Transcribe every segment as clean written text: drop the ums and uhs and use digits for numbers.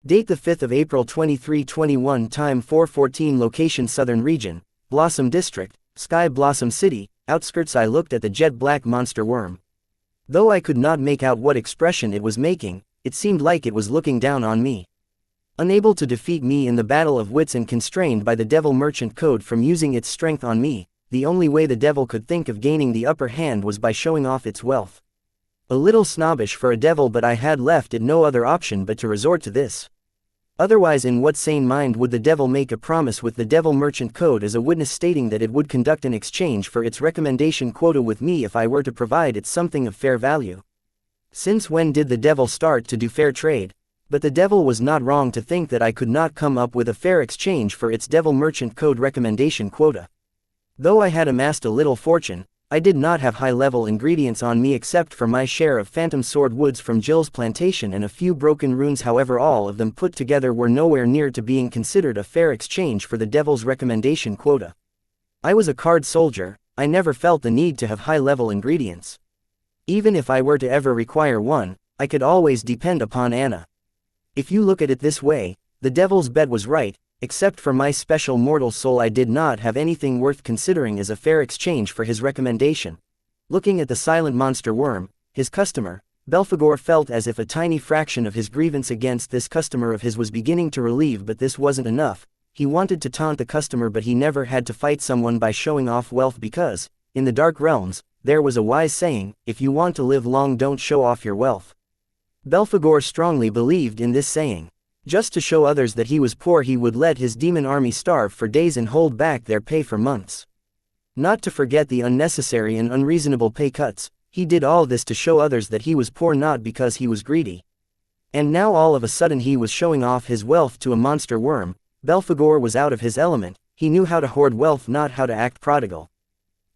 Date the 5th of April 2321. Time 4:14. Location Southern Region, Blossom District, Sky Blossom City, outskirts. I looked at the jet-black monster worm. Though I could not make out what expression it was making, it seemed like it was looking down on me. Unable to defeat me in the battle of wits and constrained by the devil merchant code from using its strength on me, the only way the devil could think of gaining the upper hand was by showing off its wealth. A little snobbish for a devil, but I had left it no other option but to resort to this. Otherwise, in what sane mind would the devil make a promise with the devil merchant code as a witness stating that it would conduct an exchange for its recommendation quota with me if I were to provide it something of fair value? Since when did the devil start to do fair trade? But the devil was not wrong to think that I could not come up with a fair exchange for its devil merchant code recommendation quota. Though I had amassed a little fortune, I did not have high-level ingredients on me except for my share of phantom sword woods from Jill's plantation and a few broken runes. However, all of them put together were nowhere near to being considered a fair exchange for the devil's recommendation quota. I was a card soldier, I never felt the need to have high-level ingredients. Even if I were to ever require one, I could always depend upon Anna. If you look at it this way, the devil's bet was right. Except for my special mortal soul, I did not have anything worth considering as a fair exchange for his recommendation. Looking at the silent monster worm, his customer, Belphegor felt as if a tiny fraction of his grievance against this customer of his was beginning to relieve, but this wasn't enough. He wanted to taunt the customer, but he never had to fight someone by showing off wealth because, in the dark realms, there was a wise saying, if you want to live long, don't show off your wealth. Belphegor strongly believed in this saying. Just to show others that he was poor, he would let his demon army starve for days and hold back their pay for months. Not to forget the unnecessary and unreasonable pay cuts, he did all this to show others that he was poor, not because he was greedy. And now all of a sudden he was showing off his wealth to a monster worm. Belphegor was out of his element. He knew how to hoard wealth, not how to act prodigal.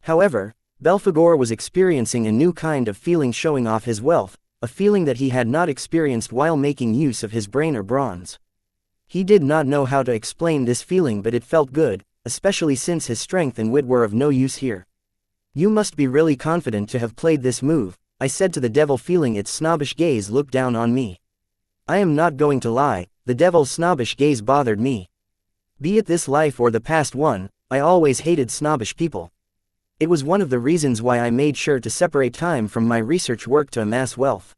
However, Belphegor was experiencing a new kind of feeling showing off his wealth, a feeling that he had not experienced while making use of his brain or bronze. He did not know how to explain this feeling, but it felt good, especially since his strength and wit were of no use here. You must be really confident to have played this move, I said to the devil, feeling its snobbish gaze look down on me. I am not going to lie, the devil's snobbish gaze bothered me. Be it this life or the past one, I always hated snobbish people. It was one of the reasons why I made sure to separate time from my research work to amass wealth.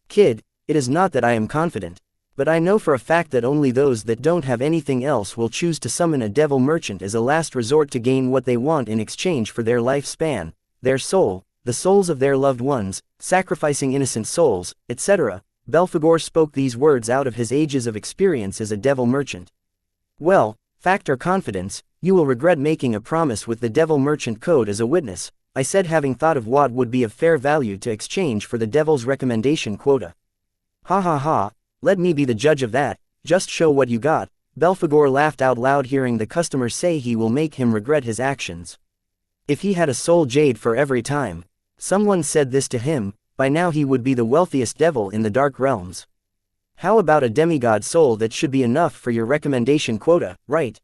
Kid, it is not that I am confident, but I know for a fact that only those that don't have anything else will choose to summon a devil merchant as a last resort to gain what they want in exchange for their lifespan, their soul, the souls of their loved ones, sacrificing innocent souls, etc. Belphegor spoke these words out of his ages of experience as a devil merchant. Well, fact or confidence, you will regret making a promise with the devil merchant code as a witness, I said, having thought of what would be of fair value to exchange for the devil's recommendation quota. Ha ha ha, let me be the judge of that, just show what you got. Belphegor laughed out loud, hearing the customer say he will make him regret his actions. If he had a soul jade for every time someone said this to him, by now he would be the wealthiest devil in the dark realms. How about a demigod soul? That should be enough for your recommendation quota, right?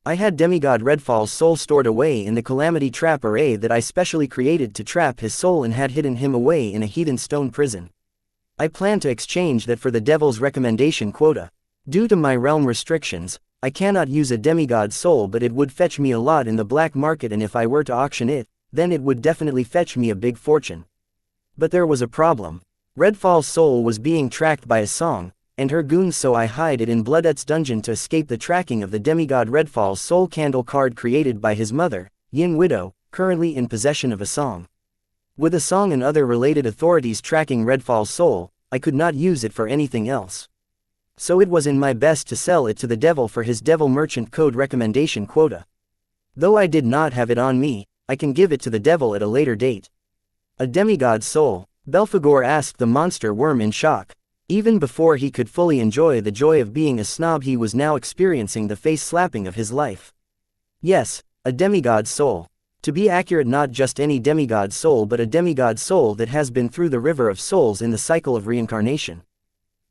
I had demigod Redfall's soul stored away in the calamity trap array that I specially created to trap his soul and had hidden him away in a heathen stone prison. I plan to exchange that for the devil's recommendation quota. Due to my realm restrictions, I cannot use a demigod soul, but it would fetch me a lot in the black market, and if I were to auction it, then it would definitely fetch me a big fortune. But there was a problem. Redfall's soul was being tracked by a song, and her goons, so I hide it in Bloodette's dungeon to escape the tracking of the demigod Redfall's soul candle card created by his mother, Yin Widow, currently in possession of a song. With a song and other related authorities tracking Redfall's soul, I could not use it for anything else. So it was in my best to sell it to the devil for his devil merchant code recommendation quota. Though I did not have it on me, I can give it to the devil at a later date. A demigod soul? Belphegor asked the monster worm in shock. Even before he could fully enjoy the joy of being a snob, he was now experiencing the face slapping of his life. Yes, a demigod soul. To be accurate, not just any demigod soul, but a demigod soul that has been through the river of souls in the cycle of reincarnation.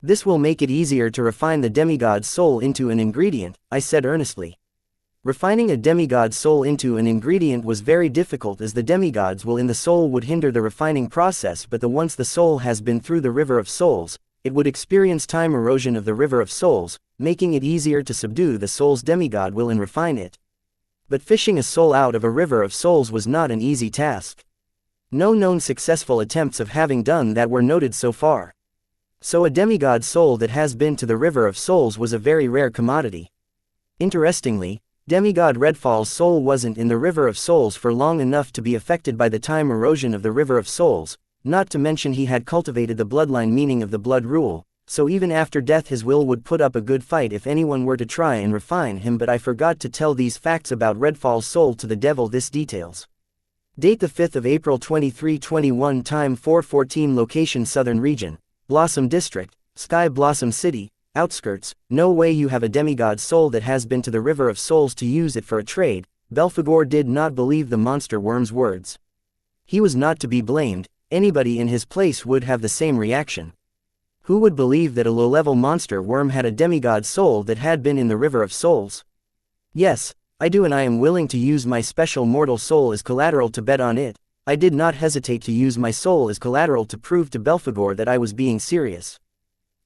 This will make it easier to refine the demigod soul into an ingredient, I said earnestly. Refining a demigod soul into an ingredient was very difficult, as the demigods will in the soul would hinder the refining process, but once the soul has been through the river of souls, it would experience time erosion of the river of souls, making it easier to subdue the soul's demigod will and refine it. But fishing a soul out of a river of souls was not an easy task. No known successful attempts of having done that were noted so far. So a demigod soul that has been to the river of souls was a very rare commodity. Interestingly, demigod Redfall's soul wasn't in the river of souls for long enough to be affected by the time erosion of the river of souls, not to mention he had cultivated the bloodline meaning of the blood rule, so even after death his will would put up a good fight if anyone were to try and refine him. But I forgot to tell these facts about Redfall's soul to the devil. This details. Date the 5th of April 2321, time 4:14, location Southern Region, Blossom District, Sky Blossom City, outskirts. No way you have a demigod soul that has been to the river of souls to use it for a trade. Belphegor did not believe the monster worm's words. He was not to be blamed, anybody in his place would have the same reaction. Who would believe that a low-level monster worm had a demigod soul that had been in the river of souls? Yes, I do, and I am willing to use my special mortal soul as collateral to bet on it. I did not hesitate to use my soul as collateral to prove to Belphegor that I was being serious.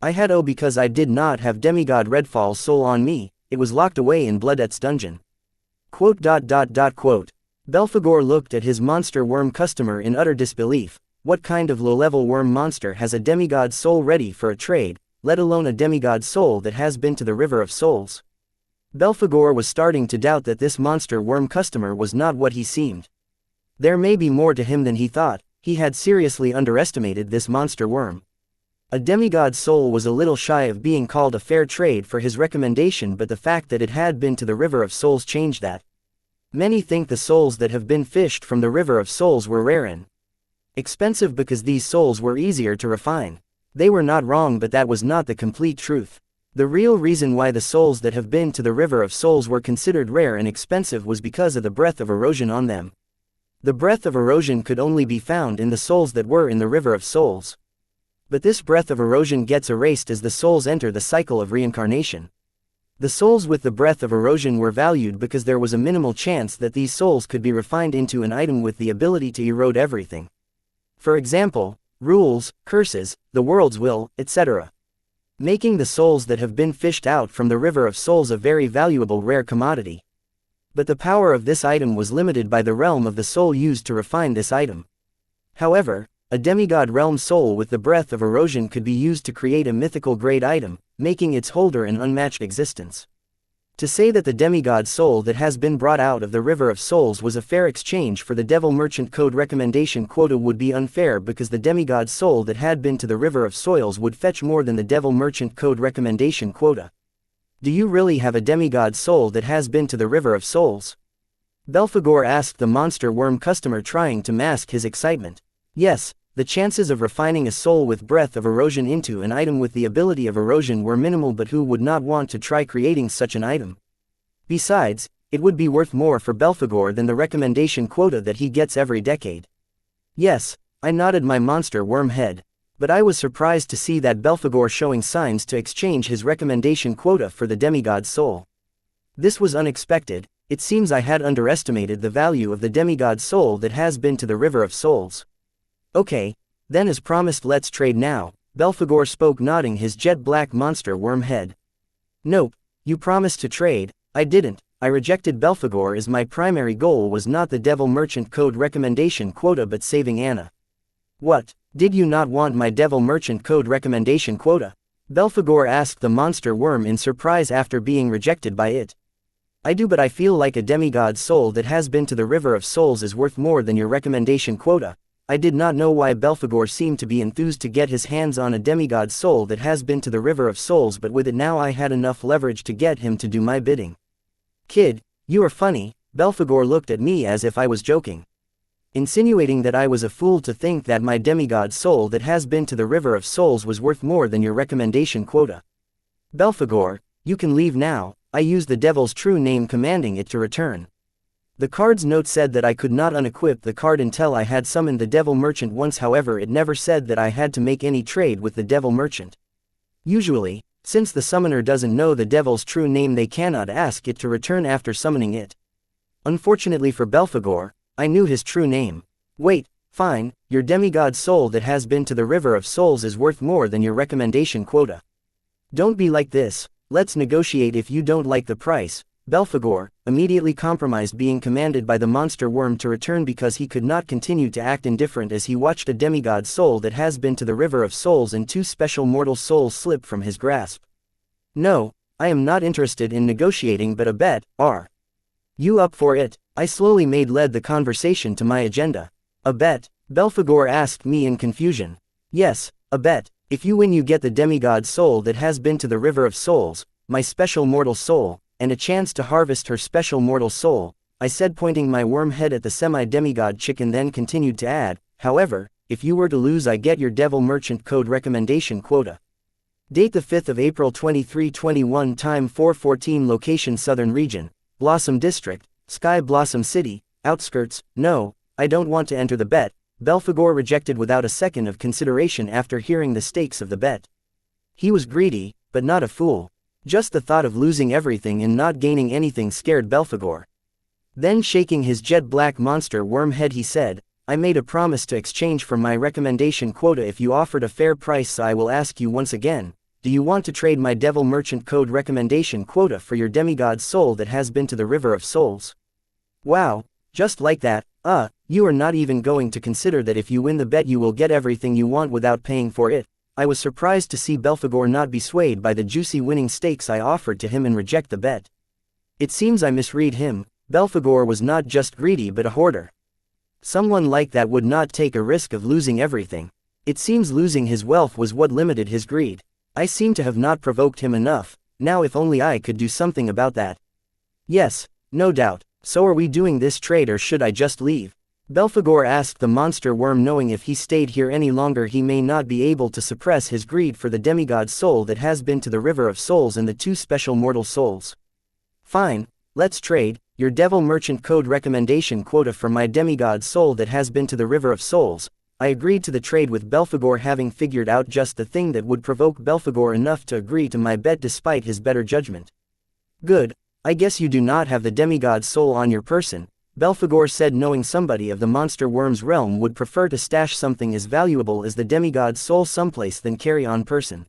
I had because I did not have demigod Redfall's soul on me, it was locked away in Bloodette's dungeon. Quote. Belphegor looked at his monster worm customer in utter disbelief. What kind of low-level worm monster has a demigod soul ready for a trade, let alone a demigod soul that has been to the river of souls? Belphegor was starting to doubt that this monster worm customer was not what he seemed. There may be more to him than he thought. He had seriously underestimated this monster worm. A demigod soul was a little shy of being called a fair trade for his recommendation, but the fact that it had been to the river of souls changed that. Many think the souls that have been fished from the river of souls were rare and expensive because these souls were easier to refine. They were not wrong, but that was not the complete truth. The real reason why the souls that have been to the river of souls were considered rare and expensive was because of the breath of erosion on them. The breath of erosion could only be found in the souls that were in the river of souls. But this breath of erosion gets erased as the souls enter the cycle of reincarnation. The souls with the breath of erosion were valued because there was a minimal chance that these souls could be refined into an item with the ability to erode everything. For example, rules, curses, the world's will, etc. Making the souls that have been fished out from the river of souls a very valuable rare commodity. But the power of this item was limited by the realm of the soul used to refine this item. However, a demigod realm soul with the breath of erosion could be used to create a mythical grade item, making its holder an unmatched existence. To say that the demigod soul that has been brought out of the river of souls was a fair exchange for the Devil Merchant Code recommendation quota would be unfair, because the demigod soul that had been to the river of souls would fetch more than the Devil Merchant Code recommendation quota. Do you really have a demigod soul that has been to the river of souls? Belphegor asked the monster worm customer, trying to mask his excitement. Yes, the chances of refining a soul with breath of erosion into an item with the ability of erosion were minimal, but who would not want to try creating such an item? Besides, it would be worth more for Belphegor than the recommendation quota that he gets every decade. Yes, I nodded my monster worm head. But I was surprised to see that Belphegor showing signs to exchange his recommendation quota for the demigod soul. This was unexpected. It seems I had underestimated the value of the demigod soul that has been to the river of souls. Okay, then as promised, let's trade now, Belphegor spoke, nodding his jet black monster worm head. Nope, you promised to trade. I didn't. I rejected Belphegor, as my primary goal was not the Devil Merchant Code recommendation quota but saving Anna. What, did you not want my Devil Merchant Code recommendation quota? Belphegor asked the monster worm in surprise after being rejected by it. I do, but I feel like a demigod soul that has been to the river of souls is worth more than your recommendation quota. I did not know why Belphegor seemed to be enthused to get his hands on a demigod soul that has been to the river of souls, but with it now I had enough leverage to get him to do my bidding. Kid, you are funny. Belphegor looked at me as if I was joking, insinuating that I was a fool to think that my demigod soul that has been to the river of souls was worth more than your recommendation quota. Belphegor, you can leave now. I used the devil's true name, commanding it to return. The card's note said that I could not unequip the card until I had summoned the Devil Merchant once. However, it never said that I had to make any trade with the Devil Merchant. Usually, since the summoner doesn't know the devil's true name, they cannot ask it to return after summoning it. Unfortunately for Belphegor, I knew his true name. Wait, Fine, your demigod soul that has been to the River of Souls is worth more than your recommendation quota. Don't be like this, let's negotiate if you don't like the price. Belphegor, immediately compromised, being commanded by the monster worm to return because he could not continue to act indifferent as he watched a demigod soul that has been to the River of Souls and 2 special mortal souls slip from his grasp. No, I am not interested in negotiating, but a bet, are you up for it? I slowly led the conversation to my agenda. A bet? Belphegor asked me in confusion. Yes, a bet. If you win you get the demigod soul that has been to the River of Souls, my special mortal soul, and a chance to harvest her special mortal soul, I said, pointing my worm head at the semi-demigod chicken, then continued to add, however, if you were to lose I get your devil merchant code recommendation quota. Date the 5th of April 2321, time 4:14, location Southern Region, Blossom District, Sky Blossom City, outskirts. No, I don't want to enter the bet, Belphegor rejected without a second of consideration after hearing the stakes of the bet. He was greedy, but not a fool. Just the thought of losing everything and not gaining anything scared Belphegor. Then, shaking his jet-black monster worm head, he said, I made a promise to exchange for my recommendation quota if you offered a fair price, so I will ask you once again, do you want to trade my devil merchant code recommendation quota for your demigod soul that has been to the River of Souls? Wow, just like that, you are not even going to consider that if you win the bet you will get everything you want without paying for it. I was surprised to see Belphegor not be swayed by the juicy winning stakes I offered to him and reject the bet. It seems I misread him. Belphegor was not just greedy but a hoarder. Someone like that would not take a risk of losing everything. It seems losing his wealth was what limited his greed. I seem to have not provoked him enough. Now if only I could do something about that. Yes, no doubt. So are we doing this trade or should I just leave? Belphegor asked the monster worm, knowing if he stayed here any longer he may not be able to suppress his greed for the demigod soul that has been to the River of Souls and the 2 special mortal souls. Fine, let's trade, your devil merchant code recommendation quota for my demigod soul that has been to the River of Souls. I agreed to the trade with Belphegor, having figured out just the thing that would provoke Belphegor enough to agree to my bet despite his better judgment. Good, I guess you do not have the demigod soul on your person, Belphegor said, knowing somebody of the monster worm's realm would prefer to stash something as valuable as the demigod soul someplace than carry on person.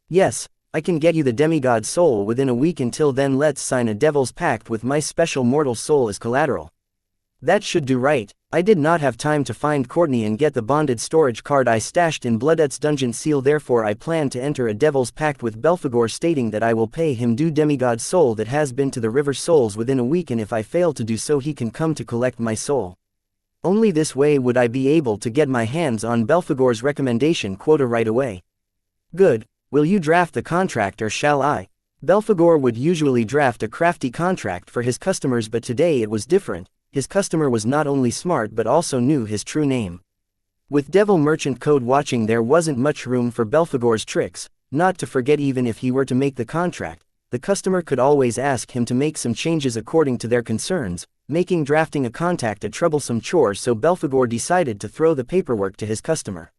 Yes, I can get you the demigod soul within a week. Until then let's sign a devil's pact with my special mortal soul as collateral. That should do right. I did not have time to find Courtney and get the bonded storage card I stashed in Bloodette's dungeon seal, therefore I plan to enter a devil's pact with Belphegor, stating that I will pay him due demigod soul that has been to the River Souls within a week, and if I fail to do so he can come to collect my soul. Only this way would I be able to get my hands on Belphegor's recommendation quota right away. Good, will you draft the contract or shall I? Belphegor would usually draft a crafty contract for his customers, but today it was different. His customer was not only smart but also knew his true name. With Devil Merchant Code watching, there wasn't much room for Belphegor's tricks. Not to forget, even if he were to make the contract, the customer could always ask him to make some changes according to their concerns, making drafting a contract a troublesome chore, so Belphegor decided to throw the paperwork to his customer.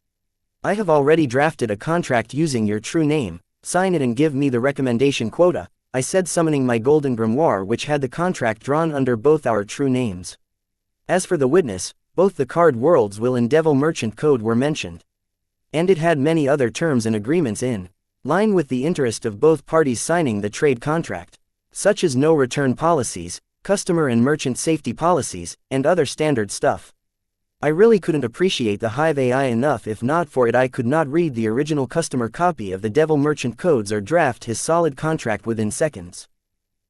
I have already drafted a contract using your true name, sign it and give me the recommendation quota, I said, summoning my golden grimoire which had the contract drawn under both our true names. As for the witness, both the card world's will and Devil Merchant Code were mentioned. And it had many other terms and agreements in line with the interest of both parties signing the trade contract, such as no return policies, customer and merchant safety policies, and other standard stuff. I really couldn't appreciate the Hive AI enough. If not for it, I could not read the original customer copy of the Devil Merchant Codes or draft his solid contract within seconds.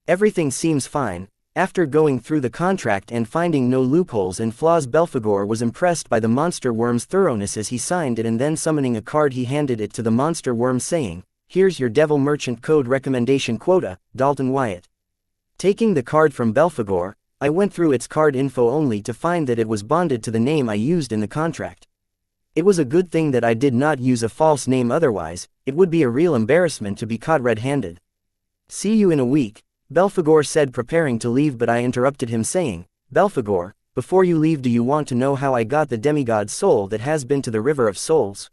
Everything seems fine. After going through the contract and finding no loopholes and flaws, Belphegor was impressed by the monster worm's thoroughness as he signed it, and then summoning a card he handed it to the monster worm, saying, "Here's your Devil Merchant Code recommendation quota, Dalton Wyatt." Taking the card from Belphegor, I went through its card info only to find that it was bonded to the name I used in the contract. It was a good thing that I did not use a false name, otherwise, it would be a real embarrassment to be caught red-handed. "See you in a week," Belphegor said, preparing to leave, but I interrupted him, saying, "Belphegor, before you leave, do you want to know how I got the demigod soul that has been to the River of Souls?"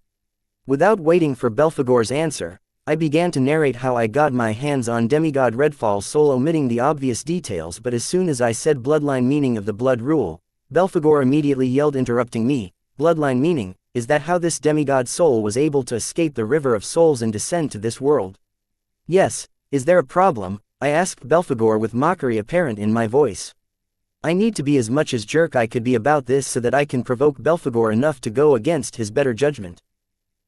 Without waiting for Belphegor's answer, I began to narrate how I got my hands on demigod Redfall's soul, omitting the obvious details, but as soon as I said bloodline, meaning of the blood rule, Belphegor immediately yelled, interrupting me, bloodline meaning, is that how this demigod soul was able to escape the river of souls and descend to this world? Yes, is there a problem? I asked Belphegor with mockery apparent in my voice. I need to be as much as jerk I could be about this so that I can provoke Belphegor enough to go against his better judgment.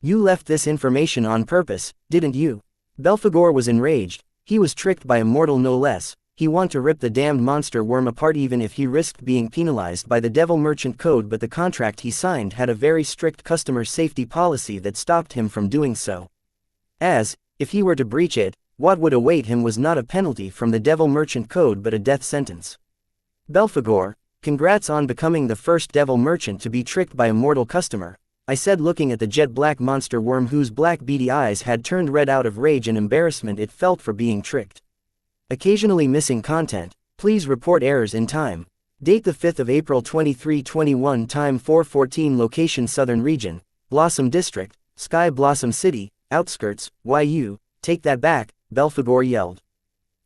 You left this information on purpose, didn't you? Belphegor was enraged. He was tricked by a mortal no less. He wanted to rip the damned monster worm apart even if he risked being penalized by the Devil Merchant Code, but the contract he signed had a very strict customer safety policy that stopped him from doing so. If he were to breach it, what would await him was not a penalty from the Devil Merchant Code but a death sentence. Belphegor, congrats on becoming the first Devil Merchant to be tricked by a mortal customer, I said, looking at the jet-black monster worm whose black beady eyes had turned red out of rage and embarrassment it felt for being tricked. Occasionally missing content. Please report errors in time. Date the 5th of April 2321, time 4:14, location Southern Region, Blossom District, Sky Blossom City, outskirts, YU, take that back, Belphegor yelled.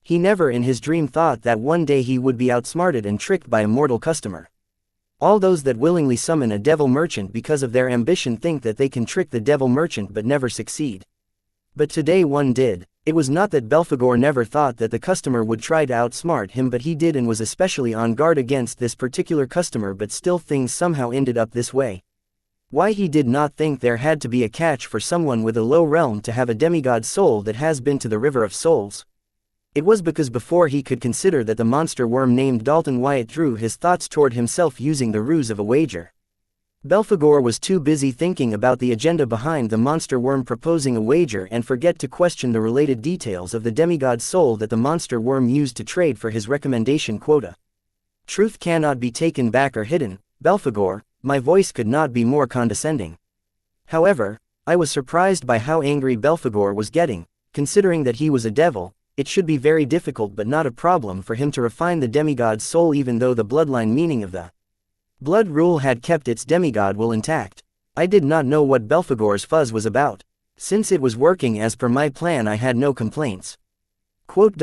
He never in his dream thought that one day he would be outsmarted and tricked by a mortal customer. All those that willingly summon a devil merchant because of their ambition think that they can trick the devil merchant but never succeed. But today one did. It was not that Belphegor never thought that the customer would try to outsmart him, but he did and was especially on guard against this particular customer, but still things somehow ended up this way. Why he did not think there had to be a catch for someone with a low realm to have a demigod soul that has been to the River of Souls. It was because before he could consider that the monster worm named Dalton Wyatt drew his thoughts toward himself using the ruse of a wager. Belphegor was too busy thinking about the agenda behind the monster worm proposing a wager and forget to question the related details of the demigod soul that the monster worm used to trade for his recommendation quota. Truth cannot be taken back or hidden, Belphegor. My voice could not be more condescending. However, I was surprised by how angry Belphegor was getting. Considering that he was a devil, it should be very difficult but not a problem for him to refine the demigod soul, even though the bloodline meaning of the blood rule had kept its demigod will intact. I did not know what Belphegor's fuzz was about. Since it was working as per my plan, I had no complaints. Quote.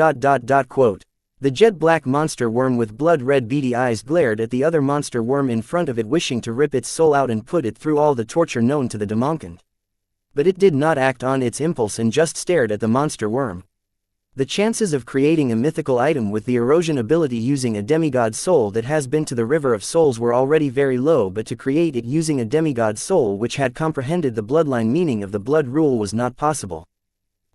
The jet-black monster worm with blood-red beady eyes glared at the other monster worm in front of it, wishing to rip its soul out and put it through all the torture known to the demonkand. But it did not act on its impulse and just stared at the monster worm. The chances of creating a mythical item with the erosion ability using a demigod soul that has been to the River of Souls were already very low, but to create it using a demigod soul which had comprehended the bloodline meaning of the blood rule was not possible.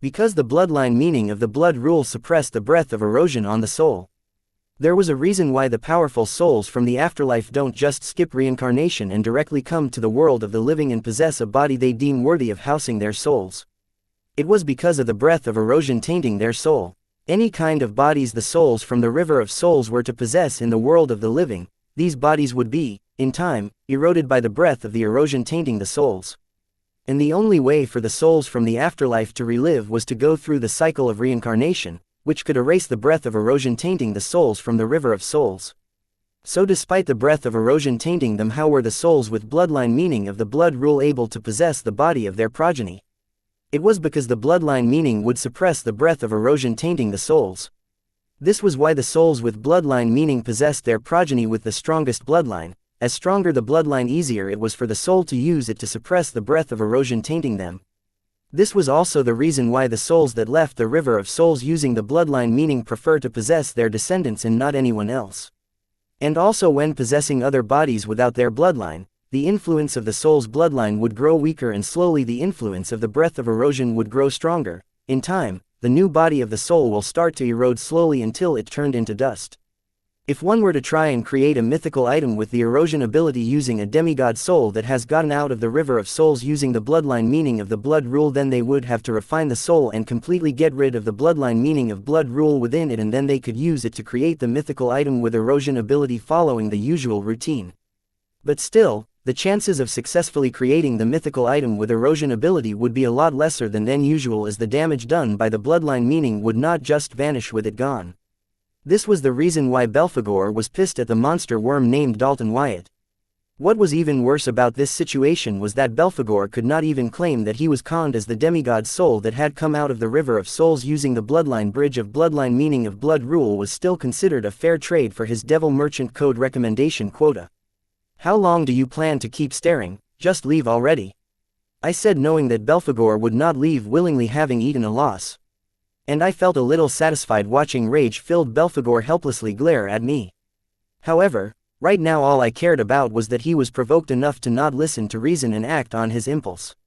Because the bloodline meaning of the blood rule suppressed the breath of erosion on the soul. There was a reason why the powerful souls from the afterlife don't just skip reincarnation and directly come to the world of the living and possess a body they deem worthy of housing their souls. It was because of the breath of erosion tainting their soul. Any kind of bodies the souls from the River of Souls were to possess in the world of the living, these bodies would be, in time, eroded by the breath of the erosion tainting the souls. And the only way for the souls from the afterlife to relive was to go through the cycle of reincarnation, which could erase the breath of erosion tainting the souls from the River of Souls. So despite the breath of erosion tainting them, how were the souls with bloodline meaning of the blood rule able to possess the body of their progeny? It was because the bloodline meaning would suppress the breath of erosion tainting the souls. This was why the souls with bloodline meaning possessed their progeny with the strongest bloodline. As stronger the bloodline, easier it was for the soul to use it to suppress the breath of erosion tainting them. This was also the reason why the souls that left the River of Souls using the bloodline meaning prefer to possess their descendants and not anyone else. And also, when possessing other bodies without their bloodline, the influence of the soul's bloodline would grow weaker and slowly the influence of the breath of erosion would grow stronger. In time, the new body of the soul will start to erode slowly until it turned into dust. If one were to try and create a mythical item with the erosion ability using a demigod soul that has gotten out of the River of Souls using the bloodline meaning of the blood rule, then they would have to refine the soul and completely get rid of the bloodline meaning of blood rule within it, and then they could use it to create the mythical item with erosion ability following the usual routine. But still, the chances of successfully creating the mythical item with erosion ability would be a lot lesser than usual, as the damage done by the bloodline meaning would not just vanish with it gone. This was the reason why Belphegor was pissed at the monster worm named Dalton Wyatt. What was even worse about this situation was that Belphegor could not even claim that he was conned, as the demigod soul that had come out of the River of Souls using the bloodline bridge of bloodline meaning of blood rule was still considered a fair trade for his Devil Merchant Code recommendation quota. How long do you plan to keep staring? Just leave already. I said, knowing that Belphegor would not leave willingly, having eaten a loss. And I felt a little satisfied watching rage-filled Belphegor helplessly glare at me. However, right now all I cared about was that he was provoked enough to not listen to reason and act on his impulse.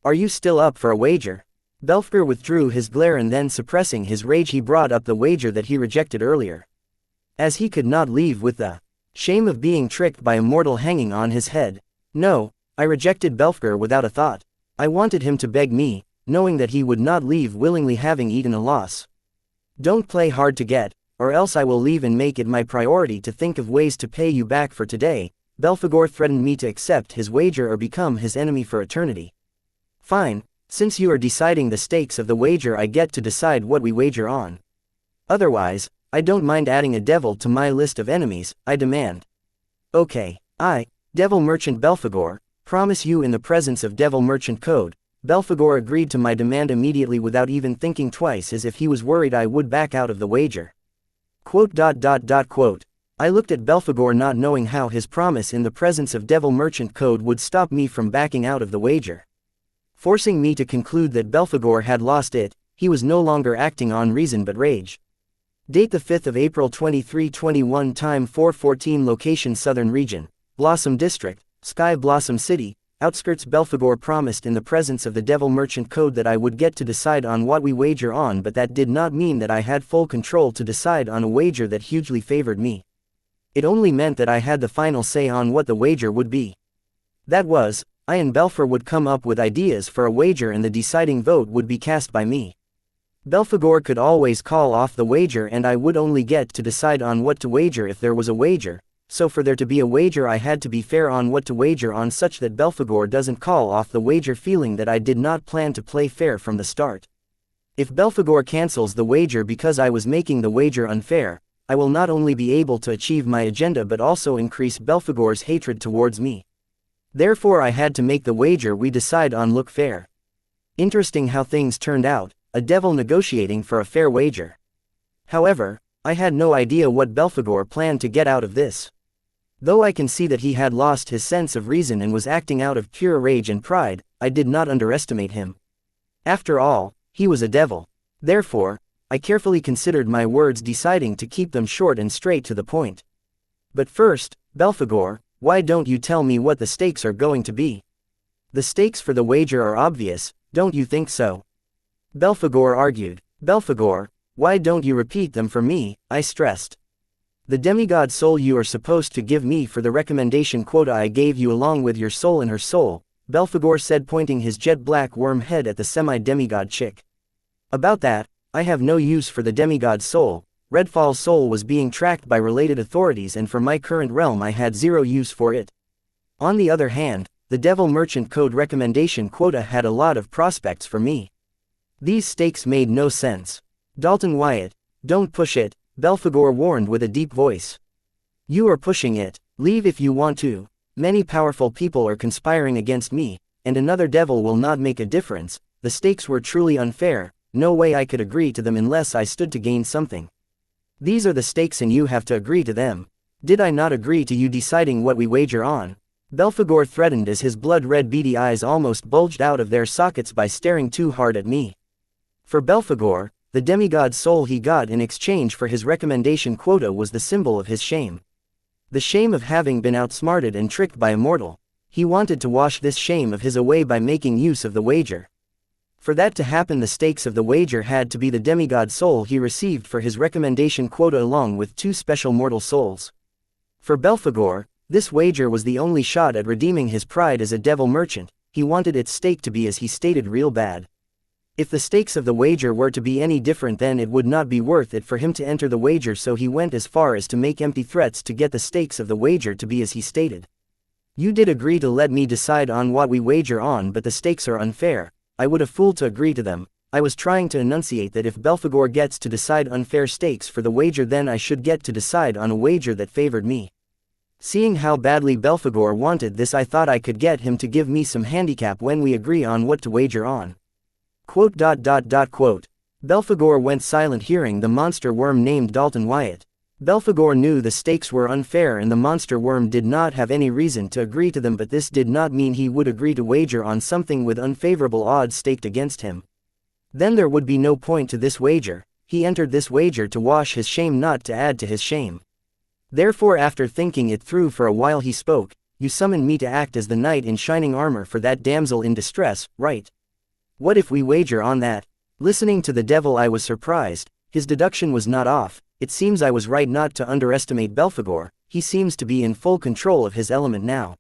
Are you still up for a wager? Belphegor withdrew his glare and then, suppressing his rage, he brought up the wager that he rejected earlier. As he could not leave with the shame of being tricked by a mortal hanging on his head. No, I rejected Belphegor without a thought. I wanted him to beg me, knowing that he would not leave willingly, having eaten a loss. Don't play hard to get, or else I will leave and make it my priority to think of ways to pay you back for today. Belphegor threatened me to accept his wager or become his enemy for eternity. Fine, since you are deciding the stakes of the wager, I get to decide what we wager on. Otherwise, I don't mind adding a devil to my list of enemies, I demand. Okay, I, Devil Merchant Belphegor, promise you in the presence of Devil Merchant Code. Belphegor agreed to my demand immediately without even thinking twice, as if he was worried I would back out of the wager. Quote. I looked at Belphegor, not knowing how his promise in the presence of Devil Merchant Code would stop me from backing out of the wager. Forcing me to conclude that Belphegor had lost it, he was no longer acting on reason but rage. Date the 5th of April 2321, time 4:14, location Southern Region, Blossom District, Sky Blossom City, outskirts. Belphegor promised in the presence of the Devil Merchant Code that I would get to decide on what we wager on, but that did not mean that I had full control to decide on a wager that hugely favored me. It only meant that I had the final say on what the wager would be. That was, I and Belphegor would come up with ideas for a wager and the deciding vote would be cast by me. Belphegor could always call off the wager and I would only get to decide on what to wager if there was a wager, so for there to be a wager I had to be fair on what to wager on, such that Belphegor doesn't call off the wager feeling that I did not plan to play fair from the start. If Belphegor cancels the wager because I was making the wager unfair, I will not only be able to achieve my agenda but also increase Belphegor's hatred towards me. Therefore I had to make the wager we decide on look fair. Interesting how things turned out, a devil negotiating for a fair wager. However, I had no idea what Belphegor planned to get out of this. Though I can see that he had lost his sense of reason and was acting out of pure rage and pride, I did not underestimate him. After all, he was a devil. Therefore, I carefully considered my words, deciding to keep them short and straight to the point. But first, Belphegor, why don't you tell me what the stakes are going to be? The stakes for the wager are obvious, don't you think so? Belphegor argued. Belphegor, why don't you repeat them for me? I stressed. The demigod soul you are supposed to give me for the recommendation quota I gave you along with your soul and her soul, Belphegor said, pointing his jet-black worm head at the semi-demigod chick. About that, I have no use for the demigod soul. Redfall's soul was being tracked by related authorities and for my current realm I had zero use for it. On the other hand, the Devil Merchant Code recommendation quota had a lot of prospects for me. These stakes made no sense. Dalton Wyatt, don't push it, Belphegor warned with a deep voice. You are pushing it, leave if you want to. Many powerful people are conspiring against me, and another devil will not make a difference. The stakes were truly unfair, no way I could agree to them unless I stood to gain something. These are the stakes and you have to agree to them. Did I not agree to you deciding what we wager on? Belphegor threatened as his blood-red beady eyes almost bulged out of their sockets by staring too hard at me. For Belphegor, the demigod soul he got in exchange for his recommendation quota was the symbol of his shame. The shame of having been outsmarted and tricked by a mortal. He wanted to wash this shame of his away by making use of the wager. For that to happen, the stakes of the wager had to be the demigod soul he received for his recommendation quota along with 2 special mortal souls. For Belphegor, this wager was the only shot at redeeming his pride as a devil merchant. He wanted its stake to be, as he stated, real bad. If the stakes of the wager were to be any different, then it would not be worth it for him to enter the wager, so he went as far as to make empty threats to get the stakes of the wager to be as he stated. You did agree to let me decide on what we wager on, but the stakes are unfair. I would have fooled to agree to them. I was trying to enunciate that if Belphegor gets to decide unfair stakes for the wager, then I should get to decide on a wager that favored me. Seeing how badly Belphegor wanted this, I thought I could get him to give me some handicap when we agree on what to wager on. Quote. Belphegor went silent hearing the monster worm named Dalton Wyatt. Belphegor knew the stakes were unfair and the monster worm did not have any reason to agree to them, but this did not mean he would agree to wager on something with unfavorable odds staked against him. Then there would be no point to this wager. He entered this wager to wash his shame, not to add to his shame. Therefore, after thinking it through for a while, he spoke. You summoned me to act as the knight in shining armor for that damsel in distress, right? What if we wager on that? Listening to the devil, I was surprised. His deduction was not off. It seems I was right not to underestimate Belphegor. He seems to be in full control of his element now.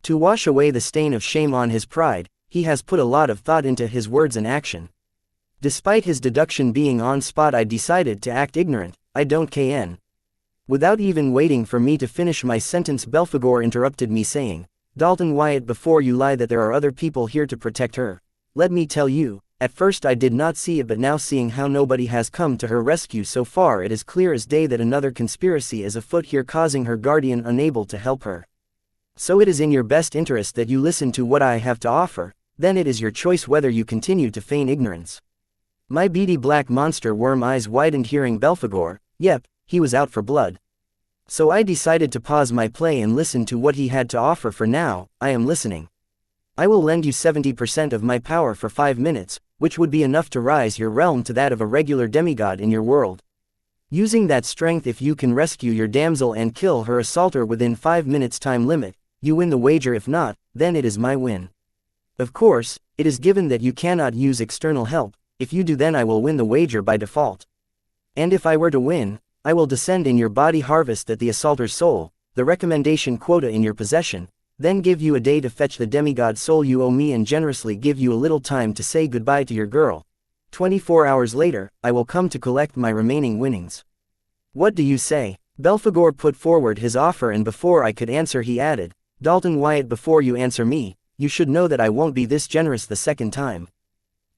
To wash away the stain of shame on his pride, he has put a lot of thought into his words and action. Despite his deduction being on spot, I decided to act ignorant. I don't kn. Without even waiting for me to finish my sentence, Belphegor interrupted me, saying, Dalton Wyatt, before you lie that there are other people here to protect her, let me tell you, at first I did not see it, but now seeing how nobody has come to her rescue so far, it is clear as day that another conspiracy is afoot here, causing her guardian unable to help her. So it is in your best interest that you listen to what I have to offer. Then it is your choice whether you continue to feign ignorance. My beady black monster worm eyes widened hearing Belphegor. Yep, he was out for blood. So I decided to pause my play and listen to what he had to offer. For now, I am listening. I will lend you 70% of my power for 5 minutes, which would be enough to rise your realm to that of a regular demigod in your world. Using that strength, if you can rescue your damsel and kill her assaulter within 5 minutes time limit, you win the wager. If not, then it is my win. Of course, it is given that you cannot use external help. If you do, then I will win the wager by default. And if I were to win, I will descend in your body, harvest at the assaulter's soul, the recommendation quota in your possession, then give you a day to fetch the demigod soul you owe me, and generously give you a little time to say goodbye to your girl. 24 hours later, I will come to collect my remaining winnings. What do you say? Belphegor put forward his offer, and before I could answer he added, Dalton Wyatt, before you answer me, you should know that I won't be this generous the second time.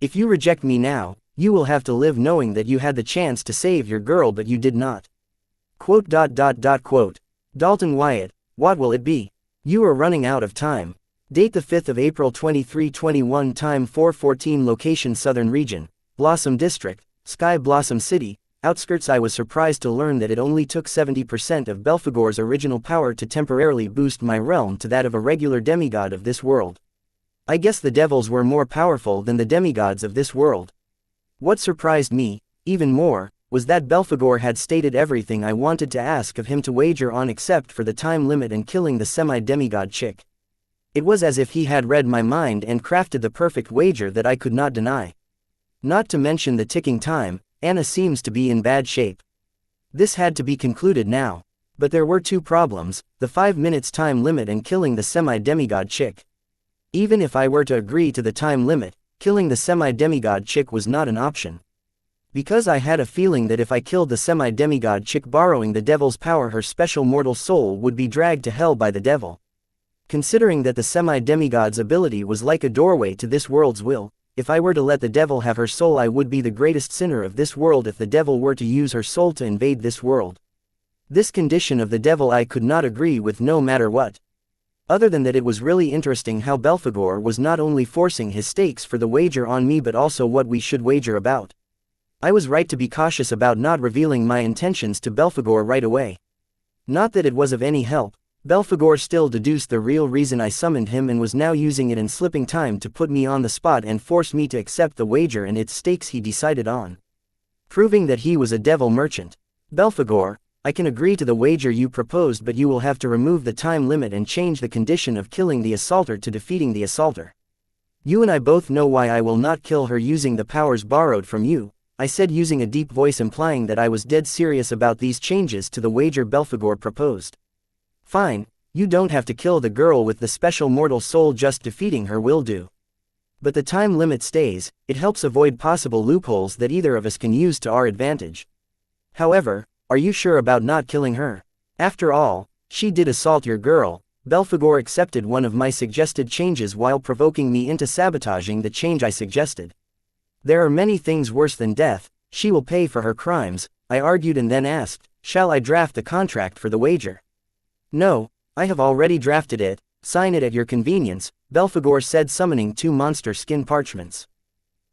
If you reject me now, you will have to live knowing that you had the chance to save your girl but you did not. Quote. Dalton Wyatt, what will it be? You are running out of time. Date the 5th of April 2321, time 4:14, location Southern Region, Blossom District, Sky Blossom City, outskirts. I was surprised to learn that it only took 70% of Belphegor's original power to temporarily boost my realm to that of a regular demigod of this world. I guess the devils were more powerful than the demigods of this world. What surprised me, even more, was that Belphegor had stated everything I wanted to ask of him to wager on except for the time limit and killing the semi-demigod chick. It was as if he had read my mind and crafted the perfect wager that I could not deny. Not to mention the ticking time, Anna seems to be in bad shape. This had to be concluded now. But there were 2 problems, the 5 minutes time limit and killing the semi-demigod chick. Even if I were to agree to the time limit, killing the semi-demigod chick was not an option. Because I had a feeling that if I killed the semi-demigod chick, borrowing the devil's power, her special mortal soul would be dragged to hell by the devil. Considering that the semi-demigod's ability was like a doorway to this world's will, if I were to let the devil have her soul, I would be the greatest sinner of this world if the devil were to use her soul to invade this world. This condition of the devil I could not agree with, no matter what. Other than that, it was really interesting how Belphegor was not only forcing his stakes for the wager on me but also what we should wager about. I was right to be cautious about not revealing my intentions to Belphegor right away. Not that it was of any help. Belphegor still deduced the real reason I summoned him and was now using it in slipping time to put me on the spot and force me to accept the wager and its stakes he decided on. Proving that he was a devil merchant. Belphegor, I can agree to the wager you proposed, but you will have to remove the time limit and change the condition of killing the assaulter to defeating the assaulter. You and I both know why I will not kill her using the powers borrowed from you, I said using a deep voice, implying that I was dead serious about these changes to the wager Belphegor proposed. Fine, you don't have to kill the girl with the special mortal soul, just defeating her will do. But the time limit stays. It helps avoid possible loopholes that either of us can use to our advantage. However, are you sure about not killing her? After all, she did assault your girl. Belphegor accepted one of my suggested changes while provoking me into sabotaging the change I suggested. There are many things worse than death. She will pay for her crimes, I argued, and then asked, shall I draft the contract for the wager? No, I have already drafted it. Sign it at your convenience, Belphegor said, summoning 2 monster skin parchments.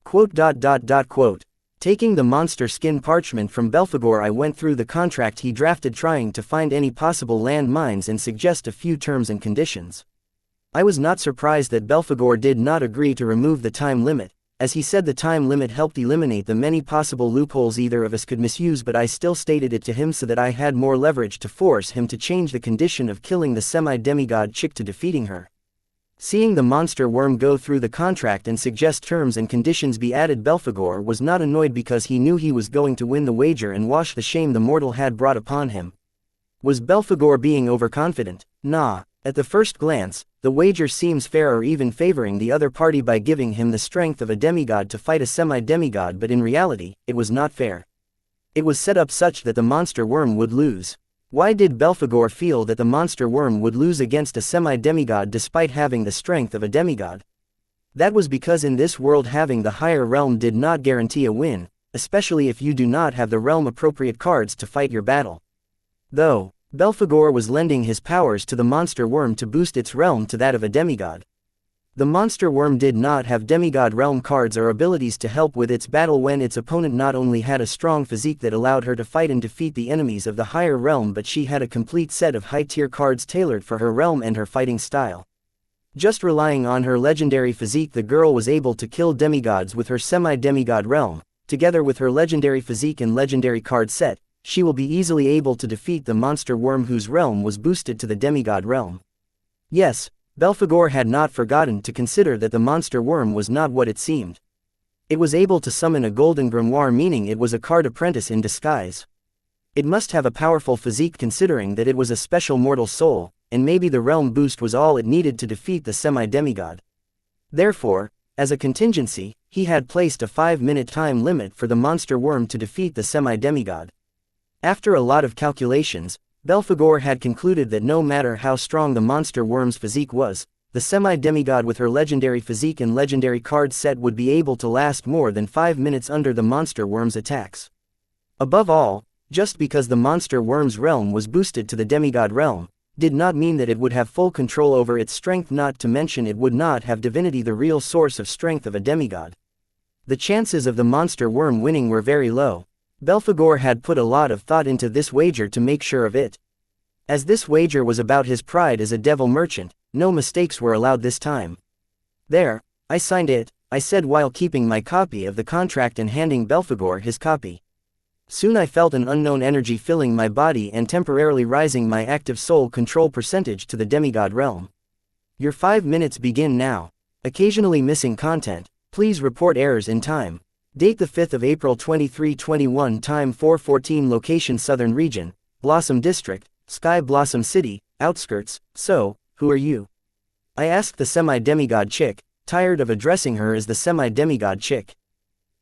Quote. Taking the monster skin parchment from Belphegor, I went through the contract he drafted, trying to find any possible land mines and suggest a few terms and conditions. I was not surprised that Belphegor did not agree to remove the time limit, as he said the time limit helped eliminate the many possible loopholes either of us could misuse, but I still stated it to him so that I had more leverage to force him to change the condition of killing the semi-demigod chick to defeating her. Seeing the monster worm go through the contract and suggest terms and conditions be added, Belphegor was not annoyed because he knew he was going to win the wager and wash the shame the mortal had brought upon him. Was Belphegor being overconfident? Nah. At the first glance, the wager seems fair, or even favoring the other party by giving him the strength of a demigod to fight a semi-demigod, but in reality, it was not fair. It was set up such that the monster worm would lose. Why did Belphegor feel that the monster worm would lose against a semi-demigod despite having the strength of a demigod? That was because in this world having the higher realm did not guarantee a win, especially if you do not have the realm-appropriate cards to fight your battle. Though, Belphegor was lending his powers to the monster worm to boost its realm to that of a demigod. The monster worm did not have demigod realm cards or abilities to help with its battle when its opponent not only had a strong physique that allowed her to fight and defeat the enemies of the higher realm, but she had a complete set of high-tier cards tailored for her realm and her fighting style. Just relying on her legendary physique, the girl was able to kill demigods with her semi-demigod realm. Together with her legendary physique and legendary card set, she will be easily able to defeat the monster worm whose realm was boosted to the demigod realm. Yes, Belphegor had not forgotten to consider that the monster worm was not what it seemed. It was able to summon a golden grimoire, meaning it was a card apprentice in disguise. It must have a powerful physique considering that it was a special mortal soul, and maybe the realm boost was all it needed to defeat the semi-demigod. Therefore, as a contingency, he had placed a 5-minute time limit for the monster worm to defeat the semi-demigod. After a lot of calculations, Belphegor had concluded that no matter how strong the monster worm's physique was, the semi-demigod with her legendary physique and legendary card set would be able to last more than 5 minutes under the monster worm's attacks. Above all, just because the monster worm's realm was boosted to the demigod realm, did not mean that it would have full control over its strength, not to mention it would not have divinity, the real source of strength of a demigod. The chances of the monster worm winning were very low. Belphegor had put a lot of thought into this wager to make sure of it. As this wager was about his pride as a devil merchant, no mistakes were allowed this time. "There, I signed it," I said while keeping my copy of the contract and handing Belphegor his copy. Soon I felt an unknown energy filling my body and temporarily rising my active soul control percentage to the demigod realm. Your 5 minutes begin now. Occasionally missing content. Please report errors in time. Date the 5th of April 2321, time 4:14, location Southern Region, Blossom District, Sky Blossom City, outskirts. "So, who are you?" I asked the semi-demigod chick, tired of addressing her as the semi-demigod chick.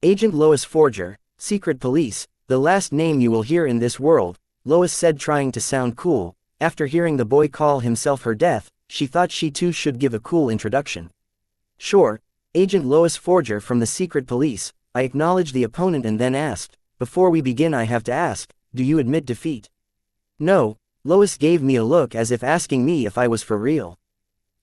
"Agent Lois Forger, Secret Police, the last name you will hear in this world," Lois said, trying to sound cool. After hearing the boy call himself her death, she thought she too should give a cool introduction. "Sure, Agent Lois Forger from the Secret Police," I acknowledged the opponent and then asked, "Before we begin I have to ask, do you admit defeat?" "No," Lois gave me a look as if asking me if I was for real.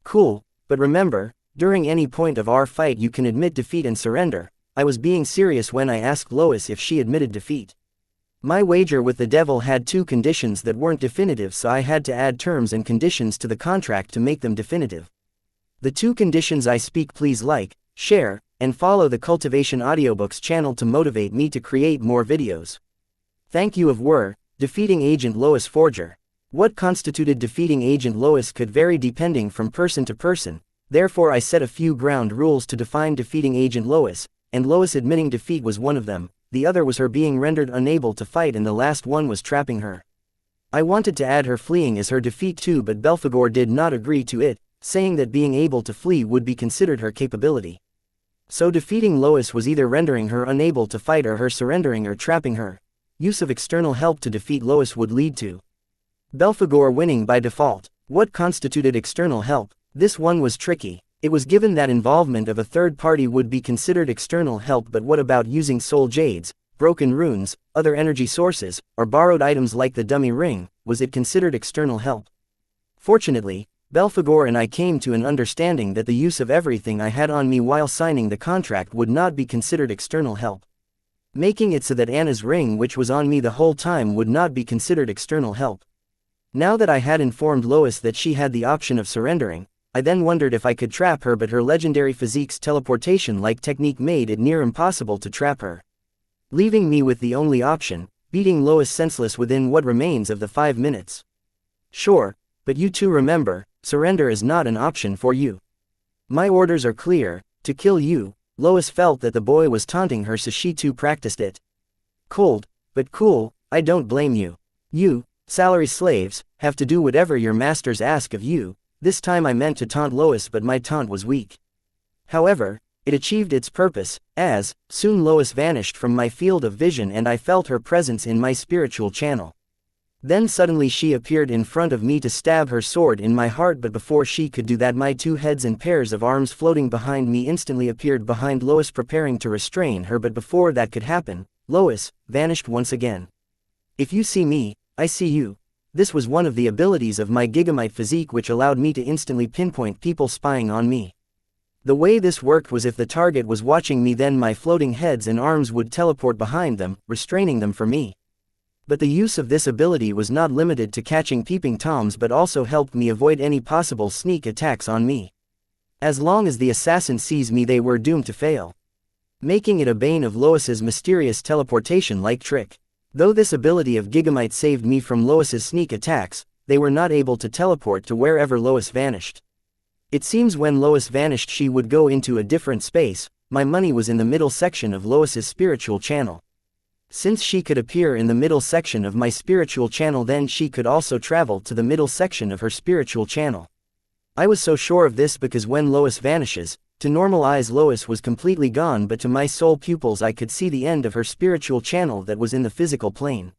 "Cool, but remember, during any point of our fight you can admit defeat and surrender." I was being serious when I asked Lois if she admitted defeat. My wager with the devil had 2 conditions that weren't definitive, so I had to add terms and conditions to the contract to make them definitive. The 2 conditions I speak: please like, share, and follow the Cultivation Audiobooks channel to motivate me to create more videos. Thank you. Were defeating Agent Lois Forger. What constituted defeating Agent Lois could vary depending from person to person, therefore I set a few ground rules to define defeating Agent Lois, and Lois admitting defeat was one of them. The other was her being rendered unable to fight, and the last one was trapping her. I wanted to add her fleeing as her defeat too, but Belphegor did not agree to it, saying that being able to flee would be considered her capability. So defeating Lois was either rendering her unable to fight or her surrendering or trapping her. Use of external help to defeat Lois would lead to Belphegor winning by default. What constituted external help? This one was tricky. It was given that involvement of a third party would be considered external help, but what about using soul jades, broken runes, other energy sources, or borrowed items like the dummy ring? Was it considered external help? Fortunately, Belphegor and I came to an understanding that the use of everything I had on me while signing the contract would not be considered external help. making it so that Anna's ring, which was on me the whole time, would not be considered external help. Now that I had informed Lois that she had the option of surrendering, I then wondered if I could trap her, but her legendary physique's teleportation-like technique made it near impossible to trap her, leaving me with the only option, beating Lois senseless within what remains of the 5 minutes. Sure, but you two remember, surrender is not an option for you. My orders are clear, to kill you. Lois felt that the boy was taunting her, so she too practiced it. Cold, but cool, I don't blame you. You, salary slaves, have to do whatever your masters ask of you. This time I meant to taunt Lois, but my taunt was weak. However, it achieved its purpose, as, soon Lois vanished from my field of vision and I felt her presence in my spiritual channel. Then suddenly she appeared in front of me to stab her sword in my heart, but before she could do that my 2 heads and pairs of arms floating behind me instantly appeared behind Lois, preparing to restrain her, but before that could happen, Lois vanished once again. If you see me, I see you. This was one of the abilities of my Gigamite physique, which allowed me to instantly pinpoint people spying on me. The way this worked was if the target was watching me, then my floating heads and arms would teleport behind them, restraining them from me. But the use of this ability was not limited to catching peeping toms, but also helped me avoid any possible sneak attacks on me. As long as the assassin sees me, they were doomed to fail, making it a bane of Lois's mysterious teleportation-like trick. Though this ability of Gigamite saved me from Lois's sneak attacks, they were not able to teleport to wherever Lois vanished. It seems when Lois vanished she would go into a different space. My money was in the middle section of Lois's spiritual channel. Since she could appear in the middle section of my spiritual channel, then she could also travel to the middle section of her spiritual channel. I was so sure of this because when Lois vanishes, to normal eyes Lois was completely gone, but to my soul pupils I could see the end of her spiritual channel that was in the physical plane.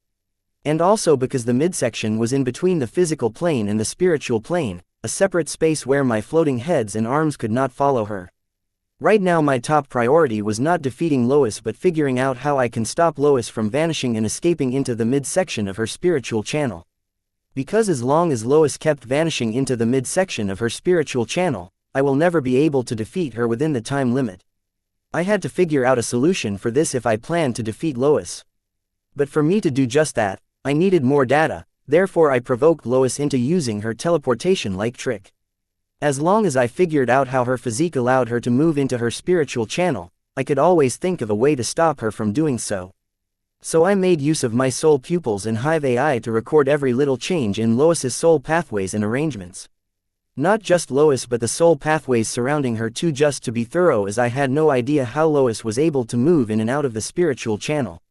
And also because the midsection was in between the physical plane and the spiritual plane, a separate space where my floating heads and arms could not follow her. Right now my top priority was not defeating Lois, but figuring out how I can stop Lois from vanishing and escaping into the midsection of her spiritual channel. Because as long as Lois kept vanishing into the midsection of her spiritual channel, I will never be able to defeat her within the time limit. I had to figure out a solution for this if I planned to defeat Lois. But for me to do just that, I needed more data, therefore I provoked Lois into using her teleportation-like trick. As long as I figured out how her physique allowed her to move into her spiritual channel, I could always think of a way to stop her from doing so. So I made use of my soul pupils and Hive AI to record every little change in Lois's soul pathways and arrangements. Not just Lois, but the soul pathways surrounding her too, just to be thorough, as I had no idea how Lois was able to move in and out of the spiritual channel.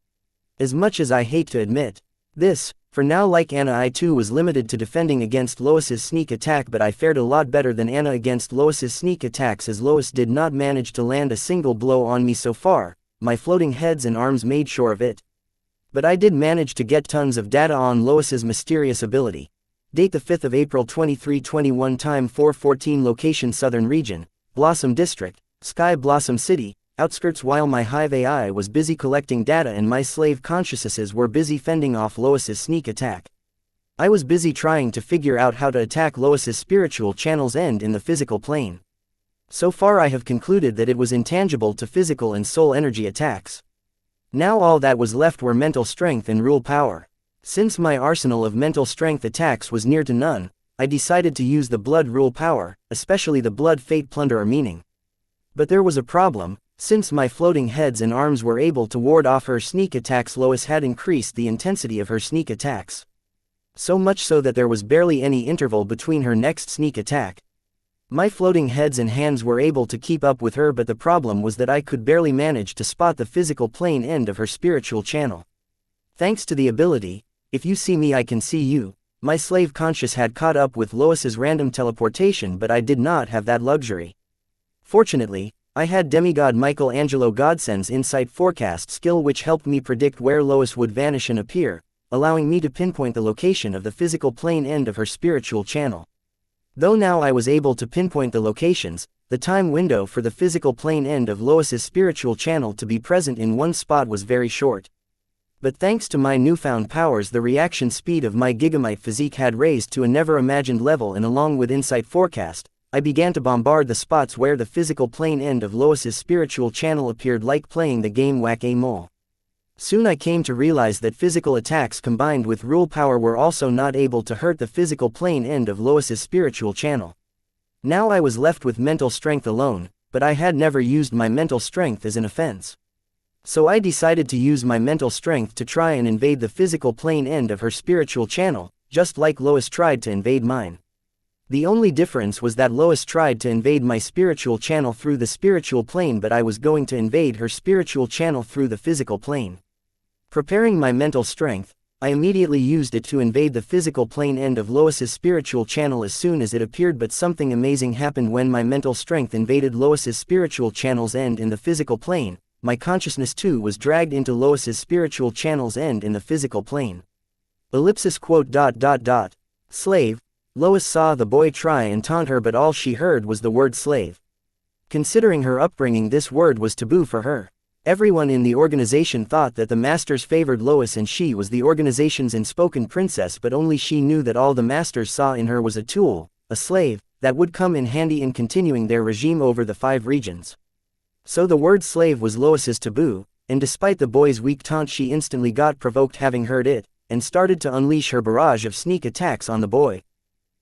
As much as I hate to admit this, for now, like Anna, I too was limited to defending against Lois's sneak attack, but I fared a lot better than Anna against Lois's sneak attacks, as Lois did not manage to land a single blow on me so far. My floating heads and arms made sure of it. But I did manage to get tons of data on Lois's mysterious ability. Date the 5th of April 2321, time 4:14, location Southern Region, Blossom District, Sky Blossom City, outskirts. While my Hive AI was busy collecting data and my slave consciousnesses were busy fending off Lois's sneak attack, I was busy trying to figure out how to attack Lois's spiritual channel's end in the physical plane. So far I have concluded that it was intangible to physical and soul energy attacks. Now all that was left were mental strength and rule power. Since my arsenal of mental strength attacks was near to none, I decided to use the blood rule power, especially the blood fate plunderer meaning. But there was a problem. Since my floating heads and arms were able to ward off her sneak attacks, Lois had increased the intensity of her sneak attacks. So much so that there was barely any interval between her next sneak attack. My floating heads and hands were able to keep up with her, but the problem was that I could barely manage to spot the physical plane end of her spiritual channel. Thanks to the ability, "If you see me I can see you," my slave conscious had caught up with Lois's random teleportation, but I did not have that luxury. Fortunately, I had demigod Michelangelo Godsend's insight forecast skill, which helped me predict where Lois would vanish and appear, allowing me to pinpoint the location of the physical plane end of her spiritual channel. Though now I was able to pinpoint the locations, the time window for the physical plane end of Lois's spiritual channel to be present in one spot was very short. But thanks to my newfound powers, the reaction speed of my Gigamite physique had raised to a never-imagined level, and along with insight forecast, I began to bombard the spots where the physical plane end of Lois's spiritual channel appeared, like playing the game Whack-A-Mole. Soon I came to realize that physical attacks combined with rule power were also not able to hurt the physical plane end of Lois's spiritual channel. Now I was left with mental strength alone, but I had never used my mental strength as an offense. So I decided to use my mental strength to try and invade the physical plane end of her spiritual channel, just like Lois tried to invade mine. The only difference was that Lois tried to invade my spiritual channel through the spiritual plane, but I was going to invade her spiritual channel through the physical plane. Preparing my mental strength, I immediately used it to invade the physical plane end of Lois's spiritual channel as soon as it appeared, but something amazing happened when my mental strength invaded Lois's spiritual channel's end in the physical plane. My consciousness too was dragged into Lois's spiritual channel's end in the physical plane. Ellipsis quote dot dot dot. Slave. Lois saw the boy try and taunt her, but all she heard was the word slave. Considering her upbringing, this word was taboo for her. Everyone in the organization thought that the masters favored Lois and she was the organization's unspoken princess, but only she knew that all the masters saw in her was a tool, a slave, that would come in handy in continuing their regime over the 5 regions. So the word slave was Lois's taboo, and despite the boy's weak taunt, she instantly got provoked having heard it, and started to unleash her barrage of sneak attacks on the boy.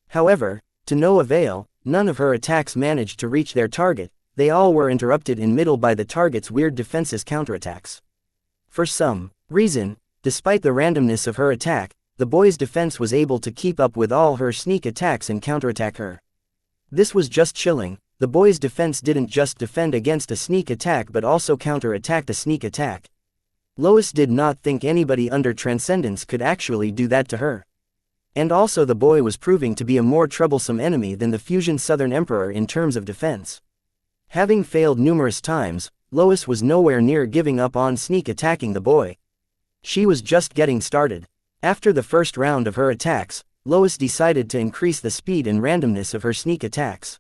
However, to no avail, none of her attacks managed to reach their target. They all were interrupted in middle by the target's weird defenses counterattacks. For some reason, despite the randomness of her attack, the boy's defense was able to keep up with all her sneak attacks and counterattack her. This was just chilling. The boy's defense didn't just defend against a sneak attack but also counterattacked a sneak attack. Lois did not think anybody under Transcendence could actually do that to her. And also the boy was proving to be a more troublesome enemy than the Fusion Southern Emperor in terms of defense. Having failed numerous times, Lois was nowhere near giving up on sneak attacking the boy. She was just getting started. After the first round of her attacks, Lois decided to increase the speed and randomness of her sneak attacks.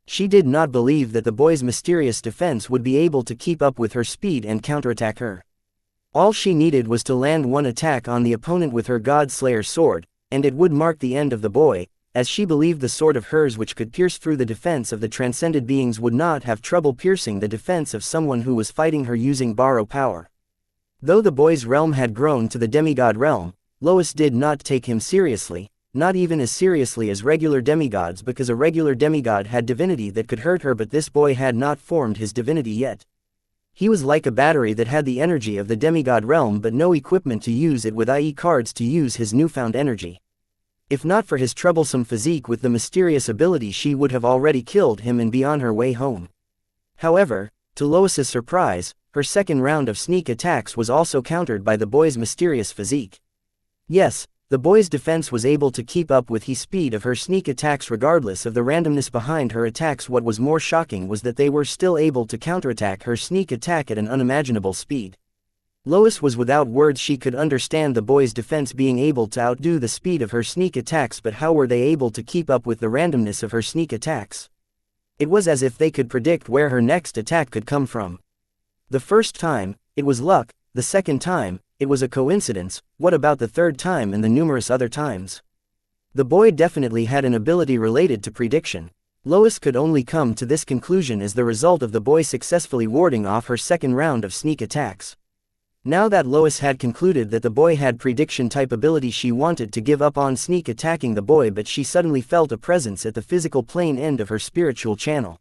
She did not believe that the boy's mysterious defense would be able to keep up with her speed and counterattack her. All she needed was to land one attack on the opponent with her God-Slayer sword, and it would mark the end of the boy, as she believed the sword of hers which could pierce through the defense of the transcended beings would not have trouble piercing the defense of someone who was fighting her using borrow power. Though the boy's realm had grown to the demigod realm, Lois did not take him seriously, not even as seriously as regular demigods, because a regular demigod had divinity that could hurt her, but this boy had not formed his divinity yet. He was like a battery that had the energy of the demigod realm but no equipment to use it with, i.e. cards to use his newfound energy. If not for his troublesome physique with the mysterious ability, she would have already killed him and be on her way home. However, to Lois's surprise, her second round of sneak attacks was also countered by the boy's mysterious physique. Yes, the boy's defense was able to keep up with the speed of her sneak attacks regardless of the randomness behind her attacks. What was more shocking was that they were still able to counterattack her sneak attack at an unimaginable speed. Lois was without words. She could understand the boy's defense being able to outdo the speed of her sneak attacks, but how were they able to keep up with the randomness of her sneak attacks? It was as if they could predict where her next attack could come from. The first time, it was luck. The second time, it was a coincidence. What about the third time and the numerous other times? The boy definitely had an ability related to prediction. Lois could only come to this conclusion as the result of the boy successfully warding off her second round of sneak attacks. Now that Lois had concluded that the boy had prediction-type ability, she wanted to give up on sneak attacking the boy, but she suddenly felt a presence at the physical plane end of her spiritual channel.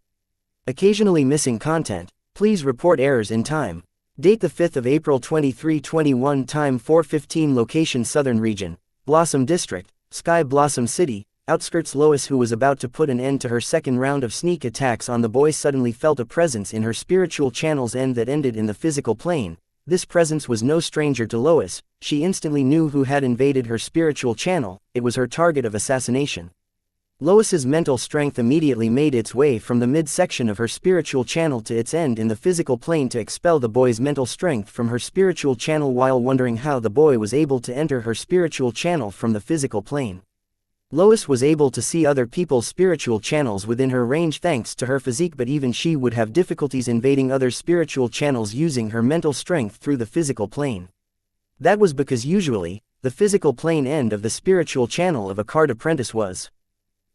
Occasionally missing content. Please report errors in time. Date the 5th of April 2321, time 4:15, location Southern Region, Blossom District, Sky Blossom City, outskirts. Lois, who was about to put an end to her second round of sneak attacks on the boy, suddenly felt a presence in her spiritual channel's end that ended in the physical plane. This presence was no stranger to Lois. She instantly knew who had invaded her spiritual channel. It was her target of assassination. Lois's mental strength immediately made its way from the midsection of her spiritual channel to its end in the physical plane to expel the boy's mental strength from her spiritual channel, while wondering how the boy was able to enter her spiritual channel from the physical plane. Lois was able to see other people's spiritual channels within her range thanks to her physique, but even she would have difficulties invading other spiritual channels using her mental strength through the physical plane. That was because usually, the physical plane end of the spiritual channel of a card apprentice was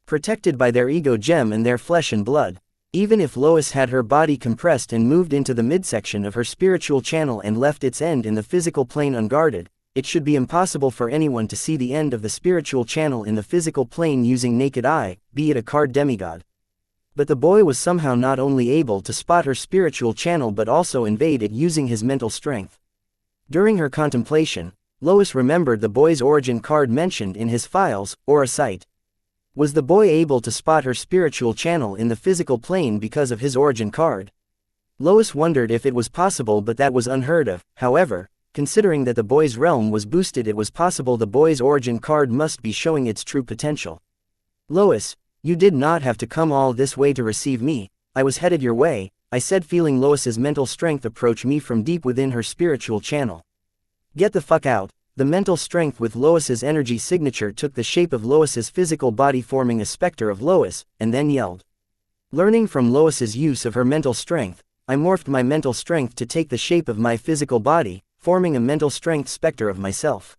protected by their ego gem and their flesh and blood. Even if Lois had her body compressed and moved into the midsection of her spiritual channel and left its end in the physical plane unguarded, it should be impossible for anyone to see the end of the spiritual channel in the physical plane using naked eye, be it a card demigod. But the boy was somehow not only able to spot her spiritual channel but also invade it using his mental strength. During her contemplation, Lois remembered the boy's origin card mentioned in his files, or a sight. Was the boy able to spot her spiritual channel in the physical plane because of his origin card? Lois wondered if it was possible, but that was unheard of. However, considering that the boy's realm was boosted, it was possible the boy's origin card must be showing its true potential. Lois, you did not have to come all this way to receive me. I was headed your way, I said, feeling Lois's mental strength approach me from deep within her spiritual channel. Get the fuck out. The mental strength with Lois's energy signature took the shape of Lois's physical body, forming a specter of Lois, and then yelled. Learning from Lois's use of her mental strength, I morphed my mental strength to take the shape of my physical body, forming a mental strength specter of myself.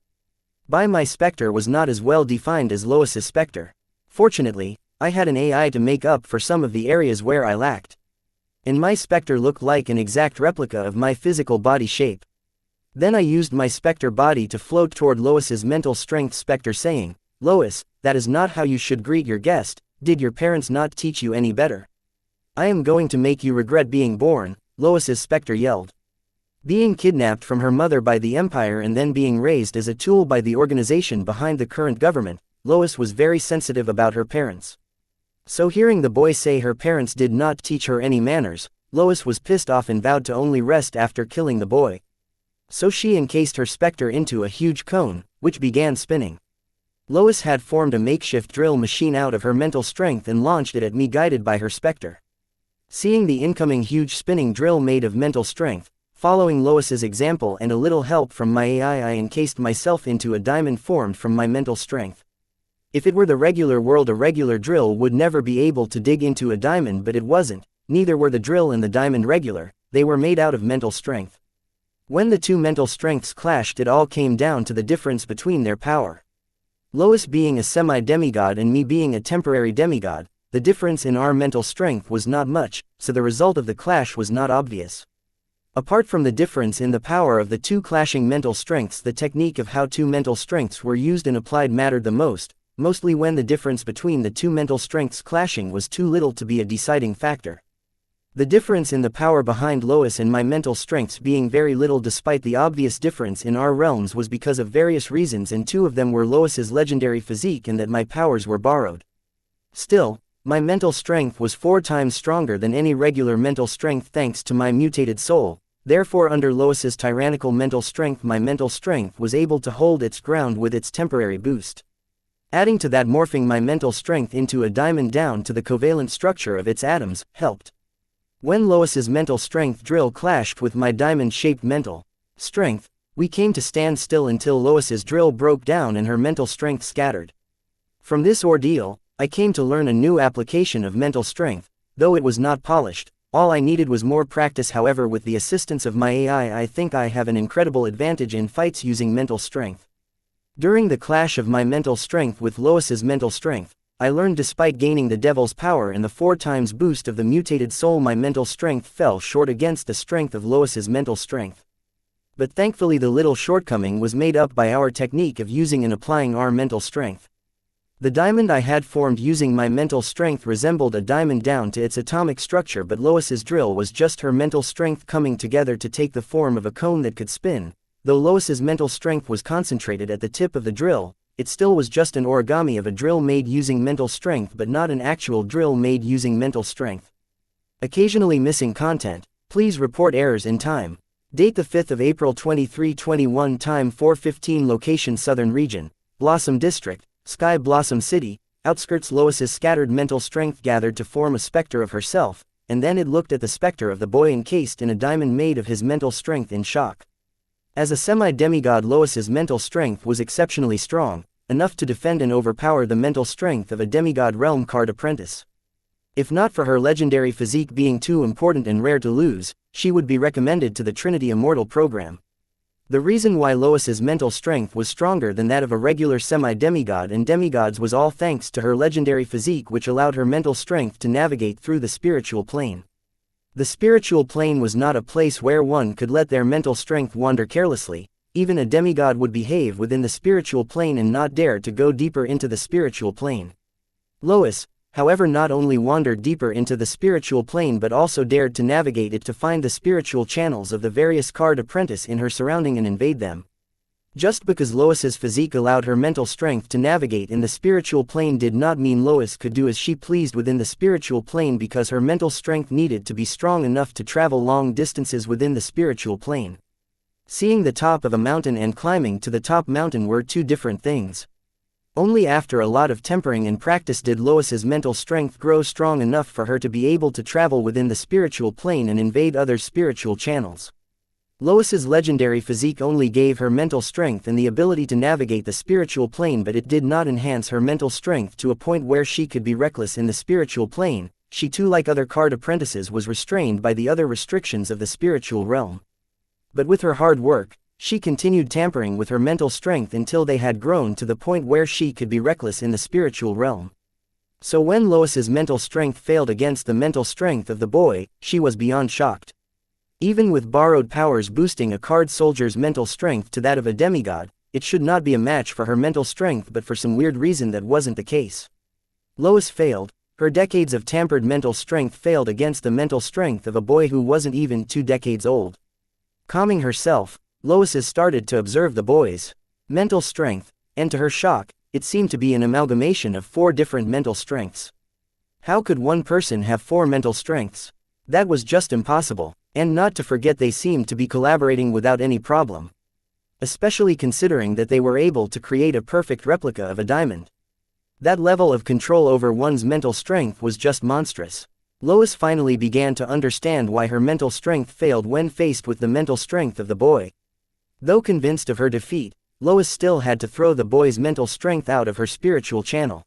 My specter was not as well defined as Lois's specter. Fortunately, I had an AI to make up for some of the areas where I lacked. And my specter looked like an exact replica of my physical body shape. Then I used my specter body to float toward Lois's mental strength specter, saying, Lois, that is not how you should greet your guest. Did your parents not teach you any better? I am going to make you regret being born, Lois's specter yelled. Being kidnapped from her mother by the Empire and then being raised as a tool by the organization behind the current government, Lois was very sensitive about her parents. So hearing the boy say her parents did not teach her any manners, Lois was pissed off and vowed to only rest after killing the boy. So she encased her specter into a huge cone, which began spinning. Lois had formed a makeshift drill machine out of her mental strength and launched it at me, guided by her specter. Seeing the incoming huge spinning drill made of mental strength, following Lois's example and a little help from my AI, I encased myself into a diamond formed from my mental strength. If it were the regular world, a regular drill would never be able to dig into a diamond, but it wasn't. Neither were the drill and the diamond regular, they were made out of mental strength. When the two mental strengths clashed, it all came down to the difference between their power. Lois being a semi-demigod and me being a temporary demigod, the difference in our mental strength was not much, so the result of the clash was not obvious. Apart from the difference in the power of the two clashing mental strengths, the technique of how two mental strengths were used and applied mattered the most, mostly when the difference between the two mental strengths clashing was too little to be a deciding factor. The difference in the power behind Lois and my mental strengths being very little despite the obvious difference in our realms was because of various reasons, and two of them were Lois's legendary physique and that my powers were borrowed. Still, my mental strength was 4 times stronger than any regular mental strength thanks to my mutated soul. Therefore, under Lois's tyrannical mental strength, my mental strength was able to hold its ground with its temporary boost. Adding to that, morphing my mental strength into a diamond down to the covalent structure of its atoms helped. When Lois's mental strength drill clashed with my diamond-shaped mental strength, we came to stand still until Lois's drill broke down and her mental strength scattered. From this ordeal, I came to learn a new application of mental strength, though it was not polished. All I needed was more practice. However, with the assistance of my AI, I think I have an incredible advantage in fights using mental strength. During the clash of my mental strength with Lois's mental strength, I learned despite gaining the devil's power and the 4 times boost of the mutated soul, my mental strength fell short against the strength of Lois's mental strength. But thankfully the little shortcoming was made up by our technique of using and applying our mental strength. The diamond I had formed using my mental strength resembled a diamond down to its atomic structure, but Lois's drill was just her mental strength coming together to take the form of a cone that could spin. Though Lois's mental strength was concentrated at the tip of the drill, it still was just an origami of a drill made using mental strength, but not an actual drill made using mental strength. Occasionally missing content. Please report errors in time. Date the 5th of April 2321, time 4:15, location Southern Region, Blossom District, Sky Blossom City, outskirts. Lois's scattered mental strength gathered to form a specter of herself, and then it looked at the specter of the boy encased in a diamond made of his mental strength in shock. As a semi-demigod, Lois's mental strength was exceptionally strong, enough to defend and overpower the mental strength of a demigod realm card apprentice. If not for her legendary physique being too important and rare to lose, she would be recommended to the Trinity Immortal program. The reason why Lois's mental strength was stronger than that of a regular semi-demigod and demigods was all thanks to her legendary physique, which allowed her mental strength to navigate through the spiritual plane. The spiritual plane was not a place where one could let their mental strength wander carelessly. Even a demigod would behave within the spiritual plane and not dare to go deeper into the spiritual plane. Lois, however, not only wandered deeper into the spiritual plane but also dared to navigate it to find the spiritual channels of the various card apprentice in her surrounding and invade them. Just because Lois's physique allowed her mental strength to navigate in the spiritual plane did not mean Lois could do as she pleased within the spiritual plane, because her mental strength needed to be strong enough to travel long distances within the spiritual plane. Seeing the top of a mountain and climbing to the top mountain were two different things. Only after a lot of tempering and practice did Lois's mental strength grow strong enough for her to be able to travel within the spiritual plane and invade other spiritual channels. Lois's legendary physique only gave her mental strength and the ability to navigate the spiritual plane, but it did not enhance her mental strength to a point where she could be reckless in the spiritual plane. She too, like other card apprentices, was restrained by the other restrictions of the spiritual realm. But with her hard work, she continued tampering with her mental strength until they had grown to the point where she could be reckless in the spiritual realm. So when Lois's mental strength failed against the mental strength of the boy, she was beyond shocked. Even with borrowed powers boosting a card soldier's mental strength to that of a demigod, it should not be a match for her mental strength, but for some weird reason that wasn't the case. Lois failed. Her decades of tampered mental strength failed against the mental strength of a boy who wasn't even 2 decades old. Calming herself, Lois started to observe the boy's mental strength, and to her shock, it seemed to be an amalgamation of 4 different mental strengths. How could one person have 4 mental strengths? That was just impossible, and not to forget they seemed to be collaborating without any problem. Especially considering that they were able to create a perfect replica of a diamond. That level of control over one's mental strength was just monstrous. Lois finally began to understand why her mental strength failed when faced with the mental strength of the boy. Though convinced of her defeat, Lois still had to throw the boy's mental strength out of her spiritual channel.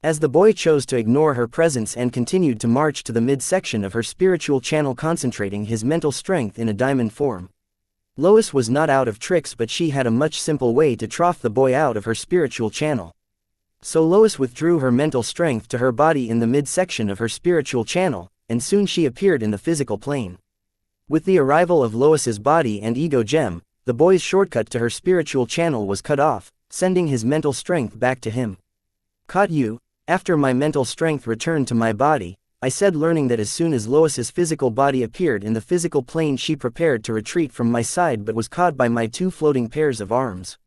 As the boy chose to ignore her presence and continued to march to the midsection of her spiritual channel, concentrating his mental strength in a diamond form. Lois was not out of tricks, but she had a much simple way to trough the boy out of her spiritual channel. So Lois withdrew her mental strength to her body in the midsection of her spiritual channel, and soon she appeared in the physical plane. With the arrival of Lois's body and ego gem, the boy's shortcut to her spiritual channel was cut off, sending his mental strength back to him. "Caught you." After my mental strength returned to my body, I said, learning that as soon as Lois's physical body appeared in the physical plane, she prepared to retreat from my side but was caught by my 2 floating pairs of arms.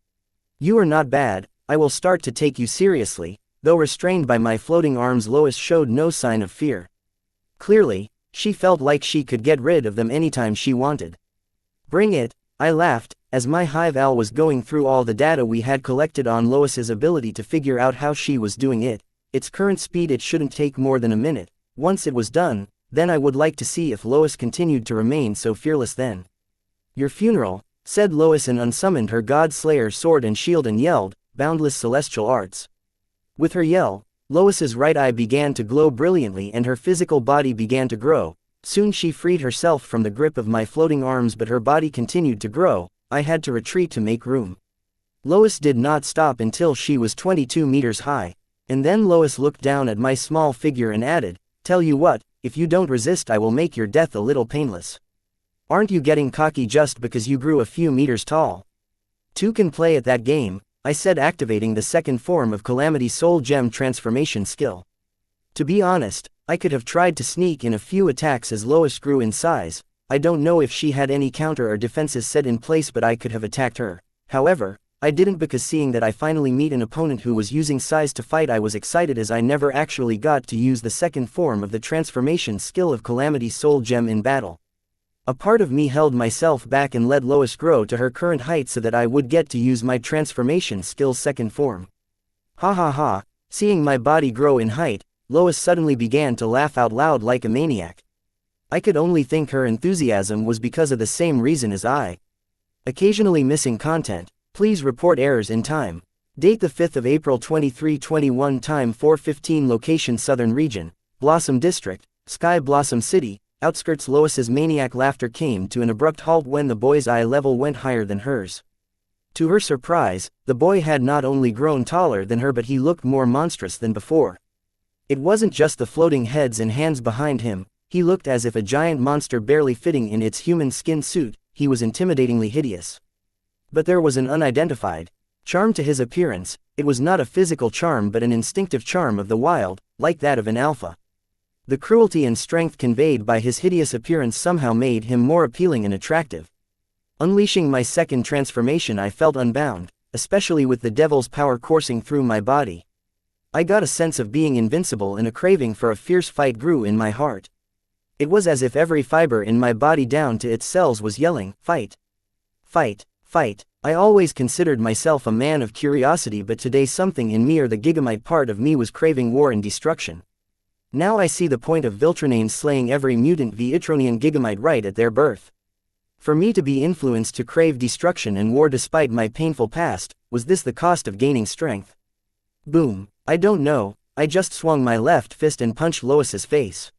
"You are not bad. I will start to take you seriously." Though restrained by my floating arms, Lois showed no sign of fear. Clearly, she felt like she could get rid of them anytime she wanted. "Bring it," I laughed, as my hive owl was going through all the data we had collected on Lois's ability to figure out how she was doing it. Its current speed, it shouldn't take more than a minute. Once it was done, then I would like to see if Lois continued to remain so fearless then. "Your funeral," said Lois, and unsummoned her God Slayer sword and shield and yelled, "Boundless celestial arts." With her yell, Lois's right eye began to glow brilliantly and her physical body began to grow. Soon she freed herself from the grip of my floating arms, but her body continued to grow. I had to retreat to make room. Lois did not stop until she was 22 meters high. And then Lois looked down at my small figure and added, "Tell you what, if you don't resist, I will make your death a little painless." "Aren't you getting cocky just because you grew a few meters tall?" "Two can play at that game," I said, activating the second form of Calamity Soul Gem transformation skill. To be honest, I could have tried to sneak in a few attacks as Lois grew in size. I don't know if she had any counter or defenses set in place, but I could have attacked her. However, I didn't, because seeing that I finally meet an opponent who was using size to fight, I was excited as I never actually got to use the second form of the transformation skill of Calamity Soul Gem in battle. A part of me held myself back and let Lois grow to her current height so that I would get to use my transformation skill's second form. Ha ha ha, seeing my body grow in height, Lois suddenly began to laugh out loud like a maniac. I could only think her enthusiasm was because of the same reason as I. Occasionally missing content. Please report errors in time. Date the 5th of April 2321, time 4:15, location Southern Region, Blossom District, Sky Blossom City, outskirts. Lois's maniac laughter came to an abrupt halt when the boy's eye level went higher than hers. To her surprise, the boy had not only grown taller than her but he looked more monstrous than before. It wasn't just the floating heads and hands behind him, he looked as if a giant monster barely fitting in its human skin suit. He was intimidatingly hideous. But there was an unidentified charm to his appearance. It was not a physical charm but an instinctive charm of the wild, like that of an alpha. The cruelty and strength conveyed by his hideous appearance somehow made him more appealing and attractive. Unleashing my second transformation, I felt unbound, especially with the devil's power coursing through my body. I got a sense of being invincible and a craving for a fierce fight grew in my heart. It was as if every fiber in my body down to its cells was yelling, "Fight! Fight! Fight!" I always considered myself a man of curiosity, but today something in me, or the Gigamite part of me, was craving war and destruction. Now I see the point of Viltrunanes slaying every mutant Vitronian Gigamite right at their birth. For me to be influenced to crave destruction and war despite my painful past, was this the cost of gaining strength? Boom. I don't know, I just swung my left fist and punched Lois's face.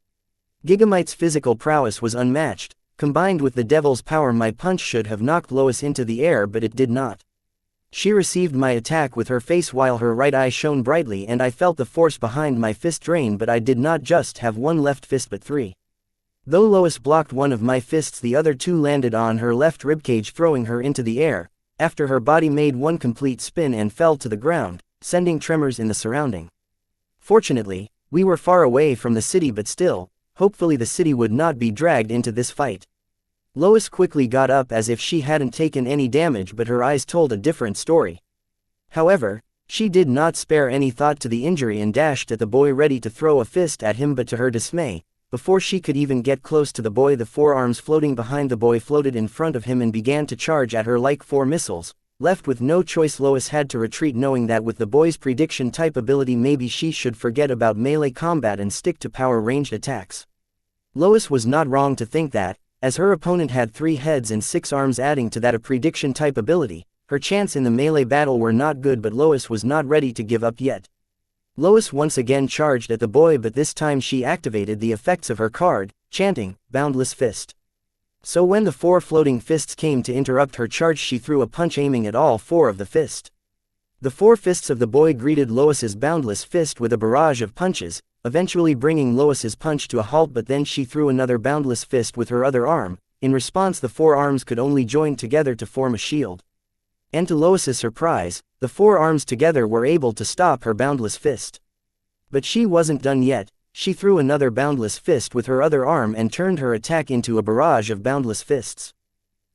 Gigamite's physical prowess was unmatched. Combined with the devil's power, my punch should have knocked Lois into the air, but it did not. She received my attack with her face while her right eye shone brightly, and I felt the force behind my fist drain, but I did not just have one left fist but three. Though Lois blocked one of my fists, the other two landed on her left ribcage, throwing her into the air, after her body made one complete spin and fell to the ground, sending tremors in the surrounding. Fortunately, we were far away from the city, but still, hopefully the city would not be dragged into this fight. Lois quickly got up as if she hadn't taken any damage, but her eyes told a different story. However, she did not spare any thought to the injury and dashed at the boy, ready to throw a fist at him, but to her dismay, before she could even get close to the boy, the forearms floating behind the boy floated in front of him and began to charge at her like 4 missiles. Left with no choice, Lois had to retreat, knowing that with the boy's prediction type ability maybe she should forget about melee combat and stick to power ranged attacks. Lois was not wrong to think that, as her opponent had 3 heads and 6 arms, adding to that a prediction type ability, her chance in the melee battle were not good, but Lois was not ready to give up yet. Lois once again charged at the boy, but this time she activated the effects of her card, chanting, "Boundless Fist." So when the 4 floating fists came to interrupt her charge, she threw a punch aiming at all 4 of the fists. The 4 fists of the boy greeted Lois's boundless fist with a barrage of punches, eventually bringing Lois's punch to a halt, but then she threw another boundless fist with her other arm. In response, the 4 arms could only join together to form a shield. And to Lois's surprise, the 4 arms together were able to stop her boundless fist. But she wasn't done yet. She threw another boundless fist with her other arm and turned her attack into a barrage of boundless fists.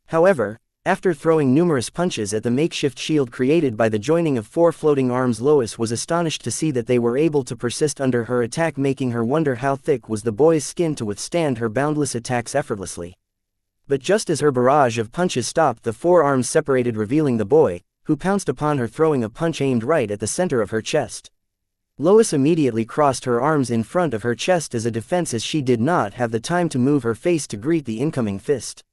However, after throwing numerous punches at the makeshift shield created by the joining of 4 floating arms, Lois was astonished to see that they were able to persist under her attack, making her wonder how thick was the boy's skin to withstand her boundless attacks effortlessly. But just as her barrage of punches stopped, the 4 arms separated, revealing the boy, who pounced upon her, throwing a punch aimed right at the center of her chest. Lois immediately crossed her arms in front of her chest as a defense, as she did not have the time to move her face to greet the incoming fist.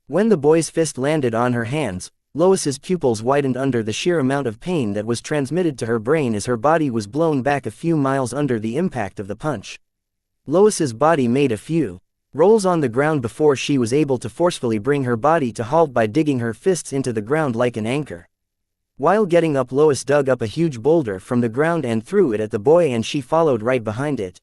When the boy's fist landed on her hands, Lois's pupils widened under the sheer amount of pain that was transmitted to her brain as her body was blown back a few miles under the impact of the punch. Lois's body made a few rolls on the ground before she was able to forcefully bring her body to halt by digging her fists into the ground like an anchor. While getting up, Lois dug up a huge boulder from the ground and threw it at the boy, and she followed right behind it.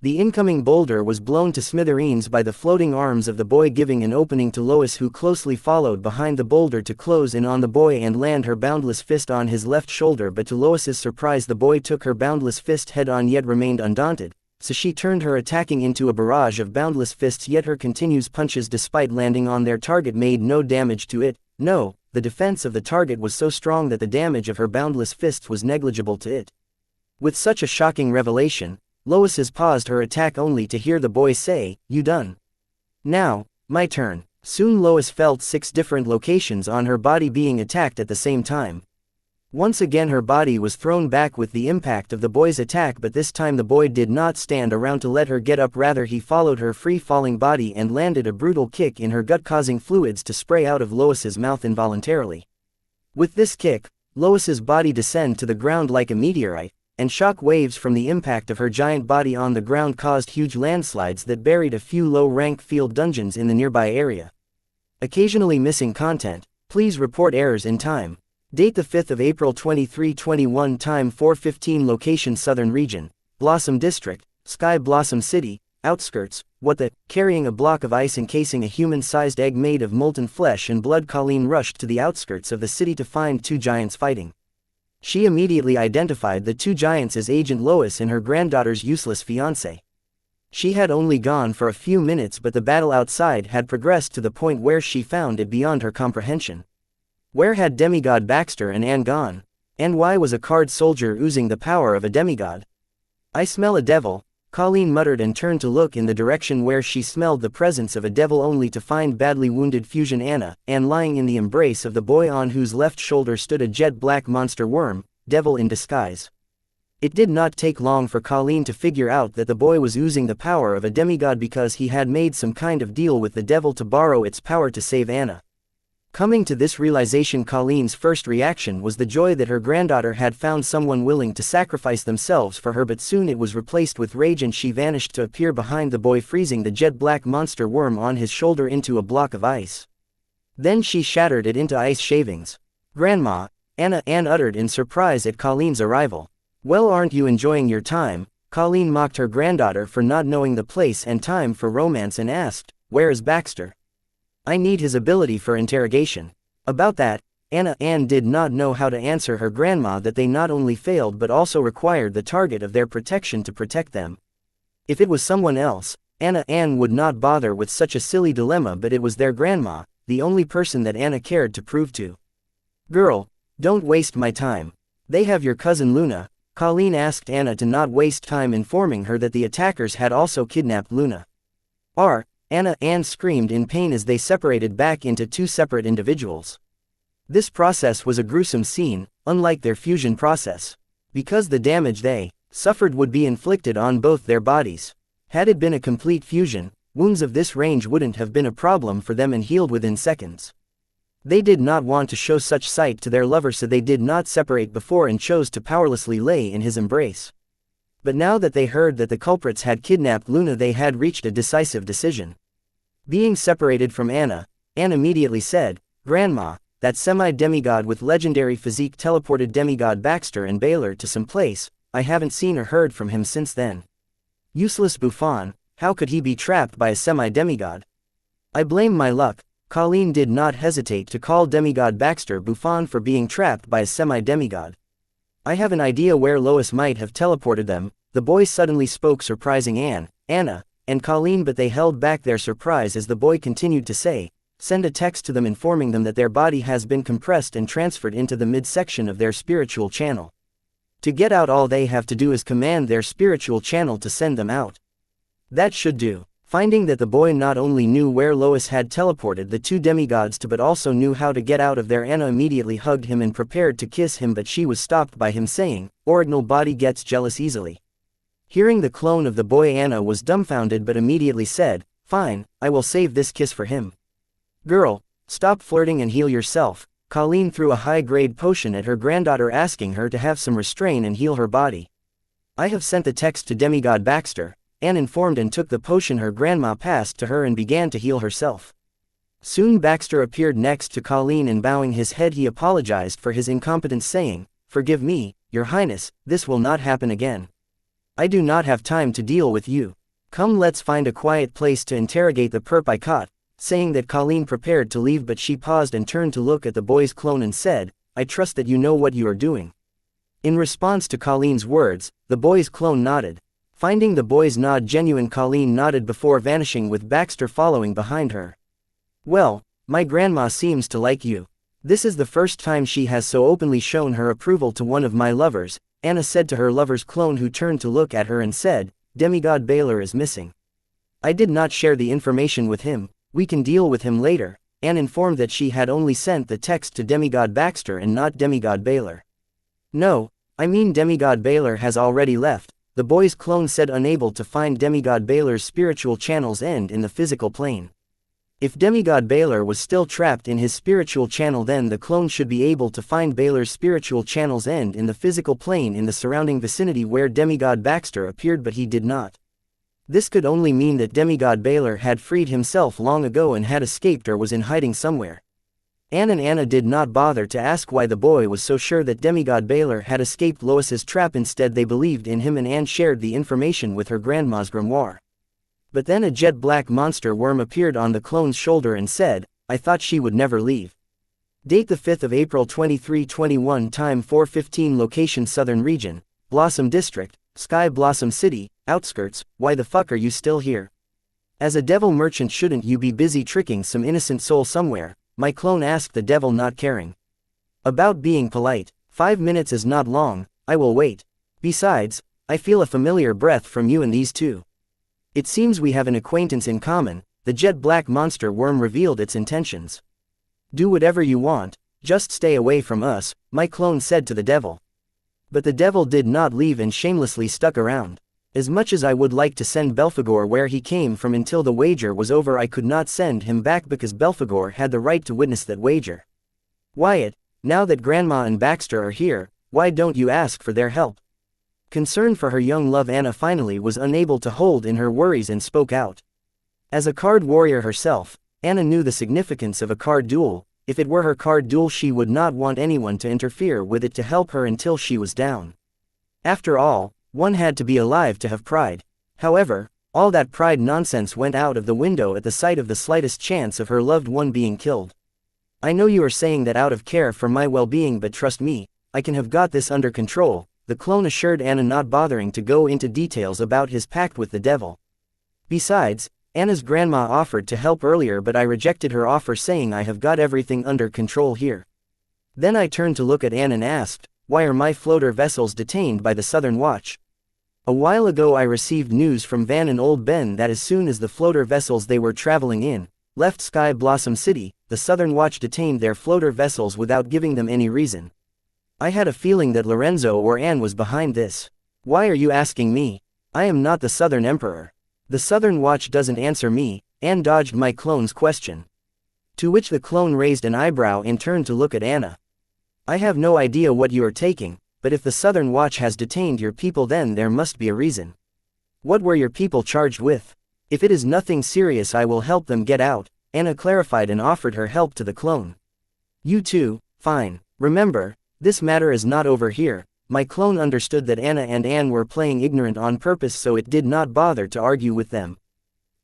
The incoming boulder was blown to smithereens by the floating arms of the boy, giving an opening to Lois, who closely followed behind the boulder to close in on the boy and land her boundless fist on his left shoulder. But to Lois's surprise, the boy took her boundless fist head on yet remained undaunted, so she turned her attacking into a barrage of boundless fists, yet her continuous punches, despite landing on their target, made no damage to it. No, the defense of the target was so strong that the damage of her boundless fists was negligible to it. With such a shocking revelation, Lois paused her attack only to hear the boy say, "You done? Now, my turn." Soon Lois felt 6 different locations on her body being attacked at the same time. Once again her body was thrown back with the impact of the boy's attack, but this time the boy did not stand around to let her get up, rather he followed her free-falling body and landed a brutal kick in her gut, causing fluids to spray out of Lois's mouth involuntarily. With this kick, Lois's body descended to the ground like a meteorite, and shock waves from the impact of her giant body on the ground caused huge landslides that buried a few low-rank field dungeons in the nearby area. Occasionally missing content. Please report errors in time. Date the 5th of April 2321. Time 4:15. Location Southern Region, Blossom District, Sky Blossom City, Outskirts. What the? Carrying a block of ice encasing a human-sized egg made of molten flesh and blood, Colleen rushed to the outskirts of the city to find two giants fighting. She immediately identified the two giants as Agent Lois and her granddaughter's useless fiancé. She had only gone for a few minutes, but the battle outside had progressed to the point where she found it beyond her comprehension. Where had demigod Baxter and Anne gone? And why was a card soldier oozing the power of a demigod? I smell a devil, Colleen muttered and turned to look in the direction where she smelled the presence of a devil, only to find badly wounded fusion Anne lying in the embrace of the boy on whose left shoulder stood a jet-black monster worm, devil in disguise. It did not take long for Colleen to figure out that the boy was oozing the power of a demigod because he had made some kind of deal with the devil to borrow its power to save Anna. Coming to this realization, Colleen's first reaction was the joy that her granddaughter had found someone willing to sacrifice themselves for her, but soon it was replaced with rage and she vanished to appear behind the boy, freezing the jet-black monster worm on his shoulder into a block of ice. Then she shattered it into ice shavings. "Grandma," Anne uttered in surprise at Colleen's arrival. "Well, aren't you enjoying your time?" Colleen mocked her granddaughter for not knowing the place and time for romance and asked, "Where is Baxter? I need his ability for interrogation." About that, Anne did not know how to answer her grandma that they not only failed but also required the target of their protection to protect them. If it was someone else, Anne would not bother with such a silly dilemma, but it was their grandma, the only person that Anna cared to prove to. "Girl, don't waste my time. They have your cousin Luna." Colleen asked Anna to not waste time informing her that the attackers had also kidnapped Luna. Anne screamed in pain as they separated back into two separate individuals. This process was a gruesome scene, unlike their fusion process, because the damage they suffered would be inflicted on both their bodies. Had it been a complete fusion, wounds of this range wouldn't have been a problem for them and healed within seconds. They did not want to show such sight to their lover, so they did not separate before and chose to powerlessly lay in his embrace. But now that they heard that the culprits had kidnapped Luna, they had reached a decisive decision. Being separated from Anne immediately said, "Grandma, that semi-demigod with legendary physique teleported demigod Baxter and Baylor to some place. I haven't seen or heard from him since then. Useless bouffon, how could he be trapped by a semi-demigod? I blame my luck." Colleen did not hesitate to call demigod Baxter bouffon for being trapped by a semi-demigod. "I have an idea where Lois might have teleported them," the boy suddenly spoke, surprising Anna, and Colleen, but they held back their surprise as the boy continued to say, "Send a text to them informing them that their body has been compressed and transferred into the midsection of their spiritual channel. To get out, all they have to do is command their spiritual channel to send them out. That should do." Finding that the boy not only knew where Lois had teleported the two demigods to but also knew how to get out of there, Anna immediately hugged him and prepared to kiss him, but she was stopped by him saying, "Original body gets jealous easily." Hearing the clone of the boy, Anna was dumbfounded but immediately said, "Fine, I will save this kiss for him." "Girl, stop flirting and heal yourself." Colleen threw a high-grade potion at her granddaughter, asking her to have some restraint and heal her body. "I have sent the text to demigod Baxter," Anne informed, and took the potion her grandma passed to her and began to heal herself. Soon Baxter appeared next to Colleen, and bowing his head he apologized for his incompetence, saying, "Forgive me, Your Highness, this will not happen again. I do not have time to deal with you. Come, let's find a quiet place to interrogate the perp I caught." Saying that, Colleen prepared to leave, but she paused and turned to look at the boy's clone and said, "I trust that you know what you are doing." In response to Colleen's words, the boy's clone nodded. Finding the boy's nod genuine, Colleen nodded before vanishing, with Baxter following behind her. "Well, my grandma seems to like you. This is the first time she has so openly shown her approval to one of my lovers," Anna said to her lover's clone, who turned to look at her and said, "Demigod Baylor is missing. I did not share the information with him. We can deal with him later." Anne informed that she had only sent the text to demigod Baxter and not demigod Baylor. "No, I mean demigod Baylor has already left," the boy's clone said, unable to find demigod Baylor's spiritual channel's end in the physical plane. If demigod Baylor was still trapped in his spiritual channel, then the clone should be able to find Baylor's spiritual channel's end in the physical plane in the surrounding vicinity where demigod Baxter appeared, but he did not. This could only mean that demigod Baylor had freed himself long ago and had escaped or was in hiding somewhere. Anne and Anna did not bother to ask why the boy was so sure that demigod Baylor had escaped Lois's trap. Instead, they believed in him, and Anne shared the information with her grandma's grimoire. But then a jet black monster worm appeared on the clone's shoulder and said, "I thought she would never leave." Date the 5th of April 2321, time 4:15, location Southern Region, Blossom District, Sky Blossom City, outskirts. Why the fuck are you still here? As a devil merchant, shouldn't you be busy tricking some innocent soul somewhere? My clone asked the devil, not caring about being polite. 5 minutes is not long, I will wait. Besides, I feel a familiar breath from you and these two. It seems we have an acquaintance in common. The jet black monster worm revealed its intentions. Do whatever you want, just stay away from us, my clone said to the devil. But the devil did not leave and shamelessly stuck around. As much as I would like to send Belphegor where he came from until the wager was over, I could not send him back because Belphegor had the right to witness that wager. Wyatt, now that Grandma and Baxter are here, why don't you ask for their help? Concerned for her young love, Anna finally was unable to hold in her worries and spoke out. As a card warrior herself, Anna knew the significance of a card duel. If it were her card duel, she would not want anyone to interfere with it to help her until she was down. After all, one had to be alive to have pride. However, all that pride nonsense went out of the window at the sight of the slightest chance of her loved one being killed. I know you are saying that out of care for my well-being, but trust me, I can have got this under control, the clone assured Anna, not bothering to go into details about his pact with the devil. Besides, Anna's grandma offered to help earlier, but I rejected her offer, saying I have got everything under control here. Then I turned to look at Anne and asked, why are my floater vessels detained by the Southern Watch? A while ago I received news from Van and Old Ben that as soon as the floater vessels they were traveling in left Sky Blossom City, the Southern Watch detained their floater vessels without giving them any reason. I had a feeling that Lorenzo or Anne was behind this. Why are you asking me? I am not the Southern Emperor. The Southern Watch doesn't answer me. Anne dodged my clone's question. To which the clone raised an eyebrow and turned to look at Anna. I have no idea what you are taking, but if the Southern Watch has detained your people, then there must be a reason. What were your people charged with? If it is nothing serious, I will help them get out, Anna clarified and offered her help to the clone. You too, fine. Remember, this matter is not over here. My clone understood that Anna and Anne were playing ignorant on purpose, so it did not bother to argue with them.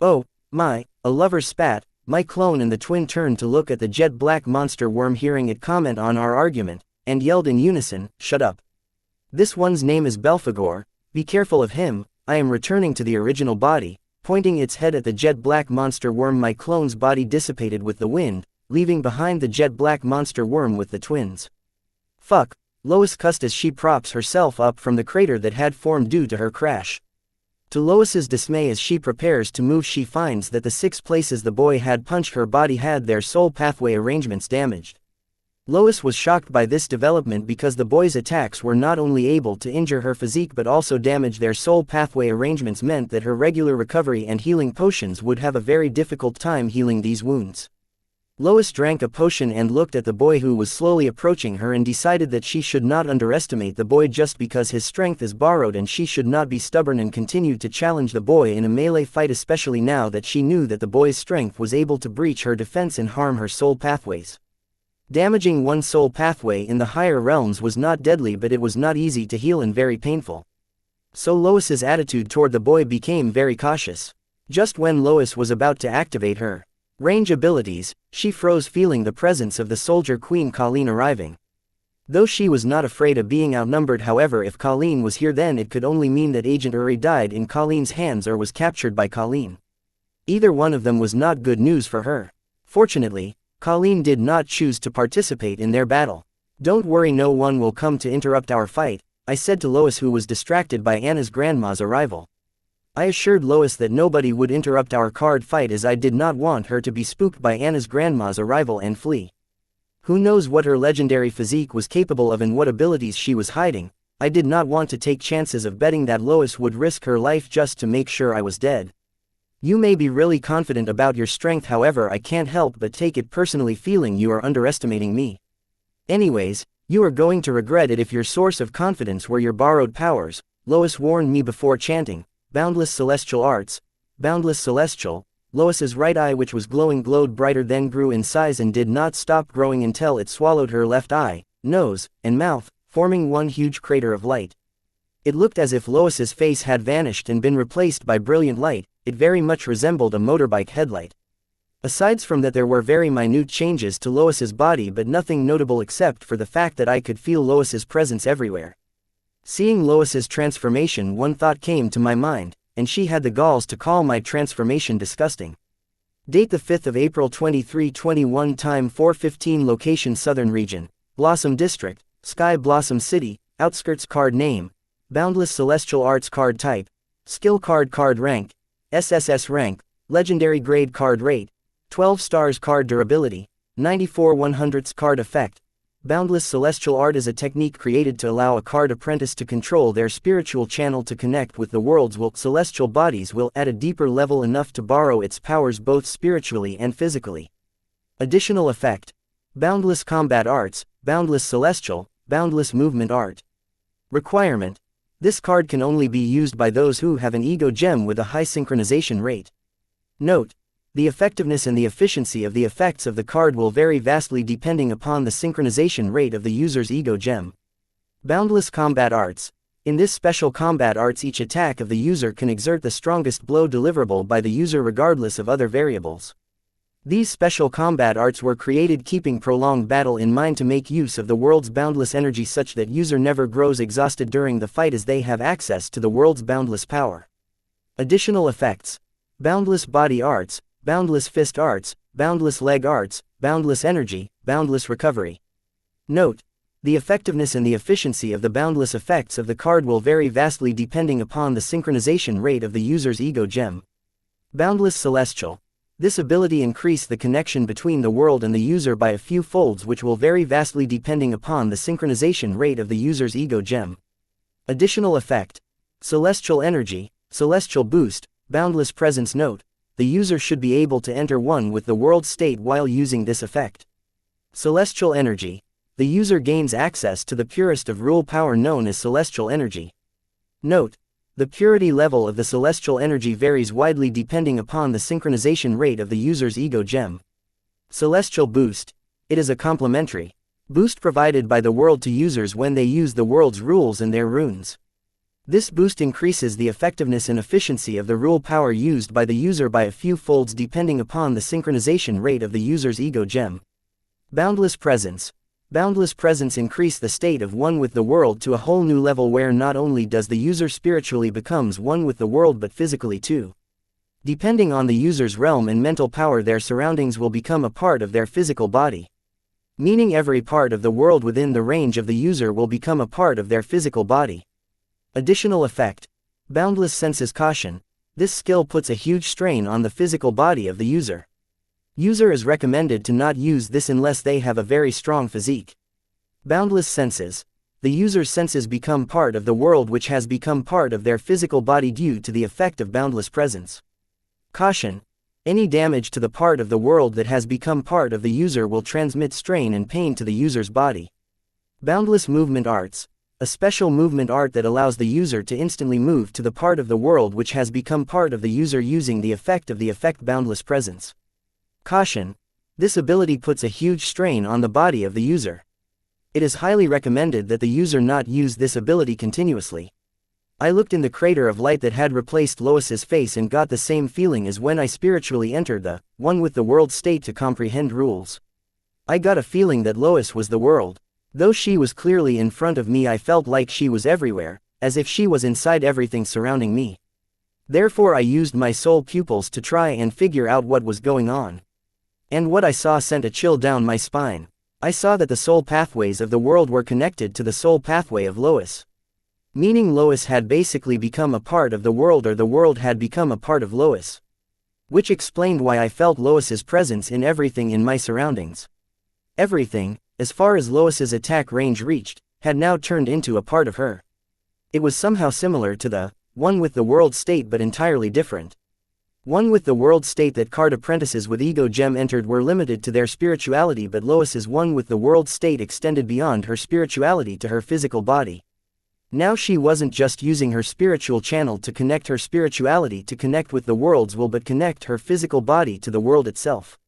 Oh, my, a lover spat. My clone and the twin turned to look at the jet black monster worm, hearing it comment on our argument, and yelled in unison, shut up. This one's name is Belphegor, be careful of him. I am returning to the original body. Pointing its head at the jet black monster worm, my clone's body dissipated with the wind, leaving behind the jet black monster worm with the twins. Fuck, Lois cussed as she props herself up from the crater that had formed due to her crash. To Lois's dismay, as she prepares to move, she finds that the 6 places the boy had punched her body had their soul pathway arrangements damaged. Lois was shocked by this development because the boy's attacks were not only able to injure her physique but also damage their soul pathway arrangements, meant that her regular recovery and healing potions would have a very difficult time healing these wounds. Lois drank a potion and looked at the boy who was slowly approaching her and decided that she should not underestimate the boy just because his strength is borrowed, and she should not be stubborn and continue to challenge the boy in a melee fight, especially now that she knew that the boy's strength was able to breach her defense and harm her soul pathways. Damaging one soul pathway in the higher realms was not deadly, but it was not easy to heal and very painful. So Lois's attitude toward the boy became very cautious. Just when Lois was about to activate her range abilities, she froze, feeling the presence of the soldier queen Colleen arriving. Though she was not afraid of being outnumbered, however, if Colleen was here, then it could only mean that Agent Uri died in Colleen's hands or was captured by Colleen. Either one of them was not good news for her. Fortunately, Colleen did not choose to participate in their battle. Don't worry, no one will come to interrupt our fight, I said to Lois, who was distracted by Anna's grandma's arrival. I assured Lois that nobody would interrupt our card fight, as I did not want her to be spooked by Anna's grandma's arrival and flee. Who knows what her legendary physique was capable of and what abilities she was hiding. I did not want to take chances of betting that Lois would risk her life just to make sure I was dead. You may be really confident about your strength, however I can't help but take it personally feeling you are underestimating me. Anyways, you are going to regret it if your source of confidence were your borrowed powers, Lois warned me before chanting, boundless celestial arts, boundless celestial. Lois's right eye, which was glowing, glowed brighter, then grew in size and did not stop growing until it swallowed her left eye, nose, and mouth, forming one huge crater of light. It looked as if Lois's face had vanished and been replaced by brilliant light. It very much resembled a motorbike headlight. Aside from that, there were very minute changes to Lois's body, but nothing notable except for the fact that I could feel Lois's presence everywhere. Seeing Lois's transformation, one thought came to my mind, and she had the galls to call my transformation disgusting. Date the 5th of April 2321, time 4:15, location Southern Region, Blossom District, Sky Blossom City, outskirts. Card name, Boundless Celestial Arts. Card type, Skill card. Card rank, SSS rank, Legendary grade. Card rate, 12 stars. Card durability, 94/100. Card effect, Boundless Celestial Art is a technique created to allow a card apprentice to control their spiritual channel to connect with the world's celestial bodies will at a deeper level enough to borrow its powers both spiritually and physically. Additional effect, Boundless Combat Arts, Boundless Celestial, Boundless Movement Art. Requirement, this card can only be used by those who have an ego gem with a high synchronization rate. Note, the effectiveness and the efficiency of the effects of the card will vary vastly depending upon the synchronization rate of the user's ego gem. Boundless Combat Arts. In this special combat arts, each attack of the user can exert the strongest blow deliverable by the user regardless of other variables. These special combat arts were created keeping prolonged battle in mind to make use of the world's boundless energy such that user never grows exhausted during the fight as they have access to the world's boundless power. Additional effects, Boundless Body Arts, Boundless Fist Arts, Boundless Leg Arts, Boundless Energy, Boundless Recovery. Note, the effectiveness and the efficiency of the boundless effects of the card will vary vastly depending upon the synchronization rate of the user's ego gem. Boundless Celestial. This ability increases the connection between the world and the user by a few folds, which will vary vastly depending upon the synchronization rate of the user's ego gem. Additional effect, Celestial Energy, Celestial Boost, Boundless Presence. Note, the user should be able to enter one with the world state while using this effect. Celestial Energy. The user gains access to the purest of rule power known as Celestial Energy. Note, the purity level of the Celestial Energy varies widely depending upon the synchronization rate of the user's ego gem. Celestial Boost. It is a complementary boost provided by the world to users when they use the world's rules and their runes. This boost increases the effectiveness and efficiency of the rule power used by the user by a few folds depending upon the synchronization rate of the user's ego gem. Boundless Presence. Boundless Presence increase the state of one with the world to a whole new level where not only does the user spiritually becomes one with the world but physically too. Depending on the user's realm and mental power, their surroundings will become a part of their physical body. Meaning every part of the world within the range of the user will become a part of their physical body. Additional effect, Boundless Senses. Caution. This skill puts a huge strain on the physical body of the user. User is recommended to not use this unless they have a very strong physique. Boundless Senses. The user's senses become part of the world which has become part of their physical body due to the effect of Boundless Presence. Caution. Any damage to the part of the world that has become part of the user will transmit strain and pain to the user's body. Boundless Movement Arts. A special movement art that allows the user to instantly move to the part of the world which has become part of the user using the effect of the effect Boundless Presence. Caution. This ability puts a huge strain on the body of the user. It is highly recommended that the user not use this ability continuously. I looked in the crater of light that had replaced Lois's face and got the same feeling as when I spiritually entered the one with the world state to comprehend rules. I got a feeling that Lois was the world. Though she was clearly in front of me, I felt like she was everywhere, as if she was inside everything surrounding me. Therefore I used my soul pupils to try and figure out what was going on. And what I saw sent a chill down my spine. I saw that the soul pathways of the world were connected to the soul pathway of Lois. Meaning Lois had basically become a part of the world, or the world had become a part of Lois. Which explained why I felt Lois's presence in everything in my surroundings. Everything, as far as Lois's attack range reached, had now turned into a part of her. It was somehow similar to the one with the world state but entirely different. One with the world state that card apprentices with ego gem entered were limited to their spirituality, but Lois's one with the world state extended beyond her spirituality to her physical body. Now she wasn't just using her spiritual channel to connect her spirituality to connect with the world's will, but connect her physical body to the world itself.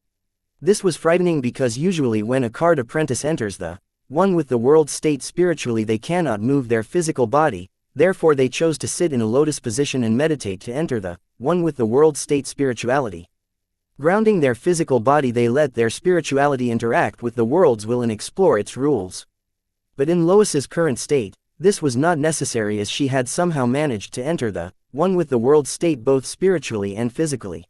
This was frightening because usually when a card apprentice enters the one with the world state spiritually, they cannot move their physical body, therefore they chose to sit in a lotus position and meditate to enter the one with the world state spirituality. Grounding their physical body, they let their spirituality interact with the world's will and explore its rules. But in Lois's current state, this was not necessary, as she had somehow managed to enter the one with the world state both spiritually and physically.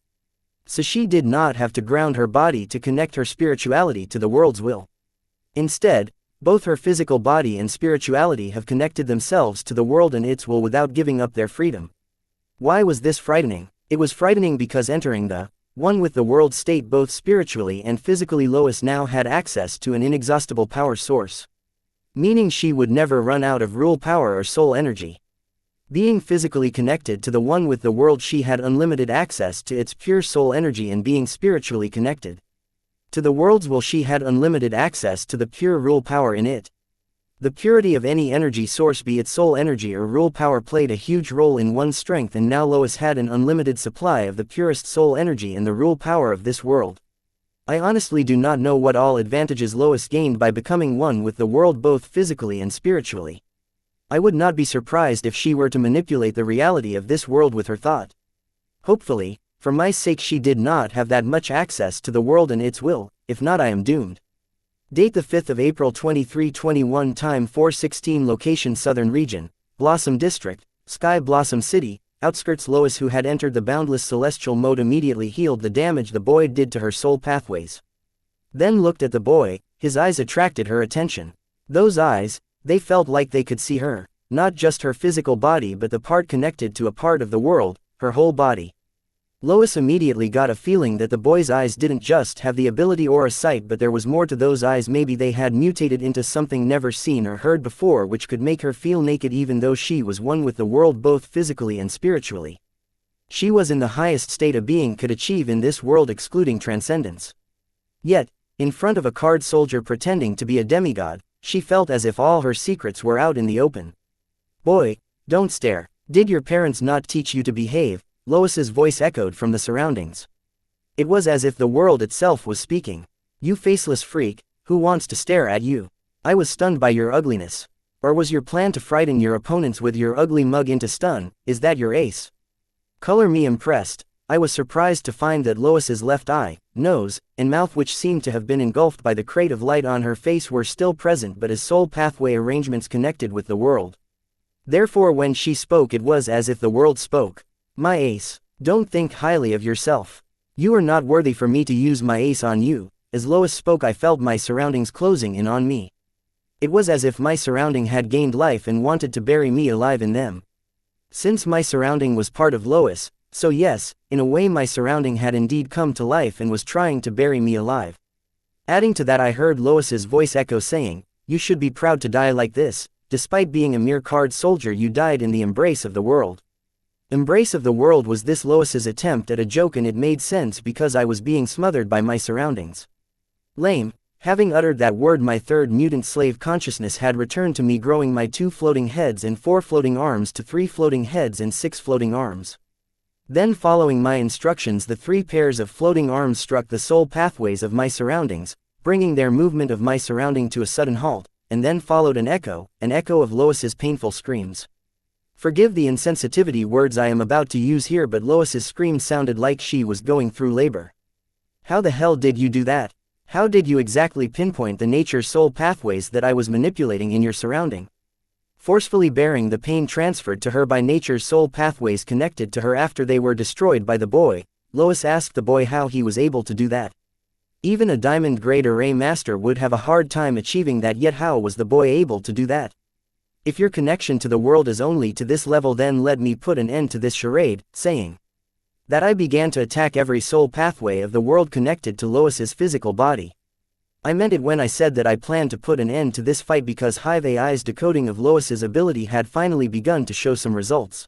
So she did not have to ground her body to connect her spirituality to the world's will. Instead, both her physical body and spirituality have connected themselves to the world and its will without giving up their freedom. Why was this frightening? It was frightening because entering the one with the world state both spiritually and physically, Lois now had access to an inexhaustible power source. Meaning she would never run out of rule power or soul energy. Being physically connected to the one with the world, she had unlimited access to its pure soul energy, and being spiritually connected to the world's will, she had unlimited access to the pure rule power in it. The purity of any energy source, be it soul energy or rule power, played a huge role in one's strength, and now Lois had an unlimited supply of the purest soul energy and the rule power of this world. I honestly do not know what all advantages Lois gained by becoming one with the world both physically and spiritually. I would not be surprised if she were to manipulate the reality of this world with her thought. Hopefully, for my sake, she did not have that much access to the world and its will. If not, I am doomed. Date the 5th of April 2321, time 4:16, location Southern Region, Blossom District, Sky Blossom City, outskirts. Lois, who had entered the boundless celestial mode, immediately healed the damage the boy did to her soul pathways. Then looked at the boy. His eyes attracted her attention. Those eyes, they felt like they could see her, not just her physical body but the part connected to a part of the world, her whole body. Lois immediately got a feeling that the boy's eyes didn't just have the ability or a sight, but there was more to those eyes. Maybe they had mutated into something never seen or heard before, which could make her feel naked even though she was one with the world both physically and spiritually. She was in the highest state a being could achieve in this world, excluding transcendence. Yet, in front of a card soldier pretending to be a demigod, she felt as if all her secrets were out in the open. "Boy, don't stare. Did your parents not teach you to behave?" Lois's voice echoed from the surroundings. It was as if the world itself was speaking. "You faceless freak, who wants to stare at you? I was stunned by your ugliness. Or was your plan to frighten your opponents with your ugly mug into stun? Is that your ace?" Color me impressed. I was surprised to find that Lois's left eye, nose, and mouth, which seemed to have been engulfed by the crate of light on her face, were still present, but as soul pathway arrangements connected with the world. Therefore when she spoke, it was as if the world spoke. "My ace, don't think highly of yourself. You are not worthy for me to use my ace on you." As Lois spoke, I felt my surroundings closing in on me. It was as if my surrounding had gained life and wanted to bury me alive in them. Since my surrounding was part of Lois, so yes, in a way my surrounding had indeed come to life and was trying to bury me alive. Adding to that, I heard Lois's voice echo saying, "You should be proud to die like this. Despite being a mere card soldier, you died in the embrace of the world." Embrace of the world was this Lois's attempt at a joke, and it made sense because I was being smothered by my surroundings. Lame. Having uttered that word, my third mutant slave consciousness had returned to me, growing my 2 floating heads and 4 floating arms to 3 floating heads and 6 floating arms. Then, following my instructions, the 3 pairs of floating arms struck the soul pathways of my surroundings, bringing their movement of my surrounding to a sudden halt, and then followed an echo of Lois's painful screams. Forgive the insensitivity words I am about to use here, but Lois's screams sounded like she was going through labor. "How the hell did you do that? How did you exactly pinpoint the nature soul pathways that I was manipulating in your surrounding?" Forcefully bearing the pain transferred to her by nature's soul pathways connected to her after they were destroyed by the boy, Lois asked the boy how he was able to do that. Even a diamond-grade array master would have a hard time achieving that, yet how was the boy able to do that? "If your connection to the world is only to this level, then let me put an end to this charade," saying that, I began to attack every soul pathway of the world connected to Lois's physical body. I meant it when I said that I planned to put an end to this fight because Hive AI's decoding of Lois's ability had finally begun to show some results.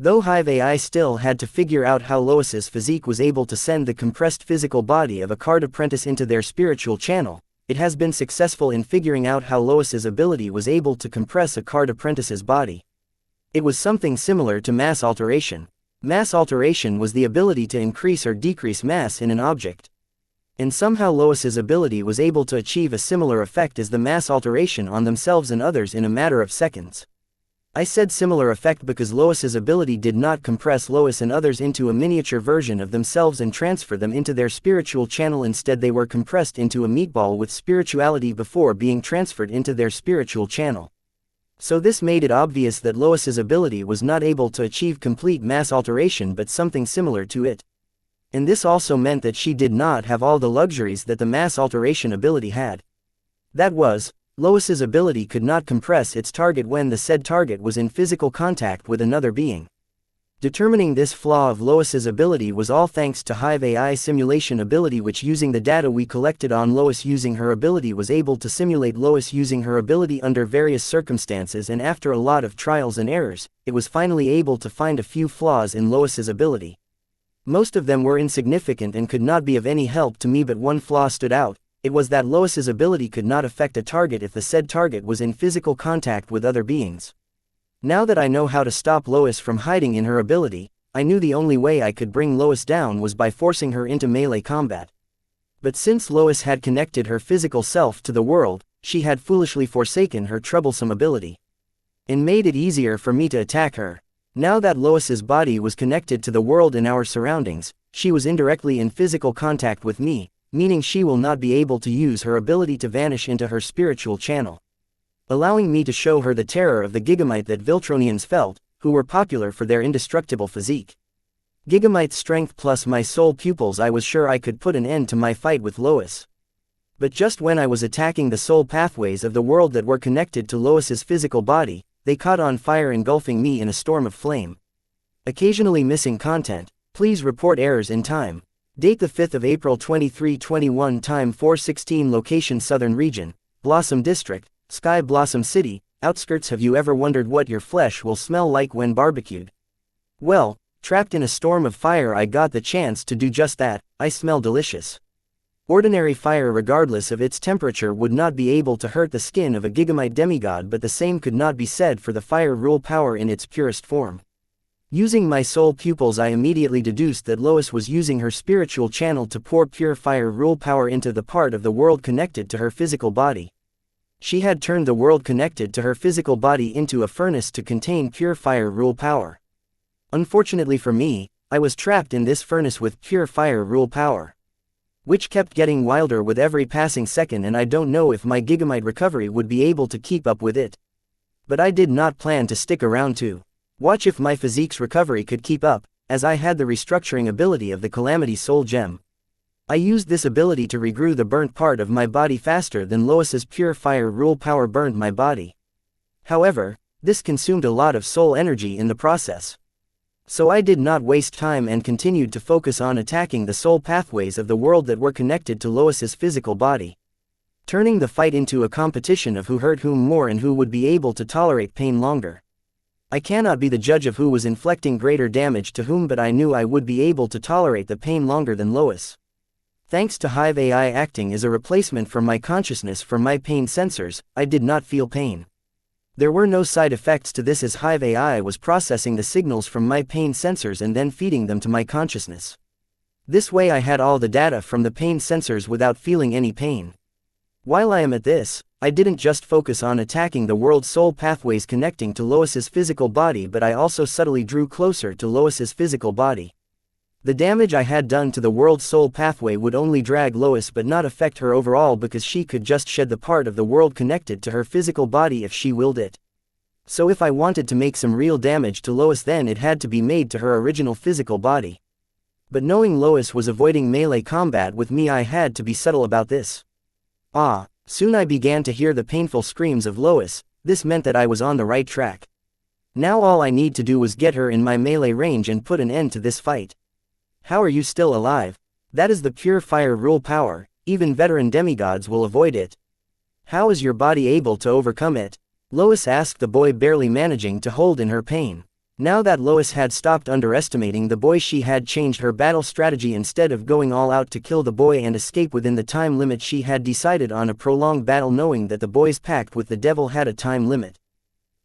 Though Hive AI still had to figure out how Lois's physique was able to send the compressed physical body of a card apprentice into their spiritual channel, it has been successful in figuring out how Lois's ability was able to compress a card apprentice's body. It was something similar to mass alteration. Mass alteration was the ability to increase or decrease mass in an object. And somehow Lois's ability was able to achieve a similar effect as the mass alteration on themselves and others in a matter of seconds. I said similar effect because Lois's ability did not compress Lois and others into a miniature version of themselves and transfer them into their spiritual channel. Instead, they were compressed into a meatball with spirituality before being transferred into their spiritual channel. So this made it obvious that Lois's ability was not able to achieve complete mass alteration but something similar to it. And this also meant that she did not have all the luxuries that the mass alteration ability had. That was, Lois's ability could not compress its target when the said target was in physical contact with another being. Determining this flaw of Lois's ability was all thanks to Hive AI simulation ability, which using the data we collected on Lois using her ability was able to simulate Lois using her ability under various circumstances, and after a lot of trials and errors, it was finally able to find a few flaws in Lois's ability. Most of them were insignificant and could not be of any help to me, but one flaw stood out. It was that Lois's ability could not affect a target if the said target was in physical contact with other beings. Now that I know how to stop Lois from hiding in her ability, I knew the only way I could bring Lois down was by forcing her into melee combat. But since Lois had connected her physical self to the world, she had foolishly forsaken her troublesome ability. And made it easier for me to attack her. Now that Lois's body was connected to the world and our surroundings, she was indirectly in physical contact with me, meaning she will not be able to use her ability to vanish into her spiritual channel, allowing me to show her the terror of the Gigamite that Viltronians felt, who were popular for their indestructible physique. Gigamite's strength plus my soul pupils, I was sure I could put an end to my fight with Lois. But just when I was attacking the soul pathways of the world that were connected to Lois's physical body, they caught on fire, engulfing me in a storm of flame. Occasionally missing content. Please report errors in time. Date the 5th of April 2321, time 4:16, location Southern Region, Blossom District, Sky Blossom City, outskirts. Have you ever wondered what your flesh will smell like when barbecued? Well, trapped in a storm of fire, I got the chance to do just that. I smell delicious. Ordinary fire, regardless of its temperature, would not be able to hurt the skin of a Gigamite demigod, but the same could not be said for the fire rule power in its purest form. Using my soul pupils, I immediately deduced that Lois was using her spiritual channel to pour pure fire rule power into the part of the world connected to her physical body. She had turned the world connected to her physical body into a furnace to contain pure fire rule power. Unfortunately for me, I was trapped in this furnace with pure fire rule power, which kept getting wilder with every passing second, and I don't know if my Gigamite recovery would be able to keep up with it. But I did not plan to stick around to watch if my physique's recovery could keep up, as I had the restructuring ability of the Calamity Soul Gem. I used this ability to regrew the burnt part of my body faster than Lois's pure fire rule power burned my body. However, this consumed a lot of soul energy in the process. So I did not waste time and continued to focus on attacking the soul pathways of the world that were connected to Lois's physical body, turning the fight into a competition of who hurt whom more and who would be able to tolerate pain longer. I cannot be the judge of who was inflicting greater damage to whom, but I knew I would be able to tolerate the pain longer than Lois. Thanks to Hive AI acting as a replacement for my consciousness for my pain sensors, I did not feel pain. There were no side effects to this, as Hive AI was processing the signals from my pain sensors and then feeding them to my consciousness. This way I had all the data from the pain sensors without feeling any pain. While I am at this, I didn't just focus on attacking the world's soul pathways connecting to Lois's physical body, but I also subtly drew closer to Lois's physical body. The damage I had done to the world's soul pathway would only drag Lois but not affect her overall, because she could just shed the part of the world connected to her physical body if she willed it. So if I wanted to make some real damage to Lois, then it had to be made to her original physical body. But knowing Lois was avoiding melee combat with me, I had to be subtle about this. Soon I began to hear the painful screams of Lois. This meant that I was on the right track. Now all I need to do was get her in my melee range and put an end to this fight. How are you still alive? That is the pure fire rule power. Even veteran demigods will avoid it. How is your body able to overcome it? Lois asked the boy, barely managing to hold in her pain. Now that Lois had stopped underestimating the boy, she had changed her battle strategy. Instead of going all out to kill the boy and escape within the time limit, she had decided on a prolonged battle, knowing that the boy's pact with the devil had a time limit.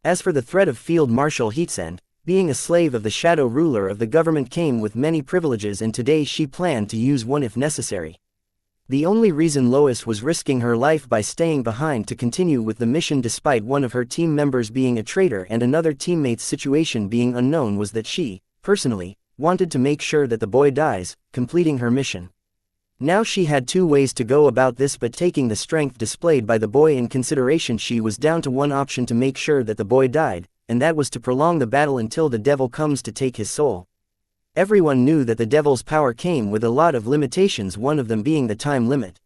As for the threat of Field Marshal Heatsend, being a slave of the shadow ruler of the government came with many privileges, and today she planned to use one if necessary. The only reason Lois was risking her life by staying behind to continue with the mission despite one of her team members being a traitor and another teammate's situation being unknown was that she, personally, wanted to make sure that the boy dies, completing her mission. Now she had two ways to go about this, but taking the strength displayed by the boy in consideration, she was down to one option to make sure that the boy died, and that was to prolong the battle until the devil comes to take his soul. Everyone knew that the devil's power came with a lot of limitations, one of them being the time limit.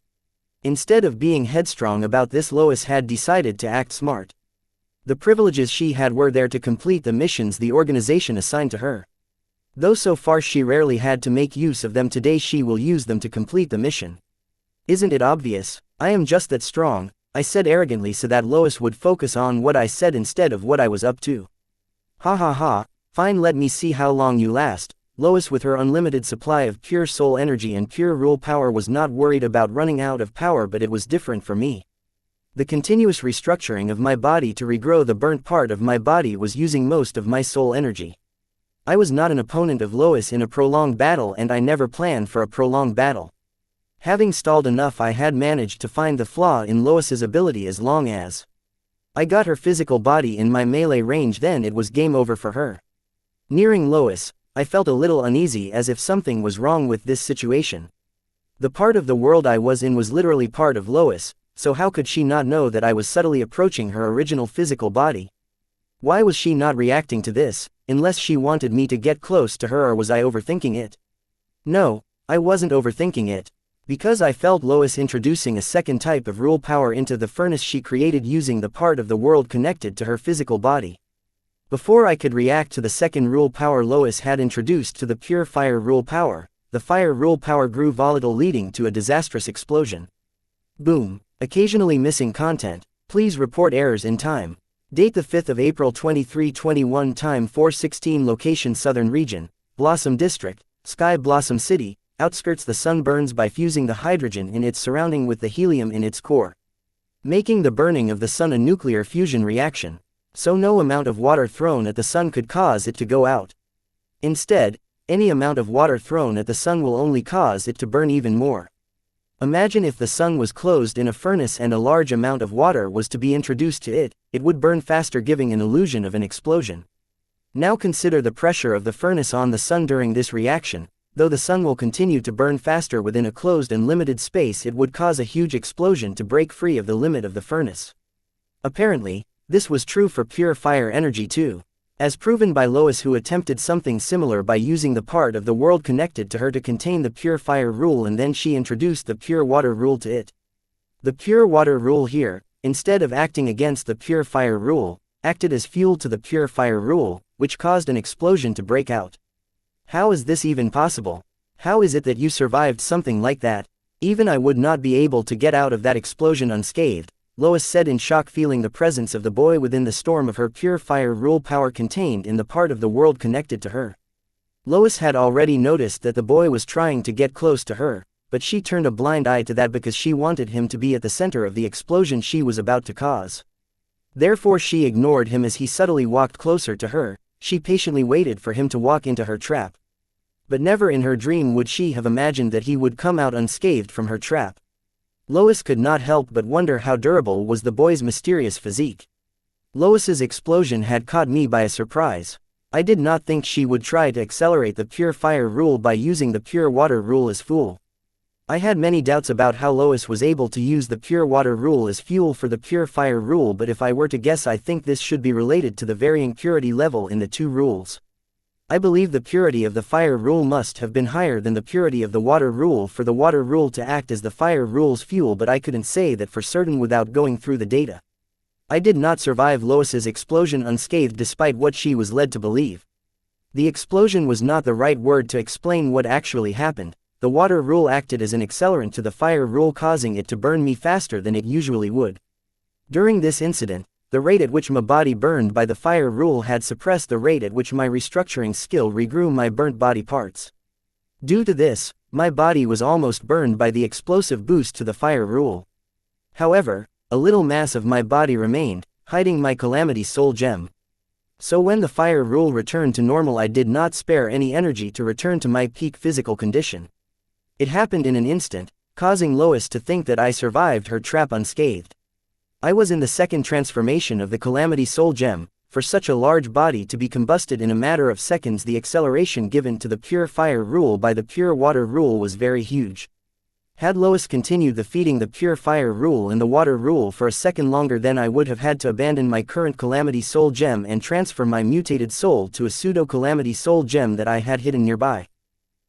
Instead of being headstrong about this, Lois had decided to act smart. The privileges she had were there to complete the missions the organization assigned to her. Though so far she rarely had to make use of them, today she will use them to complete the mission. Isn't it obvious? I am just that strong, I said arrogantly so that Lois would focus on what I said instead of what I was up to. Ha ha ha, fine, let me see how long you last. Lois, with her unlimited supply of pure soul energy and pure rule power, was not worried about running out of power, but it was different for me. The continuous restructuring of my body to regrow the burnt part of my body was using most of my soul energy. I was not an opponent of Lois in a prolonged battle, and I never planned for a prolonged battle. Having stalled enough, I had managed to find the flaw in Lois's ability. As long as I got her physical body in my melee range, then it was game over for her. Nearing Lois, I felt a little uneasy, as if something was wrong with this situation. The part of the world I was in was literally part of Lois, so how could she not know that I was subtly approaching her original physical body? Why was she not reacting to this, unless she wanted me to get close to her, or was I overthinking it? No, I wasn't overthinking it. Because I felt Lois introducing a second type of rule power into the furnace she created using the part of the world connected to her physical body. Before I could react to the second rule power Lois had introduced to the pure fire rule power, the fire rule power grew volatile, leading to a disastrous explosion. Boom. Occasionally missing content. Please report errors in time. Date the 5th of April 2321, time 4:16, location Southern Region, Blossom District, Sky Blossom City, outskirts. The sun burns by fusing the hydrogen in its surrounding with the helium in its core, making the burning of the sun a nuclear fusion reaction. So no amount of water thrown at the sun could cause it to go out. Instead, any amount of water thrown at the sun will only cause it to burn even more. Imagine if the sun was closed in a furnace and a large amount of water was to be introduced to it, it would burn faster, giving an illusion of an explosion. Now consider the pressure of the furnace on the sun during this reaction. Though the sun will continue to burn faster within a closed and limited space, it would cause a huge explosion to break free of the limit of the furnace. Apparently, this was true for pure fire energy too, as proven by Lois, who attempted something similar by using the part of the world connected to her to contain the pure fire rule, and then she introduced the pure water rule to it. The pure water rule here, instead of acting against the pure fire rule, acted as fuel to the pure fire rule, which caused an explosion to break out. How is this even possible? How is it that you survived something like that? Even I would not be able to get out of that explosion unscathed, Lois said in shock, feeling the presence of the boy within the storm of her pure fire rule power contained in the part of the world connected to her. Lois had already noticed that the boy was trying to get close to her, but she turned a blind eye to that because she wanted him to be at the center of the explosion she was about to cause. Therefore she ignored him as he subtly walked closer to her. She patiently waited for him to walk into her trap. But never in her dream would she have imagined that he would come out unscathed from her trap. Lois could not help but wonder how durable was the boy's mysterious physique. Lois's explosion had caught me by a surprise. I did not think she would try to accelerate the pure fire rule by using the pure water rule as fuel. I had many doubts about how Lois was able to use the pure water rule as fuel for the pure fire rule, but if I were to guess, I think this should be related to the varying purity level in the two rules. I believe the purity of the fire rule must have been higher than the purity of the water rule for the water rule to act as the fire rule's fuel, but I couldn't say that for certain without going through the data. I did not survive Lois's explosion unscathed despite what she was led to believe. The explosion was not the right word to explain what actually happened. The water rule acted as an accelerant to the fire rule, causing it to burn me faster than it usually would. During this incident, the rate at which my body burned by the fire rule had suppressed the rate at which my restructuring skill regrew my burnt body parts. Due to this, my body was almost burned by the explosive boost to the fire rule. However, a little mass of my body remained, hiding my calamity soul gem. So when the fire rule returned to normal, I did not spare any energy to return to my peak physical condition. It happened in an instant, causing Lois to think that I survived her trap unscathed. I was in the second transformation of the calamity soul gem. For such a large body to be combusted in a matter of seconds, the acceleration given to the pure fire rule by the pure water rule was very huge. Had Lois continued the feeding the pure fire rule and the water rule for a second longer, then I would have had to abandon my current calamity soul gem and transfer my mutated soul to a pseudo calamity soul gem that I had hidden nearby,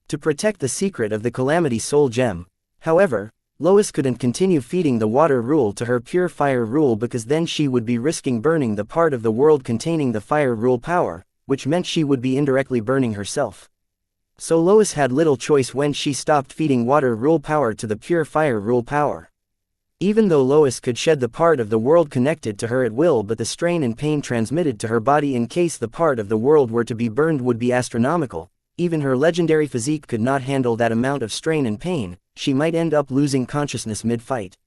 to protect the secret of the calamity soul gem. However, Lois couldn't continue feeding the water rule to her pure fire rule, because then she would be risking burning the part of the world containing the fire rule power, which meant she would be indirectly burning herself. So Lois had little choice when she stopped feeding water rule power to the pure fire rule power. Even though Lois could shed the part of the world connected to her at will, but the strain and pain transmitted to her body in case the part of the world were to be burned would be astronomical. Even her legendary physique could not handle that amount of strain and pain. She might end up losing consciousness mid-fight,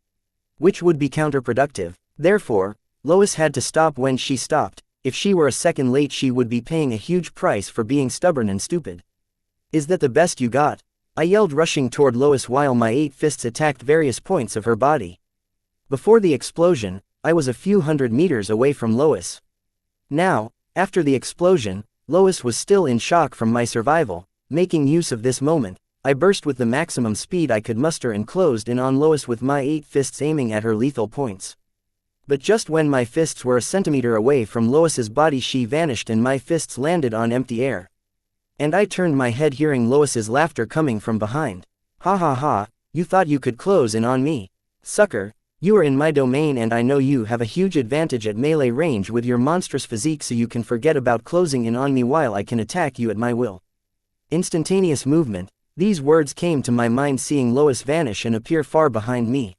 which would be counterproductive. Therefore, Lois had to stop when she stopped. If she were a second late, she would be paying a huge price for being stubborn and stupid. "Is that the best you got?" I yelled, rushing toward Lois while my 8 fists attacked various points of her body. Before the explosion, I was a few hundred meters away from Lois. Now, after the explosion, Lois was still in shock from my survival. Making use of this moment, I burst with the maximum speed I could muster and closed in on Lois with my 8 fists aiming at her lethal points. But just when my fists were a centimeter away from Lois's body, she vanished and my fists landed on empty air. And I turned my head, hearing Lois's laughter coming from behind. "Ha ha ha, you thought you could close in on me? Sucker, you are in my domain and I know you have a huge advantage at melee range with your monstrous physique, so you can forget about closing in on me while I can attack you at my will." Instantaneous movement. These words came to my mind seeing Lois vanish and appear far behind me.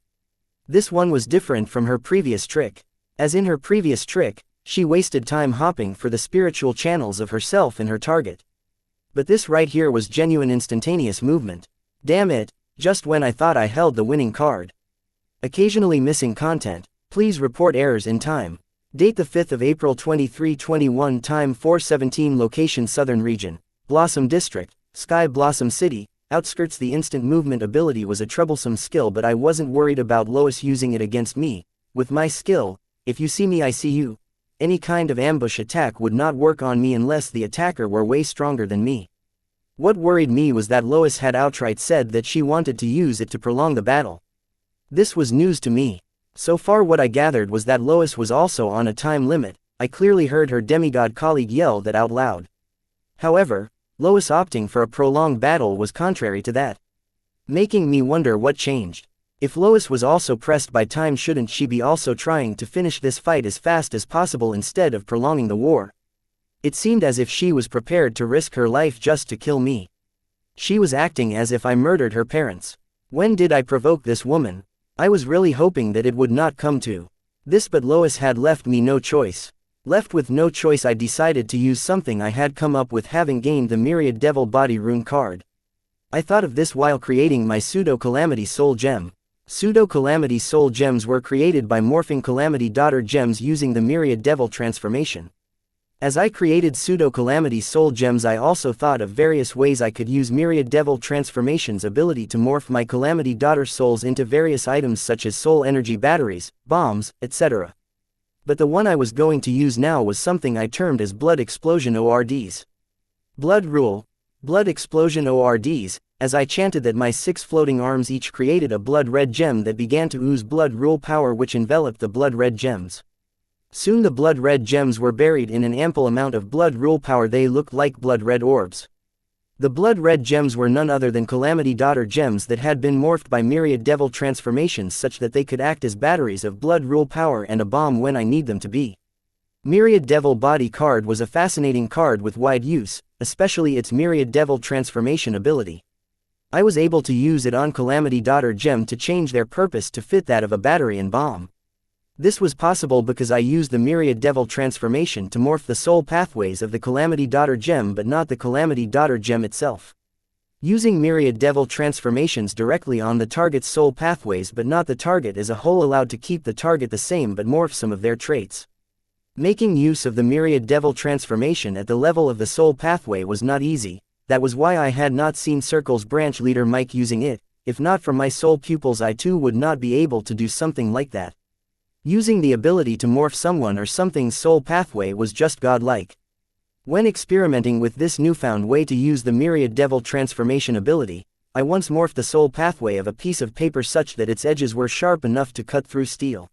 This one was different from her previous trick. As in her previous trick, she wasted time hopping for the spiritual channels of herself and her target. But this right here was genuine instantaneous movement. Damn it, just when I thought I held the winning card. Occasionally missing content. Please report errors in time. Date the 5th of April 2321, time 4:17, location Southern Region, Blossom District, Sky Blossom City, outskirts. The instant movement ability was a troublesome skill, but I wasn't worried about Lois using it against me. With my skill, if you see me I see you, any kind of ambush attack would not work on me unless the attacker were way stronger than me. What worried me was that Lois had outright said that she wanted to use it to prolong the battle. This was news to me. So far what I gathered was that Lois was also on a time limit. I clearly heard her demigod colleague yell that out loud. However, Lois opting for a prolonged battle was contrary to that, making me wonder what changed. If Lois was also pressed by time, shouldn't she be also trying to finish this fight as fast as possible instead of prolonging the war? It seemed as if she was prepared to risk her life just to kill me. She was acting as if I murdered her parents. When did I provoke this woman? I was really hoping that it would not come to this, but Lois had left me no choice. Left with no choice, I decided to use something I had come up with, having gained the Myriad Devil Body Rune card. I thought of this while creating my Pseudo Calamity Soul Gem. Pseudo Calamity Soul Gems were created by morphing Calamity Daughter Gems using the Myriad Devil transformation. As I created Pseudo Calamity Soul Gems, I also thought of various ways I could use Myriad Devil Transformation's ability to morph my Calamity Daughter souls into various items such as soul energy batteries, bombs, etc. But the one I was going to use now was something I termed as Blood Explosion ORDs. Blood Rule, Blood Explosion ORDs, as I chanted that my 6 floating arms each created a blood red gem that began to ooze blood rule power, which enveloped the blood red gems. Soon the blood red gems were buried in an ample amount of blood rule power. They looked like blood red orbs. The blood red gems were none other than Calamity Daughter gems that had been morphed by Myriad Devil transformations such that they could act as batteries of blood rule power and a bomb when I need them to be. Myriad Devil Body card was a fascinating card with wide use, especially its Myriad Devil transformation ability. I was able to use it on Calamity Daughter gem to change their purpose to fit that of a battery and bomb. This was possible because I used the Myriad Devil transformation to morph the soul pathways of the Calamity Daughter gem but not the Calamity Daughter gem itself. Using Myriad Devil transformations directly on the target's soul pathways but not the target as a whole allowed to keep the target the same but morph some of their traits. Making use of the Myriad Devil transformation at the level of the soul pathway was not easy. That was why I had not seen Circle's branch leader Mike using it. If not for my soul pupils, I too would not be able to do something like that. Using the ability to morph someone or something's soul pathway was just godlike. When experimenting with this newfound way to use the Myriad Devil transformation ability, I once morphed the soul pathway of a piece of paper such that its edges were sharp enough to cut through steel.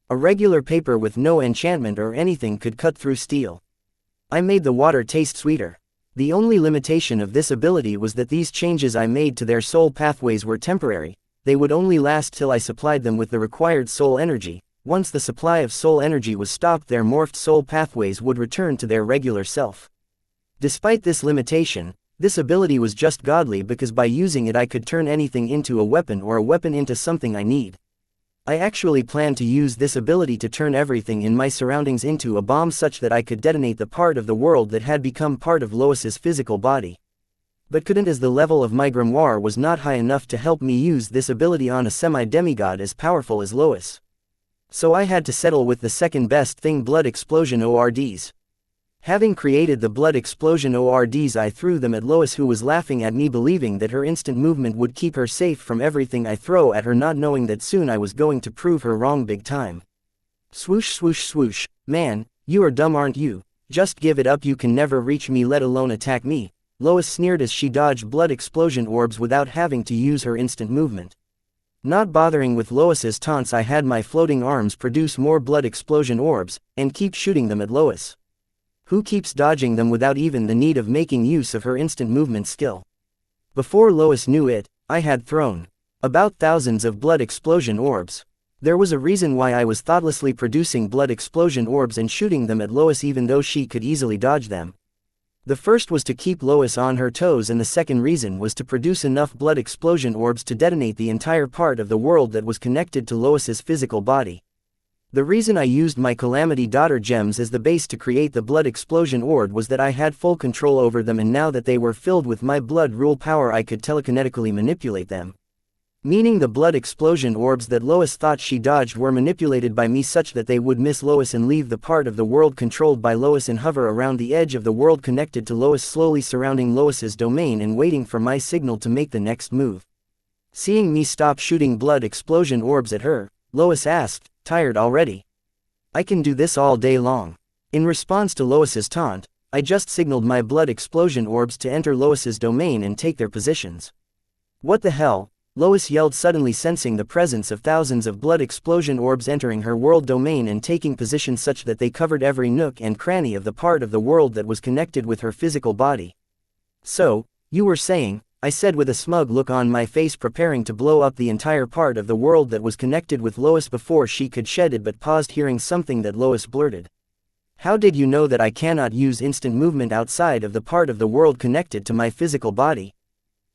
A regular paper with no enchantment or anything could cut through steel. I made the water taste sweeter. The only limitation of this ability was that these changes I made to their soul pathways were temporary. They would only last till I supplied them with the required soul energy. Once the supply of soul energy was stopped, their morphed soul pathways would return to their regular self. Despite this limitation, this ability was just godly because by using it I could turn anything into a weapon or a weapon into something I need. I actually planned to use this ability to turn everything in my surroundings into a bomb such that I could detonate the part of the world that had become part of Lois's physical body. But couldn't, as the level of my grimoire was not high enough to help me use this ability on a semi-demigod as powerful as Lois. So I had to settle with the second best thing, Blood Explosion ORDs. Having created the Blood Explosion ORDs, I threw them at Lois, who was laughing at me, believing that her instant movement would keep her safe from everything I throw at her, not knowing that soon I was going to prove her wrong big time. Swoosh swoosh swoosh, man, you are dumb, aren't you? Just give it up, you can never reach me, let alone attack me, Lois sneered as she dodged Blood Explosion orbs without having to use her instant movement. Not bothering with Lois's taunts, I had my floating arms produce more Blood Explosion orbs, and keep shooting them at Lois, who keeps dodging them without even the need of making use of her instant movement skill. Before Lois knew it, I had thrown about thousands of Blood Explosion orbs. There was a reason why I was thoughtlessly producing Blood Explosion orbs and shooting them at Lois even though she could easily dodge them. The first was to keep Lois on her toes, and the second reason was to produce enough Blood Explosion orbs to detonate the entire part of the world that was connected to Lois's physical body. The reason I used my Calamity Daughter gems as the base to create the Blood Explosion orb was that I had full control over them, and now that they were filled with my blood rule power I could telekinetically manipulate them. Meaning the Blood Explosion orbs that Lois thought she dodged were manipulated by me such that they would miss Lois and leave the part of the world controlled by Lois and hover around the edge of the world connected to Lois, slowly surrounding Lois's domain and waiting for my signal to make the next move. Seeing me stop shooting Blood Explosion orbs at her, Lois asked, "Tired already? I can do this all day long." In response to Lois's taunt, I just signaled my Blood Explosion orbs to enter Lois's domain and take their positions. "What the hell?" Lois yelled, suddenly sensing the presence of thousands of Blood Explosion orbs entering her world domain and taking position such that they covered every nook and cranny of the part of the world that was connected with her physical body. "So, you were saying," I said with a smug look on my face, preparing to blow up the entire part of the world that was connected with Lois before she could shed it, but paused hearing something that Lois blurted. "How did you know that I cannot use instant movement outside of the part of the world connected to my physical body?"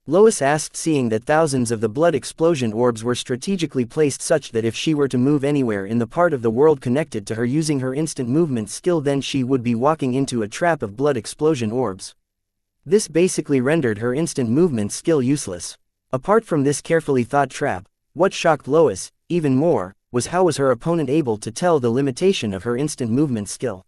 Lois asked, seeing that thousands of the Blood Explosion orbs were strategically placed such that if she were to move anywhere in the part of the world connected to her using her instant movement skill, then she would be walking into a trap of Blood Explosion orbs. This basically rendered her instant movement skill useless. Apart from this carefully thought trap, what shocked Lois, even more, was how was her opponent able to tell the limitation of her instant movement skill.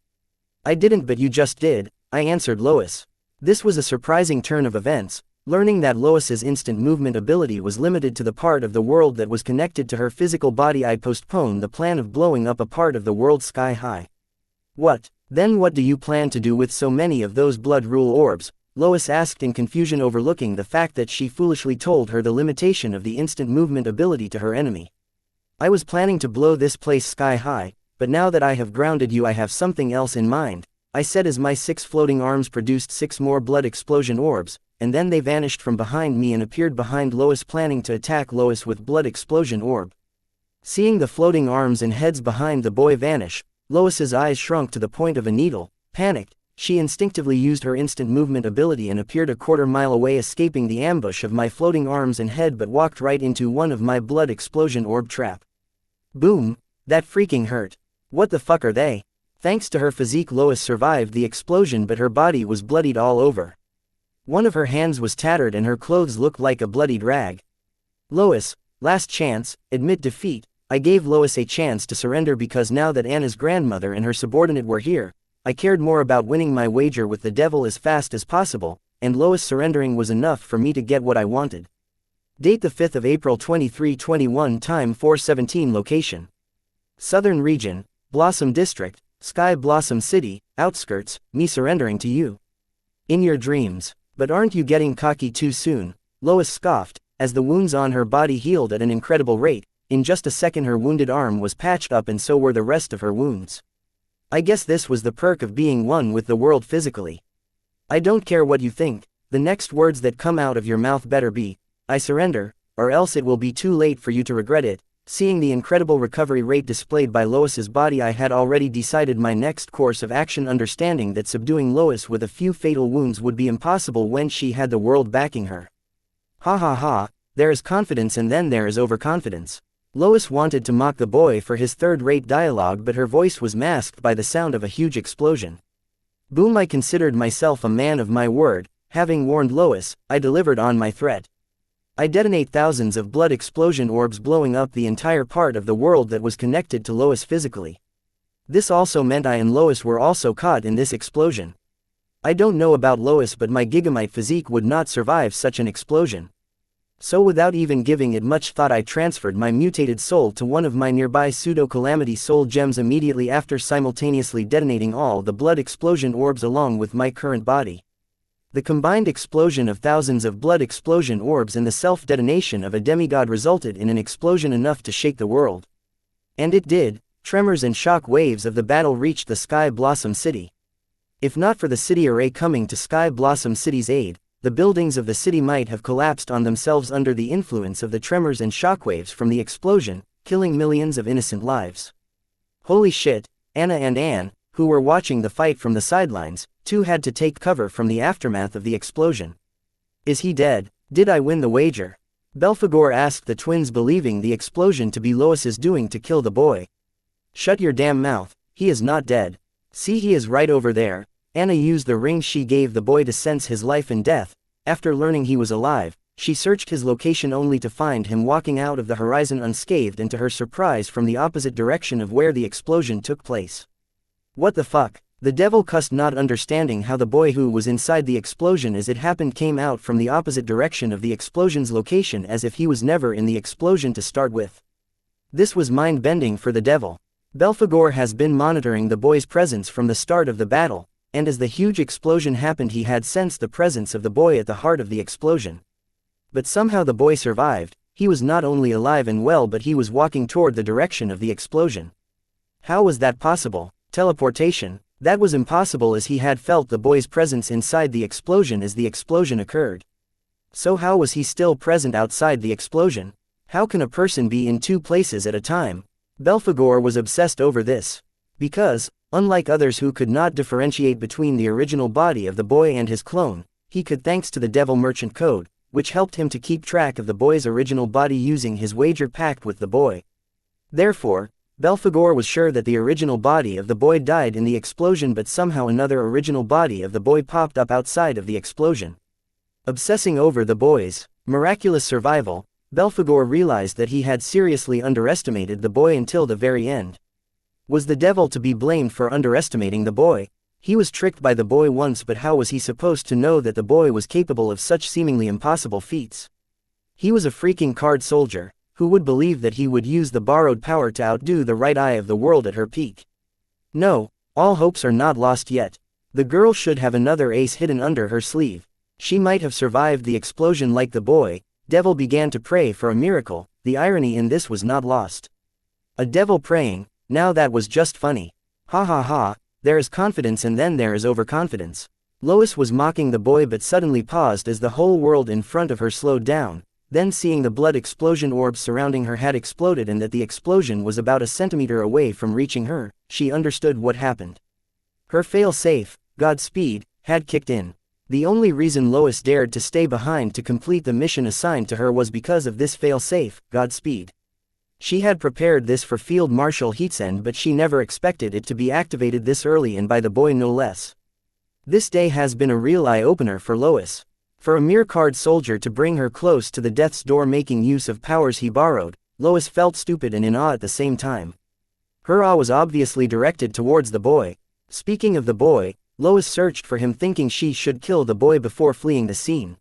"I didn't, but you just did," I answered Lois. This was a surprising turn of events. Learning that Lois's instant movement ability was limited to the part of the world that was connected to her physical body, I postponed the plan of blowing up a part of the world sky high. "What, then what do you plan to do with so many of those blood rule orbs?" Lois asked in confusion, overlooking the fact that she foolishly told her the limitation of the instant movement ability to her enemy. "I was planning to blow this place sky high, but now that I have grounded you I have something else in mind," I said as my 6 floating arms produced 6 more Blood Explosion orbs, and then they vanished from behind me and appeared behind Lois, planning to attack Lois with Blood Explosion orb. Seeing the floating arms and heads behind the boy vanish, Lois's eyes shrunk to the point of a needle. Panicked, she instinctively used her instant movement ability and appeared a quarter-mile away, escaping the ambush of my floating arms and head, but walked right into one of my Blood Explosion orb trap. Boom! That freaking hurt. What the fuck are they? Thanks to her physique, Lois survived the explosion, but her body was bloodied all over. One of her hands was tattered and her clothes looked like a bloodied rag. Lois, last chance, admit defeat. I gave Lois a chance to surrender because now that Anna's grandmother and her subordinate were here, I cared more about winning my wager with the devil as fast as possible, and Lois surrendering was enough for me to get what I wanted. Date the 5th of April 2321, time 4:17, location Southern Region, Blossom District, Sky Blossom City, outskirts, me surrendering to you. In your dreams. But aren't you getting cocky too soon? Lois scoffed, as the wounds on her body healed at an incredible rate. In just a second her wounded arm was patched up and so were the rest of her wounds. I guess this was the perk of being one with the world physically. I don't care what you think, the next words that come out of your mouth better be, I surrender, or else it will be too late for you to regret it. Seeing the incredible recovery rate displayed by Lois's body, I had already decided my next course of action, understanding that subduing Lois with a few fatal wounds would be impossible when she had the world backing her. Ha ha ha, there is confidence and then there is overconfidence. Lois wanted to mock the boy for his third-rate dialogue, but her voice was masked by the sound of a huge explosion. Boom! I considered myself a man of my word. Having warned Lois, I delivered on my threat. I detonate thousands of blood explosion orbs, blowing up the entire part of the world that was connected to Lois physically. This also meant I and Lois were also caught in this explosion. I don't know about Lois, but my gigamite physique would not survive such an explosion. So without even giving it much thought, I transferred my mutated soul to one of my nearby pseudo-calamity soul gems immediately after, simultaneously detonating all the blood explosion orbs along with my current body. The combined explosion of thousands of blood explosion orbs and the self-detonation of a demigod resulted in an explosion enough to shake the world. And it did. Tremors and shock waves of the battle reached the Sky Blossom City. If not for the city array coming to Sky Blossom City's aid, the buildings of the city might have collapsed on themselves under the influence of the tremors and shockwaves from the explosion, killing millions of innocent lives. Holy shit, Anna and Anne, who were watching the fight from the sidelines, too had to take cover from the aftermath of the explosion. Is he dead? Did I win the wager? Belphegor asked the twins, believing the explosion to be Lois's doing to kill the boy. Shut your damn mouth, he is not dead. See, he is right over there. Anna used the ring she gave the boy to sense his life and death. After learning he was alive, she searched his location only to find him walking out of the horizon unscathed, and to her surprise from the opposite direction of where the explosion took place. What the fuck? The devil cussed, not understanding how the boy who was inside the explosion as it happened came out from the opposite direction of the explosion's location, as if he was never in the explosion to start with. This was mind-bending for the devil. Belphegor has been monitoring the boy's presence from the start of the battle, and as the huge explosion happened he had sensed the presence of the boy at the heart of the explosion. But somehow the boy survived. He was not only alive and well, but he was walking toward the direction of the explosion. How was that possible? Teleportation? That was impossible, as he had felt the boy's presence inside the explosion as the explosion occurred. So how was he still present outside the explosion? How can a person be in two places at a time? Belphegor was obsessed over this. Because, unlike others who could not differentiate between the original body of the boy and his clone, he could, thanks to the Devil Merchant Code, which helped him to keep track of the boy's original body using his wager pact with the boy. Therefore, Belphegor was sure that the original body of the boy died in the explosion, but somehow another original body of the boy popped up outside of the explosion. Obsessing over the boy's miraculous survival, Belphegor realized that he had seriously underestimated the boy until the very end. Was the devil to be blamed for underestimating the boy? He was tricked by the boy once, but how was he supposed to know that the boy was capable of such seemingly impossible feats? He was a freaking card soldier. Who would believe that he would use the borrowed power to outdo the right eye of the world at her peak? No, all hopes are not lost yet. The girl should have another ace hidden under her sleeve. She might have survived the explosion like the boy. Devil began to pray for a miracle. The irony in this was not lost. A devil praying? Now that was just funny. Ha ha ha, there is confidence and then there is overconfidence. Lois was mocking the boy, but suddenly paused as the whole world in front of her slowed down. Then, seeing the blood explosion orbs surrounding her had exploded and that the explosion was about a centimeter away from reaching her, she understood what happened. Her fail-safe, Godspeed, had kicked in. The only reason Lois dared to stay behind to complete the mission assigned to her was because of this fail-safe, Godspeed. She had prepared this for Field Marshal Heatsend, but she never expected it to be activated this early, and by the boy no less. This day has been a real eye-opener for Lois. For a mere card soldier to bring her close to the death's door making use of powers he borrowed, Lois felt stupid and in awe at the same time. Her awe was obviously directed towards the boy. Speaking of the boy, Lois searched for him, thinking she should kill the boy before fleeing the scene.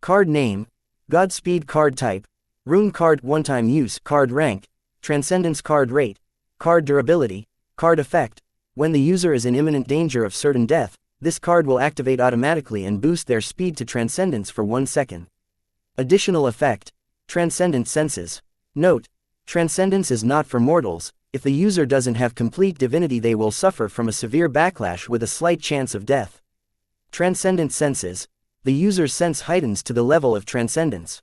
Card name: Godspeed. Card type: Rune card. One-time use. Card rank: Transcendence. Card rate: Card durability. Card effect: when the user is in imminent danger of certain death, this card will activate automatically and boost their speed to Transcendence for 1 second. Additional effect: Transcendent senses. Note: Transcendence is not for mortals. If the user doesn't have complete divinity, they will suffer from a severe backlash with a slight chance of death. Transcendent senses: the user's sense heightens to the level of Transcendence.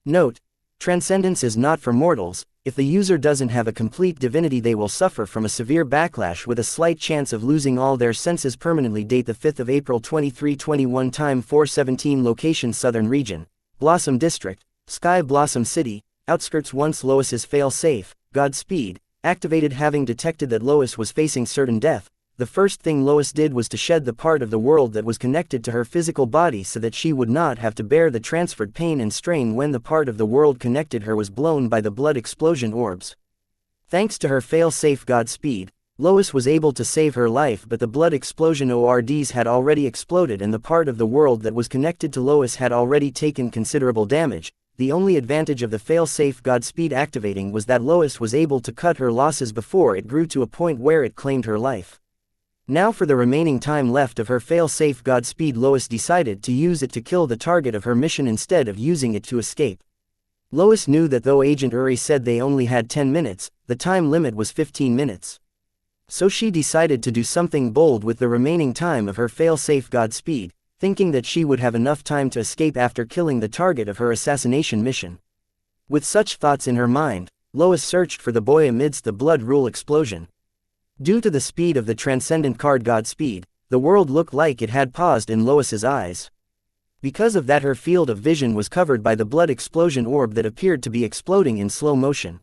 Note: Transcendence is not for mortals. If the user doesn't have a complete divinity, they will suffer from a severe backlash with a slight chance of losing all their senses permanently. Date: the 5th of April 2321. Time 4:17. Location: Southern Region, Blossom District, Sky Blossom City, outskirts. Once Lois's fail-safe, Godspeed, activated. Having detected that Lois was facing certain death, the first thing Lois did was to shed the part of the world that was connected to her physical body so that she would not have to bear the transferred pain and strain when the part of the world connected her was blown by the blood explosion orbs. Thanks to her fail-safe Godspeed, Lois was able to save her life, but the blood explosion ORDs had already exploded and the part of the world that was connected to Lois had already taken considerable damage. The only advantage of the fail-safe Godspeed activating was that Lois was able to cut her losses before it grew to a point where it claimed her life. Now for the remaining time left of her fail-safe Godspeed, Lois decided to use it to kill the target of her mission instead of using it to escape. Lois knew that though Agent Uri said they only had 10 minutes, the time limit was 15 minutes. So she decided to do something bold with the remaining time of her fail-safe Godspeed, thinking that she would have enough time to escape after killing the target of her assassination mission. With such thoughts in her mind, Lois searched for the boy amidst the blood rule explosion. Due to the speed of the transcendent card Godspeed, the world looked like it had paused in Lois's eyes. Because of that, her field of vision was covered by the blood explosion orb that appeared to be exploding in slow motion.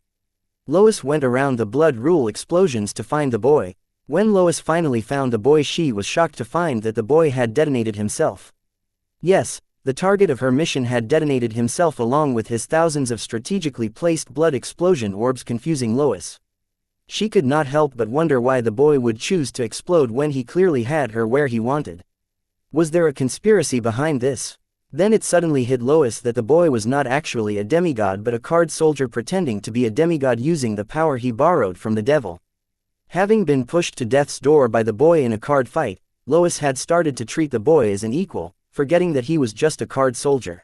Lois went around the blood rule explosions to find the boy. When Lois finally found the boy, she was shocked to find that the boy had detonated himself. Yes, the target of her mission had detonated himself along with his thousands of strategically placed blood explosion orbs, confusing Lois. She could not help but wonder why the boy would choose to explode when he clearly had her where he wanted. Was there a conspiracy behind this? Then it suddenly hit Lois that the boy was not actually a demigod but a card soldier pretending to be a demigod using the power he borrowed from the devil. Having been pushed to death's door by the boy in a card fight, Lois had started to treat the boy as an equal, forgetting that he was just a card soldier.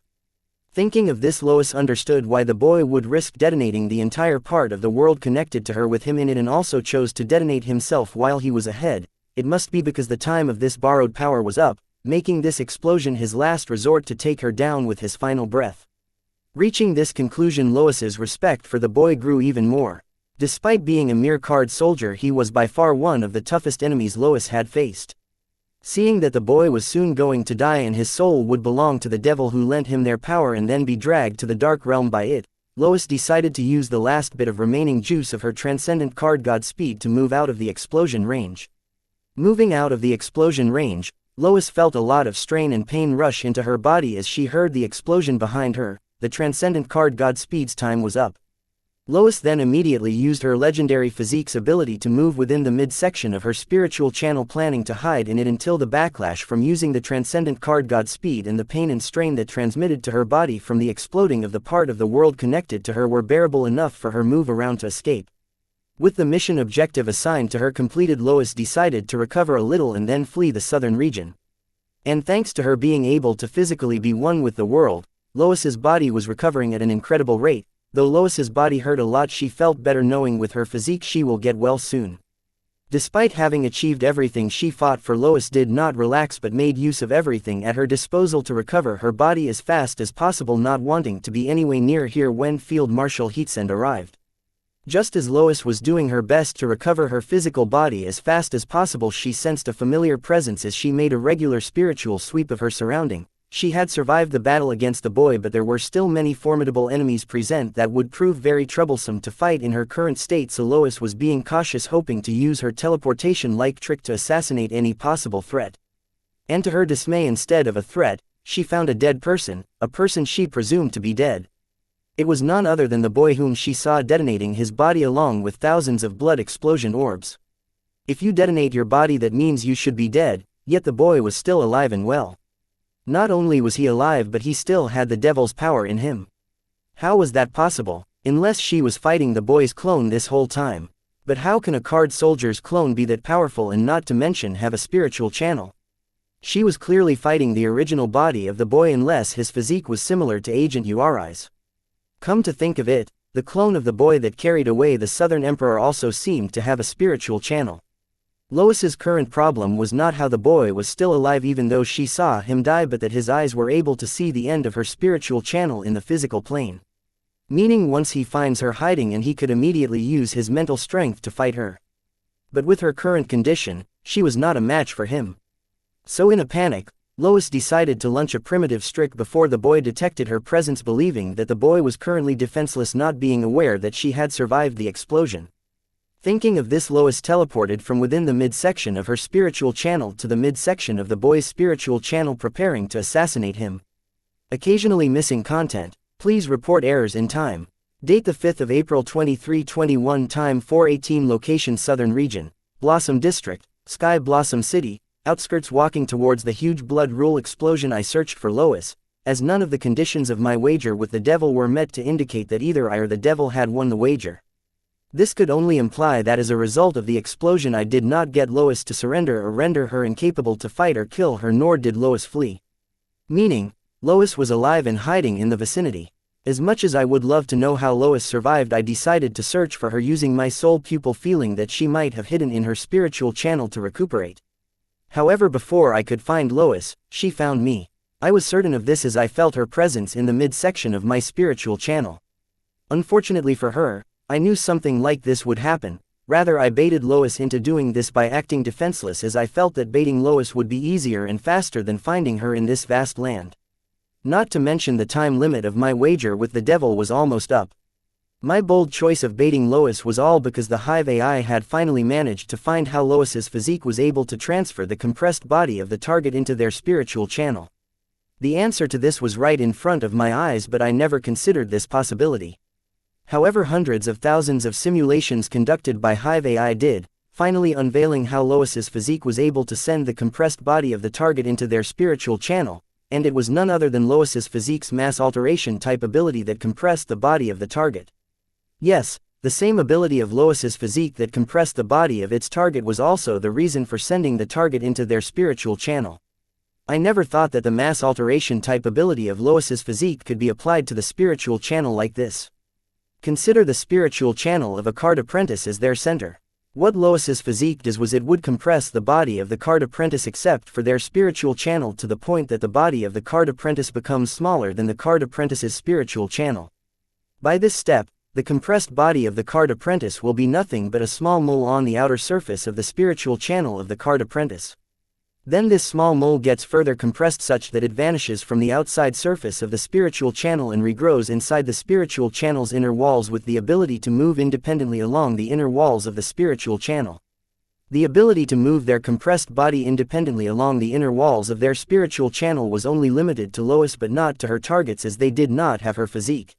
Thinking of this, Lois understood why the boy would risk detonating the entire part of the world connected to her with him in it and also chose to detonate himself while he was ahead. It must be because the time of this borrowed power was up, making this explosion his last resort to take her down with his final breath. Reaching this conclusion, Lois's respect for the boy grew even more. Despite being a mere card soldier, he was by far one of the toughest enemies Lois had faced. Seeing that the boy was soon going to die and his soul would belong to the devil who lent him their power and then be dragged to the dark realm by it, Lois decided to use the last bit of remaining juice of her transcendent card Godspeed to move out of the explosion range. Moving out of the explosion range, Lois felt a lot of strain and pain rush into her body as she heard the explosion behind her. The transcendent card Godspeed's time was up. Lois then immediately used her legendary physique's ability to move within the midsection of her spiritual channel, planning to hide in it until the backlash from using the transcendent card Godspeed and the pain and strain that transmitted to her body from the exploding of the part of the world connected to her were bearable enough for her move around to escape. With the mission objective assigned to her completed, Lois decided to recover a little and then flee the southern region. And thanks to her being able to physically be one with the world, Lois's body was recovering at an incredible rate. Though Lois's body hurt a lot, she felt better knowing with her physique she will get well soon. Despite having achieved everything she fought for, Lois did not relax but made use of everything at her disposal to recover her body as fast as possible, not wanting to be anywhere near here when Field Marshal Heatsend arrived. Just as Lois was doing her best to recover her physical body as fast as possible, she sensed a familiar presence as she made a regular spiritual sweep of her surrounding. She had survived the battle against the boy, but there were still many formidable enemies present that would prove very troublesome to fight in her current state, so Lois was being cautious, hoping to use her teleportation-like trick to assassinate any possible threat. And to her dismay, instead of a threat, she found a dead person, a person she presumed to be dead. It was none other than the boy whom she saw detonating his body along with thousands of blood explosion orbs. If you detonate your body, that means you should be dead, yet the boy was still alive and well. Not only was he alive, but he still had the devil's power in him. How was that possible, unless she was fighting the boy's clone this whole time? But how can a card soldier's clone be that powerful, and not to mention have a spiritual channel? She was clearly fighting the original body of the boy, unless his physique was similar to Agent Yuri's. Come to think of it, the clone of the boy that carried away the Southern Emperor also seemed to have a spiritual channel. Lois's current problem was not how the boy was still alive even though she saw him die, but that his eyes were able to see the end of her spiritual channel in the physical plane. Meaning once he finds her hiding, and he could immediately use his mental strength to fight her. But with her current condition, she was not a match for him. So in a panic, Lois decided to launch a primitive strike before the boy detected her presence, believing that the boy was currently defenseless, not being aware that she had survived the explosion. Thinking of this, Lois teleported from within the midsection of her spiritual channel to the midsection of the boy's spiritual channel, preparing to assassinate him. Occasionally missing content. Please report errors in time. Date the 5th of April 2321, time 4:18, location Southern Region, Blossom District, Sky Blossom City, outskirts. Walking towards the huge blood rule explosion, I searched for Lois, as none of the conditions of my wager with the devil were met to indicate that either I or the devil had won the wager. This could only imply that as a result of the explosion I did not get Lois to surrender or render her incapable to fight or kill her, nor did Lois flee. Meaning, Lois was alive and hiding in the vicinity. As much as I would love to know how Lois survived, I decided to search for her using my soul pupil, feeling that she might have hidden in her spiritual channel to recuperate. However, before I could find Lois, she found me. I was certain of this as I felt her presence in the midsection of my spiritual channel. Unfortunately for her, I knew something like this would happen. Rather, I baited Lois into doing this by acting defenseless, as I felt that baiting Lois would be easier and faster than finding her in this vast land. Not to mention the time limit of my wager with the devil was almost up. My bold choice of baiting Lois was all because the Hive AI had finally managed to find how Lois's physique was able to transfer the compressed body of the target into their spiritual channel. The answer to this was right in front of my eyes, but I never considered this possibility. However, hundreds of thousands of simulations conducted by Hive AI did, finally unveiling how Lois's physique was able to send the compressed body of the target into their spiritual channel, and it was none other than Lois's physique's mass alteration type ability that compressed the body of the target. Yes, the same ability of Lois's physique that compressed the body of its target was also the reason for sending the target into their spiritual channel. I never thought that the mass alteration type ability of Lois's physique could be applied to the spiritual channel like this. Consider the spiritual channel of a card apprentice as their center. What Lois's physique does was it would compress the body of the card apprentice except for their spiritual channel, to the point that the body of the card apprentice becomes smaller than the card apprentice's spiritual channel. By this step, the compressed body of the card apprentice will be nothing but a small mole on the outer surface of the spiritual channel of the card apprentice. Then this small mole gets further compressed such that it vanishes from the outside surface of the spiritual channel and regrows inside the spiritual channel's inner walls with the ability to move independently along the inner walls of the spiritual channel. The ability to move their compressed body independently along the inner walls of their spiritual channel was only limited to Lois but not to her targets, as they did not have her physique.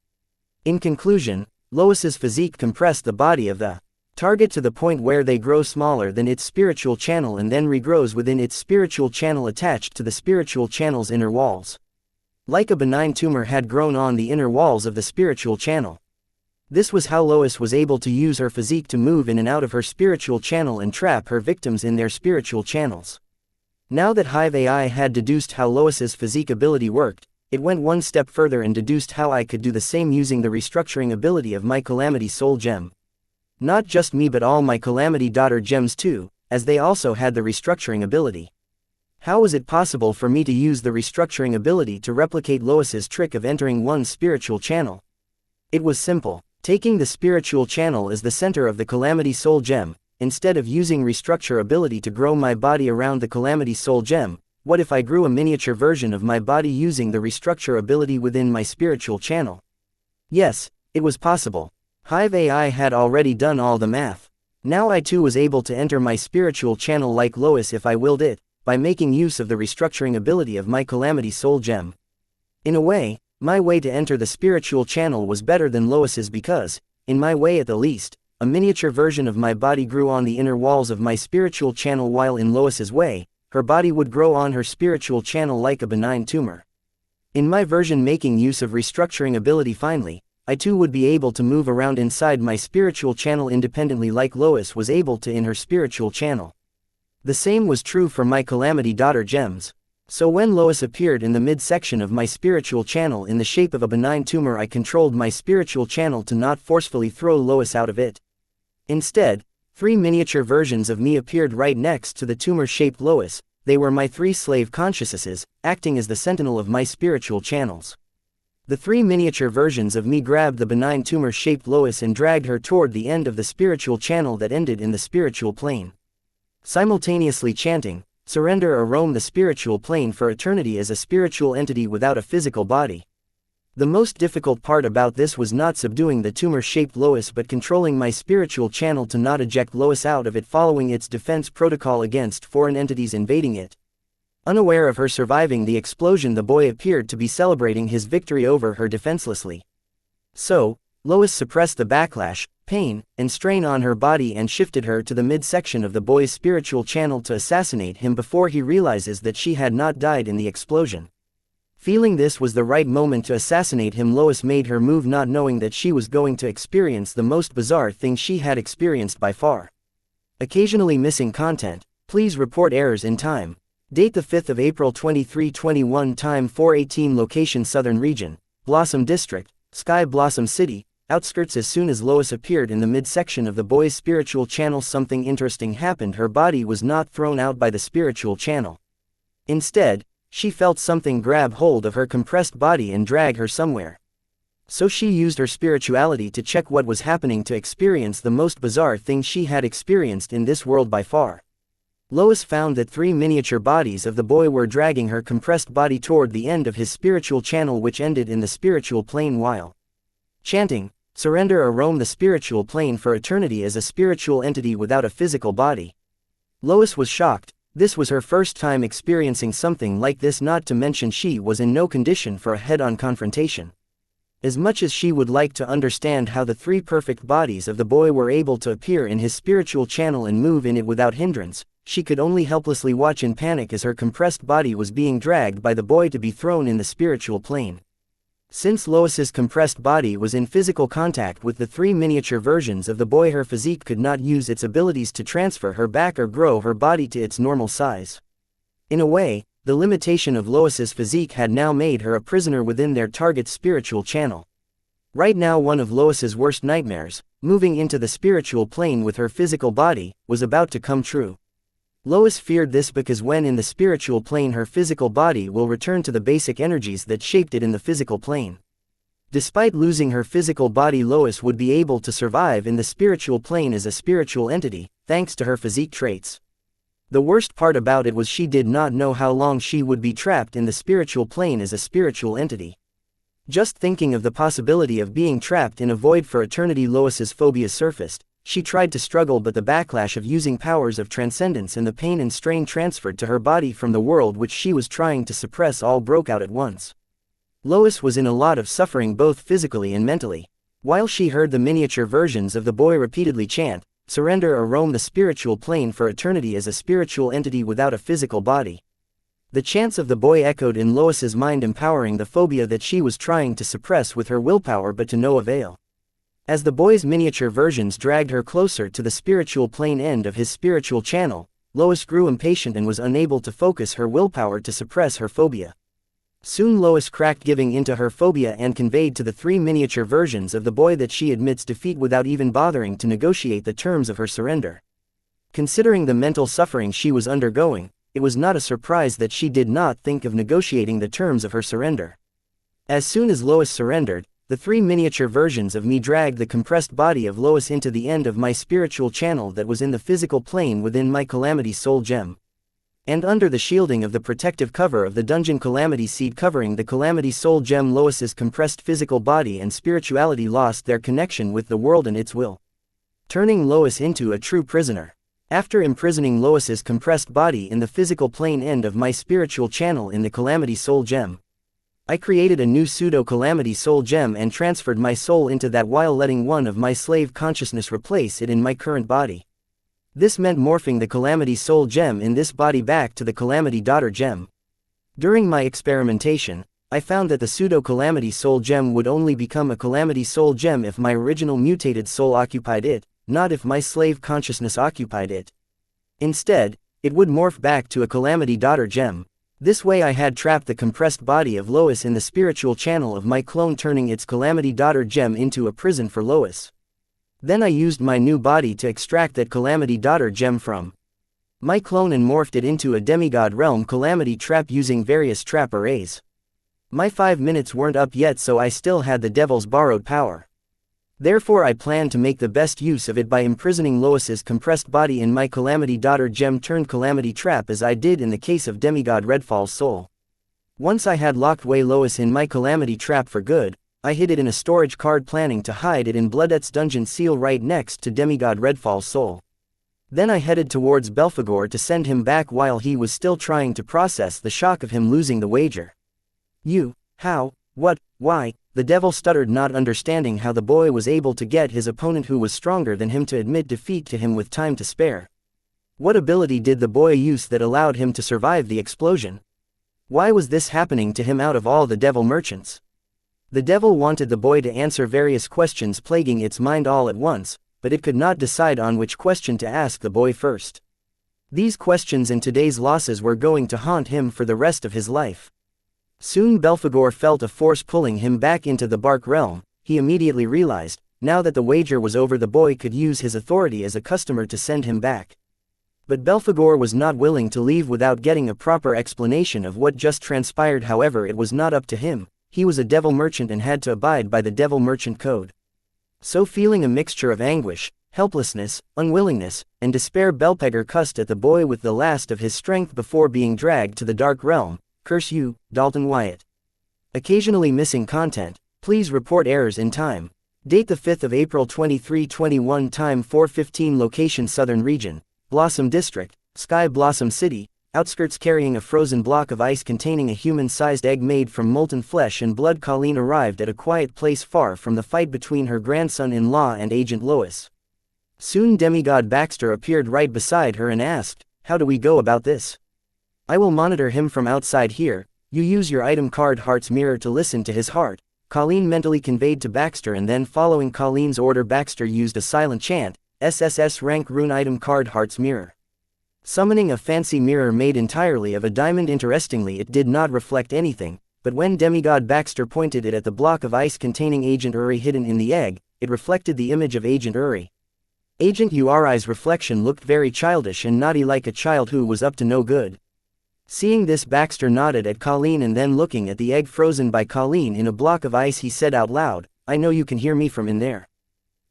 In conclusion, Lois's physique compressed the body of the target to the point where they grow smaller than its spiritual channel and then regrows within its spiritual channel attached to the spiritual channel's inner walls. Like a benign tumor had grown on the inner walls of the spiritual channel. This was how Lois was able to use her physique to move in and out of her spiritual channel and trap her victims in their spiritual channels. Now that Hive AI had deduced how Lois's physique ability worked, it went one step further and deduced how I could do the same using the restructuring ability of my Calamity Soul Gem. Not just me but all my Calamity Daughter gems too, as they also had the restructuring ability. How was it possible for me to use the restructuring ability to replicate Lois's trick of entering one's spiritual channel? It was simple. Taking the spiritual channel as the center of the Calamity Soul Gem, instead of using restructure ability to grow my body around the Calamity Soul Gem, What if I grew a miniature version of my body using the restructure ability within my spiritual channel? Yes, it was possible. Hive AI had already done all the math. Now I too was able to enter my spiritual channel like Lois if I willed it, by making use of the restructuring ability of my Calamity Soul Gem. In a way, my way to enter the spiritual channel was better than Lois's because, in my way at the least, a miniature version of my body grew on the inner walls of my spiritual channel, while in Lois's way, her body would grow on her spiritual channel like a benign tumor. In my version making use of restructuring ability finally, I too would be able to move around inside my spiritual channel independently like Lois was able to in her spiritual channel. The same was true for my Calamity Daughter gems. So when Lois appeared in the midsection of my spiritual channel in the shape of a benign tumor, I controlled my spiritual channel to not forcefully throw Lois out of it. Instead, 3 miniature versions of me appeared right next to the tumor-shaped Lois. They were my 3 slave consciousnesses, acting as the sentinel of my spiritual channels. The 3 miniature versions of me grabbed the benign tumor-shaped Lois and dragged her toward the end of the spiritual channel that ended in the spiritual plane. Simultaneously chanting, "Surrender or roam the spiritual plane for eternity as a spiritual entity without a physical body." The most difficult part about this was not subduing the tumor-shaped Lois but controlling my spiritual channel to not eject Lois out of it following its defense protocol against foreign entities invading it. Unaware of her surviving the explosion, the boy appeared to be celebrating his victory over her defenselessly. So, Lois suppressed the backlash, pain, and strain on her body and shifted her to the midsection of the boy's spiritual channel to assassinate him before he realizes that she had not died in the explosion. Feeling this was the right moment to assassinate him, Lois made her move, not knowing that she was going to experience the most bizarre thing she had experienced by far. Occasionally missing content. Please report errors in time. Date the 5th of April 2321, time 4:18, location Southern Region, Blossom District, Sky Blossom City, outskirts. As soon as Lois appeared in the midsection of the boy's spiritual channel, something interesting happened. Her body was not thrown out by the spiritual channel. Instead, she felt something grab hold of her compressed body and drag her somewhere. So she used her spirituality to check what was happening to experience the most bizarre thing she had experienced in this world by far. Lois found that 3 miniature bodies of the boy were dragging her compressed body toward the end of his spiritual channel, which ended in the spiritual plane, while chanting, "Surrender or roam the spiritual plane for eternity as a spiritual entity without a physical body." Lois was shocked. This was her first time experiencing something like this, not to mention she was in no condition for a head-on confrontation. As much as she would like to understand how the 3 perfect bodies of the boy were able to appear in his spiritual channel and move in it without hindrance, she could only helplessly watch in panic as her compressed body was being dragged by the boy to be thrown in the spiritual plane. Since Lois's compressed body was in physical contact with the 3 miniature versions of the boy, her physique could not use its abilities to transfer her back or grow her body to its normal size. In a way, the limitation of Lois's physique had now made her a prisoner within their target's spiritual channel. Right now, one of Lois's worst nightmares, moving into the spiritual plane with her physical body, was about to come true. Lois feared this because when in the spiritual plane, her physical body will return to the basic energies that shaped it in the physical plane. Despite losing her physical body, Lois would be able to survive in the spiritual plane as a spiritual entity, thanks to her physique traits. The worst part about it was she did not know how long she would be trapped in the spiritual plane as a spiritual entity. Just thinking of the possibility of being trapped in a void for eternity, Lois's phobias surfaced. She tried to struggle, but the backlash of using powers of transcendence and the pain and strain transferred to her body from the world which she was trying to suppress all broke out at once. Lois was in a lot of suffering both physically and mentally. While she heard the miniature versions of the boy repeatedly chant, "Surrender or roam the spiritual plane for eternity as a spiritual entity without a physical body." The chants of the boy echoed in Lois's mind, empowering the phobia that she was trying to suppress with her willpower, but to no avail. As the boy's miniature versions dragged her closer to the spiritual plane end of his spiritual channel, Lois grew impatient and was unable to focus her willpower to suppress her phobia. Soon Lois cracked, giving into her phobia, and conveyed to the 3 miniature versions of the boy that she admits defeat without even bothering to negotiate the terms of her surrender. Considering the mental suffering she was undergoing, it was not a surprise that she did not think of negotiating the terms of her surrender. As soon as Lois surrendered, the 3 miniature versions of me dragged the compressed body of Lois into the end of my spiritual channel that was in the physical plane within my Calamity Soul Gem. And under the shielding of the protective cover of the dungeon Calamity Seed covering the Calamity Soul Gem, Lois's compressed physical body and spirituality lost their connection with the world and its will, turning Lois into a true prisoner. After imprisoning Lois's compressed body in the physical plane end of my spiritual channel in the Calamity Soul Gem, I created a new pseudo-Calamity Soul Gem and transferred my soul into that while letting one of my slave consciousness replace it in my current body. This meant morphing the Calamity Soul Gem in this body back to the Calamity Daughter Gem. During my experimentation, I found that the pseudo-Calamity Soul Gem would only become a Calamity Soul Gem if my original mutated soul occupied it, not if my slave consciousness occupied it. Instead, it would morph back to a Calamity Daughter Gem. This way I had trapped the compressed body of Lois in the spiritual channel of my clone, turning its Calamity Daughter Gem into a prison for Lois. Then I used my new body to extract that Calamity Daughter Gem from my clone and morphed it into a demigod realm Calamity Trap using various trap arrays. My 5 minutes weren't up yet, so I still had the devil's borrowed power. Therefore I planned to make the best use of it by imprisoning Lois's compressed body in my Calamity Daughter Gem turned Calamity Trap, as I did in the case of demigod Redfall's soul. Once I had locked away Lois in my Calamity Trap for good, I hid it in a storage card, planning to hide it in Bloodette's dungeon seal right next to demigod Redfall's soul. Then I headed towards Belphegor to send him back while he was still trying to process the shock of him losing the wager. "You, how, what, why?" the devil stuttered, not understanding how the boy was able to get his opponent who was stronger than him to admit defeat to him with time to spare. What ability did the boy use that allowed him to survive the explosion? Why was this happening to him out of all the devil merchants? The devil wanted the boy to answer various questions plaguing its mind all at once, but it could not decide on which question to ask the boy first. These questions and today's losses were going to haunt him for the rest of his life. Soon Belphegor felt a force pulling him back into the Bark realm. He immediately realized, now that the wager was over, the boy could use his authority as a customer to send him back. But Belphegor was not willing to leave without getting a proper explanation of what just transpired. However, it was not up to him. He was a devil merchant and had to abide by the devil merchant code. So, feeling a mixture of anguish, helplessness, unwillingness, and despair, Belphegor cussed at the boy with the last of his strength before being dragged to the dark realm. "Curse you, Dalton Wyatt." Occasionally missing content. Please report errors in time. Date the 5th of April 2321. Time 4:15. Location Southern Region, Blossom District, Sky Blossom City. Outskirts. Carrying a frozen block of ice containing a human-sized egg made from molten flesh and blood, Colleen arrived at a quiet place far from the fight between her grandson-in-law and Agent Lois. Soon demigod Baxter appeared right beside her and asked, "How do we go about this?" "I will monitor him from outside here. You use your item card Heart's Mirror to listen to his heart," Colleen mentally conveyed to Baxter, and then following Colleen's order, Baxter used a silent chant, SSS rank rune item card Heart's Mirror, summoning a fancy mirror made entirely of a diamond. Interestingly, it did not reflect anything, but when demigod Baxter pointed it at the block of ice containing Agent Uri hidden in the egg, it reflected the image of Agent Uri. Agent Uri's reflection looked very childish and naughty, like a child who was up to no good. Seeing this, Baxter nodded at Colleen, and then looking at the egg frozen by Colleen in a block of ice, he said out loud, "I know you can hear me from in there."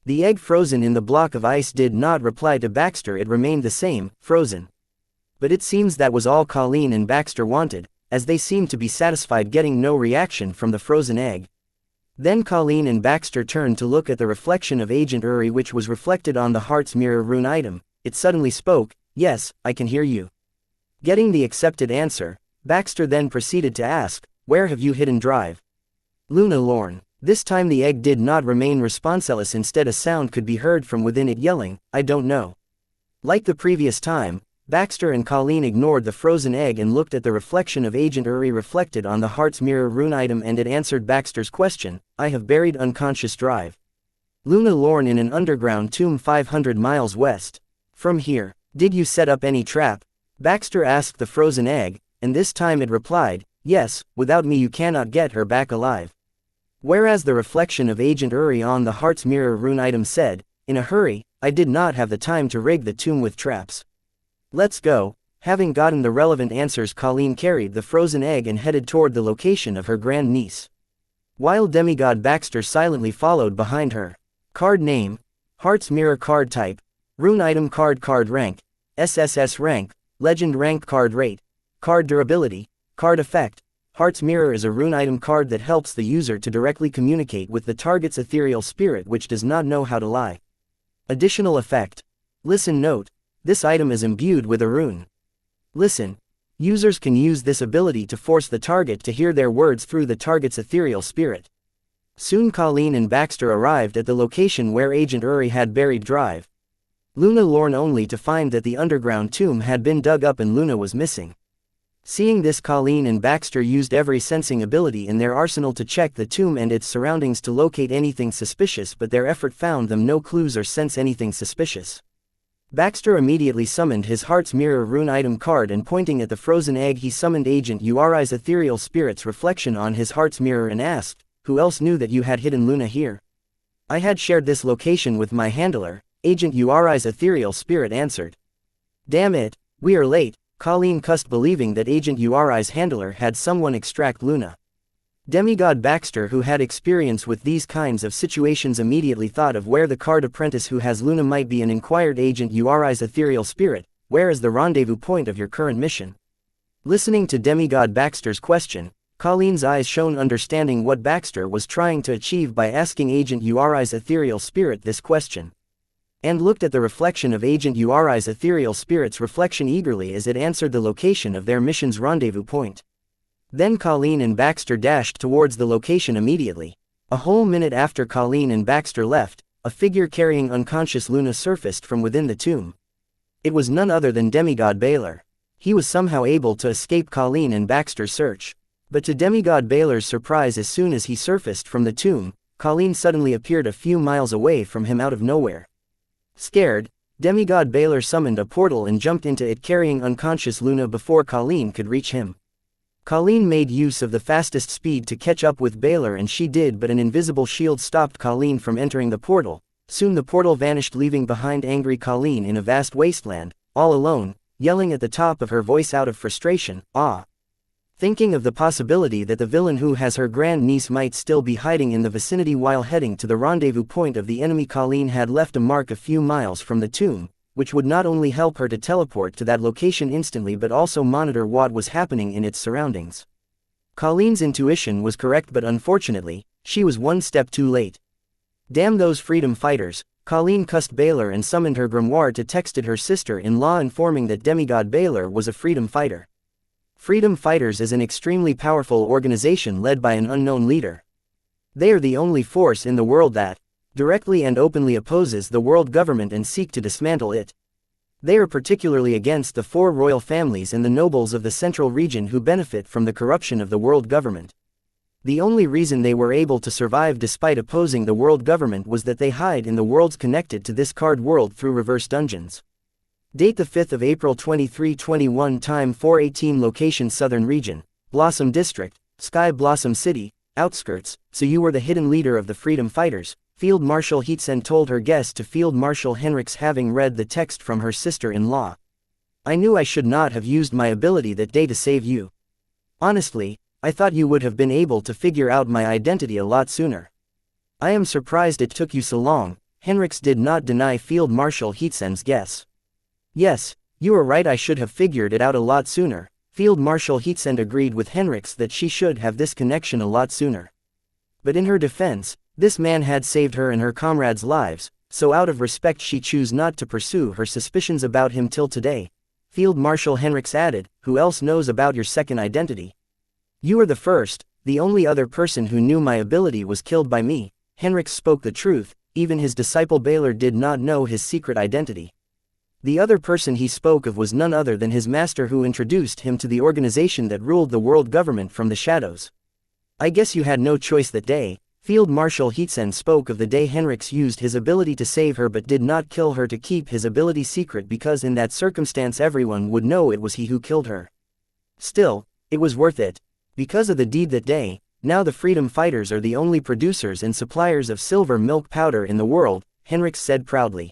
The egg frozen in the block of ice did not reply to Baxter. It remained the same, frozen. But it seems that was all Colleen and Baxter wanted, as they seemed to be satisfied getting no reaction from the frozen egg. Then Colleen and Baxter turned to look at the reflection of Agent Uri, which was reflected on the Heart's Mirror rune item. It suddenly spoke, "Yes, I can hear you." Getting the accepted answer, Baxter then proceeded to ask, "Where have you hidden Drive?" "Luna Lorne." This time the egg did not remain responseless. Instead, a sound could be heard from within it yelling, "I don't know." Like the previous time, Baxter and Colleen ignored the frozen egg and looked at the reflection of Agent Uri reflected on the Heart's Mirror rune item, and it answered Baxter's question, "I have buried unconscious Drive. Luna Lorne in an underground tomb 500 miles west. From here. Did you set up any trap?" Baxter asked the frozen egg, and this time it replied, "Yes, without me you cannot get her back alive." Whereas the reflection of Agent Uri on the Heart's Mirror rune item said, "In a hurry, I did not have the time to rig the tomb with traps. Let's go." Having gotten the relevant answers, Colleen carried the frozen egg and headed toward the location of her grandniece, while demigod Baxter silently followed behind her. Card name, Heart's Mirror. Card type, rune item card. Card rank, SSS rank, Legend rank card rate, card durability, card effect. Heart's Mirror is a rune item card that helps the user to directly communicate with the target's ethereal spirit which does not know how to lie. Additional effect. Listen note, this item is imbued with a rune. Listen. Users can use this ability to force the target to hear their words through the target's ethereal spirit. Soon Colleen and Baxter arrived at the location where Agent Uri had buried Drive. Luna lorn only to find that the underground tomb had been dug up and Luna was missing. Seeing this, Colleen and Baxter used every sensing ability in their arsenal to check the tomb and its surroundings to locate anything suspicious, but their effort found them no clues or sense anything suspicious. Baxter immediately summoned his Heart's Mirror rune item card and pointing at the frozen egg he summoned Agent Uri's ethereal spirit's reflection on his Heart's Mirror and asked, "Who else knew that you had hidden Luna here?" "I had shared this location with my handler," Agent Uri's ethereal spirit answered. "Damn it, we are late," Colleen cussed, believing that Agent Uri's handler had someone extract Luna. Demigod Baxter, who had experience with these kinds of situations, immediately thought of where the card apprentice who has Luna might be and inquired Agent Uri's ethereal spirit, "Where is the rendezvous point of your current mission?" Listening to Demigod Baxter's question, Colleen's eyes shone, understanding what Baxter was trying to achieve by asking Agent Uri's ethereal spirit this question. And looked at the reflection of Agent Uri's ethereal spirit's reflection eagerly as it answered the location of their mission's rendezvous point. Then Colleen and Baxter dashed towards the location immediately. A whole minute after Colleen and Baxter left, a figure carrying unconscious Luna surfaced from within the tomb. It was none other than Demigod Baylor. He was somehow able to escape Colleen and Baxter's search. But to Demigod Baylor's surprise, as soon as he surfaced from the tomb, Colleen suddenly appeared a few miles away from him out of nowhere. Scared, Demigod Baylor summoned a portal and jumped into it, carrying unconscious Luna before Colleen could reach him. Colleen made use of the fastest speed to catch up with Baylor, and she did, but an invisible shield stopped Colleen from entering the portal. Soon the portal vanished, leaving behind angry Colleen in a vast wasteland, all alone, yelling at the top of her voice out of frustration, "Ah!" Thinking of the possibility that the villain who has her grandniece might still be hiding in the vicinity while heading to the rendezvous point of the enemy, Colleen had left a mark a few miles from the tomb, which would not only help her to teleport to that location instantly but also monitor what was happening in its surroundings. Colleen's intuition was correct, but unfortunately, she was one step too late. Damn those freedom fighters, Colleen cussed Baylor and summoned her grimoire to texted her sister-in-law informing that Demigod Baylor was a freedom fighter. Freedom Fighters is an extremely powerful organization led by an unknown leader. They are the only force in the world that directly and openly opposes the world government and seek to dismantle it. They are particularly against the 4 royal families and the nobles of the central region who benefit from the corruption of the world government. The only reason they were able to survive despite opposing the world government was that they hide in the worlds connected to this card world through reverse dungeons. Date the 5th of April 2321, time 4:18, location Southern Region, Blossom District, Sky Blossom City, outskirts. "So you were the hidden leader of the Freedom Fighters," Field Marshal Heatsen told her guest to Field Marshal Henriks, having read the text from her sister-in-law. "I knew I should not have used my ability that day to save you. Honestly, I thought you would have been able to figure out my identity a lot sooner. I am surprised it took you so long." Henriks did not deny Field Marshal Heatsen's guess. "Yes, you are right, I should have figured it out a lot sooner." Field Marshal Heatsen agreed with Henriks that she should have this connection a lot sooner. But in her defense, this man had saved her and her comrades' lives, so out of respect she chose not to pursue her suspicions about him till today. Field Marshal Henriks added, "Who else knows about your second identity?" "You are the first. The only other person who knew my ability was killed by me." Henriks spoke the truth. Even his disciple Baylor did not know his secret identity. The other person he spoke of was none other than his master, who introduced him to the organization that ruled the world government from the shadows. "I guess you had no choice that day." Field Marshal Heatsen spoke of the day Henriks used his ability to save her but did not kill her to keep his ability secret, because in that circumstance everyone would know it was he who killed her. Still, it was worth it. Because of the deed that day, now the Freedom Fighters are the only producers and suppliers of silver milk powder in the world, Henriks said proudly.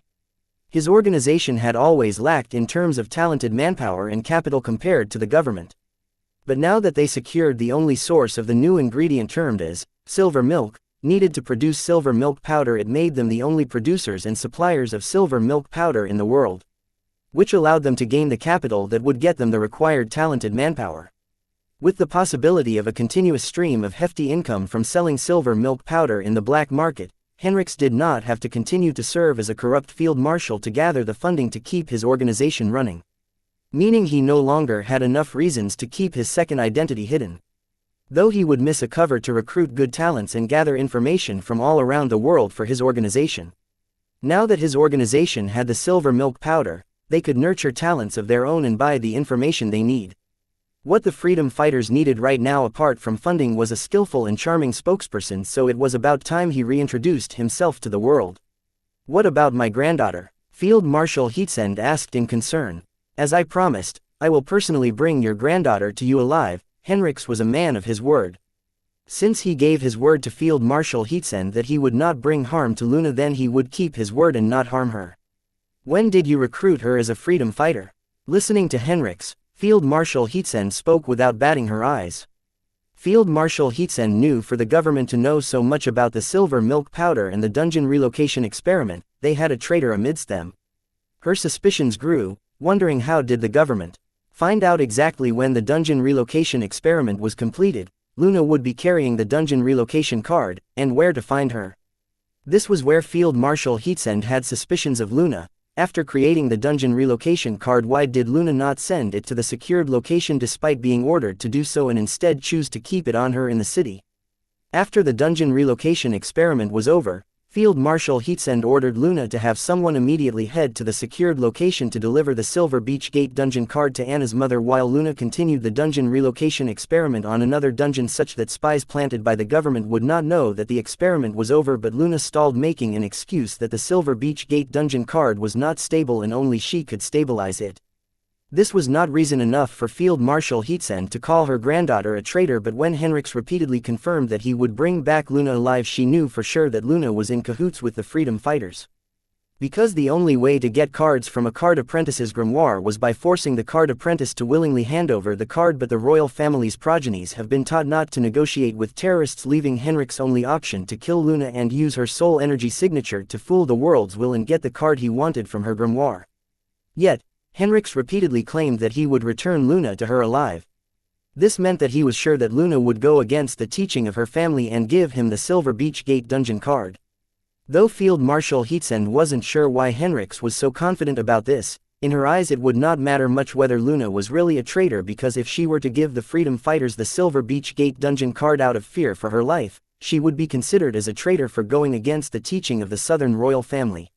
His organization had always lacked in terms of talented manpower and capital compared to the government. But now that they secured the only source of the new ingredient termed as silver milk, needed to produce silver milk powder, it made them the only producers and suppliers of silver milk powder in the world. which allowed them to gain the capital that would get them the required talented manpower. With the possibility of a continuous stream of hefty income from selling silver milk powder in the black market, Henrix did not have to continue to serve as a corrupt field marshal to gather the funding to keep his organization running. Meaning he no longer had enough reasons to keep his second identity hidden. Though he would miss a cover to recruit good talents and gather information from all around the world for his organization. Now that his organization had the silver milk powder, they could nurture talents of their own and buy the information they need. What the freedom fighters needed right now apart from funding was a skillful and charming spokesperson, so it was about time he reintroduced himself to the world. What about my granddaughter? Field Marshal Heatsend asked in concern. As I promised, I will personally bring your granddaughter to you alive. Henrix was a man of his word. Since he gave his word to Field Marshal Heatsend that he would not bring harm to Luna, then he would keep his word and not harm her. When did you recruit her as a freedom fighter? Listening to Henrix, Field Marshal Heatsend spoke without batting her eyes. Field Marshal Heatsend knew for the government to know so much about the silver milk powder and the dungeon relocation experiment, they had a traitor amidst them. Her suspicions grew, wondering how did the government find out exactly when the dungeon relocation experiment was completed. Luna would be carrying the dungeon relocation card, and where to find her. This was where Field Marshal Heatsend had suspicions of Luna. After creating the dungeon relocation card, why did Luna not send it to the secured location despite being ordered to do so and instead choose to keep it on her in the city? After the dungeon relocation experiment was over, Field Marshal Heatsend ordered Luna to have someone immediately head to the secured location to deliver the Silver Beach Gate dungeon card to Anna's mother, while Luna continued the dungeon relocation experiment on another dungeon such that spies planted by the government would not know that the experiment was over. But Luna stalled, making an excuse that the Silver Beach Gate dungeon card was not stable and only she could stabilize it. This was not reason enough for Field Marshal Heatsend to call her granddaughter a traitor, but when Henrix repeatedly confirmed that he would bring back Luna alive, she knew for sure that Luna was in cahoots with the freedom fighters. Because the only way to get cards from a card apprentice's grimoire was by forcing the card apprentice to willingly hand over the card, but the royal family's progenies have been taught not to negotiate with terrorists, leaving Henrix's only option to kill Luna and use her soul energy signature to fool the world's will and get the card he wanted from her grimoire. Yet, Henrix repeatedly claimed that he would return Luna to her alive. This meant that he was sure that Luna would go against the teaching of her family and give him the Silver Beach Gate dungeon card. Though Field Marshal Heatsend wasn't sure why Henrix was so confident about this, in her eyes it would not matter much whether Luna was really a traitor, because if she were to give the freedom fighters the Silver Beach Gate dungeon card out of fear for her life, she would be considered as a traitor for going against the teaching of the Southern royal family.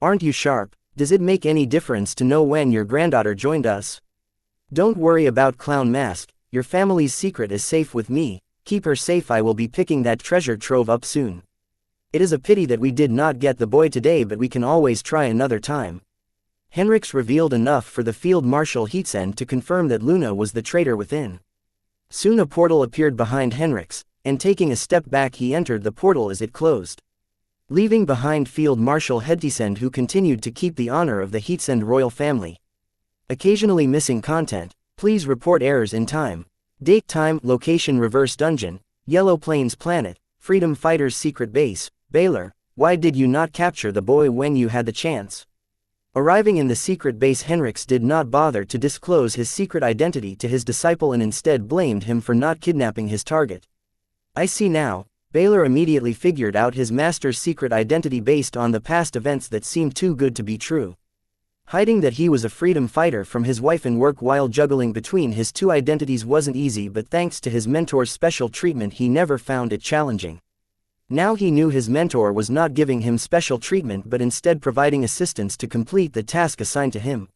Aren't you sharp? Does it make any difference to know when your granddaughter joined us? Don't worry about Clown Mask, your family's secret is safe with me. Keep her safe, I will be picking that treasure trove up soon. It is a pity that we did not get the boy today, but we can always try another time. Henrix revealed enough for the Field Marshal Heatsend to confirm that Luna was the traitor within. Soon a portal appeared behind Henrix, and taking a step back he entered the portal as it closed, leaving behind Field Marshal Heatsend, who continued to keep the honor of the Heatsend royal family. Occasionally missing content. Please report errors in time. Date, time, location, reverse dungeon, Yellow Plains planet, freedom fighters secret base. Baylor, why did you not capture the boy when you had the chance? Arriving in the secret base, Henrix did not bother to disclose his secret identity to his disciple and instead blamed him for not kidnapping his target. I see now. Baylor immediately figured out his master's secret identity based on the past events that seemed too good to be true. Hiding that he was a freedom fighter from his wife and work while juggling between his two identities wasn't easy, but thanks to his mentor's special treatment he never found it challenging. Now he knew his mentor was not giving him special treatment but instead providing assistance to complete the task assigned to him.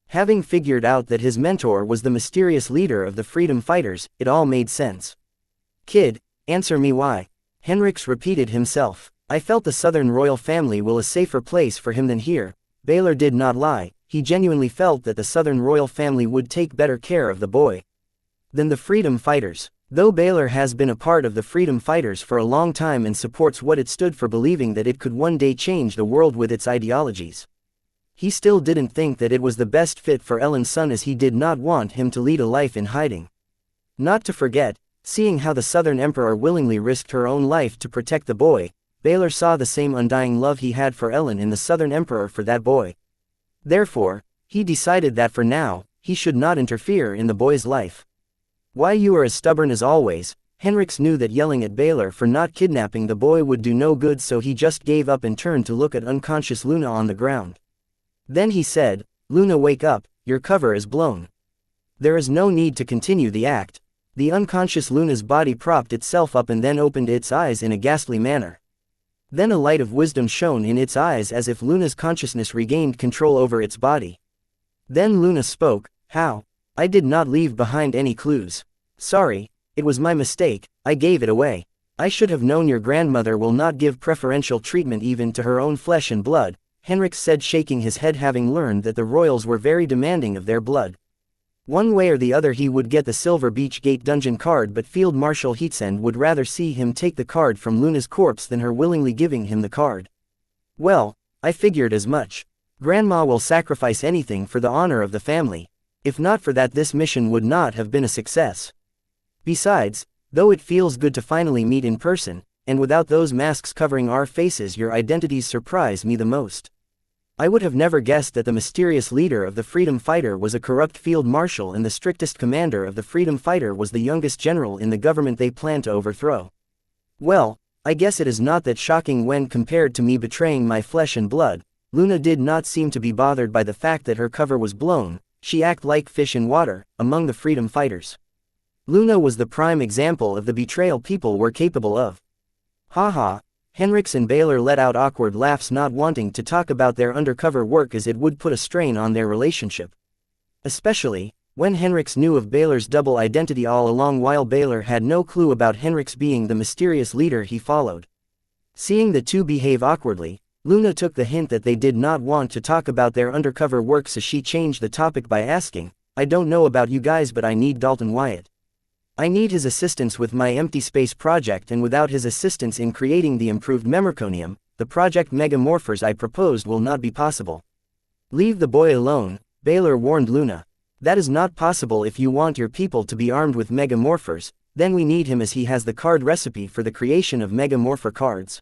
Having figured out that his mentor was the mysterious leader of the freedom fighters, it all made sense. Kid, answer me why. Henrix repeated himself. I felt the Southern royal family will a safer place for him than here. Baylor did not lie, he genuinely felt that the Southern royal family would take better care of the boy than the freedom fighters. Though Baylor has been a part of the freedom fighters for a long time and supports what it stood for, believing that it could one day change the world with its ideologies, he still didn't think that it was the best fit for Ellen's son, as he did not want him to lead a life in hiding. Not to forget, seeing how the Southern Emperor willingly risked her own life to protect the boy, Baylor saw the same undying love he had for Ellen in the Southern Emperor for that boy. Therefore, He decided that for now, he should not interfere in the boy's life. Why you are as stubborn as always. Henrix knew that yelling at Baylor for not kidnapping the boy would do no good, so he just gave up and turned to look at unconscious Luna on the ground. Then he said, "Luna, wake up, your cover is blown. There is no need to continue the act." The unconscious Luna's body propped itself up and then opened its eyes in a ghastly manner. Then a light of wisdom shone in its eyes as if Luna's consciousness regained control over its body. Then Luna spoke, "How? I did not leave behind any clues. Sorry, it was my mistake, I gave it away. I should have known your grandmother will not give preferential treatment even to her own flesh and blood," Henrix said, shaking his head, having learned that the royals were very demanding of their blood. One way or the other he would get the Silver Beach Gate dungeon card, but Field Marshal Heatsend would rather see him take the card from Luna's corpse than her willingly giving him the card. "Well, I figured as much. Grandma will sacrifice anything for the honor of the family. If not for that, this mission would not have been a success. Besides, though it feels good to finally meet in person, and without those masks covering our faces, your identities surprise me the most. I would have never guessed that the mysterious leader of the Freedom Fighter was a corrupt field marshal, and the strictest commander of the Freedom Fighter was the youngest general in the government they plan to overthrow. Well, I guess it is not that shocking when compared to me betraying my flesh and blood." Luna did not seem to be bothered by the fact that her cover was blown. She acted like fish in water among the Freedom Fighters. Luna was the prime example of the betrayal people were capable of. "Ha." Henrix and Baylor let out awkward laughs, not wanting to talk about their undercover work as it would put a strain on their relationship. Especially when Henrix knew of Baylor's double identity all along, while Baylor had no clue about Henrix being the mysterious leader he followed. Seeing the two behave awkwardly, Luna took the hint that they did not want to talk about their undercover work, so she changed the topic by asking, "I don't know about you guys, but I need Dalton Wyatt. I need his assistance with my empty space project, and without his assistance in creating the improved Memorconium, the project Megamorphers I proposed will not be possible." "Leave the boy alone," Baylor warned Luna. "That is not possible if you want your people to be armed with Megamorphers. Then we need him, as he has the card recipe for the creation of Megamorpher cards.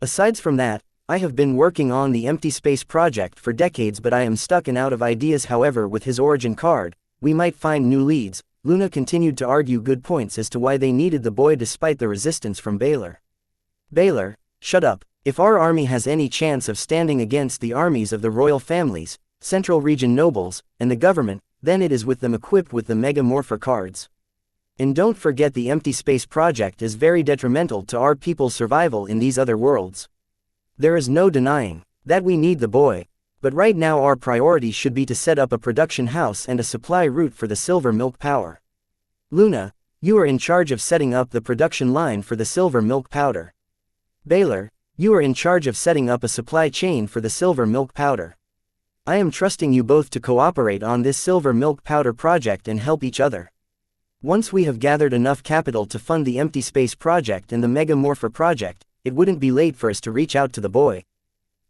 Aside from that, I have been working on the empty space project for decades, but I am stuck and out of ideas. However, with his origin card, we might find new leads." Luna continued to argue good points as to why they needed the boy despite the resistance from Baylor. "Baylor, shut up. If our army has any chance of standing against the armies of the royal families, Central Region nobles, and the government, then it is with them equipped with the Megamorpher cards. And don't forget, the empty space project is very detrimental to our people's survival in these other worlds. There is no denying that we need the boy. But right now our priority should be to set up a production house and a supply route for the silver milk powder. Luna, you are in charge of setting up the production line for the silver milk powder. Baylor, you are in charge of setting up a supply chain for the silver milk powder. I am trusting you both to cooperate on this silver milk powder project and help each other. Once we have gathered enough capital to fund the empty space project and the Megamorpher project, it wouldn't be late for us to reach out to the boy.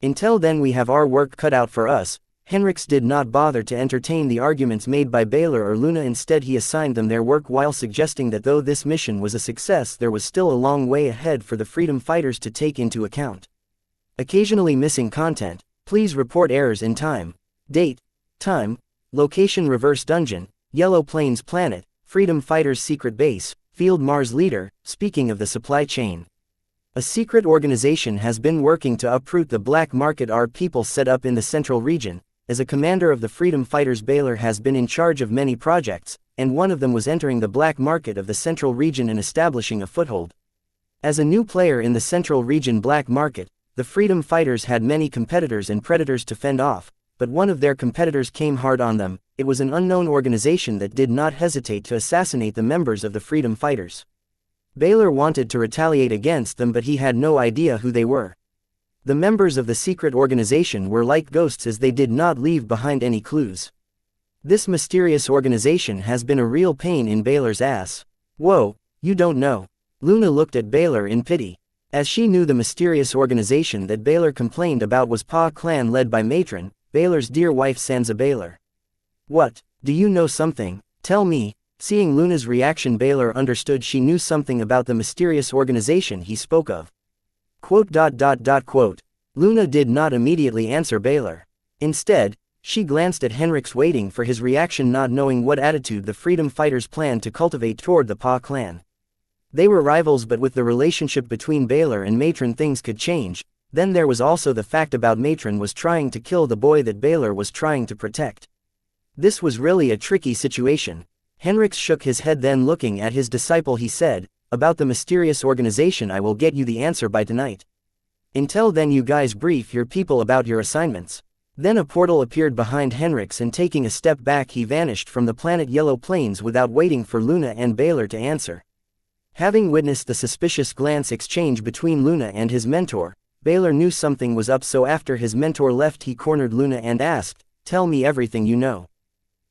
Until then we have our work cut out for us." Henrix did not bother to entertain the arguments made by Baylor or Luna. Instead, he assigned them their work while suggesting that though this mission was a success, there was still a long way ahead for the Freedom Fighters to take into account. Occasionally missing content. Please report errors in time, date, time, location, reverse dungeon, Yellow Plains planet, Freedom Fighters secret base, Field Mars leader. Speaking of the supply chain, a secret organization has been working to uproot the black market our people set up in the Central Region. As a commander of the Freedom Fighters, Baylor has been in charge of many projects, and one of them was entering the black market of the Central Region and establishing a foothold. As a new player in the Central Region black market, the Freedom Fighters had many competitors and predators to fend off, but one of their competitors came hard on them. It was an unknown organization that did not hesitate to assassinate the members of the Freedom Fighters. Baylor wanted to retaliate against them, but he had no idea who they were. The members of the secret organization were like ghosts, as they did not leave behind any clues. This mysterious organization has been a real pain in Baylor's ass. Whoa, you don't know. Luna looked at Baylor in pity, as she knew the mysterious organization that Baylor complained about was Pa Clan, led by Matron, Baylor's dear wife Sansa Baylor. "What, do you know something? Tell me." Seeing Luna's reaction, Baylor understood she knew something about the mysterious organization he spoke of. Quote. Luna did not immediately answer Baylor. Instead, She glanced at Henrik's, waiting for his reaction, not knowing what attitude the freedom fighters planned to cultivate toward the Pa clan. They were rivals, but with the relationship between Baylor and Matron things could change. Then there was also the fact about Matron was trying to kill the boy that Baylor was trying to protect. This was really a tricky situation. Henrik shook his head, then looking at his disciple he said, "About the mysterious organization, I will get you the answer by tonight. Until then you guys brief your people about your assignments." Then a portal appeared behind Henrik's, and taking a step back he vanished from the planet Yellow Plains without waiting for Luna and Baylor to answer. Having witnessed the suspicious glance exchange between Luna and his mentor, Baylor knew something was up, so after his mentor left he cornered Luna and asked, "Tell me everything you know.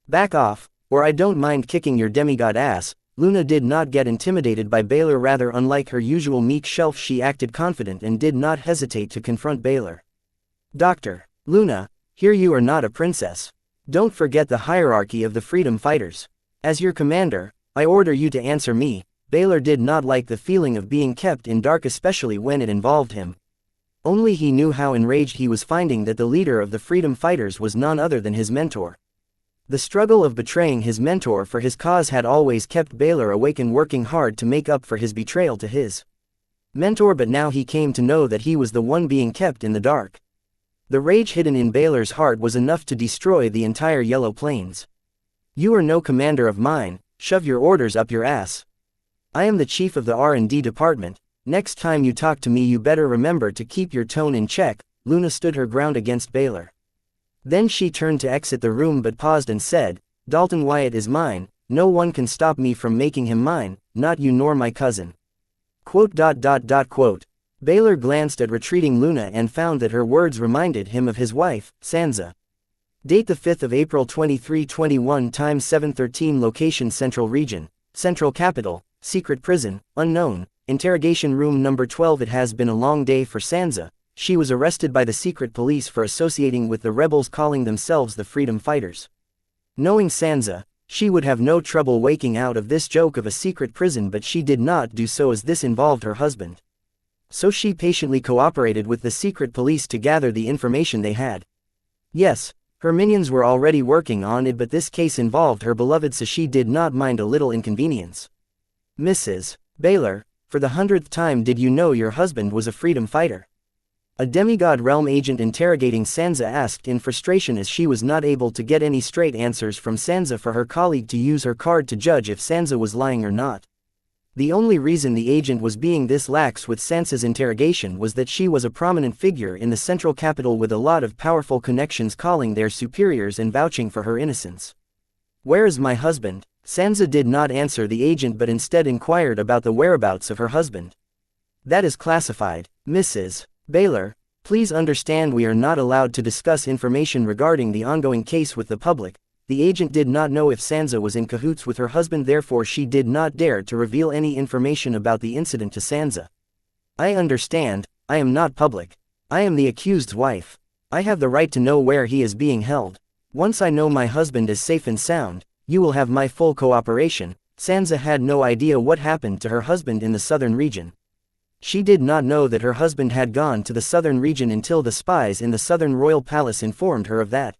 Back off, or I don't mind kicking your demigod ass." Luna did not get intimidated by Baylor, rather unlike her usual meek self she acted confident and did not hesitate to confront Baylor. "Dr. Luna, here you are not a princess. Don't forget the hierarchy of the freedom fighters. As your commander, I order you to answer me." Baylor did not like the feeling of being kept in dark, especially when it involved him. Only he knew how enraged he was finding that the leader of the freedom fighters was none other than his mentor. The struggle of betraying his mentor for his cause had always kept Baylor awake and working hard to make up for his betrayal to his mentor, but now he came to know that he was the one being kept in the dark. The rage hidden in Baylor's heart was enough to destroy the entire Yellow Plains. "You are no commander of mine, shove your orders up your ass. I am the chief of the R&D department. Next time you talk to me you better remember to keep your tone in check." Luna stood her ground against Baylor. Then she turned to exit the room but paused and said, "Dalton Wyatt is mine, no one can stop me from making him mine, not you nor my cousin." Quote. Baylor glanced at retreating Luna and found that her words reminded him of his wife, Xianxia. Date the 5th of April 2321, time 7:13, location Central Region, Central Capital, Secret Prison, Unknown, Interrogation Room Number 12. It has been a long day for Xianxia. She was arrested by the secret police for associating with the rebels calling themselves the Freedom Fighters. Knowing Xianxia, she would have no trouble waking out of this joke of a secret prison, but she did not do so as this involved her husband. So she patiently cooperated with the secret police to gather the information they had. Yes, her minions were already working on it, but this case involved her beloved, so she did not mind a little inconvenience. "Mrs. Baylor, for the 100th time, did you know your husband was a freedom fighter?" A demigod realm agent interrogating Xianxia asked in frustration, as she was not able to get any straight answers from Xianxia for her colleague to use her card to judge if Xianxia was lying or not. The only reason the agent was being this lax with Xianxia's interrogation was that she was a prominent figure in the central capital with a lot of powerful connections calling their superiors and vouching for her innocence. "Where is my husband?" Xianxia did not answer the agent but instead inquired about the whereabouts of her husband. "That is classified, Mrs. Baylor. Please understand we are not allowed to discuss information regarding the ongoing case with the public." The agent did not know if Xianxia was in cahoots with her husband, therefore she did not dare to reveal any information about the incident to Xianxia. "I understand, I am not public. I am the accused's wife. I have the right to know where he is being held. Once I know my husband is safe and sound, you will have my full cooperation." Xianxia had no idea what happened to her husband in the southern region. She did not know that her husband had gone to the southern region until the spies in the southern royal palace informed her of that.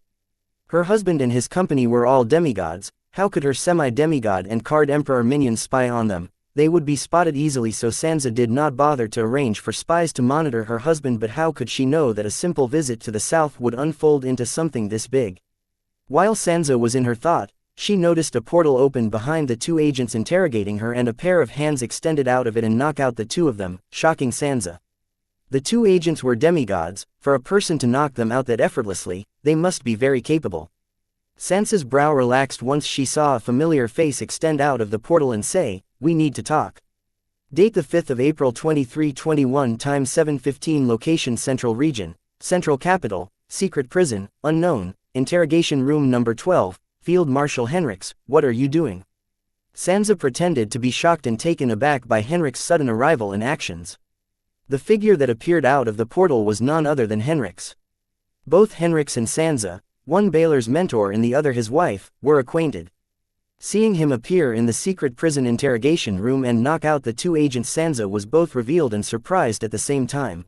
Her husband and his company were all demigods. How could her semi-demigod and card emperor minions spy on them? They would be spotted easily, so Xianxia did not bother to arrange for spies to monitor her husband, but how could she know that a simple visit to the south would unfold into something this big? While Xianxia was in her thought, she noticed a portal open behind the two agents interrogating her and a pair of hands extended out of it and knock out the two of them, shocking Xianxia. The two agents were demigods. For a person to knock them out that effortlessly, they must be very capable. Xianxia's brow relaxed once she saw a familiar face extend out of the portal and say, "We need to talk." Date the 5th of April 2321, time 7:15, location Central Region, Central Capital, Secret Prison, Unknown, Interrogation Room Number 12, Field Marshal Henrik's. "What are you doing?" Xianxia pretended to be shocked and taken aback by Henrik's sudden arrival and actions. The figure that appeared out of the portal was none other than Henrik's. Both Henrik's and Xianxia, one Baylor's mentor and the other his wife, were acquainted. Seeing him appear in the secret prison interrogation room and knock out the two agents, Xianxia was both revealed and surprised at the same time.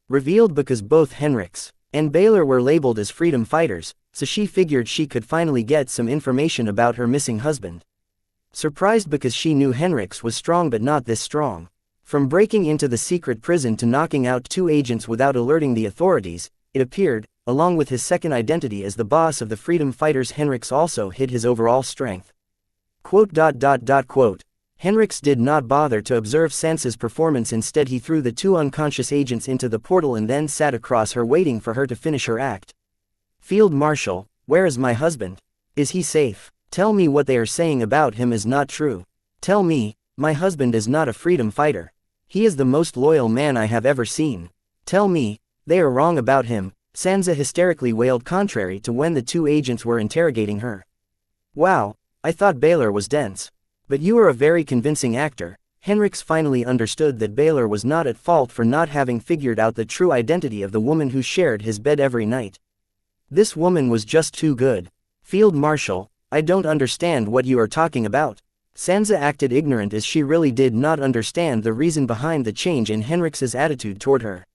Revealed because both Henrik's and Baylor were labeled as freedom fighters, so she figured she could finally get some information about her missing husband. Surprised because she knew Henrix was strong but not this strong. From breaking into the secret prison to knocking out 2 agents without alerting the authorities, it appeared, along with his second identity as the boss of the freedom fighters, Henrix also hid his overall strength. Quote. Henrix did not bother to observe Sansa's performance. Instead he threw the 2 unconscious agents into the portal and then sat across her waiting for her to finish her act. Field Marshal, where is my husband? Is he safe? Tell me what they are saying about him is not true. Tell me, my husband is not a freedom fighter. He is the most loyal man I have ever seen. Tell me, they are wrong about him, Sansa hysterically wailed contrary to when the 2 agents were interrogating her. Wow, I thought Baylor was dense. But you are a very convincing actor. Henrix finally understood that Baylor was not at fault for not having figured out the true identity of the woman who shared his bed every night. This woman was just too good. Field Marshal, I don't understand what you are talking about. Sansa acted ignorant as she really did not understand the reason behind the change in Henrix's attitude toward her.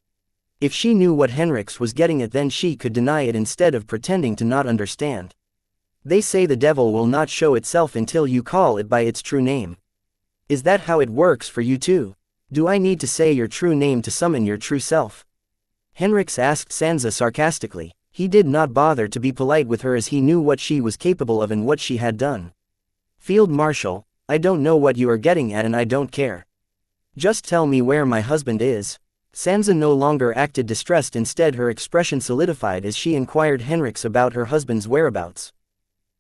If she knew what Henrix was getting at, then she could deny it instead of pretending to not understand. They say the devil will not show itself until you call it by its true name. Is that how it works for you too? Do I need to say your true name to summon your true self? Henrix asked Sansa sarcastically. He did not bother to be polite with her as he knew what she was capable of and what she had done. Field Marshal, I don't know what you are getting at and I don't care. Just tell me where my husband is. Sansa no longer acted distressed, instead her expression solidified as she inquired Henrix about her husband's whereabouts.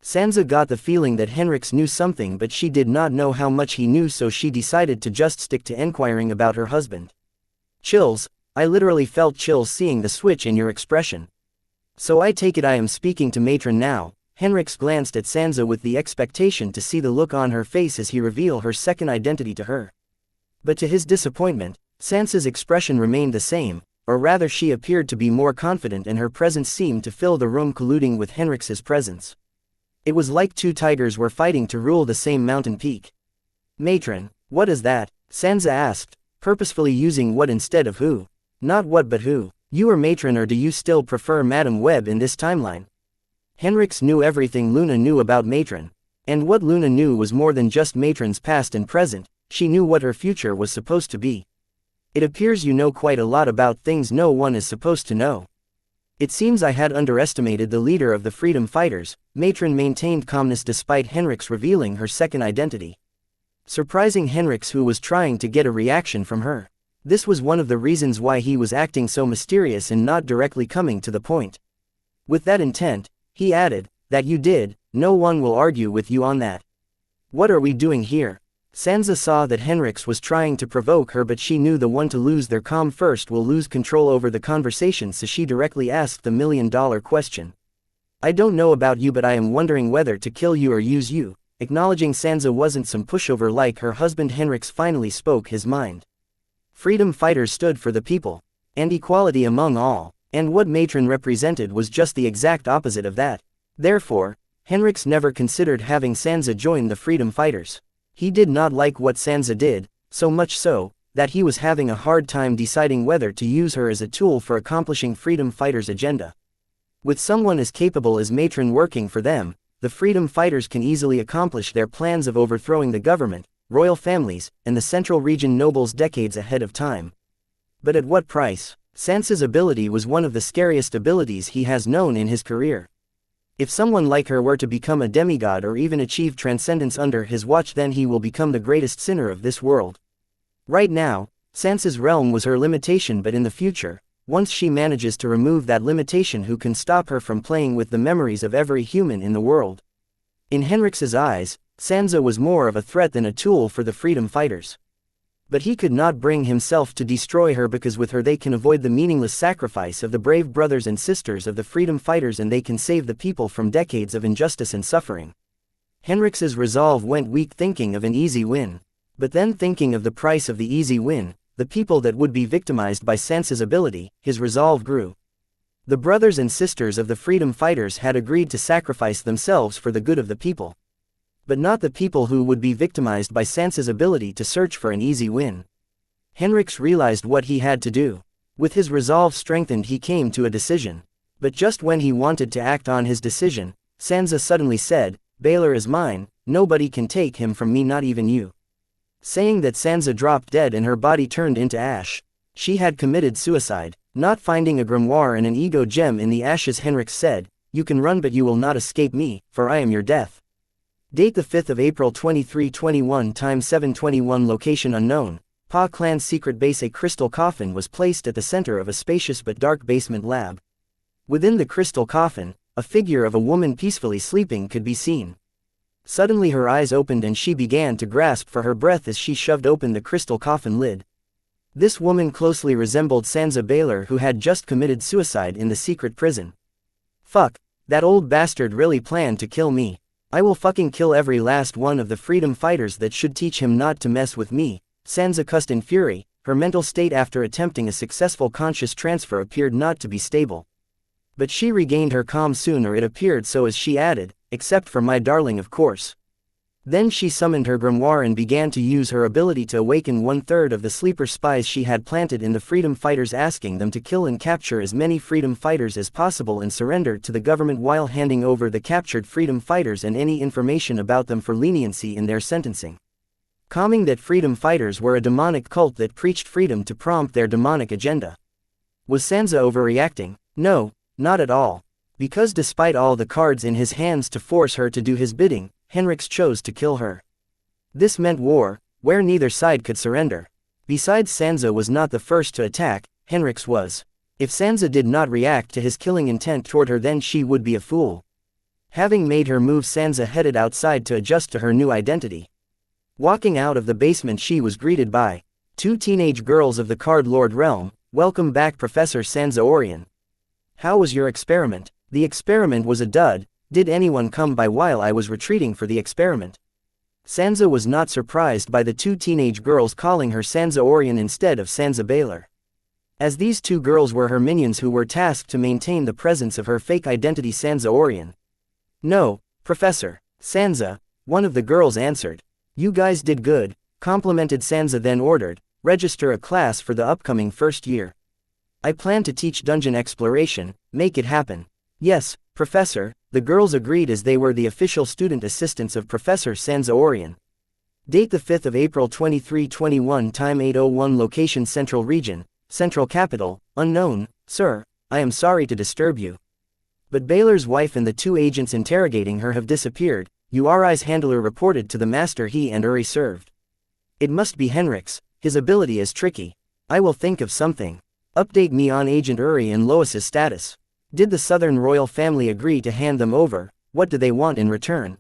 Sansa got the feeling that Henrix knew something, but she did not know how much he knew, so she decided to just stick to inquiring about her husband. Chills, I literally felt chills seeing the switch in your expression. So I take it I am speaking to Matron now. Henrix glanced at Sansa with the expectation to see the look on her face as he revealed her second identity to her. But to his disappointment, Sansa's expression remained the same, or rather she appeared to be more confident, and her presence seemed to fill the room, colluding with Henrix's presence. It was like 2 tigers were fighting to rule the same mountain peak. Matron, what is that? Sansa asked, purposefully using what instead of who. Not what but who. You are Matron, or do you still prefer Madam Web in this timeline? Henrix knew everything Luna knew about Matron. And what Luna knew was more than just Matron's past and present, she knew what her future was supposed to be. It appears you know quite a lot about things no one is supposed to know. It seems I had underestimated the leader of the freedom fighters. Matron maintained calmness despite Henrix revealing her second identity, surprising Henrix, who was trying to get a reaction from her. This was one of the reasons why he was acting so mysterious and not directly coming to the point. With that intent, he added, that you did, no one will argue with you on that. What are we doing here? Sansa saw that Henrix was trying to provoke her, but she knew the one to lose their calm first will lose control over the conversation, so she directly asked the million-dollar question. I don't know about you, but I am wondering whether to kill you or use you. Acknowledging Sansa wasn't some pushover like her husband, Henrix finally spoke his mind. Freedom fighters stood for the people, and equality among all, and what Matron represented was just the exact opposite of that. Therefore, Henrix never considered having Sansa join the freedom fighters. He did not like what Sansa did, so much so, that he was having a hard time deciding whether to use her as a tool for accomplishing freedom fighters' agenda. With someone as capable as Matron working for them, the freedom fighters can easily accomplish their plans of overthrowing the government, royal families, and the central region nobles decades ahead of time. But at what price? Sansa's ability was one of the scariest abilities he has known in his career. If someone like her were to become a demigod or even achieve transcendence under his watch, then he will become the greatest sinner of this world. Right now, Sansa's realm was her limitation, but in the future, once she manages to remove that limitation, who can stop her from playing with the memories of every human in the world? In Henrix's eyes, Sansa was more of a threat than a tool for the freedom fighters. But he could not bring himself to destroy her, because with her they can avoid the meaningless sacrifice of the brave brothers and sisters of the freedom fighters, and they can save the people from decades of injustice and suffering. Henrix's resolve went weak, thinking of an easy win. But then, thinking of the price of the easy win, the people that would be victimized by Sansa's ability, his resolve grew. The brothers and sisters of the freedom fighters had agreed to sacrifice themselves for the good of the people. But not the people who would be victimized by Sansa's ability to search for an easy win. Henrix realized what he had to do. With his resolve strengthened he came to a decision. But just when he wanted to act on his decision, Xianxia suddenly said, "Baylor is mine, nobody can take him from me, not even you." Saying that, Xianxia dropped dead and her body turned into ash. She had committed suicide. Not finding a grimoire and an ego gem in the ashes, Henrik said, "You can run but you will not escape me, for I am your death." Date the 5th of April 2321, time 7:21, location unknown. Pa Clan's secret base. A crystal coffin was placed at the center of a spacious but dark basement lab. Within the crystal coffin, a figure of a woman peacefully sleeping could be seen. Suddenly her eyes opened and she began to grasp for her breath as she shoved open the crystal coffin lid. This woman closely resembled Xianxia Baylor, who had just committed suicide in the secret prison. "Fuck, that old bastard really planned to kill me. I will fucking kill every last one of the freedom fighters that should teach him not to mess with me," Xianxia cussed in fury. Her mental state after attempting a successful conscious transfer appeared not to be stable. But she regained her calm soon, or it appeared so, as she added, "Except for my darling, of course." Then she summoned her grimoire and began to use her ability to awaken 1/3 of the sleeper spies she had planted in the freedom fighters, asking them to kill and capture as many freedom fighters as possible and surrender to the government, while handing over the captured freedom fighters and any information about them for leniency in their sentencing. Calming that freedom fighters were a demonic cult that preached freedom to prompt their demonic agenda. Was Xianxia overreacting? No, not at all. Because despite all the cards in his hands to force her to do his bidding, Henriks chose to kill her. This meant war, where neither side could surrender. Besides, Xianxia was not the first to attack, Henriks was. If Xianxia did not react to his killing intent toward her, then she would be a fool. Having made her move, Xianxia headed outside to adjust to her new identity. Walking out of the basement, she was greeted by two teenage girls of the Card Lord realm. "Welcome back, Professor Xianxia Orion. How was your experiment?" "The experiment was a dud. Did anyone come by while I was retreating for the experiment?" Xianxia was not surprised by the two teenage girls calling her Xianxia Orion instead of Xianxia Baylor, as these two girls were her minions who were tasked to maintain the presence of her fake identity, Xianxia Orion. "No, Professor Xianxia," one of the girls answered. "You guys did good," complimented Xianxia, then ordered, "Register a class for the upcoming first year. I plan to teach dungeon exploration, make it happen." "Yes, Professor," the girls agreed, as they were the official student assistants of Professor Xianxia Orion. Date the 5th of April 2321, time 8:01, location Central Region, Central Capital, unknown. "Sir, I am sorry to disturb you, but Baylor's wife and the two agents interrogating her have disappeared," Uri's handler reported to the master he and Uri served. "It must be Henriks, his ability is tricky. I will think of something. Update me on Agent Uri and Lois's status. Did the Southern royal family agree to hand them over? What do they want in return?"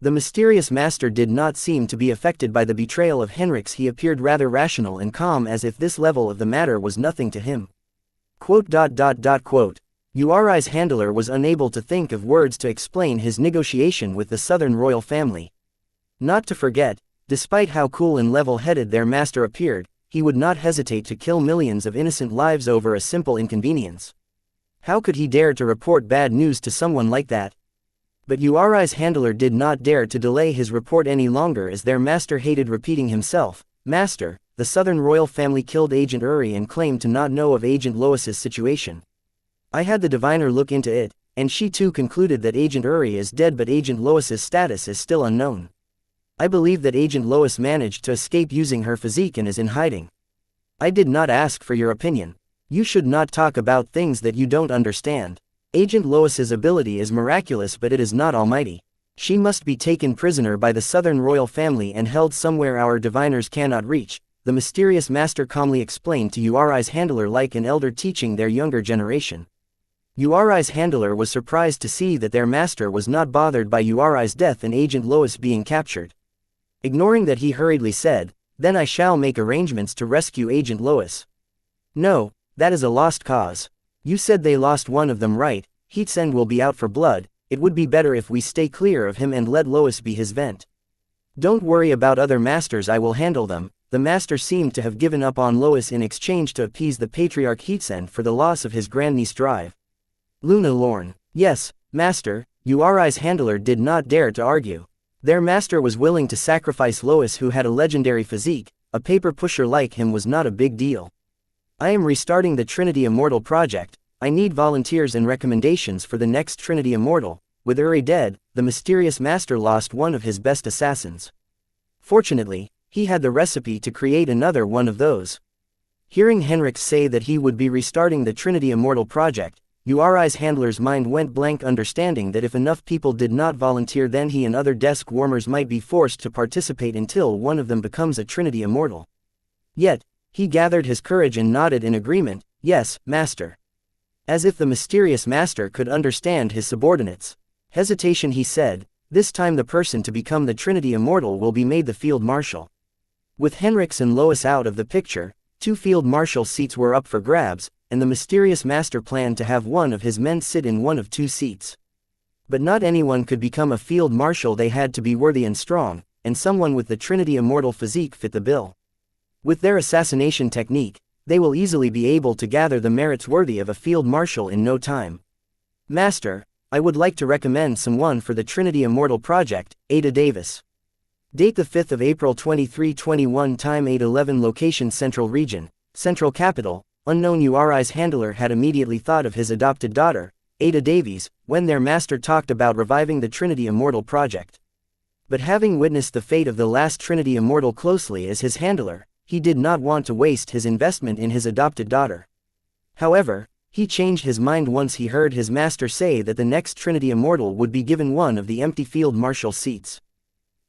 The mysterious master did not seem to be affected by the betrayal of Henriks. He appeared rather rational and calm, as if this level of the matter was nothing to him. Uri's handler was unable to think of words to explain his negotiation with the Southern royal family. Not to forget, despite how cool and level-headed their master appeared, he would not hesitate to kill millions of innocent lives over a simple inconvenience. How could he dare to report bad news to someone like that? But Uri's handler did not dare to delay his report any longer, as their master hated repeating himself. "Master, the Southern royal family killed Agent Uri and claimed to not know of Agent Lois's situation. I had the diviner look into it, and she too concluded that Agent Uri is dead, but Agent Lois's status is still unknown. I believe that Agent Lois managed to escape using her physique and is in hiding. I did not ask for your opinion. You should not talk about things that you don't understand. Agent Lois's ability is miraculous, but it is not almighty. She must be taken prisoner by the Southern royal family and held somewhere our diviners cannot reach," the mysterious master calmly explained to Uri's handler, like an elder teaching their younger generation. Uri's handler was surprised to see that their master was not bothered by Uri's death and Agent Lois being captured. Ignoring that, he hurriedly said, "Then I shall make arrangements to rescue Agent Lois." "No, that is a lost cause. You said they lost one of them, right? Heatsen will be out for blood. It would be better if we stay clear of him and let Lois be his vent. Don't worry about other masters, I will handle them." The master seemed to have given up on Lois in exchange to appease the patriarch Heatsen for the loss of his grandniece Drive. Luna Lorne. "Yes, master," Uri's handler did not dare to argue. Their master was willing to sacrifice Lois, who had a legendary physique. A paper pusher like him was not a big deal. I am restarting the Trinity Immortal project. I need volunteers and recommendations for the next Trinity Immortal. With Uri dead, the mysterious master lost one of his best assassins. Fortunately, he had the recipe to create another one of those. Hearing Henrik say that he would be restarting the Trinity Immortal project, Uri's handler's mind went blank, understanding that if enough people did not volunteer, then he and other desk warmers might be forced to participate until one of them becomes a Trinity Immortal. Yet, he gathered his courage and nodded in agreement. Yes, master. As if the mysterious master could understand his subordinates. Hesitation, he said, this time the person to become the Trinity Immortal will be made the Field Marshal. With Henriks and Lois out of the picture, 2 Field Marshal seats were up for grabs, and the mysterious master planned to have one of his men sit in one of 2 seats. But not anyone could become a Field Marshal, they had to be worthy and strong, and someone with the Trinity Immortal physique fit the bill. With their assassination technique, they will easily be able to gather the merits worthy of a Field Marshal in no time. Master, I would like to recommend someone for the Trinity Immortal project, Ada Davis. Date the 5th of April 2321, time 8:11, location Central Region, Central Capital. Unknown. Uri's handler had immediately thought of his adopted daughter, Ada Davies, when their master talked about reviving the Trinity Immortal project. But having witnessed the fate of the last Trinity Immortal closely as his handler, he did not want to waste his investment in his adopted daughter. However, he changed his mind once he heard his master say that the next Trinity Immortal would be given one of the empty Field Marshal seats.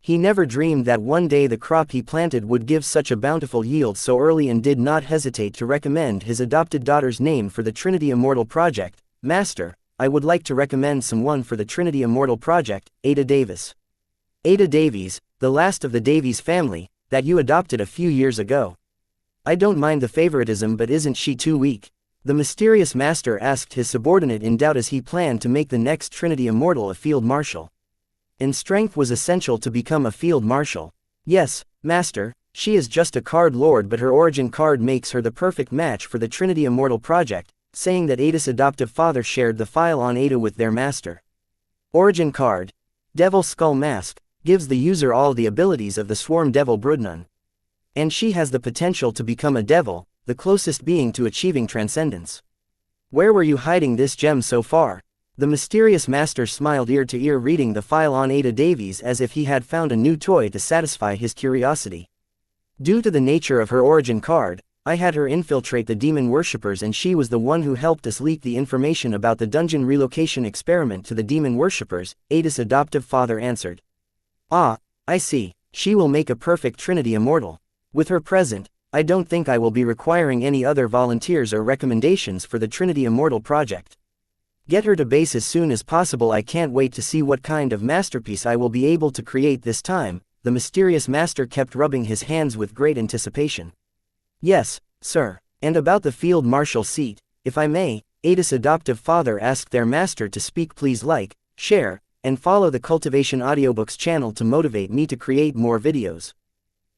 He never dreamed that one day the crop he planted would give such a bountiful yield so early, and did not hesitate to recommend his adopted daughter's name for the Trinity Immortal project. Master, I would like to recommend someone for the Trinity Immortal project, Ada Davis. Ada Davies, the last of the Davies family, that you adopted a few years ago. I don't mind the favoritism, but isn't she too weak? The mysterious master asked his subordinate in doubt as he planned to make the next Trinity Immortal a Field Marshal. And strength was essential to become a Field Marshal. Yes, master, she is just a card lord, but her origin card makes her the perfect match for the Trinity Immortal project, saying that Ada's adoptive father shared the file on Ada with their master. Origin card. Devil Skull Mask, gives the user all the abilities of the Swarm Devil Brudnun. And she has the potential to become a devil, the closest being to achieving transcendence. Where were you hiding this gem so far? The mysterious master smiled ear to ear, reading the file on Ada Davies as if he had found a new toy to satisfy his curiosity. Due to the nature of her origin card, I had her infiltrate the demon worshippers, and she was the one who helped us leak the information about the dungeon relocation experiment to the demon worshippers, Ada's adoptive father answered. Ah, I see, she will make a perfect Trinity Immortal. With her present, I don't think I will be requiring any other volunteers or recommendations for the Trinity Immortal project. Get her to base as soon as possible. I can't wait to see what kind of masterpiece I will be able to create this time. The mysterious master kept rubbing his hands with great anticipation. Yes, sir. And about the Field Marshal seat, if I may, Ada's adoptive father asked their master to speak. Please like, share, and follow the Cultivation Audiobooks channel to motivate me to create more videos.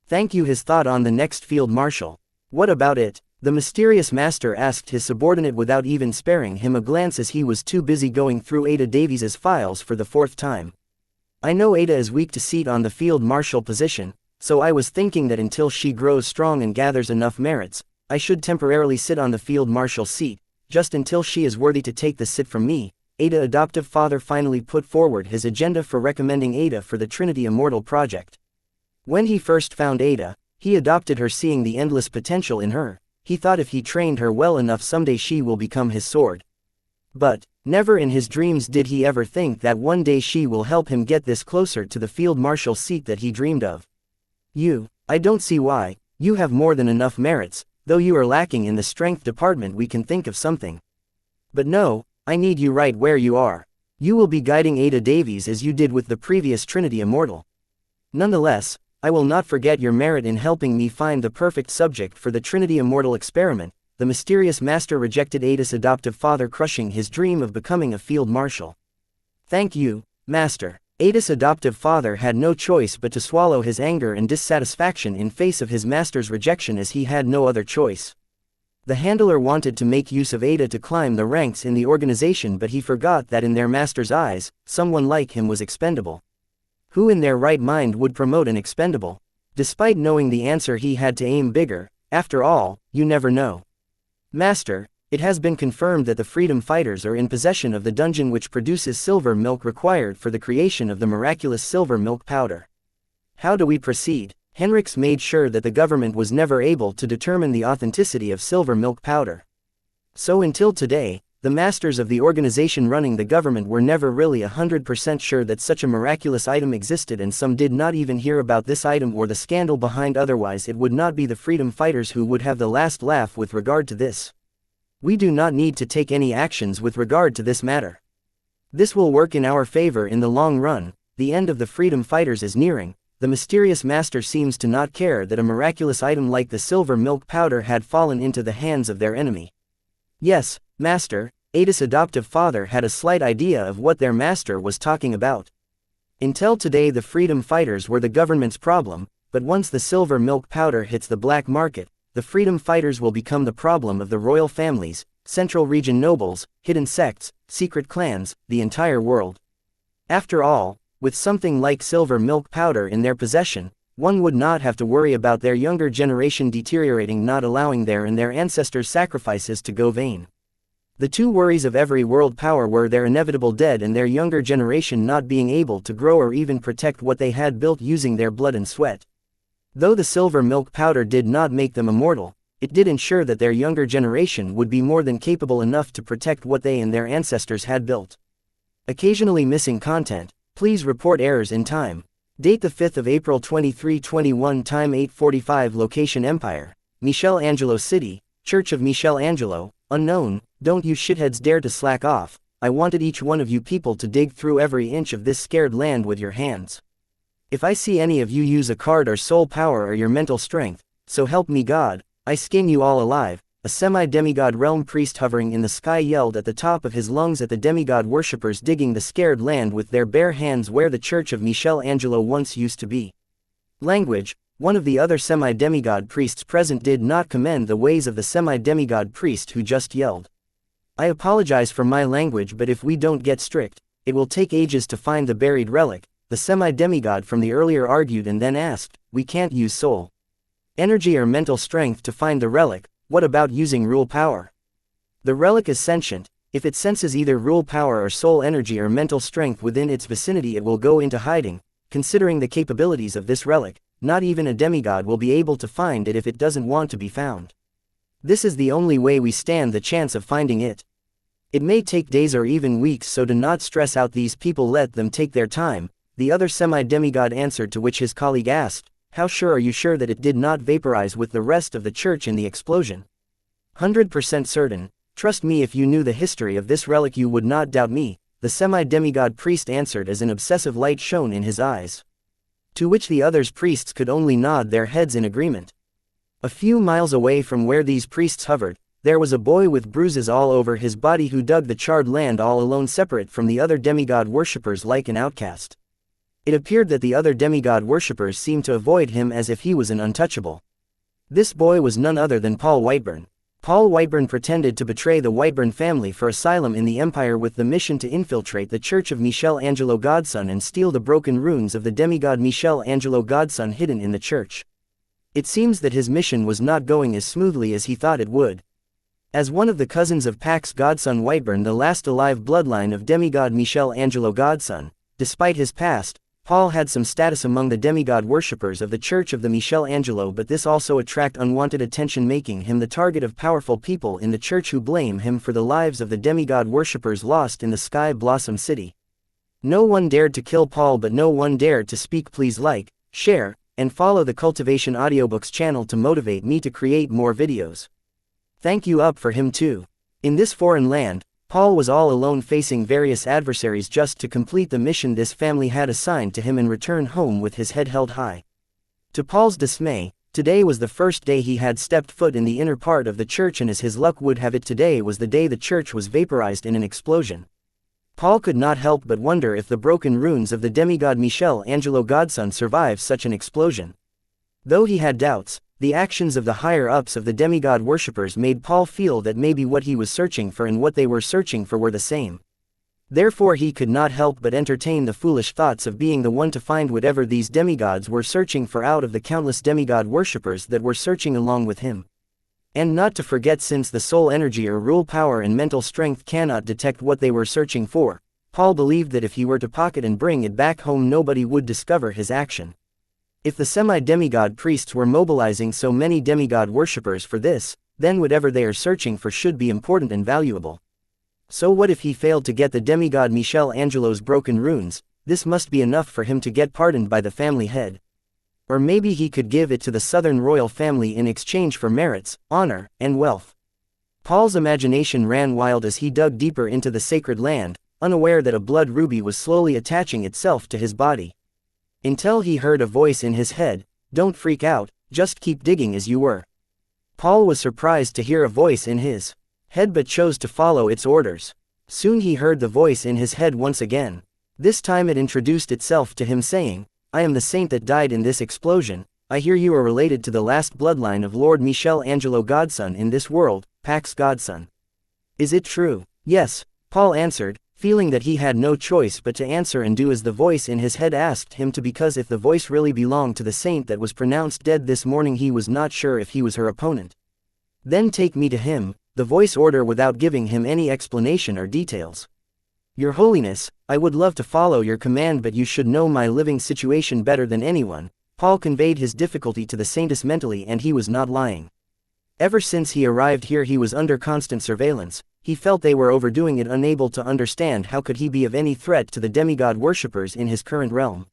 Thank you. His thought on the next Field Marshal. What about it? The mysterious master asked his subordinate without even sparing him a glance, as he was too busy going through Ada Davies's files for the 4th time. I know Ada is weak to seat on the Field Marshal position, so I was thinking that until she grows strong and gathers enough merits, I should temporarily sit on the Field Marshal seat, just until she is worthy to take the sit from me. Ada adoptive father finally put forward his agenda for recommending Ada for the Trinity Immortal project. When he first found Ada, he adopted her, seeing the endless potential in her. He thought if he trained her well enough, someday she will become his sword. But, never in his dreams did he ever think that one day she will help him get this closer to the Field Marshal seat that he dreamed of. I don't see why. You have more than enough merits, though you are lacking in the strength department. We can think of something. But no, I need you right where you are. You will be guiding Ada Davies as you did with the previous Trinity Immortal. Nonetheless, I will not forget your merit in helping me find the perfect subject for the Trinity Immortal experiment. The mysterious master rejected Ada's adoptive father, crushing his dream of becoming a Field Marshal. Thank you, master. Ada's adoptive father had no choice but to swallow his anger and dissatisfaction in face of his master's rejection, as he had no other choice. The handler wanted to make use of Ada to climb the ranks in the organization, but he forgot that in their master's eyes, someone like him was expendable. Who in their right mind would promote an expendable? Despite knowing the answer, he had to aim bigger. After all, you never know. Master, it has been confirmed that the freedom fighters are in possession of the dungeon which produces silver milk required for the creation of the miraculous silver milk powder. How do we proceed? Henriks made sure that the government was never able to determine the authenticity of silver milk powder. So until today, the masters of the organization running the government were never really 100% sure that such a miraculous item existed, and some did not even hear about this item or the scandal behind. Otherwise it would not be the freedom fighters who would have the last laugh with regard to this. We do not need to take any actions with regard to this matter. This will work in our favor in the long run. The end of the freedom fighters is nearing. The mysterious master seems to not care that a miraculous item like the silver milk powder had fallen into the hands of their enemy. Yes, Master, Ada's adoptive father had a slight idea of what their master was talking about. Until today the freedom fighters were the government's problem, but once the silver milk powder hits the black market, the freedom fighters will become the problem of the royal families, central region nobles, hidden sects, secret clans, the entire world. After all, with something like silver milk powder in their possession, one would not have to worry about their younger generation deteriorating, not allowing their and their ancestors' sacrifices to go vain. The two worries of every world power were their inevitable dead and their younger generation not being able to grow or even protect what they had built using their blood and sweat. Though the silver milk powder did not make them immortal, it did ensure that their younger generation would be more than capable enough to protect what they and their ancestors had built. Occasionally missing content. Please report errors in time. Date the 5th of April 2321. Time 8:45. Location Empire. Michelangelo City, Church of Michelangelo, unknown. Don't you shitheads dare to slack off. I wanted each one of you people to dig through every inch of this scared land with your hands. If I see any of you use a card or soul power or your mental strength, so help me God, I skin you all alive. A semi-demigod realm priest hovering in the sky yelled at the top of his lungs at the demigod worshippers digging the scared land with their bare hands where the Church of Michelangelo once used to be. Language. One of the other semi-demigod priests present did not commend the ways of the semi-demigod priest who just yelled. I apologize for my language, but if we don't get strict, it will take ages to find the buried relic, the semi-demigod from the earlier argued and then asked. We can't use soul energy or mental strength to find the relic. What about using rule power? The relic is sentient. If it senses either rule power or soul energy or mental strength within its vicinity, it will go into hiding. Considering the capabilities of this relic, not even a demigod will be able to find it if it doesn't want to be found. This is the only way we stand the chance of finding it. It may take days or even weeks, so do not stress out these people, let them take their time. The other semi-demigod answered, to which his colleague asked, how sure are you sure that it did not vaporize with the rest of the church in the explosion? 100% certain. Trust me, if you knew the history of this relic you would not doubt me, the semi-demigod priest answered as an obsessive light shone in his eyes. To which the others priests could only nod their heads in agreement. A few miles away from where these priests hovered, there was a boy with bruises all over his body who dug the charred land all alone, separate from the other demigod worshippers like an outcast. It appeared that the other demigod worshippers seemed to avoid him as if he was an untouchable. This boy was none other than Paul Whiteburn. Paul Whiteburn pretended to betray the Whiteburn family for asylum in the Empire with the mission to infiltrate the Church of Michelangelo Godson and steal the broken runes of the demigod Michelangelo Godson hidden in the church. It seems that his mission was not going as smoothly as he thought it would. As one of the cousins of Pax Godson Whiteburn, the last alive bloodline of demigod Michelangelo Godson, despite his past, Paul had some status among the demigod worshippers of the Church of the Michelangelo, but this also attracted unwanted attention, making him the target of powerful people in the church who blame him for the lives of the demigod worshippers lost in the Sky Blossom City. No one dared to kill Paul, but no one dared to speak. Please like, share, and follow the Cultivation Audiobooks channel to motivate me to create more videos. Thank you up for him too. In this foreign land, Paul was all alone facing various adversaries just to complete the mission this family had assigned to him and return home with his head held high. To Paul's dismay, today was the first day he had stepped foot in the inner part of the church, and as his luck would have it, today was the day the church was vaporized in an explosion. Paul could not help but wonder if the broken runes of the demigod Michelangelo Godson survived such an explosion. Though he had doubts, the actions of the higher-ups of the demigod worshippers made Paul feel that maybe what he was searching for and what they were searching for were the same. Therefore he could not help but entertain the foolish thoughts of being the one to find whatever these demigods were searching for out of the countless demigod worshippers that were searching along with him. And not to forget, since the soul energy or rule power and mental strength cannot detect what they were searching for, Paul believed that if he were to pocket and bring it back home, nobody would discover his action. If the semi-demigod priests were mobilizing so many demigod worshippers for this, then whatever they are searching for should be important and valuable. So what if he failed to get the demigod Michelangelo's broken runes? This must be enough for him to get pardoned by the family head. Or maybe he could give it to the southern royal family in exchange for merits, honor, and wealth. Paul's imagination ran wild as he dug deeper into the sacred land, unaware that a blood ruby was slowly attaching itself to his body. Until he heard a voice in his head, "Don't freak out, just keep digging as you were." Paul was surprised to hear a voice in his head but chose to follow its orders. Soon he heard the voice in his head once again. This time it introduced itself to him, saying, "I am the saint that died in this explosion. I hear you are related to the last bloodline of Lord Michelangelo, godson in this world, Pax godson. Is it true?" "Yes," Paul answered, feeling that he had no choice but to answer and do as the voice in his head asked him to, because if the voice really belonged to the saint that was pronounced dead this morning, he was not sure if he was her opponent. "Then take me to him," the voice ordered without giving him any explanation or details. "Your Holiness, I would love to follow your command, but you should know my living situation better than anyone." Paul conveyed his difficulty to the saintess mentally, and he was not lying. Ever since he arrived here he was under constant surveillance. He felt they were overdoing it, unable to understand how could he be of any threat to the demigod worshippers in his current realm.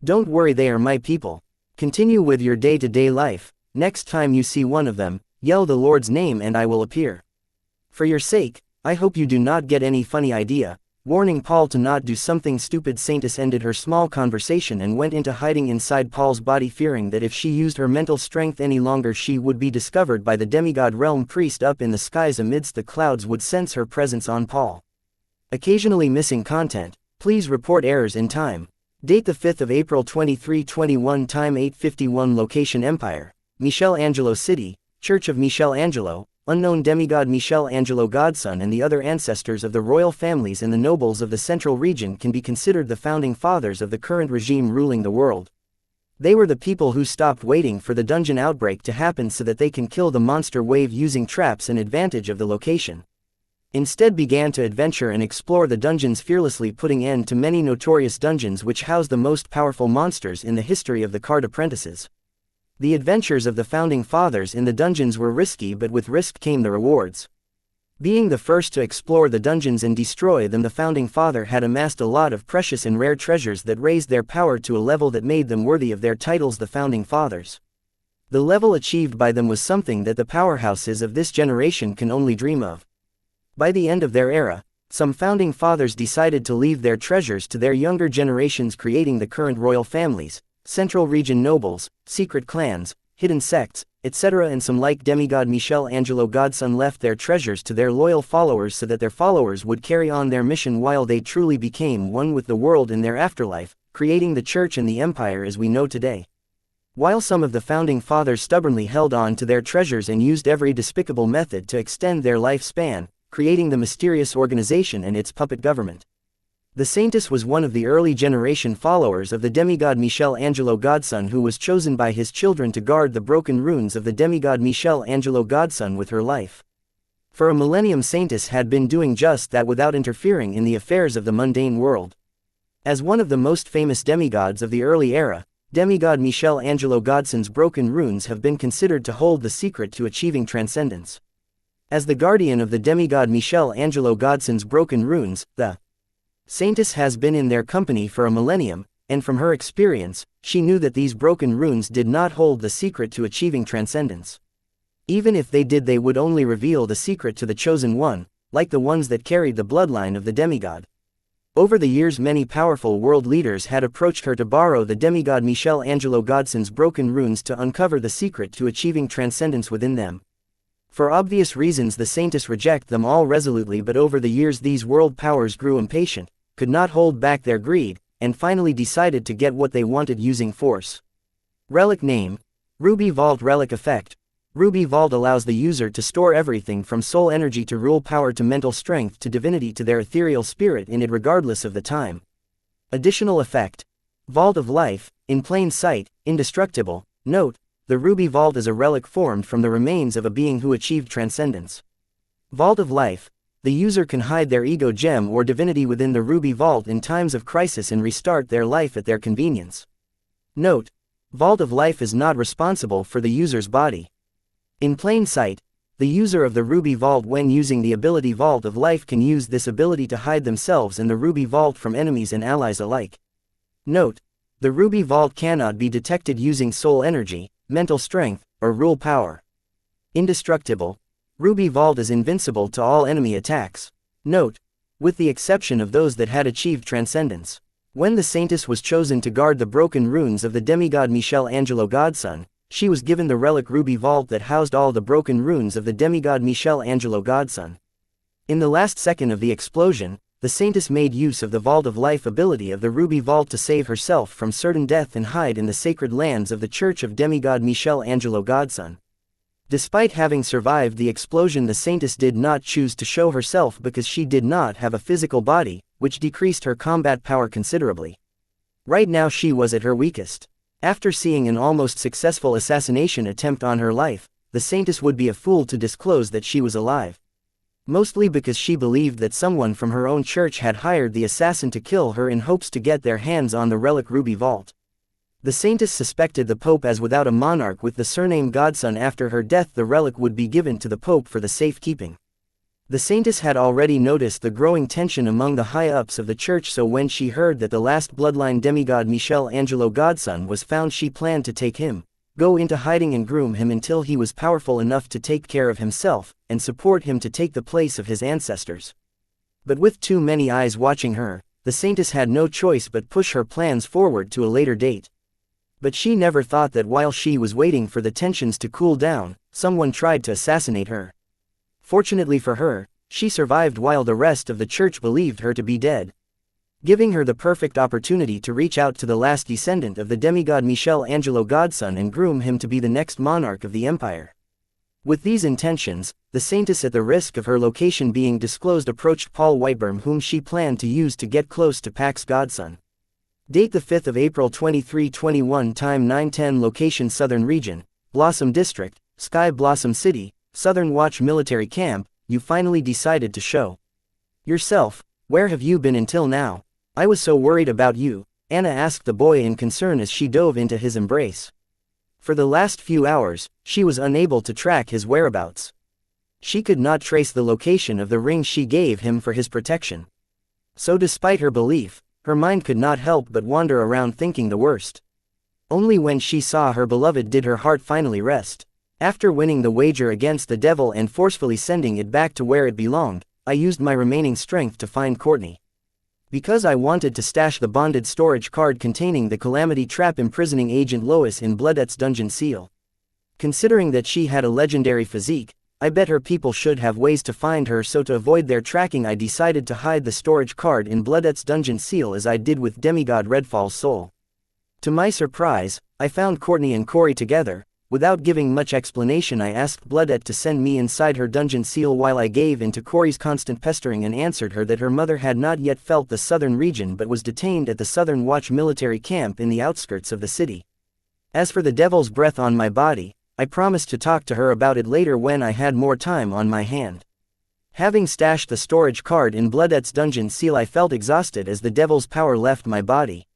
"Don't worry, they are my people. Continue with your day-to-day life. Next time you see one of them, yell the Lord's name and I will appear. For your sake, I hope you do not get any funny idea." Warning Paul to not do something stupid, saintess ended her small conversation and went into hiding inside Paul's body, fearing that if she used her mental strength any longer she would be discovered by the demigod realm priest up in the skies amidst the clouds would sense her presence on Paul. Occasionally missing content. Please report errors in time. Date the 5th of April 2321, time 8:51, location Empire, Michelangelo City, Church of Michelangelo. Unknown demigod Michelangelo godson and the other ancestors of the royal families and the nobles of the central region can be considered the founding fathers of the current regime ruling the world. They were the people who stopped waiting for the dungeon outbreak to happen so that they can kill the monster wave using traps and advantage of the location. Instead began to adventure and explore the dungeons fearlessly, putting end to many notorious dungeons which house the most powerful monsters in the history of the Card Apprentices. The adventures of the founding fathers in the dungeons were risky, but with risk came the rewards. Being the first to explore the dungeons and destroy them, the founding father had amassed a lot of precious and rare treasures that raised their power to a level that made them worthy of their titles, the founding fathers. The level achieved by them was something that the powerhouses of this generation can only dream of. By the end of their era, some founding fathers decided to leave their treasures to their younger generations, creating the current royal families, central region nobles, secret clans, hidden sects, etc., and some like demigod Michelangelo godson left their treasures to their loyal followers so that their followers would carry on their mission while they truly became one with the world in their afterlife, creating the church and the empire as we know today. While some of the founding fathers stubbornly held on to their treasures and used every despicable method to extend their lifespan, creating the mysterious organization and its puppet government. The saintess was one of the early generation followers of the demigod Michelangelo godson, who was chosen by his children to guard the broken runes of the demigod Michelangelo godson with her life. For a millennium, saintess had been doing just that without interfering in the affairs of the mundane world. As one of the most famous demigods of the early era, demigod Michelangelo godson's broken runes have been considered to hold the secret to achieving transcendence. As the guardian of the demigod Michelangelo godson's broken runes, the saintess has been in their company for a millennium, and from her experience, she knew that these broken runes did not hold the secret to achieving transcendence. Even if they did, they would only reveal the secret to the chosen one, like the ones that carried the bloodline of the demigod. Over the years, many powerful world leaders had approached her to borrow the demigod Michelangelo godson's broken runes to uncover the secret to achieving transcendence within them. For obvious reasons, the saintess rejected them all resolutely, but over the years these world powers grew impatient, could not hold back their greed, and finally decided to get what they wanted using force. Relic name: Ruby Vault. Relic effect: Ruby Vault allows the user to store everything from soul energy to rule power to mental strength to divinity to their ethereal spirit in it, regardless of the time. Additional effect: Vault of Life, in plain sight, indestructible. Note: the Ruby Vault is a relic formed from the remains of a being who achieved transcendence. Vault of Life. The user can hide their ego gem or divinity within the Ruby Vault in times of crisis and restart their life at their convenience. Note: Vault of Life is not responsible for the user's body. In plain sight, the user of the Ruby Vault when using the ability Vault of Life can use this ability to hide themselves in the Ruby Vault from enemies and allies alike. Note: the Ruby Vault cannot be detected using soul energy, mental strength, or rule power. Indestructible. Ruby Vault is invincible to all enemy attacks. Note: with the exception of those that had achieved transcendence. When the Saintess was chosen to guard the broken runes of the demigod Michelangelo Godson, she was given the relic Ruby Vault that housed all the broken runes of the demigod Michelangelo Godson. In the last second of the explosion, the Saintess made use of the Vault of Life ability of the Ruby Vault to save herself from certain death and hide in the sacred lands of the Church of demigod Michelangelo Godson. Despite having survived the explosion, the Saintess did not choose to show herself because she did not have a physical body, which decreased her combat power considerably. Right now she was at her weakest. After seeing an almost successful assassination attempt on her life, the Saintess would be a fool to disclose that she was alive. Mostly because she believed that someone from her own church had hired the assassin to kill her in hopes to get their hands on the relic Ruby Vault. The Saintess suspected the Pope, as without a monarch with the surname Godson after her death the relic would be given to the Pope for the safekeeping. The Saintess had already noticed the growing tension among the high-ups of the church, so when she heard that the last bloodline demigod Michelangelo Godson was found, she planned to take him, go into hiding and groom him until he was powerful enough to take care of himself, and support him to take the place of his ancestors. But with too many eyes watching her, the Saintess had no choice but push her plans forward to a later date. But she never thought that while she was waiting for the tensions to cool down, someone tried to assassinate her. Fortunately for her, she survived while the rest of the church believed her to be dead, giving her the perfect opportunity to reach out to the last descendant of the demigod Michelangelo Godson and groom him to be the next monarch of the empire. With these intentions, the Saintess, at the risk of her location being disclosed, approached Paul Whiteburn, whom she planned to use to get close to Pax Godson. Date: the 5th of April 2321. Time: 9:10. Location: Southern Region, Blossom District, Sky Blossom City, Southern Watch Military Camp. You finally decided to show yourself. Where have you been until now? I was so worried about you, Anna asked the boy in concern as she dove into his embrace. For the last few hours, she was unable to track his whereabouts. She could not trace the location of the ring she gave him for his protection. So despite her belief, her mind could not help but wander around thinking the worst. Only when she saw her beloved did her heart finally rest. After winning the wager against the devil and forcefully sending it back to where it belonged, I used my remaining strength to find Courtney. Because I wanted to stash the bonded storage card containing the Calamity Trap imprisoning Agent Lois in Bloodette's dungeon seal. Considering that she had a legendary physique, I bet her people should have ways to find her, so to avoid their tracking I decided to hide the storage card in Bloodette's dungeon seal as I did with demigod Redfall's soul. To my surprise, I found Courtney and Corey together. Without giving much explanation, I asked Bloodette to send me inside her dungeon seal while I gave in to Corey's constant pestering and answered her that her mother had not yet felt the southern region but was detained at the Southern Watch military camp in the outskirts of the city. As for the devil's breath on my body, I promised to talk to her about it later when I had more time on my hand. Having stashed the storage card in Bloodette's dungeon seal, I felt exhausted as the devil's power left my body.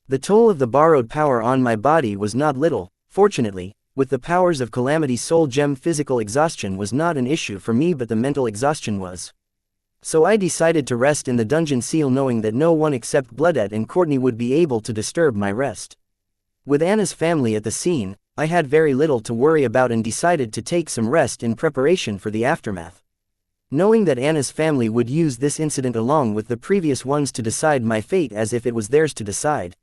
The toll of the borrowed power on my body was not little. Fortunately, with the powers of Calamity's soul gem, physical exhaustion was not an issue for me, but the mental exhaustion was. So I decided to rest in the dungeon seal, knowing that no one except Bloodette and Courtney would be able to disturb my rest. With Anna's family at the scene, I had very little to worry about and decided to take some rest in preparation for the aftermath. Knowing that Anna's family would use this incident along with the previous ones to decide my fate as if it was theirs to decide.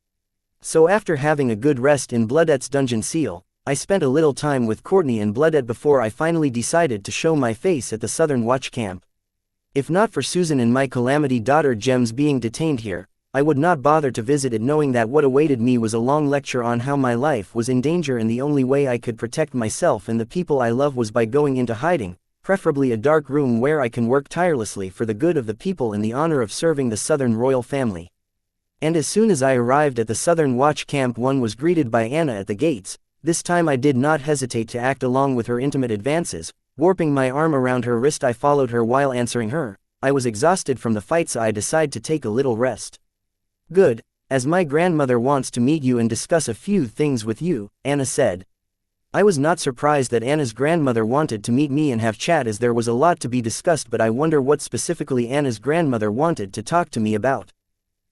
So after having a good rest in Bloodette's dungeon seal, I spent a little time with Courtney and Bloodette before I finally decided to show my face at the Southern Watch camp. If not for Susan and my Calamity daughter Gems being detained here, I would not bother to visit it, knowing that what awaited me was a long lecture on how my life was in danger and the only way I could protect myself and the people I love was by going into hiding, preferably a dark room where I can work tirelessly for the good of the people in the honor of serving the Southern royal family. And as soon as I arrived at the Southern Watch camp, one was greeted by Anna at the gates, This time I did not hesitate to act along with her intimate advances. Warping my arm around her wrist, I followed her while answering her. I was exhausted from the fight, so I decided to take a little rest. Good, as my grandmother wants to meet you and discuss a few things with you, Anna said. I was not surprised that Anna's grandmother wanted to meet me and have chat, as there was a lot to be discussed, but I wonder what specifically Anna's grandmother wanted to talk to me about.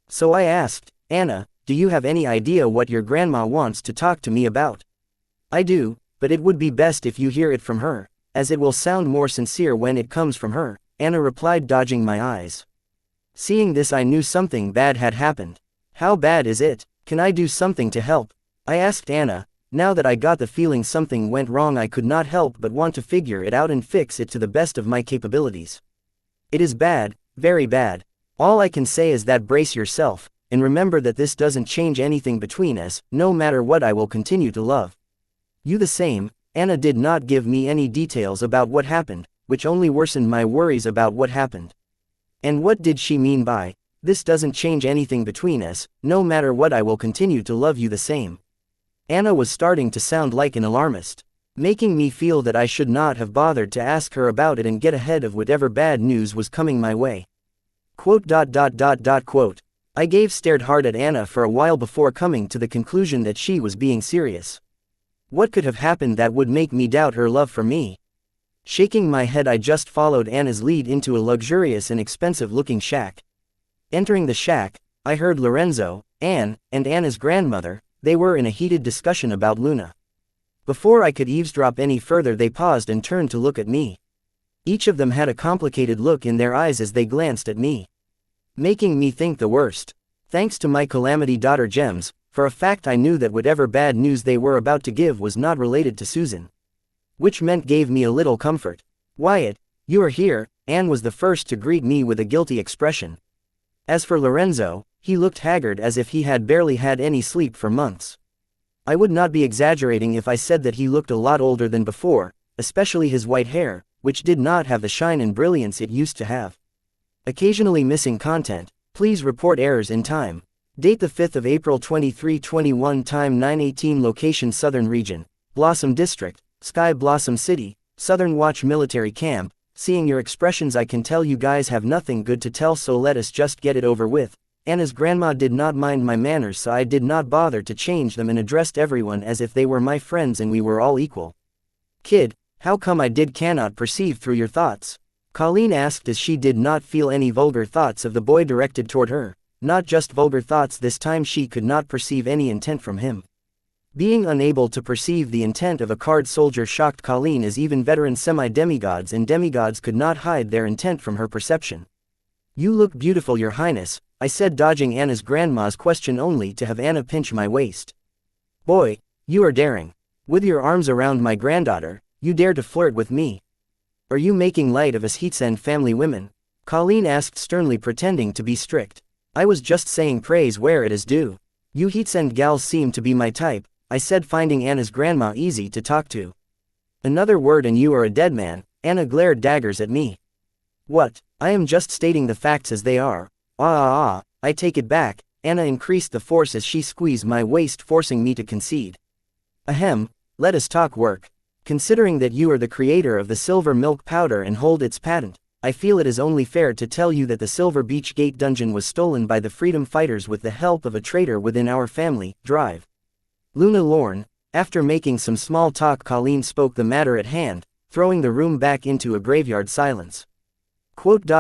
So I asked, Anna, do you have any idea what your grandma wants to talk to me about? I do, but it would be best if you hear it from her, as it will sound more sincere when it comes from her, Anna replied, dodging my eyes. Seeing this, I knew something bad had happened. How bad is it? Can I do something to help? I asked Anna. Now that I got the feeling something went wrong, I could not help but want to figure it out and fix it to the best of my capabilities. It is bad, very bad. All I can say is that brace yourself, and remember that this doesn't change anything between us. No matter what, I will continue to love you the same. Anna did not give me any details about what happened, which only worsened my worries about what happened. And what did she mean by, this doesn't change anything between us, no matter what, I will continue to love you the same? Anna was starting to sound like an alarmist, making me feel that I should not have bothered to ask her about it and get ahead of whatever bad news was coming my way. Quote. I stared hard at Anna for a while before coming to the conclusion that she was being serious. What could have happened that would make me doubt her love for me? Shaking my head, I just followed Anna's lead into a luxurious and expensive-looking shack. Entering the shack, I heard Lorenzo, Anne, and Anna's grandmother. They were in a heated discussion about Luna. Before I could eavesdrop any further, they paused and turned to look at me. Each of them had a complicated look in their eyes as they glanced at me, making me think the worst. Thanks to my calamity daughter Gems, for a fact I knew that whatever bad news they were about to give was not related to Susan, which gave me a little comfort. Wyatt, you are here. Anne was the first to greet me with a guilty expression. As for Lorenzo, he looked haggard, as if he had barely had any sleep for months. I would not be exaggerating if I said that he looked a lot older than before, especially his white hair, which did not have the shine and brilliance it used to have. Occasionally missing content. Please report errors in time. Date the 5th of April 2321. Time 9:18. Location Southern Region, Blossom District, Sky Blossom City, Southern Watch Military Camp. Seeing your expressions, I can tell you guys have nothing good to tell, so let us just get it over with. Anna's grandma did not mind my manners, so I did not bother to change them and addressed everyone as if they were my friends and we were all equal. Kid, how come I cannot perceive through your thoughts? Colleen asked, as she did not feel any vulgar thoughts of the boy directed toward her. Not just vulgar thoughts this time, she could not perceive any intent from him. Being unable to perceive the intent of a card soldier shocked Colleen, as even veteran semi-demigods and demigods could not hide their intent from her perception. You look beautiful, Your Highness, I said, dodging Anna's grandma's question only to have Anna pinch my waist. Boy, you are daring. With your arms around my granddaughter, you dare to flirt with me. Are you making light of us Heatsend family women? Colleen asked sternly, pretending to be strict. I was just saying praise where it is due. You Heatsend gals seem to be my type, I said, finding Anna's grandma easy to talk to. Another word and you are a dead man. Anna glared daggers at me. What? I am just stating the facts as they are. I take it back. Anna increased the force as she squeezed my waist, forcing me to concede. Ahem, let us talk work. Considering that you are the creator of the silver milk powder and hold its patent, I feel it is only fair to tell you that the Silver Beach Gate dungeon was stolen by the freedom fighters with the help of a traitor within our family, Drive. Luna Lorne. After making some small talk, Colleen spoke the matter at hand, throwing the room back into a graveyard silence. Quote.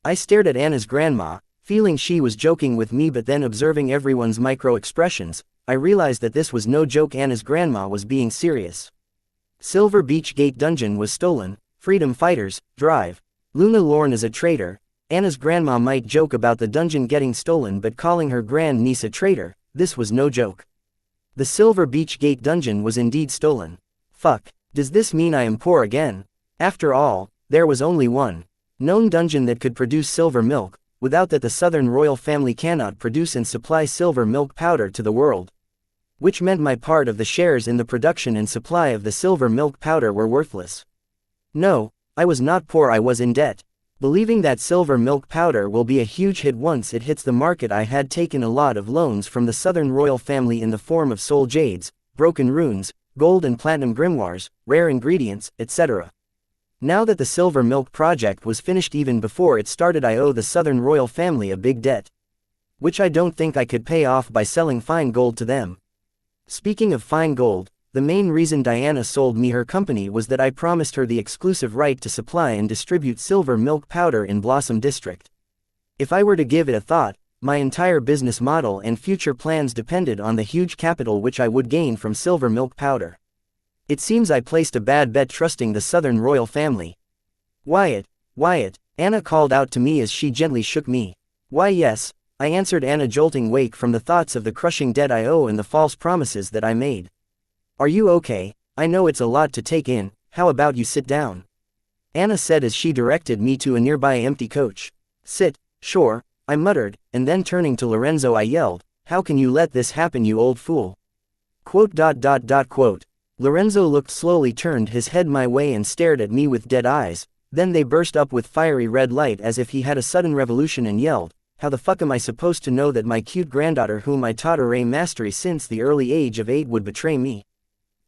I stared at Anna's grandma, feeling she was joking with me, but then observing everyone's micro-expressions, I realized that this was no joke. Anna's grandma was being serious. Silver Beach Gate dungeon was stolen. Freedom fighters, Drive. Luna Lorne is a traitor. Anna's grandma might joke about the dungeon getting stolen, but calling her grand-niece a traitor, this was no joke. The Silver Beach Gate dungeon was indeed stolen. Fuck, does this mean I am poor again? After all, there was only one known dungeon that could produce silver milk. Without that, the Southern royal family cannot produce and supply silver milk powder to the world. Which meant my part of the shares in the production and supply of the silver milk powder were worthless. No, I was not poor, I was in debt. Believing that silver milk powder will be a huge hit once it hits the market, I had taken a lot of loans from the Southern royal family in the form of soul jades, broken runes, gold and platinum grimoires, rare ingredients, etc. Now that the Silver Milk project was finished even before it started, I owe the Southern royal family a big debt, which I don't think I could pay off by selling fine gold to them. Speaking of fine gold, the main reason Diana sold me her company was that I promised her the exclusive right to supply and distribute silver milk powder in Blossom District. If I were to give it a thought, my entire business model and future plans depended on the huge capital which I would gain from silver milk powder. It seems I placed a bad bet trusting the Southern royal family. "Wyatt, Wyatt," Anna called out to me as she gently shook me. "Why yes," I answered, Anna jolting awake from the thoughts of the crushing debt I owe and the false promises that I made. "Are you okay? I know it's a lot to take in, how about you sit down?" Anna said as she directed me to a nearby empty coach. "Sit, sure," I muttered, and then turning to Lorenzo I yelled, "How can you let this happen, you old fool?" Quote. Lorenzo looked slowly, turned his head my way and stared at me with dead eyes, then they burst up with fiery red light as if he had a sudden revolution and yelled, "How the fuck am I supposed to know that my cute granddaughter whom I taught array mastery since the early age of 8 would betray me?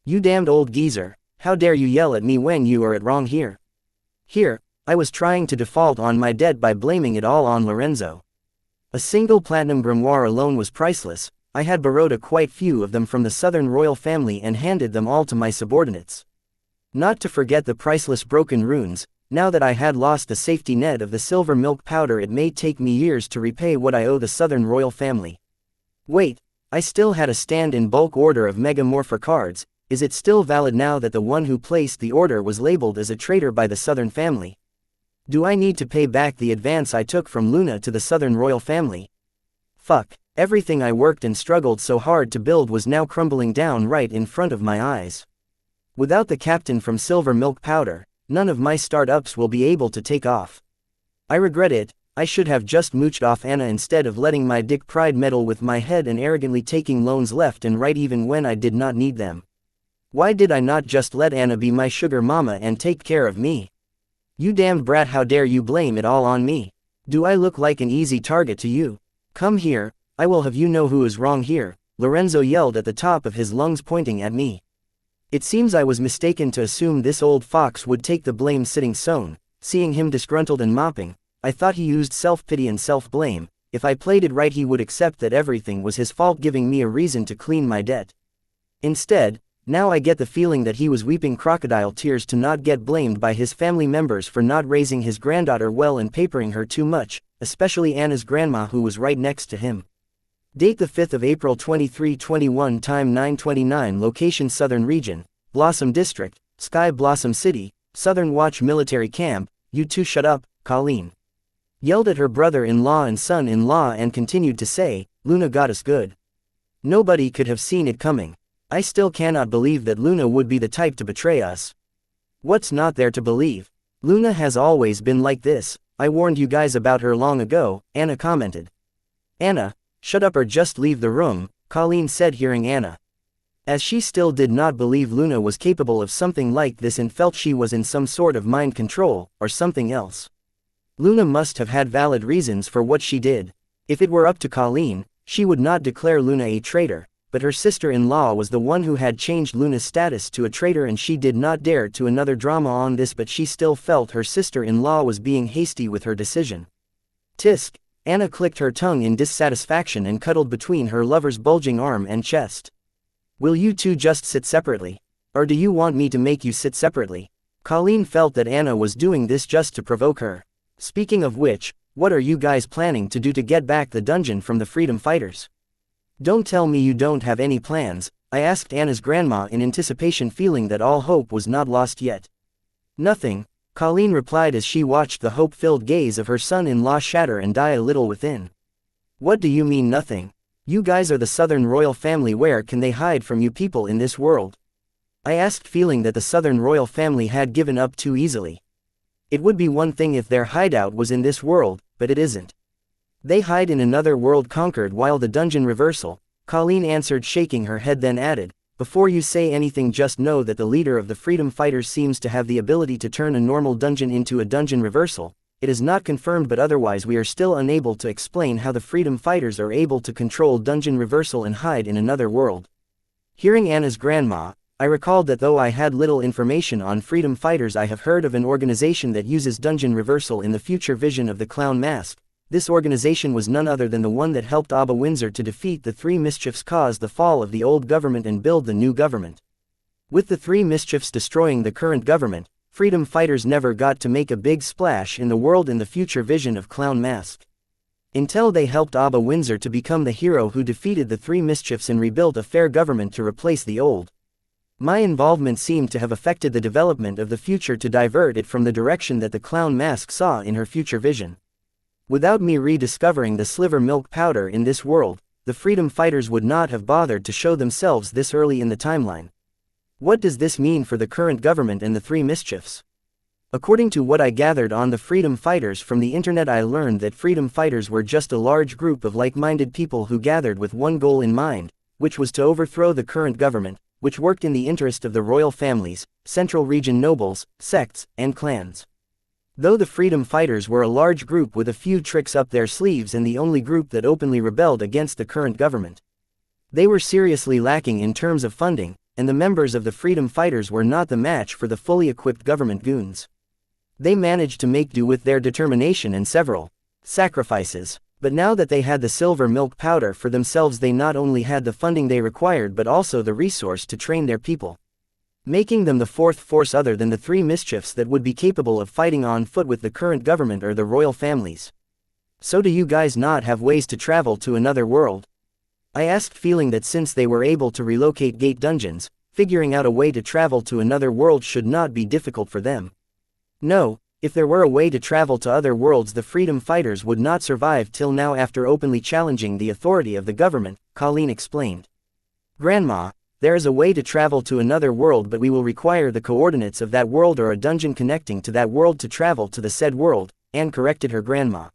You damned old geezer, how dare you yell at me when you are at wrong here?" Here, I was trying to default on my debt by blaming it all on Lorenzo. A single platinum grimoire alone was priceless. I had borrowed quite few of them from the Southern royal family and handed them all to my subordinates. Not to forget the priceless broken runes. Now that I had lost the safety net of the silver milk powder, it may take me years to repay what I owe the Southern royal family. Wait, I still had a stand-in bulk order of Megamorpher cards. Is it still valid now that the one who placed the order was labeled as a traitor by the Southern family? Do I need to pay back the advance I took from Luna to the Southern royal family? Fuck, everything I worked and struggled so hard to build was now crumbling down right in front of my eyes. Without the captain from Silver Milk Powder, none of my startups will be able to take off. I regret it. I should have just mooched off Anna instead of letting my dick pride meddle with my head and arrogantly taking loans left and right even when I did not need them. Why did I not just let Anna be my sugar mama and take care of me? You damned brat, how dare you blame it all on me? Do I look like an easy target to you? Come here, I will have you know who is wrong here, Lorenzo yelled at the top of his lungs, pointing at me. It seems I was mistaken to assume this old fox would take the blame sitting sewn. Seeing him disgruntled and mopping, I thought he used self-pity and self-blame. If I played it right, he would accept that everything was his fault, giving me a reason to clean my debt. Instead, now I get the feeling that he was weeping crocodile tears to not get blamed by his family members for not raising his granddaughter well and papering her too much, especially Anna's grandma who was right next to him. Date the 5th of April 2321, time 9:29, location Southern Region, Blossom District, Sky Blossom City, Southern Watch Military Camp. "You two shut up," Colleen yelled at her brother-in-law and son-in-law and continued to say, "Luna got us good. Nobody could have seen it coming. I still cannot believe that Luna would be the type to betray us." "What's not there to believe? Luna has always been like this. I warned you guys about her long ago," Anna commented. "Anna, shut up or just leave the room," Colleen said, hearing Anna. As she still did not believe Luna was capable of something like this and felt she was in some sort of mind control, or something else. Luna must have had valid reasons for what she did. If it were up to Colleen, she would not declare Luna a traitor, but her sister-in-law was the one who had changed Luna's status to a traitor, and she did not dare to another drama on this, but she still felt her sister-in-law was being hasty with her decision. Tisk, Anna clicked her tongue in dissatisfaction and cuddled between her lover's bulging arm and chest. "Will you two just sit separately? Or do you want me to make you sit separately?" Colleen felt that Anna was doing this just to provoke her. "Speaking of which, what are you guys planning to do to get back the dungeon from the freedom fighters?" "Don't tell me you don't have any plans," I asked Anna's grandma in anticipation, feeling that all hope was not lost yet. "Nothing," Colleen replied as she watched the hope-filled gaze of her son-in-law shatter and die a little within. "What do you mean nothing? You guys are the Southern royal family. Where can they hide from you people in this world?" I asked, feeling that the Southern royal family had given up too easily. It would be one thing if their hideout was in this world, but it isn't. "They hide in another world conquered while the dungeon reversal," Colleen answered, shaking her head, then added, "Before you say anything, just know that the leader of the freedom fighters seems to have the ability to turn a normal dungeon into a dungeon reversal. It is not confirmed, but otherwise we are still unable to explain how the freedom fighters are able to control dungeon reversal and hide in another world." Hearing Anna's grandma, I recalled that though I had little information on freedom fighters, I have heard of an organization that uses dungeon reversal in the future vision of the clown mask. This organization was none other than the one that helped Abba Windsor to defeat the three mischiefs, cause the fall of the old government and build the new government. With the three mischiefs destroying the current government, freedom fighters never got to make a big splash in the world in the future vision of Clown Mask. Until they helped Abba Windsor to become the hero who defeated the three mischiefs and rebuilt a fair government to replace the old. My involvement seemed to have affected the development of the future to divert it from the direction that the Clown Mask saw in her future vision. Without me rediscovering the sliver milk powder in this world, the freedom fighters would not have bothered to show themselves this early in the timeline. What does this mean for the current government and the three mischiefs? According to what I gathered on the freedom fighters from the internet, I learned that freedom fighters were just a large group of like-minded people who gathered with one goal in mind, which was to overthrow the current government, which worked in the interest of the royal families, central region nobles, sects, and clans. Though the freedom fighters were a large group with a few tricks up their sleeves and the only group that openly rebelled against the current government, they were seriously lacking in terms of funding, and the members of the freedom fighters were not the match for the fully equipped government goons. They managed to make do with their determination and several sacrifices. But now that they had the silver milk powder for themselves, they not only had the funding they required but also the resource to train their people, making them the fourth force other than the three mischiefs that would be capable of fighting on foot with the current government or the royal families. So do you guys not have ways to travel to another world? I asked, feeling that since they were able to relocate gate dungeons, figuring out a way to travel to another world should not be difficult for them. No. If there were a way to travel to other worlds, the freedom fighters would not survive till now after openly challenging the authority of the government, Colleen explained. Grandma, there is a way to travel to another world, but we will require the coordinates of that world or a dungeon connecting to that world to travel to the said world, Anne corrected her grandma.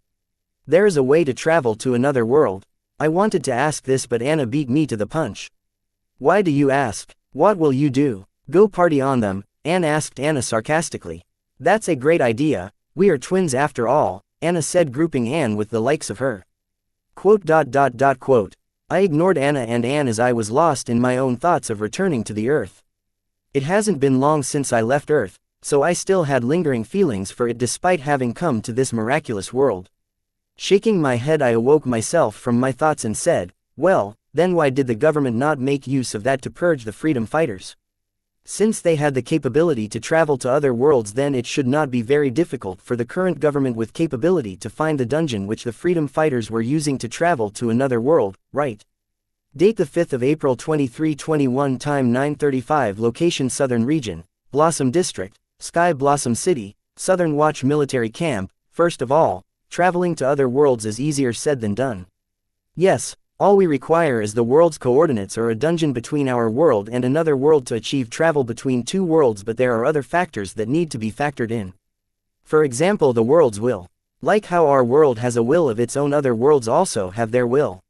There is a way to travel to another world. I wanted to ask this, but Anna beat me to the punch. Why do you ask? What will you do? Go party on them? Anne asked Anna sarcastically. That's a great idea, we are twins after all, Anna said, grouping Anne with the likes of her. Quote. I ignored Anna and Anne as I was lost in my own thoughts of returning to the earth. It hasn't been long since I left Earth, so I still had lingering feelings for it despite having come to this miraculous world. Shaking my head, I awoke myself from my thoughts and said, well, then why did the government not make use of that to purge the freedom fighters? Since they had the capability to travel to other worlds, then it should not be very difficult for the current government with capability to find the dungeon which the freedom fighters were using to travel to another world, right? Date the 5th of April 2321, time 9:35, location Southern Region, Blossom District, Sky Blossom City, Southern Watch Military Camp. First of all, traveling to other worlds is easier said than done. Yes. All we require is the world's coordinates or a dungeon between our world and another world to achieve travel between two worlds, but there are other factors that need to be factored in. For example, the world's will. Like how our world has a will of its own, other worlds also have their will.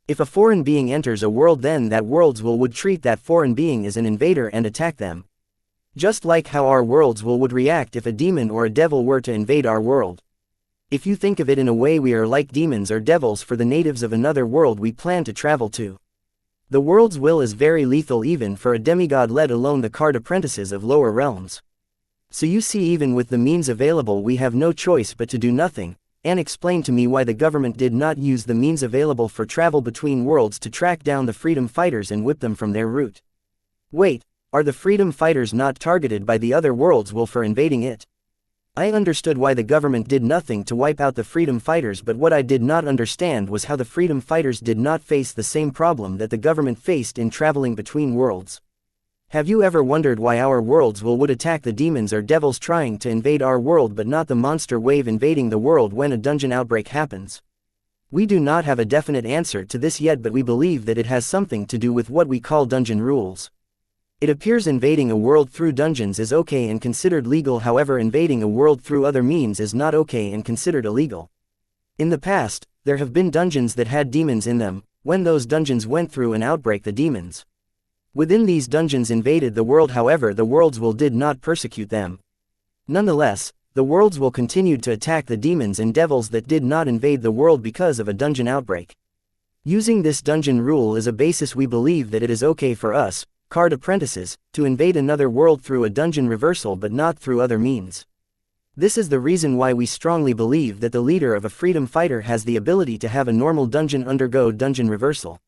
If a foreign being enters a world, then that world's will would treat that foreign being as an invader and attack them. Just like how our world's will would react if a demon or a devil were to invade our world. If you think of it in a way, we are like demons or devils for the natives of another world we plan to travel to. The world's will is very lethal even for a demigod, let alone the card apprentices of lower realms. So you see, even with the means available, we have no choice but to do nothing. Anne explained to me why the government did not use the means available for travel between worlds to track down the freedom fighters and whip them from their route. Wait, are the freedom fighters not targeted by the other world's will for invading it? I understood why the government did nothing to wipe out the freedom fighters, but what I did not understand was how the freedom fighters did not face the same problem that the government faced in traveling between worlds. Have you ever wondered why our world's will would attack the demons or devils trying to invade our world but not the monster wave invading the world when a dungeon outbreak happens? We do not have a definite answer to this yet, but we believe that it has something to do with what we call dungeon rules. It appears invading a world through dungeons is okay and considered legal, however invading a world through other means is not okay and considered illegal. In the past, there have been dungeons that had demons in them. When those dungeons went through an outbreak, the demons within these dungeons invaded the world, however the world's will did not persecute them. Nonetheless, the world's will continued to attack the demons and devils that did not invade the world because of a dungeon outbreak. Using this dungeon rule as a basis, we believe that it is okay for us, card apprentices, to invade another world through a dungeon reversal but not through other means. This is the reason why we strongly believe that the leader of a freedom fighter has the ability to have a normal dungeon undergo dungeon reversal,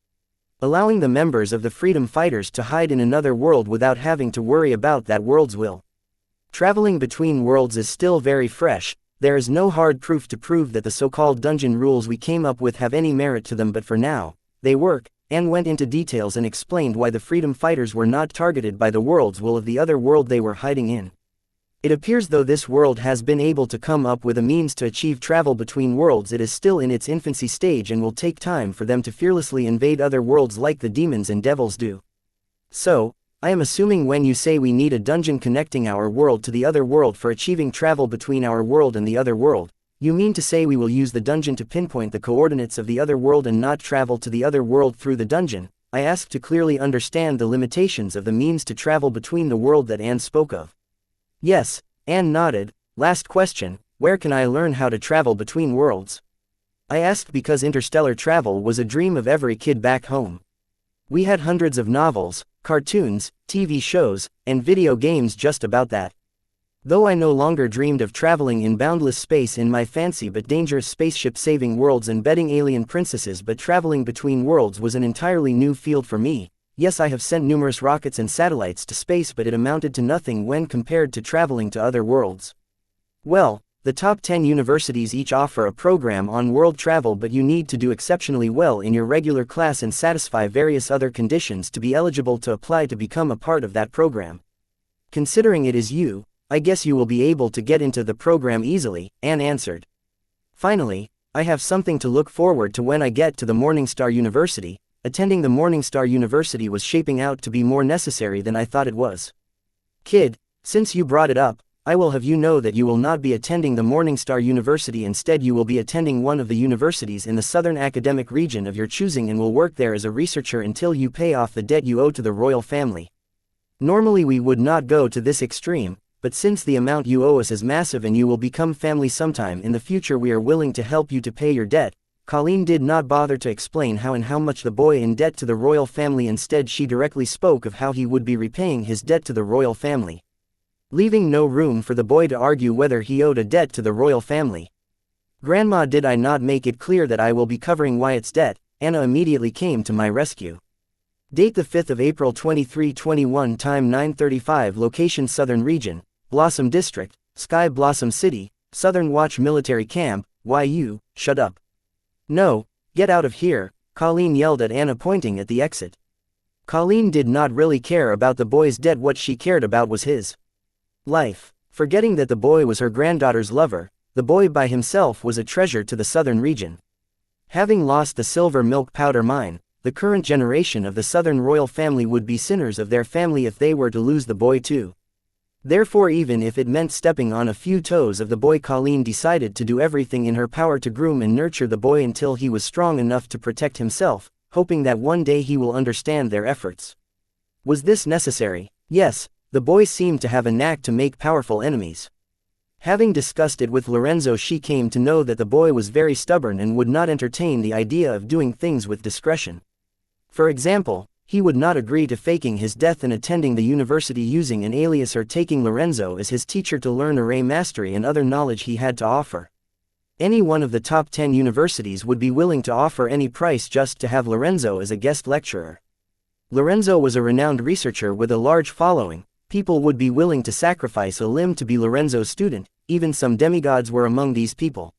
allowing the members of the freedom fighters to hide in another world without having to worry about that world's will. Traveling between worlds is still very fresh. There is no hard proof to prove that the so-called dungeon rules we came up with have any merit to them, but for now, they work, and went into details and explained why the freedom fighters were not targeted by the world's will of the other world they were hiding in. It appears though this world has been able to come up with a means to achieve travel between worlds, it is still in its infancy stage and will take time for them to fearlessly invade other worlds like the demons and devils do. So, I am assuming when you say we need a dungeon connecting our world to the other world for achieving travel between our world and the other world, you mean to say we will use the dungeon to pinpoint the coordinates of the other world and not travel to the other world through the dungeon? I asked to clearly understand the limitations of the means to travel between the world that Anne spoke of. Yes, Anne nodded. Last question, where can I learn how to travel between worlds? I asked because interstellar travel was a dream of every kid back home. We had hundreds of novels, cartoons, TV shows, and video games just about that. Though I no longer dreamed of traveling in boundless space in my fancy but dangerous spaceship saving worlds and betting alien princesses, but traveling between worlds was an entirely new field for me. Yes, I have sent numerous rockets and satellites to space, but it amounted to nothing when compared to traveling to other worlds. Well, the top 10 universities each offer a program on world travel, but you need to do exceptionally well in your regular class and satisfy various other conditions to be eligible to apply to become a part of that program. Considering it is you, I guess you will be able to get into the program easily, Anne answered. Finally, I have something to look forward to when I get to the Morningstar University. Attending the Morningstar University was shaping out to be more necessary than I thought it was. Kid, since you brought it up, I will have you know that you will not be attending the Morningstar University. Instead, you will be attending one of the universities in the southern academic region of your choosing and will work there as a researcher until you pay off the debt you owe to the royal family. Normally we would not go to this extreme, but since the amount you owe us is massive and you will become family sometime in the future, we are willing to help you to pay your debt. Colleen did not bother to explain how and how much the boy in debt to the royal family. Instead, she directly spoke of how he would be repaying his debt to the royal family, leaving no room for the boy to argue whether he owed a debt to the royal family. Grandma, did I not make it clear that I will be covering Wyatt's debt? Anna immediately came to my rescue. Date the 5th of April 2321, time 9:35, location Southern Region, Blossom District, Sky Blossom City, Southern Watch Military Camp. You, shut up. No, get out of here, Colleen yelled at Anna, pointing at the exit. Colleen did not really care about the boy's debt. What she cared about was his life. Forgetting that the boy was her granddaughter's lover, the boy by himself was a treasure to the Southern Region. Having lost the silver milk powder mine, the current generation of the Southern royal family would be sinners of their family if they were to lose the boy too. Therefore, even if it meant stepping on a few toes of the boy, Colleen decided to do everything in her power to groom and nurture the boy until he was strong enough to protect himself, hoping that one day he will understand their efforts. Was this necessary? Yes, the boy seemed to have a knack to make powerful enemies. Having discussed it with Lorenzo, she came to know that the boy was very stubborn and would not entertain the idea of doing things with discretion. For example, he would not agree to faking his death and attending the university using an alias or taking Lorenzo as his teacher to learn array mastery and other knowledge he had to offer. Any one of the top 10 universities would be willing to offer any price just to have Lorenzo as a guest lecturer. Lorenzo was a renowned researcher with a large following. People would be willing to sacrifice a limb to be Lorenzo's student. Even some demigods were among these people.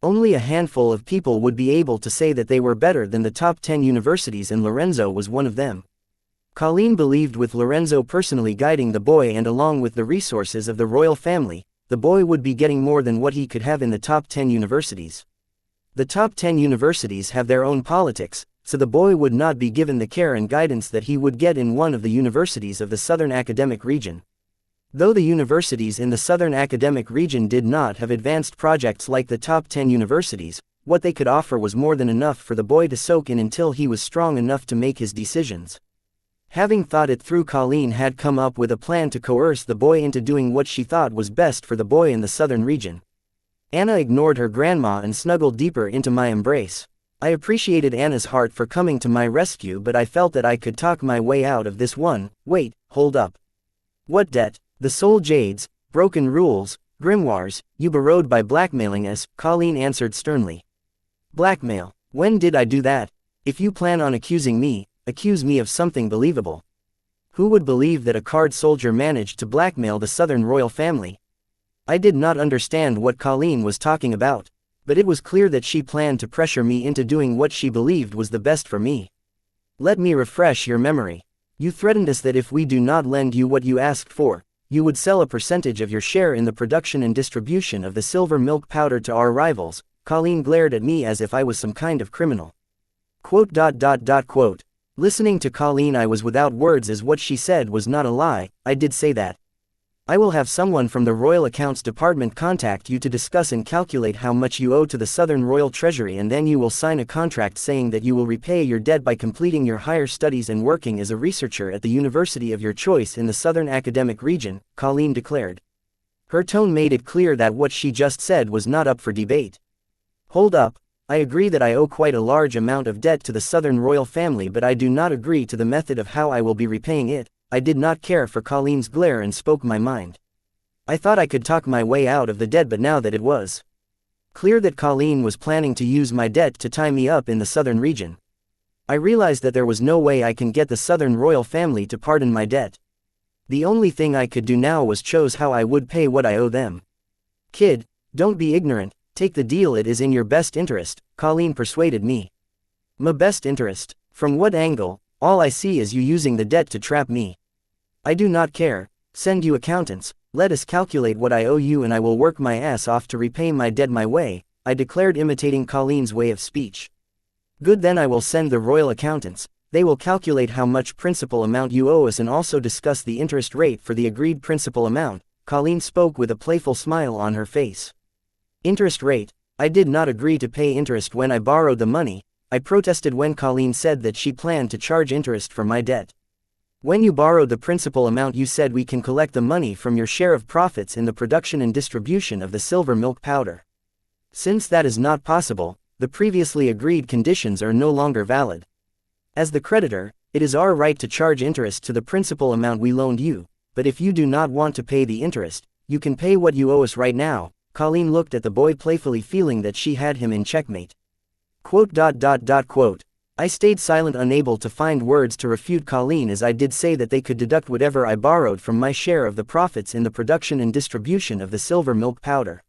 Only a handful of people would be able to say that they were better than the top 10 universities, and Lorenzo was one of them. Colleen believed with Lorenzo personally guiding the boy and along with the resources of the royal family, the boy would be getting more than what he could have in the top 10 universities. The top 10 universities have their own politics, so the boy would not be given the care and guidance that he would get in one of the universities of the Southern Academic Region. Though the universities in the Southern Academic Region did not have advanced projects like the top 10 universities, what they could offer was more than enough for the boy to soak in until he was strong enough to make his decisions. Having thought it through, Colleen had come up with a plan to coerce the boy into doing what she thought was best for the boy in the Southern Region. Anna ignored her grandma and snuggled deeper into my embrace. I appreciated Anna's heart for coming to my rescue, but I felt that I could talk my way out of this one. Wait, hold up. What debt? The soul jades, broken rules, grimoires, you borrowed by blackmailing us, Colleen answered sternly. Blackmail? When did I do that? If you plan on accusing me, accuse me of something believable. Who would believe that a card soldier managed to blackmail the Southern royal family? I did not understand what Colleen was talking about, but it was clear that she planned to pressure me into doing what she believed was the best for me. Let me refresh your memory. You threatened us that if we do not lend you what you asked for, you would sell a percentage of your share in the production and distribution of the silver milk powder to our rivals. Colleen glared at me as if I was some kind of criminal. Quote. Listening to Colleen, I was without words, as what she said was not a lie. I did say that. I will have someone from the Royal Accounts Department contact you to discuss and calculate how much you owe to the Southern Royal Treasury, and then you will sign a contract saying that you will repay your debt by completing your higher studies and working as a researcher at the university of your choice in the Southern Academic Region, Colleen declared. Her tone made it clear that what she just said was not up for debate. Hold up, I agree that I owe quite a large amount of debt to the Southern royal family, but I do not agree to the method of how I will be repaying it. I did not care for Colleen's glare and spoke my mind. I thought I could talk my way out of the debt, but now that it was clear that Colleen was planning to use my debt to tie me up in the Southern region, I realized that there was no way I can get the Southern royal family to pardon my debt. The only thing I could do now was choose how I would pay what I owe them. Kid, don't be ignorant, take the deal, it is in your best interest, Colleen persuaded me. My best interest? From what angle? All I see is you using the debt to trap me. I do not care. Send you accountants, let us calculate what I owe you and I will work my ass off to repay my debt my way, I declared, imitating Colleen's way of speech. Good, then I will send the royal accountants. They will calculate how much principal amount you owe us and also discuss the interest rate for the agreed principal amount. Colleen spoke with a playful smile on her face. Interest rate? I did not agree to pay interest when I borrowed the money, I protested when Colleen said that she planned to charge interest for my debt. When you borrowed the principal amount, you said we can collect the money from your share of profits in the production and distribution of the silver milk powder. Since that is not possible, the previously agreed conditions are no longer valid. As the creditor, it is our right to charge interest to the principal amount we loaned you, but if you do not want to pay the interest, you can pay what you owe us right now. Colleen looked at the boy playfully, feeling that she had him in checkmate. Quote. I stayed silent, unable to find words to refute Colleen, as I did say that they could deduct whatever I borrowed from my share of the profits in the production and distribution of the silver milk powder.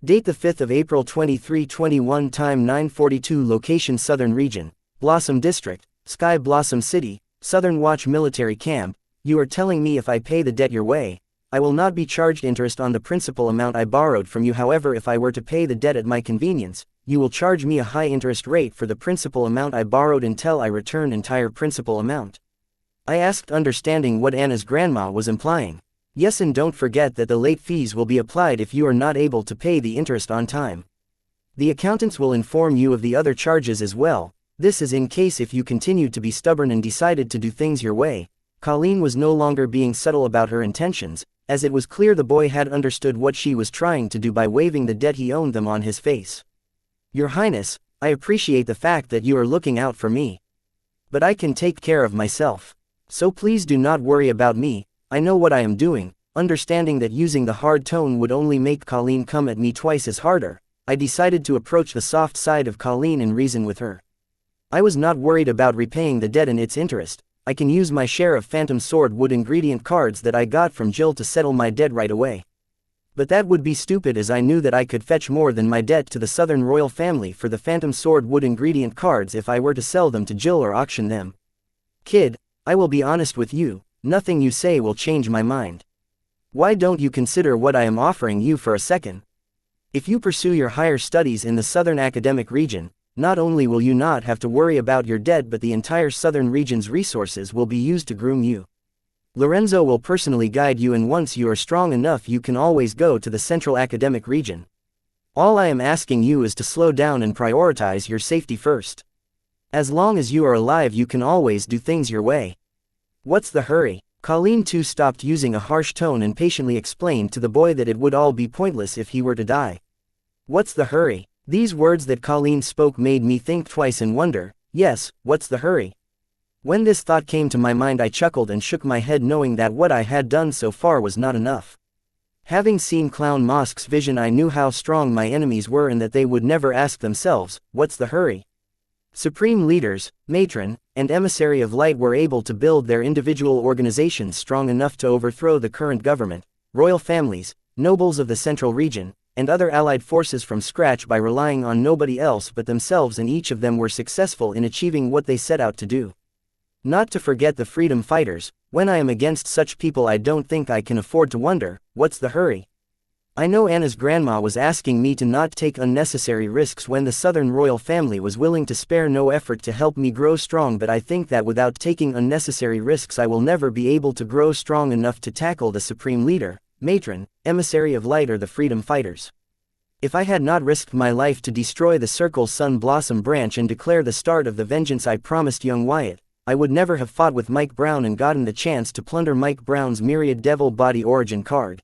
Date the 5th of April 2321, time 9:42, location Southern Region, Blossom District, Sky Blossom City, Southern Watch Military Camp. You are telling me if I pay the debt your way, I will not be charged interest on the principal amount I borrowed from you. However, if I were to pay the debt at my convenience, you will charge me a high interest rate for the principal amount I borrowed until I return entire principal amount. I asked, understanding what Anna's grandma was implying. Yes, and don't forget that the late fees will be applied if you are not able to pay the interest on time. The accountants will inform you of the other charges as well. This is in case if you continued to be stubborn and decided to do things your way. Colleen was no longer being subtle about her intentions, as it was clear the boy had understood what she was trying to do by waiving the debt he owed them on his face. Your Highness, I appreciate the fact that you are looking out for me. But I can take care of myself. So please do not worry about me, I know what I am doing. Understanding that using the hard tone would only make Colleen come at me twice as harder, I decided to approach the soft side of Colleen and reason with her. I was not worried about repaying the debt and its interest. I can use my share of Phantom Sword wood ingredient cards that I got from Jill to settle my debt right away. But that would be stupid, as I knew that I could fetch more than my debt to the Southern royal family for the Phantom Sword wood ingredient cards if I were to sell them to Jill or auction them. Kid, I will be honest with you, nothing you say will change my mind. Why don't you consider what I am offering you for a second? If you pursue your higher studies in the Southern Academic Region, not only will you not have to worry about your debt, but the entire Southern Region's resources will be used to groom you. Lorenzo will personally guide you, and once you are strong enough you can always go to the Central Academic Region. All I am asking you is to slow down and prioritize your safety first. As long as you are alive you can always do things your way. What's the hurry? Colleen too stopped using a harsh tone and patiently explained to the boy that it would all be pointless if he were to die. What's the hurry? These words that Colleen spoke made me think twice and wonder, yes, what's the hurry? When this thought came to my mind I chuckled and shook my head knowing that what I had done so far was not enough. Having seen Clown Mosk's vision I knew how strong my enemies were and that they would never ask themselves, what's the hurry? Supreme leaders, matron, and emissary of light were able to build their individual organizations strong enough to overthrow the current government, royal families, nobles of the central region, and other allied forces from scratch by relying on nobody else but themselves, and each of them were successful in achieving what they set out to do. Not to forget the freedom fighters. When I am against such people I don't think I can afford to wonder, what's the hurry? I know Anna's grandma was asking me to not take unnecessary risks when the southern royal family was willing to spare no effort to help me grow strong, but I think that without taking unnecessary risks I will never be able to grow strong enough to tackle the supreme leader, matron, emissary of light or the freedom fighters. If I had not risked my life to destroy the Circle's Sun Blossom branch and declare the start of the vengeance I promised young Wyatt, I would never have fought with Mike Brown and gotten the chance to plunder Mike Brown's myriad devil body origin card.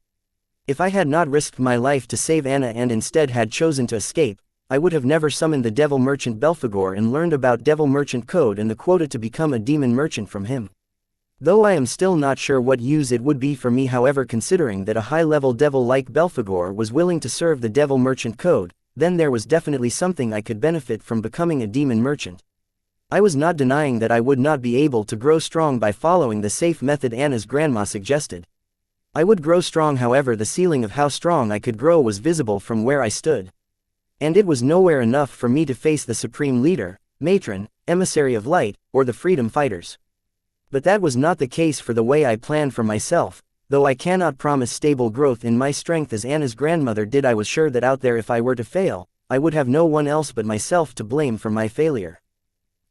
If I had not risked my life to save Anna and instead had chosen to escape, I would have never summoned the Devil Merchant Belphegor and learned about Devil Merchant Code and the quota to become a demon merchant from him. Though I am still not sure what use it would be for me, however, considering that a high-level devil like Belphegor was willing to serve the Devil Merchant Code, then there was definitely something I could benefit from becoming a demon merchant. I was not denying that I would not be able to grow strong by following the safe method Anna's grandma suggested. I would grow strong, however the ceiling of how strong I could grow was visible from where I stood. And it was nowhere enough for me to face the supreme leader, matron, emissary of light, or the freedom fighters. But that was not the case for the way I planned for myself. Though I cannot promise stable growth in my strength as Anna's grandmother did, I was sure that out there if I were to fail, I would have no one else but myself to blame for my failure.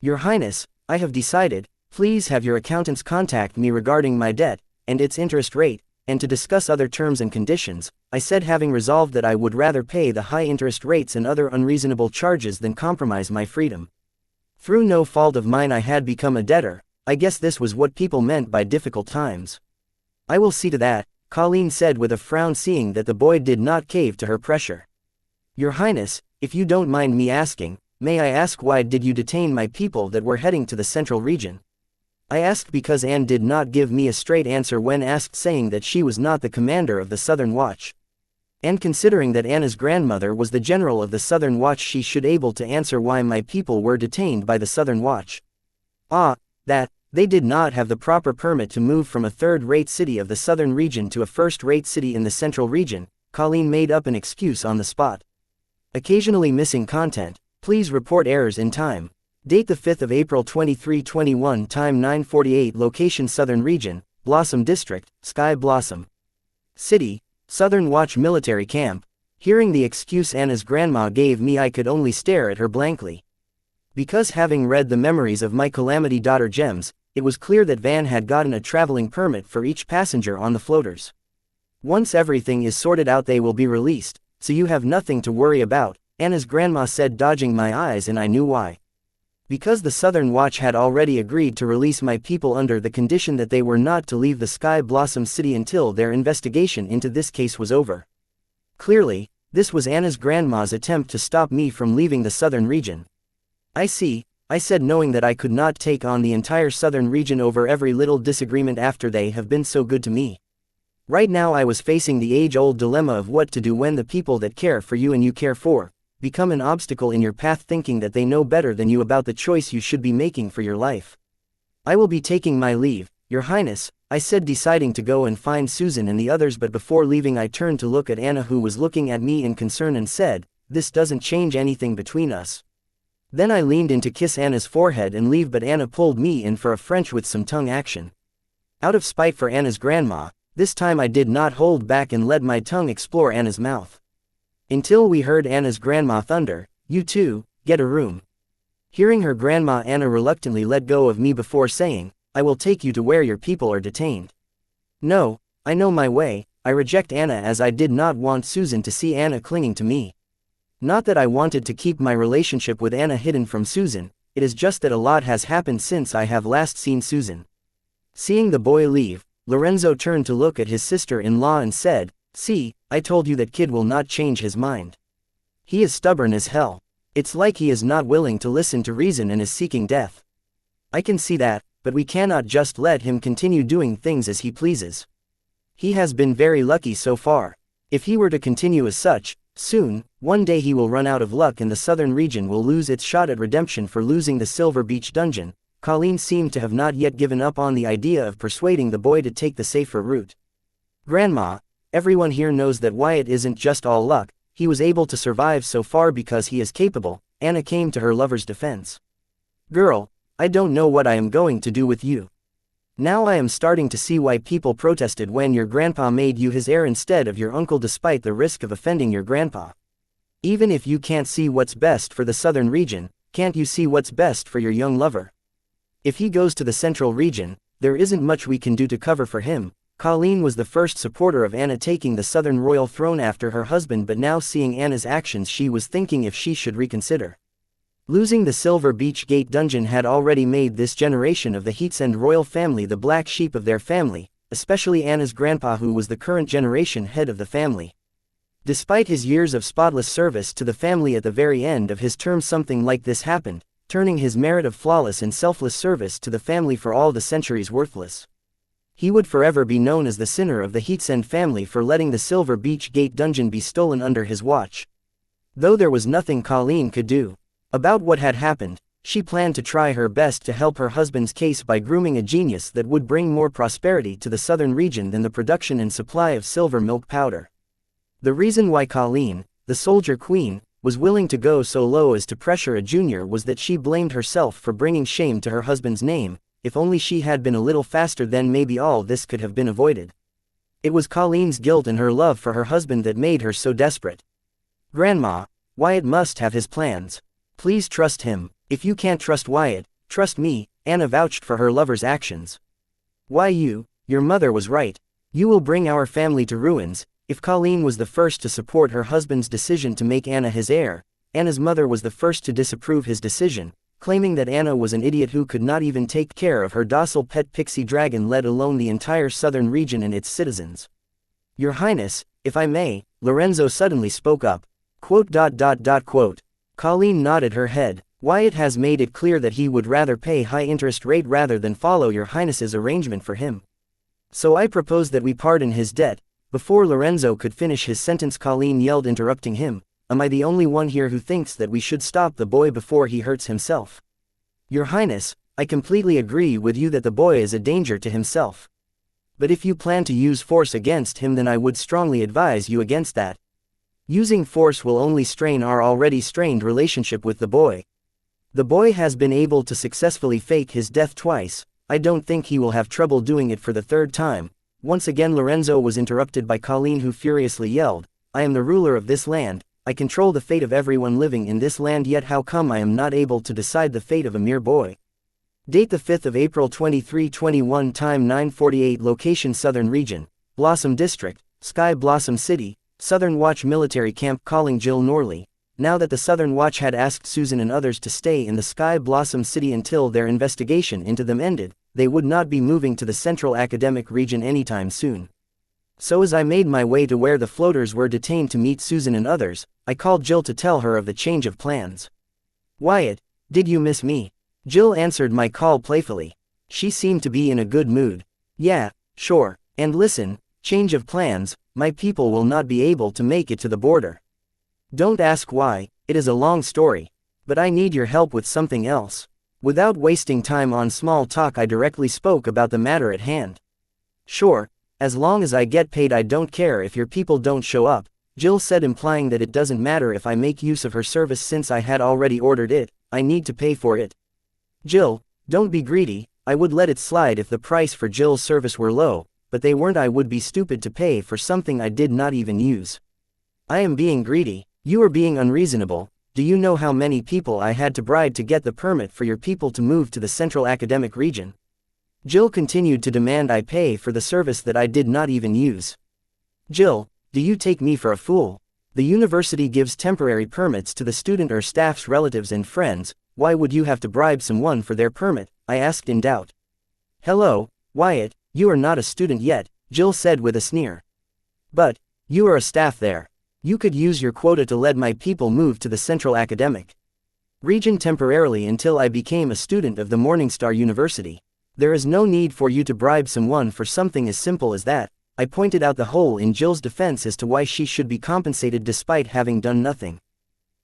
Your Highness, I have decided, please have your accountants contact me regarding my debt, and its interest rate, and to discuss other terms and conditions, I said, having resolved that I would rather pay the high interest rates and other unreasonable charges than compromise my freedom. Through no fault of mine I had become a debtor. I guess this was what people meant by difficult times. I will see to that, Colleen said with a frown, seeing that the boy did not cave to her pressure. Your Highness, if you don't mind me asking, may I ask why did you detain my people that were heading to the central region? I asked because Anne did not give me a straight answer when asked, saying that she was not the commander of the Southern Watch. And considering that Anna's grandmother was the general of the Southern Watch, she should able to answer why my people were detained by the Southern Watch. That they did not have the proper permit to move from a third-rate city of the southern region to a first-rate city in the central region. Colleen made up an excuse on the spot. Occasionally missing content. Please report errors in time. Date the 5th of April 2321, time 9:48, location Southern Region, Blossom District, Sky Blossom City, Southern Watch Military Camp. Hearing the excuse Anna's grandma gave me, I could only stare at her blankly. Because having read the memories of my calamity daughter Gems, it was clear that Van had gotten a traveling permit for each passenger on the floaters. Once everything is sorted out they will be released, so you have nothing to worry about, Anna's grandma said, dodging my eyes, and I knew why. Because the Southern Watch had already agreed to release my people under the condition that they were not to leave the Sky Blossom City until their investigation into this case was over. Clearly, this was Anna's grandma's attempt to stop me from leaving the southern region. I see, I said, knowing that I could not take on the entire southern region over every little disagreement after they have been so good to me. Right now I was facing the age-old dilemma of what to do when the people that care for you and you care for become an obstacle in your path, thinking that they know better than you about the choice you should be making for your life. I will be taking my leave, Your Highness, I said, deciding to go and find Susan and the others, but before leaving I turned to look at Anna, who was looking at me in concern, and said, "This doesn't change anything between us." Then I leaned in to kiss Anna's forehead and leave, but Anna pulled me in for a French with some tongue action. Out of spite for Anna's grandma, this time I did not hold back and let my tongue explore Anna's mouth. Until we heard Anna's grandma thunder, "You two, get a room." Hearing her grandma, Anna reluctantly let go of me before saying, "I will take you to where your people are detained." "No, I know my way," I reject Anna, as I did not want Susan to see Anna clinging to me. Not that I wanted to keep my relationship with Anna hidden from Susan, it is just that a lot has happened since I have last seen Susan. Seeing the boy leave, Lorenzo turned to look at his sister-in-law and said, "See, I told you that kid will not change his mind." He is stubborn as hell. It's like he is not willing to listen to reason and is seeking death. I can see that, but we cannot just let him continue doing things as he pleases. He has been very lucky so far. If he were to continue as such, soon, one day he will run out of luck and the southern region will lose its shot at redemption for losing the Silver Beach dungeon. Colleen seemed to have not yet given up on the idea of persuading the boy to take the safer route. Grandma, everyone here knows that Wyatt isn't just all luck. He was able to survive so far because he is capable. Anna came to her lover's defense. Girl, I don't know what I am going to do with you. Now I am starting to see why people protested when your grandpa made you his heir instead of your uncle despite the risk of offending your grandpa. Even if you can't see what's best for the southern region, can't you see what's best for your young lover? If he goes to the central region, there isn't much we can do to cover for him. Colleen was the first supporter of Anna taking the southern royal throne after her husband, but now seeing Anna's actions she was thinking if she should reconsider. Losing the Silver Beach Gate dungeon had already made this generation of the Heatsend royal family the black sheep of their family, especially Anna's grandpa who was the current generation head of the family. Despite his years of spotless service to the family at the very end of his term something like this happened, turning his merit of flawless and selfless service to the family for all the centuries worthless. He would forever be known as the sinner of the Heatsend family for letting the Silver Beach Gate dungeon be stolen under his watch. Though there was nothing Colleen could do about what had happened, she planned to try her best to help her husband's case by grooming a genius that would bring more prosperity to the southern region than the production and supply of silver milk powder. The reason why Colleen, the soldier queen, was willing to go so low as to pressure a junior was that she blamed herself for bringing shame to her husband's name. If only she had been a little faster, then maybe all this could have been avoided. It was Colleen's guilt and her love for her husband that made her so desperate. Grandma, Wyatt must have his plans. Please trust him. If you can't trust Wyatt, trust me. Anna vouched for her lover's actions. Why your mother was right. You will bring our family to ruins. If Colleen was the first to support her husband's decision to make Anna his heir, Anna's mother was the first to disapprove his decision, claiming that Anna was an idiot who could not even take care of her docile pet pixie dragon, let alone the entire southern region and its citizens. Your Highness, if I may, Lorenzo suddenly spoke up. Quote. Colleen nodded her head. Wyatt has made it clear that he would rather pay high interest rate rather than follow your Highness's arrangement for him. So I propose that we pardon his debt. Before Lorenzo could finish his sentence, Colleen yelled, interrupting him. Am I the only one here who thinks that we should stop the boy before he hurts himself? Your Highness, I completely agree with you that the boy is a danger to himself. But if you plan to use force against him, then I would strongly advise you against that. Using force will only strain our already strained relationship with the boy. The boy has been able to successfully fake his death twice. I don't think he will have trouble doing it for the third time. Once again Lorenzo was interrupted by Colleen, who furiously yelled, I am the ruler of this land. I control the fate of everyone living in this land, yet how come I am not able to decide the fate of a mere boy? Date the 5th of April 2321, time 9:48, location Southern Region, Blossom District, Sky Blossom City, Southern Watch Military Camp. Calling Jill Norley. Now that the Southern Watch had asked Susan and others to stay in the Sky Blossom City until their investigation into them ended, they would not be moving to the Central Academic Region anytime soon. So as I made my way to where the floaters were detained to meet Susan and others, I called Jill to tell her of the change of plans. Wyatt, did you miss me? Jill answered my call playfully. She seemed to be in a good mood. Yeah, sure, and listen, change of plans, my people will not be able to make it to the border. Don't ask why, it is a long story. But I need your help with something else. Without wasting time on small talk, I directly spoke about the matter at hand. Sure, as long as I get paid, I don't care if your people don't show up, Jill said, implying that it doesn't matter if I make use of her service since I had already ordered it, I need to pay for it. Jill, don't be greedy. I would let it slide if the price for Jill's service were low, but they weren't. I would be stupid to pay for something I did not even use. I am being greedy. You are being unreasonable. Do you know how many people I had to bribe to get the permit for your people to move to the Central Academic Region? Jill continued to demand I pay for the service that I did not even use. Jill, do you take me for a fool? The university gives temporary permits to the student or staff's relatives and friends. Why would you have to bribe someone for their permit? I asked in doubt. Hello, Wyatt, you are not a student yet, Jill said with a sneer. But you are a staff there. You could use your quota to let my people move to the Central Academic region temporarily until I became a student of the Morningstar University. There is no need for you to bribe someone for something as simple as that. I pointed out the hole in Jill's defense as to why she should be compensated despite having done nothing.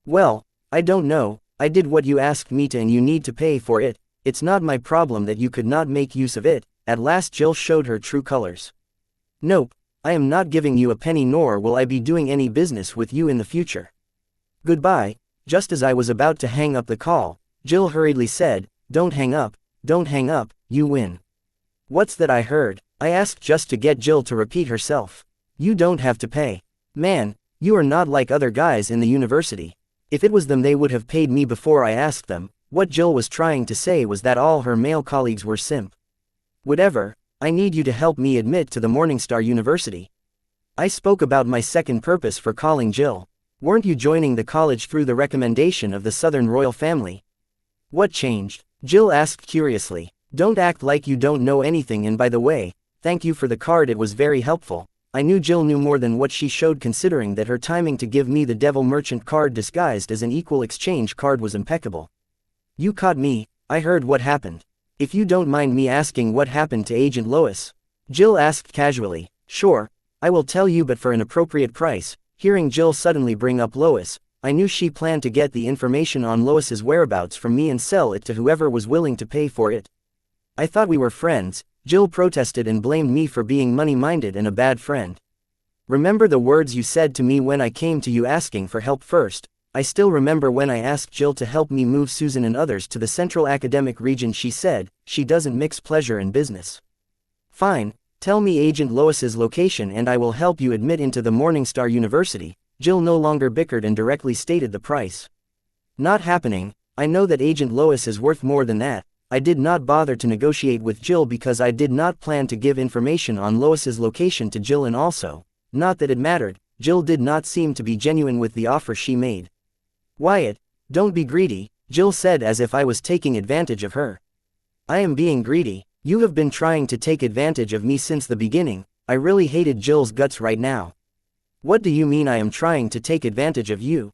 Well, I don't know, I did what you asked me to and you need to pay for it. It's not my problem that you could not make use of it. At last Jill showed her true colors. Nope, I am not giving you a penny nor will I be doing any business with you in the future. Goodbye. Just as I was about to hang up the call, Jill hurriedly said, don't hang up, you win. What's that I heard? I asked just to get Jill to repeat herself. You don't have to pay. Man, you are not like other guys in the university. If it was them they would have paid me before I asked them. What Jill was trying to say was that all her male colleagues were simp. Whatever, I need you to help me admit to the Morningstar University. I spoke about my second purpose for calling Jill. Weren't you joining the college through the recommendation of the Southern royal family? What changed? Jill asked curiously. Don't act like you don't know anything, and by the way, thank you for the card, it was very helpful. I knew Jill knew more than what she showed, considering that her timing to give me the Devil Merchant card disguised as an equal exchange card was impeccable. You caught me. I heard what happened. If you don't mind me asking what happened to Agent Lois? Jill asked casually. Sure, I will tell you, but for an appropriate price. Hearing Jill suddenly bring up Lois, I knew she planned to get the information on Lois's whereabouts from me and sell it to whoever was willing to pay for it. I thought we were friends. Jill protested and blamed me for being money-minded and a bad friend. Remember the words you said to me when I came to you asking for help first? I still remember when I asked Jill to help me move Susan and others to the Central Academic region. She said, she doesn't mix pleasure and business. Fine, tell me Agent Lois's location and I will help you admit into the Morningstar University. Jill no longer bickered and directly stated the price. Not happening. I know that Agent Lois is worth more than that. I did not bother to negotiate with Jill because I did not plan to give information on Lois's location to Jill, and also, not that it mattered, Jill did not seem to be genuine with the offer she made. Wyatt, don't be greedy, Jill said as if I was taking advantage of her. I am being greedy. You have been trying to take advantage of me since the beginning. I really hated Jill's guts right now. What do you mean I am trying to take advantage of you?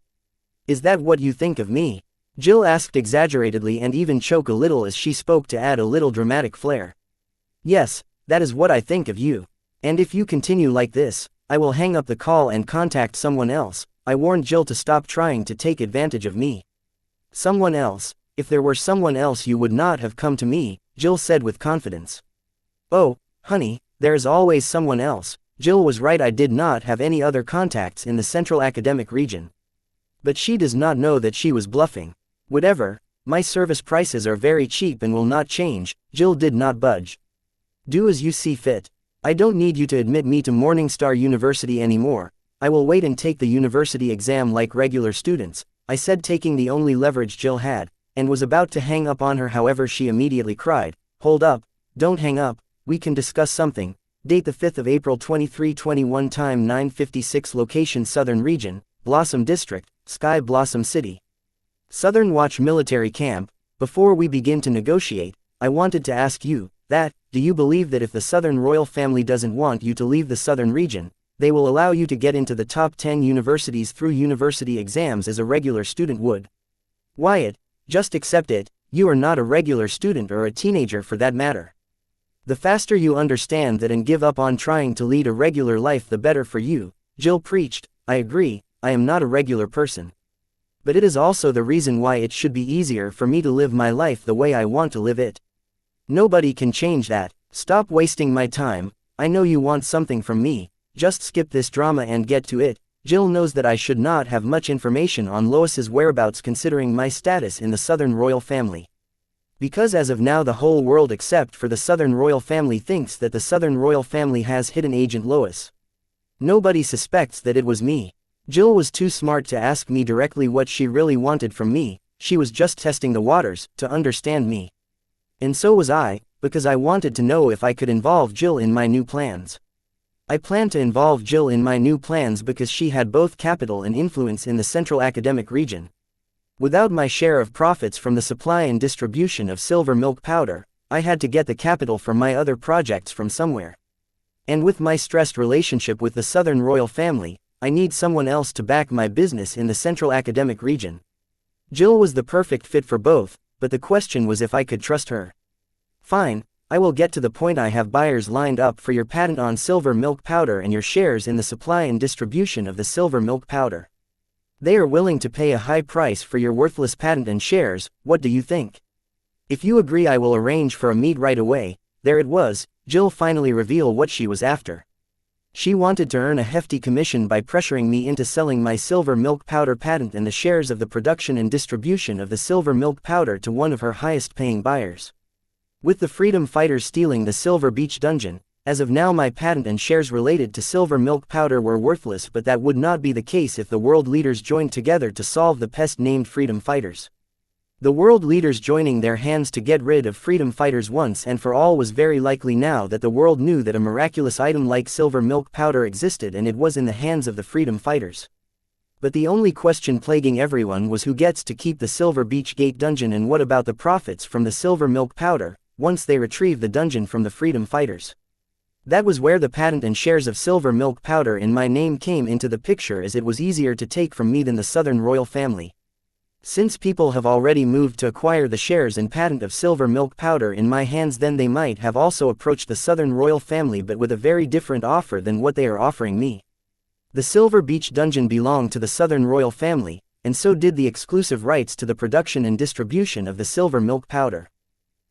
Is that what you think of me? Jill asked exaggeratedly and even choked a little as she spoke to add a little dramatic flair. Yes, that is what I think of you. And if you continue like this, I will hang up the call and contact someone else. I warned Jill to stop trying to take advantage of me. Someone else? If there were someone else you would not have come to me, Jill said with confidence. Oh, honey, there is always someone else. Jill was right, I did not have any other contacts in the Central Academic region. But she does not know that she was bluffing. Whatever, my service prices are very cheap and will not change. Jill did not budge. Do as you see fit. I don't need you to admit me to Morningstar University anymore. I will wait and take the university exam like regular students, I said, taking the only leverage Jill had, and was about to hang up on her. However, she immediately cried, hold up, don't hang up, we can discuss something. Date the 5th of April 2321, time 9:56, location Southern Region, Blossom District, Sky Blossom City. Southern Watch Military Camp. Before we begin to negotiate, I wanted to ask you, do you believe that if the Southern royal family doesn't want you to leave the Southern region, they will allow you to get into the top 10 universities through university exams as a regular student would? Wyatt, just accept it. You are not a regular student or a teenager for that matter. The faster you understand that and give up on trying to lead a regular life, the better for you. Jill preached. I agree, I am not a regular person. But it is also the reason why it should be easier for me to live my life the way I want to live it. Nobody can change that. Stop wasting my time. I know you want something from me. Just skip this drama and get to it. Jill knows that I should not have much information on Lois's whereabouts considering my status in the Southern royal family. Because as of now the whole world except for the Southern royal family thinks that the Southern royal family has hidden Agent Lois. Nobody suspects that it was me. Jill was too smart to ask me directly what she really wanted from me. She was just testing the waters, to understand me. And so was I, because I wanted to know if I could involve Jill in my new plans. I planned to involve Jill in my new plans because she had both capital and influence in the Central Academic region. Without my share of profits from the supply and distribution of silver milk powder, I had to get the capital for my other projects from somewhere. And with my stressed relationship with the Southern royal family, I need someone else to back my business in the central academic region. Jill was the perfect fit for both, but the question was if I could trust her. Fine, I will get to the point. I have buyers lined up for your patent on silver milk powder and your shares in the supply and distribution of the silver milk powder. They are willing to pay a high price for your worthless patent and shares. What do you think? If you agree, I will arrange for a meet right away. There it was, Jill finally revealed what she was after. She wanted to earn a hefty commission by pressuring me into selling my silver milk powder patent and the shares of the production and distribution of the silver milk powder to one of her highest paying buyers. With the freedom fighters stealing the Silver Beach dungeon, as of now my patent and shares related to silver milk powder were worthless, but that would not be the case if the world leaders joined together to solve the pest named freedom fighters. The world leaders joining their hands to get rid of freedom fighters once and for all was very likely now that the world knew that a miraculous item like silver milk powder existed and it was in the hands of the freedom fighters. But the only question plaguing everyone was who gets to keep the Silver Beach Gate dungeon and what about the profits from the silver milk powder, once they retrieve the dungeon from the freedom fighters. That was where the patent and shares of silver milk powder in my name came into the picture, as it was easier to take from me than the Southern royal family. Since people have already moved to acquire the shares and patent of silver milk powder in my hands, then they might have also approached the Southern royal family, but with a very different offer than what they are offering me. The Silver Beach dungeon belonged to the Southern royal family, and so did the exclusive rights to the production and distribution of the silver milk powder.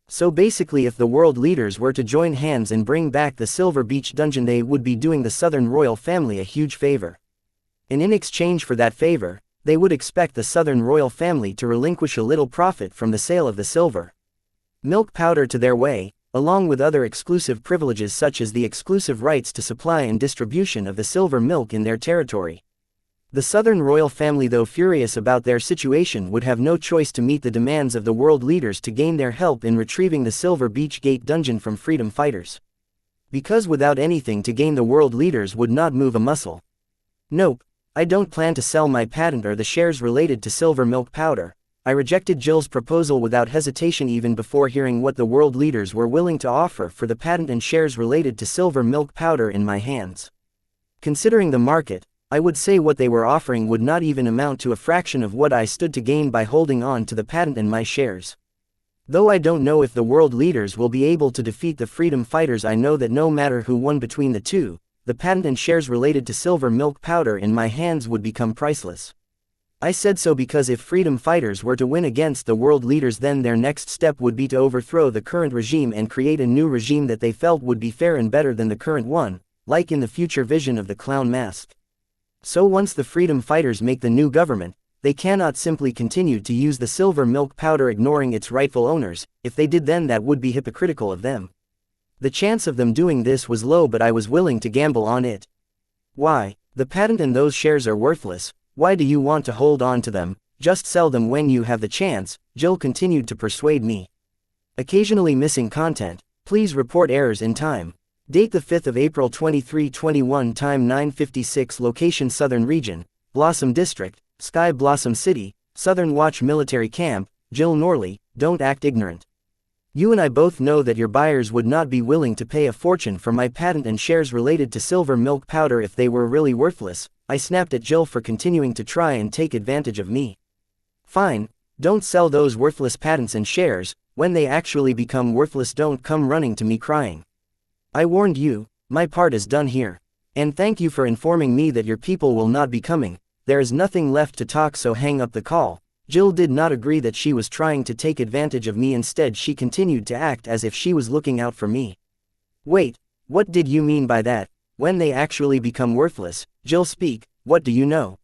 So basically, if the world leaders were to join hands and bring back the Silver Beach dungeon, they would be doing the Southern royal family a huge favor. And in exchange for that favor, they would expect the Southern royal family to relinquish a little profit from the sale of the silver milk powder to their way, along with other exclusive privileges such as the exclusive rights to supply and distribution of the silver milk in their territory. The Southern royal family, though furious about their situation, would have no choice to meet the demands of the world leaders to gain their help in retrieving the Silver Beach Gate dungeon from freedom fighters. Because without anything to gain, the world leaders would not move a muscle. Nope. I don't plan to sell my patent or the shares related to silver milk powder. I rejected Jill's proposal without hesitation even before hearing what the world leaders were willing to offer for the patent and shares related to silver milk powder in my hands. Considering the market, I would say what they were offering would not even amount to a fraction of what I stood to gain by holding on to the patent and my shares. Though I don't know if the world leaders will be able to defeat the freedom fighters, I know that no matter who won between the two, the patent and shares related to silver milk powder in my hands would become priceless. I said so because if freedom fighters were to win against the world leaders, then their next step would be to overthrow the current regime and create a new regime that they felt would be fair and better than the current one, like in the future vision of the clown mask. So once the freedom fighters make the new government, they cannot simply continue to use the silver milk powder ignoring its rightful owners. If they did, then that would be hypocritical of them. The chance of them doing this was low, but I was willing to gamble on it. Why? The patent and those shares are worthless. Why do you want to hold on to them? Just sell them when you have the chance, Jill continued to persuade me. Occasionally missing content. Please report errors in time. Date the 5th of April 2321, time 9:56, location Southern Region, Blossom District, Sky Blossom City, Southern Watch Military Camp. Jill Norley, don't act ignorant. You and I both know that your buyers would not be willing to pay a fortune for my patent and shares related to silver milk powder if they were really worthless. I snapped at Jill for continuing to try and take advantage of me. Fine, don't sell those worthless patents and shares. When they actually become worthless, don't come running to me crying. I warned you, my part is done here. And thank you for informing me that your people will not be coming. There is nothing left to talk, so hang up the call. Jill did not agree that she was trying to take advantage of me. Instead, she continued to act as if she was looking out for me. Wait, what did you mean by that? When they actually become worthless? Jill, speak, what do you know?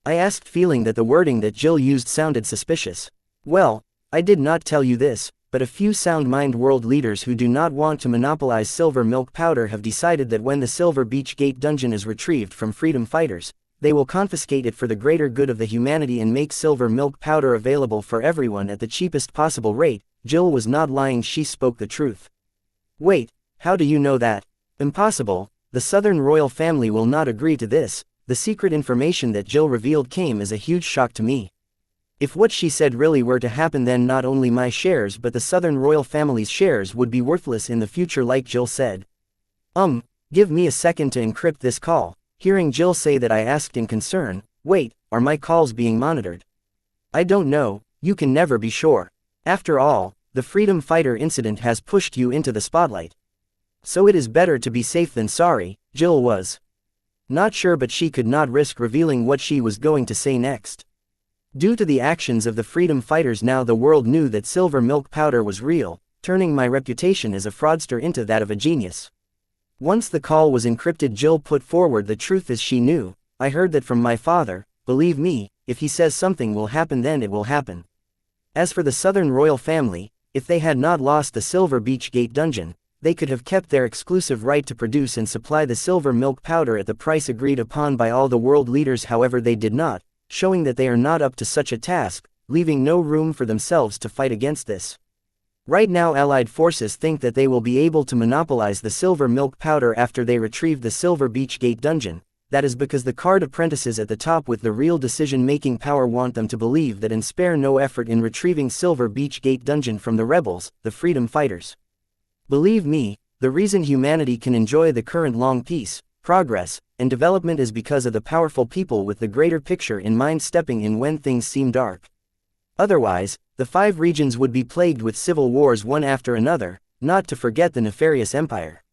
I asked, feeling that the wording that Jill used sounded suspicious. Well, I did not tell you this, but a few sound-mind world leaders who do not want to monopolize silver milk powder have decided that when the Silver Beach Gate dungeon is retrieved from freedom fighters, they will confiscate it for the greater good of the humanity and make silver milk powder available for everyone at the cheapest possible rate. Jill was not lying, she spoke the truth. Wait, how do you know that? Impossible, the Southern royal family will not agree to this. The secret information that Jill revealed came as a huge shock to me. If what she said really were to happen, then not only my shares but the Southern royal family's shares would be worthless in the future, like Jill said. Give me a second to encrypt this call. hearing Jill say that I asked in concern, "Wait, are my calls being monitored?" "I don't know, you can never be sure. After all, the freedom fighter incident has pushed you into the spotlight. So it is better to be safe than sorry." Jill was not sure, but she could not risk revealing what she was going to say next. Due to the actions of the freedom fighters, now the world knew that silver milk powder was real, turning my reputation as a fraudster into that of a genius. Once the call was encrypted, Jill put forward the truth as she knew. "I heard that from my father. Believe me, if he says something will happen, then it will happen." As for the Southern royal family, if they had not lost the Silver Beach Gate dungeon, they could have kept their exclusive right to produce and supply the silver milk powder at the price agreed upon by all the world leaders. However, they did not, showing that they are not up to such a task, leaving no room for themselves to fight against this. Right now, Allied forces think that they will be able to monopolize the silver milk powder after they retrieve the Silver Beach Gate dungeon. That is because the card apprentices at the top with the real decision-making power want them to believe that and spare no effort in retrieving Silver Beach Gate dungeon from the rebels, the freedom fighters. Believe me, the reason humanity can enjoy the current long peace, progress, and development is because of the powerful people with the greater picture in mind stepping in when things seem dark. Otherwise, the 5 regions would be plagued with civil wars one after another, not to forget the nefarious empire.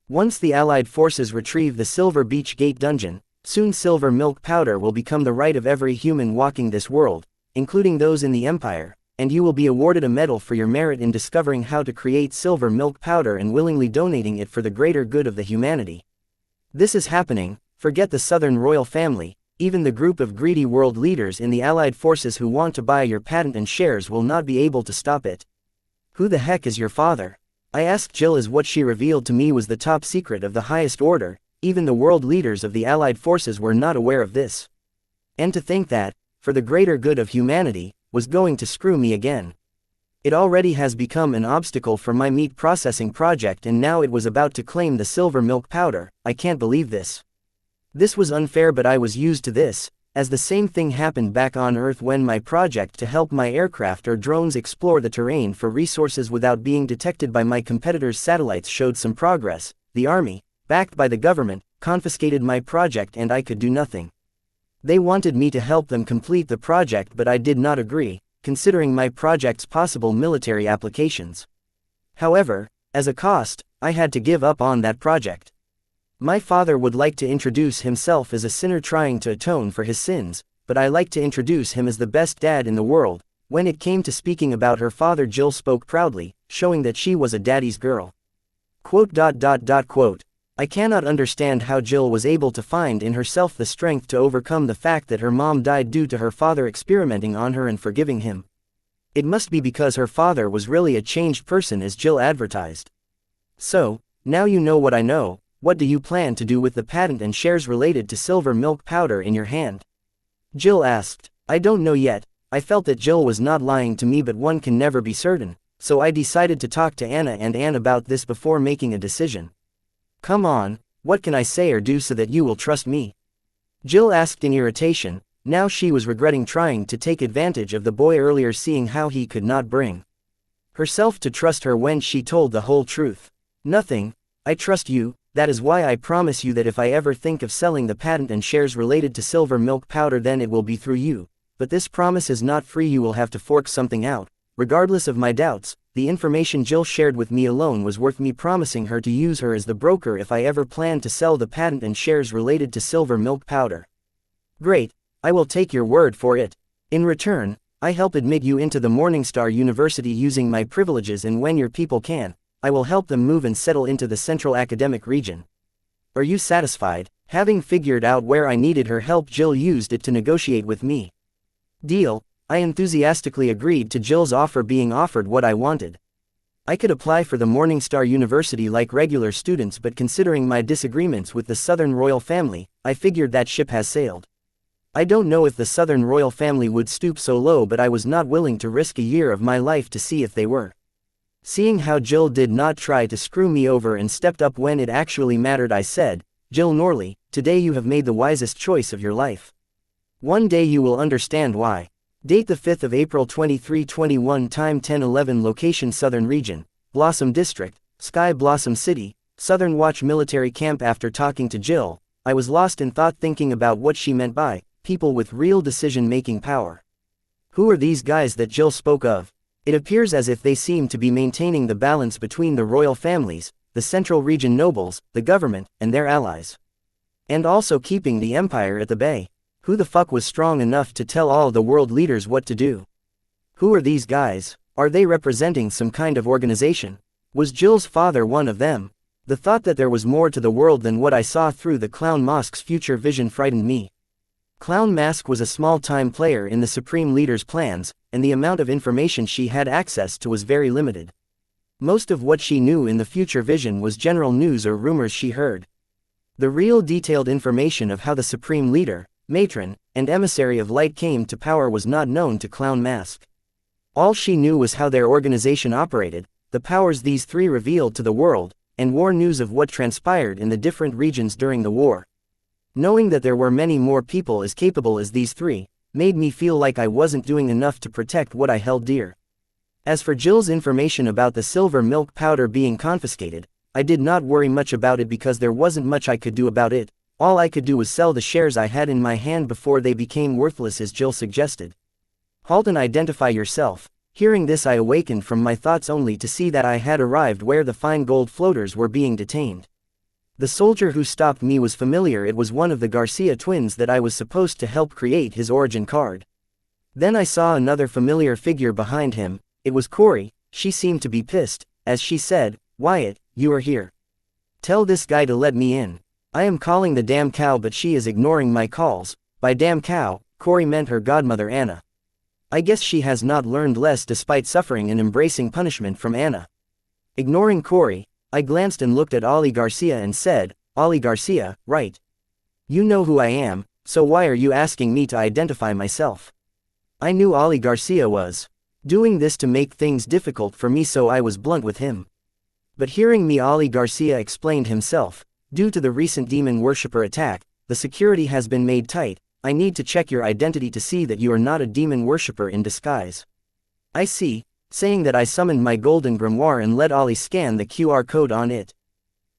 Once the Allied forces retrieve the Silver Beach Gate dungeon, soon silver milk powder will become the right of every human walking this world, including those in the empire, and you will be awarded a medal for your merit in discovering how to create silver milk powder and willingly donating it for the greater good of the humanity. This is happening. Forget the Southern royal family. Even the group of greedy world leaders in the Allied forces who want to buy your patent and shares will not be able to stop it. "Who the heck is your father?" I asked Jill, as what she revealed to me was the top secret of the highest order. Even the world leaders of the Allied forces were not aware of this. And to think that, for the greater good of humanity, was going to screw me again. It already has become an obstacle for my meat processing project, and now it was about to claim the silver milk powder. I can't believe this. This was unfair, but I was used to this, as the same thing happened back on Earth when my project to help my aircraft or drones explore the terrain for resources without being detected by my competitors' satellites showed some progress. The army, backed by the government, confiscated my project and I could do nothing. They wanted me to help them complete the project, but I did not agree, considering my project's possible military applications. However, as a cost, I had to give up on that project. My father would like to introduce himself as a sinner trying to atone for his sins, but I like to introduce him as the best dad in the world. When it came to speaking about her father, Jill spoke proudly, showing that she was a daddy's girl. Quote. I cannot understand how Jill was able to find in herself the strength to overcome the fact that her mom died due to her father experimenting on her and forgiving him. It must be because her father was really a changed person, as Jill advertised. "So, now you know what I know. What do you plan to do with the patent and shares related to silver milk powder in your hand?" Jill asked. I don't know yet. I felt that Jill was not lying to me, but one can never be certain, so I decided to talk to Anna and Anne about this before making a decision. "Come on, what can I say or do so that you will trust me?" Jill asked in irritation. Now she was regretting trying to take advantage of the boy earlier, seeing how he could not bring herself to trust her when she told the whole truth. "Nothing. I trust you. That is why I promise you that if I ever think of selling the patent and shares related to silver milk powder, then it will be through you. But this promise is not free. You will have to fork something out." Regardless of my doubts, the information Jill shared with me alone was worth me promising her to use her as the broker if I ever planned to sell the patent and shares related to silver milk powder. "Great, I will take your word for it. In return, I help admit you into the Morningstar University using my privileges, and when your people can, I will help them move and settle into the Central Academic Region. Are you satisfied?" Having figured out where I needed her help, Jill used it to negotiate with me. Deal. I enthusiastically agreed to Jill's offer, being offered what I wanted. I could apply for the Morningstar University like regular students, but considering my disagreements with the Southern royal family, I figured that ship has sailed. I don't know if the Southern royal family would stoop so low, but I was not willing to risk a year of my life to see if they were. Seeing how Jill did not try to screw me over and stepped up when it actually mattered, I said, "Jill Norley, today you have made the wisest choice of your life. One day you will understand why." Date the 5th of April 2321, time 10:11, location Southern Region, Blossom District, Sky Blossom City, Southern Watch Military Camp. After talking to Jill, I was lost in thought thinking about what she meant by people with real decision-making power. Who are these guys that Jill spoke of? It appears as if they seem to be maintaining the balance between the royal families, the central region nobles, the government, and their allies. And also keeping the empire at the bay. Who the fuck was strong enough to tell all the world leaders what to do? Who are these guys? Are they representing some kind of organization? Was Jill's father one of them? The thought that there was more to the world than what I saw through the Clown Mask's future vision frightened me. Clown Mask was a small-time player in the Supreme Leader's plans, and the amount of information she had access to was very limited. Most of what she knew in the future vision was general news or rumors she heard. The real detailed information of how the Supreme Leader, Matron, and Emissary of Light came to power was not known to Clown Mask. All she knew was how their organization operated, the powers these three revealed to the world, and war news of what transpired in the different regions during the war. Knowing that there were many more people as capable as these three, made me feel like I wasn't doing enough to protect what I held dear. As for Jill's information about the silver milk powder being confiscated, I did not worry much about it because there wasn't much I could do about it. All I could do was sell the shares I had in my hand before they became worthless, as Jill suggested. Halt and identify yourself. Hearing this, I awakened from my thoughts only to see that I had arrived where the fine gold floaters were being detained. The soldier who stopped me was familiar. It was one of the Garcia twins that I was supposed to help create his origin card. Then I saw another familiar figure behind him. It was Corey. She seemed to be pissed, as she said, "Wyatt, you are here. Tell this guy to let me in. I am calling the damn cow, but she is ignoring my calls." By damn cow, Corey meant her godmother Anna. I guess she has not learned less despite suffering and embracing punishment from Anna. Ignoring Corey, I glanced and looked at Ollie Garcia and said, "Ollie Garcia, right? You know who I am, so why are you asking me to identify myself?" I knew Ollie Garcia was doing this to make things difficult for me, so I was blunt with him. But hearing me, Ollie Garcia explained himself. "Due to the recent demon worshipper attack, the security has been made tight. I need to check your identity to see that you are not a demon worshipper in disguise." "I see," saying that I summoned my golden grimoire and let Ollie scan the QR code on it.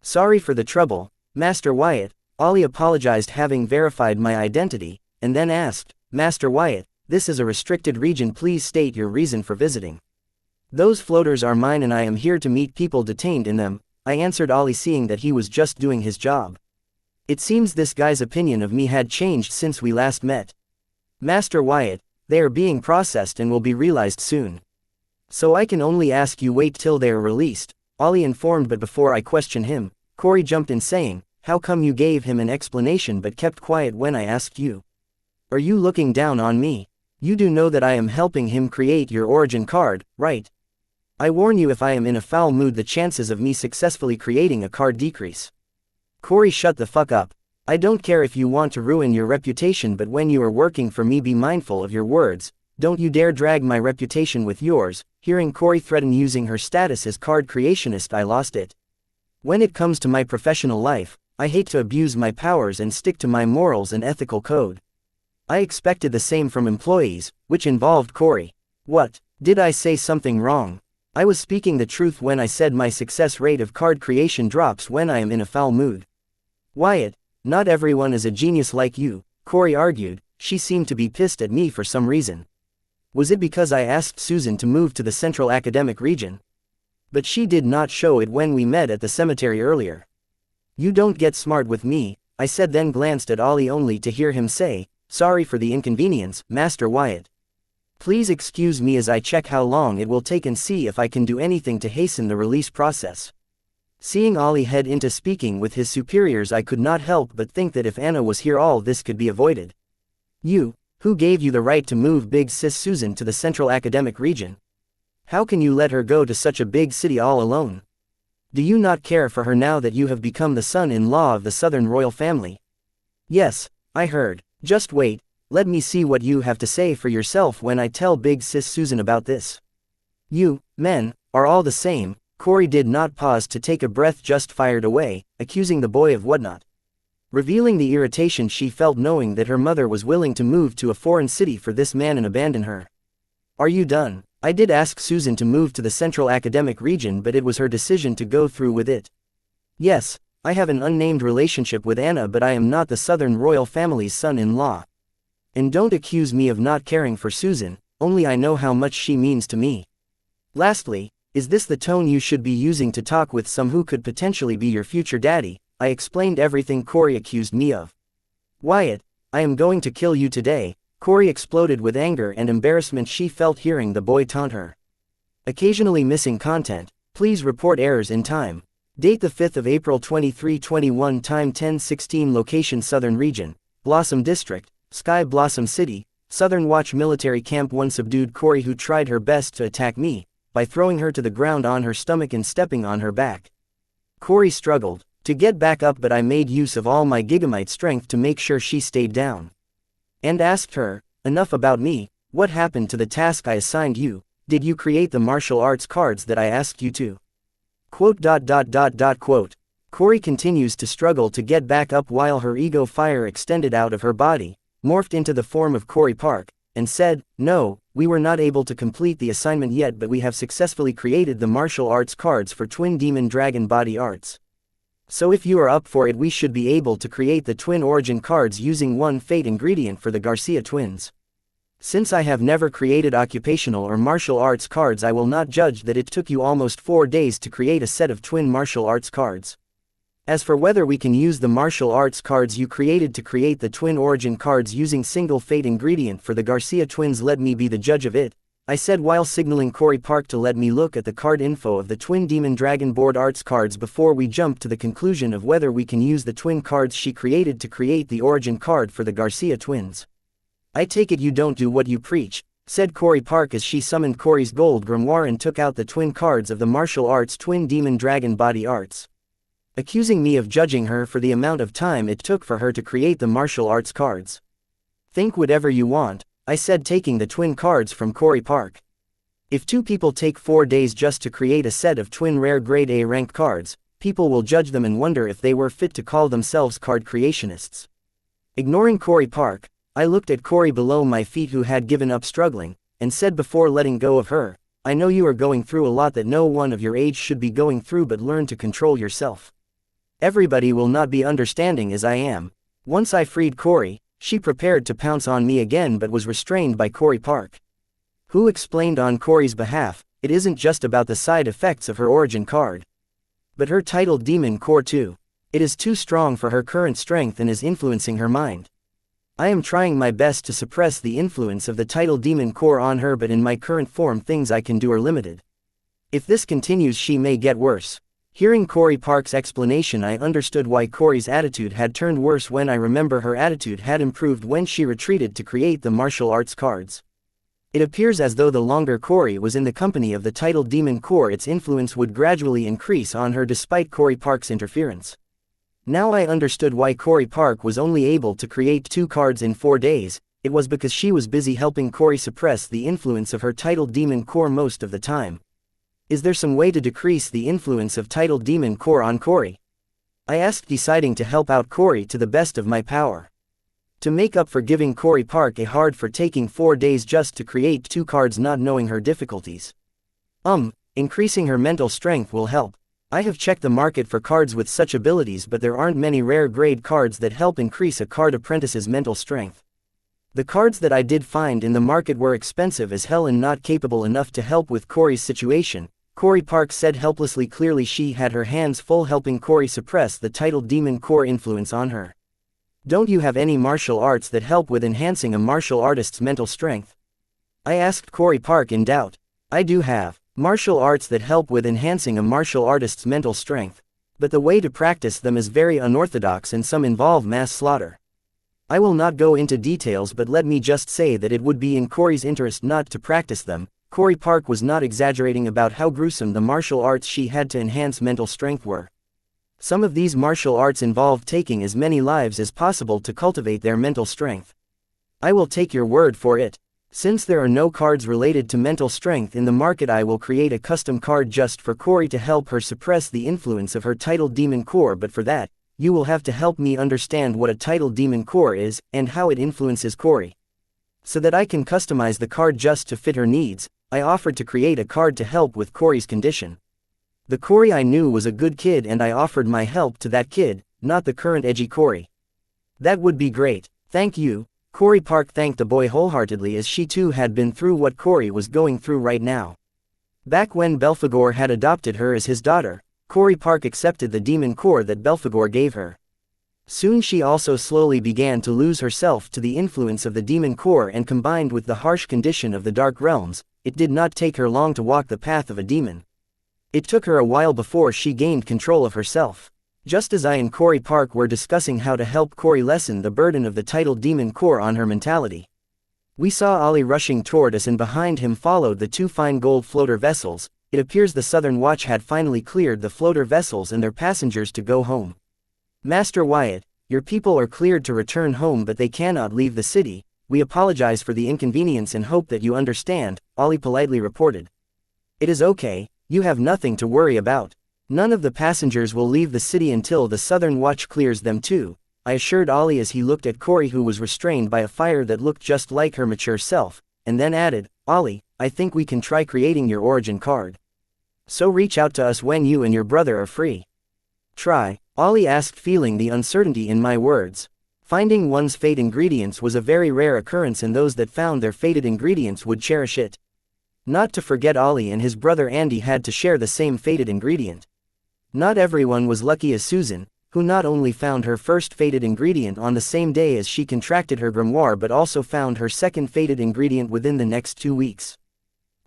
"Sorry for the trouble, Master Wyatt." Ollie apologized, having verified my identity, and then asked, "Master Wyatt, this is a restricted region. Please state your reason for visiting." "Those floaters are mine and I am here to meet people detained in them," I answered Ollie, seeing that he was just doing his job. It seems this guy's opinion of me had changed since we last met. "Master Wyatt, they are being processed and will be realized soon. So I can only ask you wait till they are released," Ollie informed. But before I questioned him, Corey jumped in saying, "How come you gave him an explanation but kept quiet when I asked you? Are you looking down on me? You do know that I am helping him create your origin card, right? I warn you, if I am in a foul mood, the chances of me successfully creating a card decrease." Corey, shut the fuck up. I don't care if you want to ruin your reputation, but when you are working for me, be mindful of your words. Don't you dare drag my reputation with yours. Hearing Corey threaten using her status as card creationist, I lost it. When it comes to my professional life, I hate to abuse my powers and stick to my morals and ethical code. I expected the same from employees, which involved Corey. What? Did I say something wrong? I was speaking the truth when I said my success rate of card creation drops when I am in a foul mood. "Wyatt, not everyone is a genius like you," Corey argued. She seemed to be pissed at me for some reason. Was it because I asked Susan to move to the Central Academic Region? But she did not show it when we met at the cemetery earlier. "You don't get smart with me," I said, then glanced at Ollie only to hear him say, "Sorry for the inconvenience, Master Wyatt. Please excuse me as I check how long it will take and see if I can do anything to hasten the release process." Seeing Ollie head into speaking with his superiors, I could not help but think that if Anna was here, all this could be avoided. "You, who gave you the right to move big sis Susan to the Central Academic Region? How can you let her go to such a big city all alone? Do you not care for her now that you have become the son-in-law of the Southern royal family?" "Yes, I heard. Just wait, let me see what you have to say for yourself when I tell big sis Susan about this. You, men, are all the same." Corey did not pause to take a breath, just fired away, accusing the boy of whatnot. Revealing the irritation she felt knowing that her mother was willing to move to a foreign city for this man and abandon her. "Are you done?" "I did ask Susan to move to the Central Academic Region, but it was her decision to go through with it." "Yes, I have an unnamed relationship with Anna, but I am not the Southern royal family's son-in-law. And don't accuse me of not caring for Susan, only I know how much she means to me. Lastly, is this the tone you should be using to talk with some who could potentially be your future daddy? I explained everything Corey accused me of. Wyatt, I am going to kill you today. Corey exploded with anger and embarrassment she felt hearing the boy taunt her. Occasionally missing content. Please report errors in time. Date the 5th of April 2321. Time 10:16. Location Southern Region, Blossom District, Sky Blossom City, Southern Watch Military Camp 1. Subdued Corey, who tried her best to attack me by throwing her to the ground on her stomach and stepping on her back. Corey struggled to get back up, but I made use of all my gigamite strength to make sure she stayed down. And asked her, enough about me, what happened to the task I assigned you? Did you create the martial arts cards that I asked you to? Quote. Corey continues to struggle to get back up while her ego fire extended out of her body, morphed into the form of Corey Park, and said, no, we were not able to complete the assignment yet, but we have successfully created the martial arts cards for Twin Demon Dragon Body Arts. So if you are up for it, we should be able to create the twin origin cards using one fate ingredient for the Garcia twins. Since I have never created occupational or martial arts cards, I will not judge that it took you almost 4 days to create a set of twin martial arts cards. As for whether we can use the martial arts cards you created to create the twin origin cards using single fate ingredient for the Garcia twins, let me be the judge of it, I said while signaling Corey Park to let me look at the card info of the Twin Demon Dragon Board Arts cards before we jump to the conclusion of whether we can use the twin cards she created to create the origin card for the Garcia twins. I take it you don't do what you preach, said Corey Park as she summoned Corey's gold grimoire and took out the twin cards of the martial arts Twin Demon Dragon Body Arts, accusing me of judging her for the amount of time it took for her to create the martial arts cards. Think whatever you want, I said, taking the twin cards from Corey Park. If 2 people take 4 days just to create a set of twin rare grade A ranked cards, people will judge them and wonder if they were fit to call themselves card creationists. Ignoring Corey Park, I looked at Corey below my feet, who had given up struggling, and said before letting go of her, I know you are going through a lot that no one of your age should be going through, but learn to control yourself. Everybody will not be understanding as I am. Once I freed Corey, she prepared to pounce on me again but was restrained by Corey Park, who explained on Corey's behalf, it isn't just about the side effects of her origin card, but her titled demon core too. It is too strong for her current strength and is influencing her mind. I am trying my best to suppress the influence of the titled demon core on her, but in my current form things I can do are limited. If this continues, she may get worse. Hearing Corey Park's explanation, I understood why Corey's attitude had turned worse when I remember her attitude had improved when she retreated to create the martial arts cards. It appears as though the longer Corey was in the company of the titled demon core, its influence would gradually increase on her despite Corey Park's interference. Now I understood why Corey Park was only able to create 2 cards in 4 days. It was because she was busy helping Corey suppress the influence of her titled demon core most of the time. Is there some way to decrease the influence of titled demon core on Corey? I asked, deciding to help out Corey to the best of my power. To make up for giving Corey Park a hard for taking 4 days just to create 2 cards, not knowing her difficulties. Increasing her mental strength will help. I have checked the market for cards with such abilities, but there aren't many rare grade cards that help increase a card apprentice's mental strength. The cards that I did find in the market were expensive as hell and not capable enough to help with Corey's situation, Corey Park said helplessly. Clearly she had her hands full helping Corey suppress the titled demon core influence on her. Don't you have any martial arts that help with enhancing a martial artist's mental strength? I asked Corey Park in doubt. I do have martial arts that help with enhancing a martial artist's mental strength, but the way to practice them is very unorthodox and some involve mass slaughter. I will not go into details, but let me just say that it would be in Corey's interest not to practice them. Corey Park was not exaggerating about how gruesome the martial arts she had to enhance mental strength were. Some of these martial arts involve taking as many lives as possible to cultivate their mental strength. I will take your word for it. Since there are no cards related to mental strength in the market, I will create a custom card just for Corey to help her suppress the influence of her titled demon core, but for that, you will have to help me understand what a titled demon core is, and how it influences Corey. So that I can customize the card just to fit her needs, I offered to create a card to help with Corey's condition. The Corey I knew was a good kid and I offered my help to that kid, not the current edgy Corey. That would be great. Thank you. Corey Park thanked the boy wholeheartedly as she too had been through what Corey was going through right now. Back when Belphegor had adopted her as his daughter, Corey Park accepted the demon core that Belphegor gave her. Soon she also slowly began to lose herself to the influence of the demon core, and combined with the harsh condition of the dark realms, it did not take her long to walk the path of a demon. It took her a while before she gained control of herself. Just as I and Corey Park were discussing how to help Corey lessen the burden of the titled demon core on her mentality, we saw Ollie rushing toward us, and behind him followed the two fine gold floater vessels. It appears the Southern Watch had finally cleared the floater vessels and their passengers to go home. Master Wyatt, your people are cleared to return home, but they cannot leave the city. We apologize for the inconvenience and hope that you understand, Ollie politely reported. It is okay, you have nothing to worry about. None of the passengers will leave the city until the Southern Watch clears them too, I assured Ollie as he looked at Corey, who was restrained by a fire that looked just like her mature self, and then added, Ollie, I think we can try creating your origin card. So reach out to us when you and your brother are free. Try, Ollie asked, feeling the uncertainty in my words. Finding one's fate ingredients was a very rare occurrence, and those that found their fated ingredients would cherish it. Not to forget, Ollie and his brother Andy had to share the same fated ingredient. Not everyone was lucky as Susan, who not only found her first fated ingredient on the same day as she contracted her grimoire, but also found her second fated ingredient within the next 2 weeks.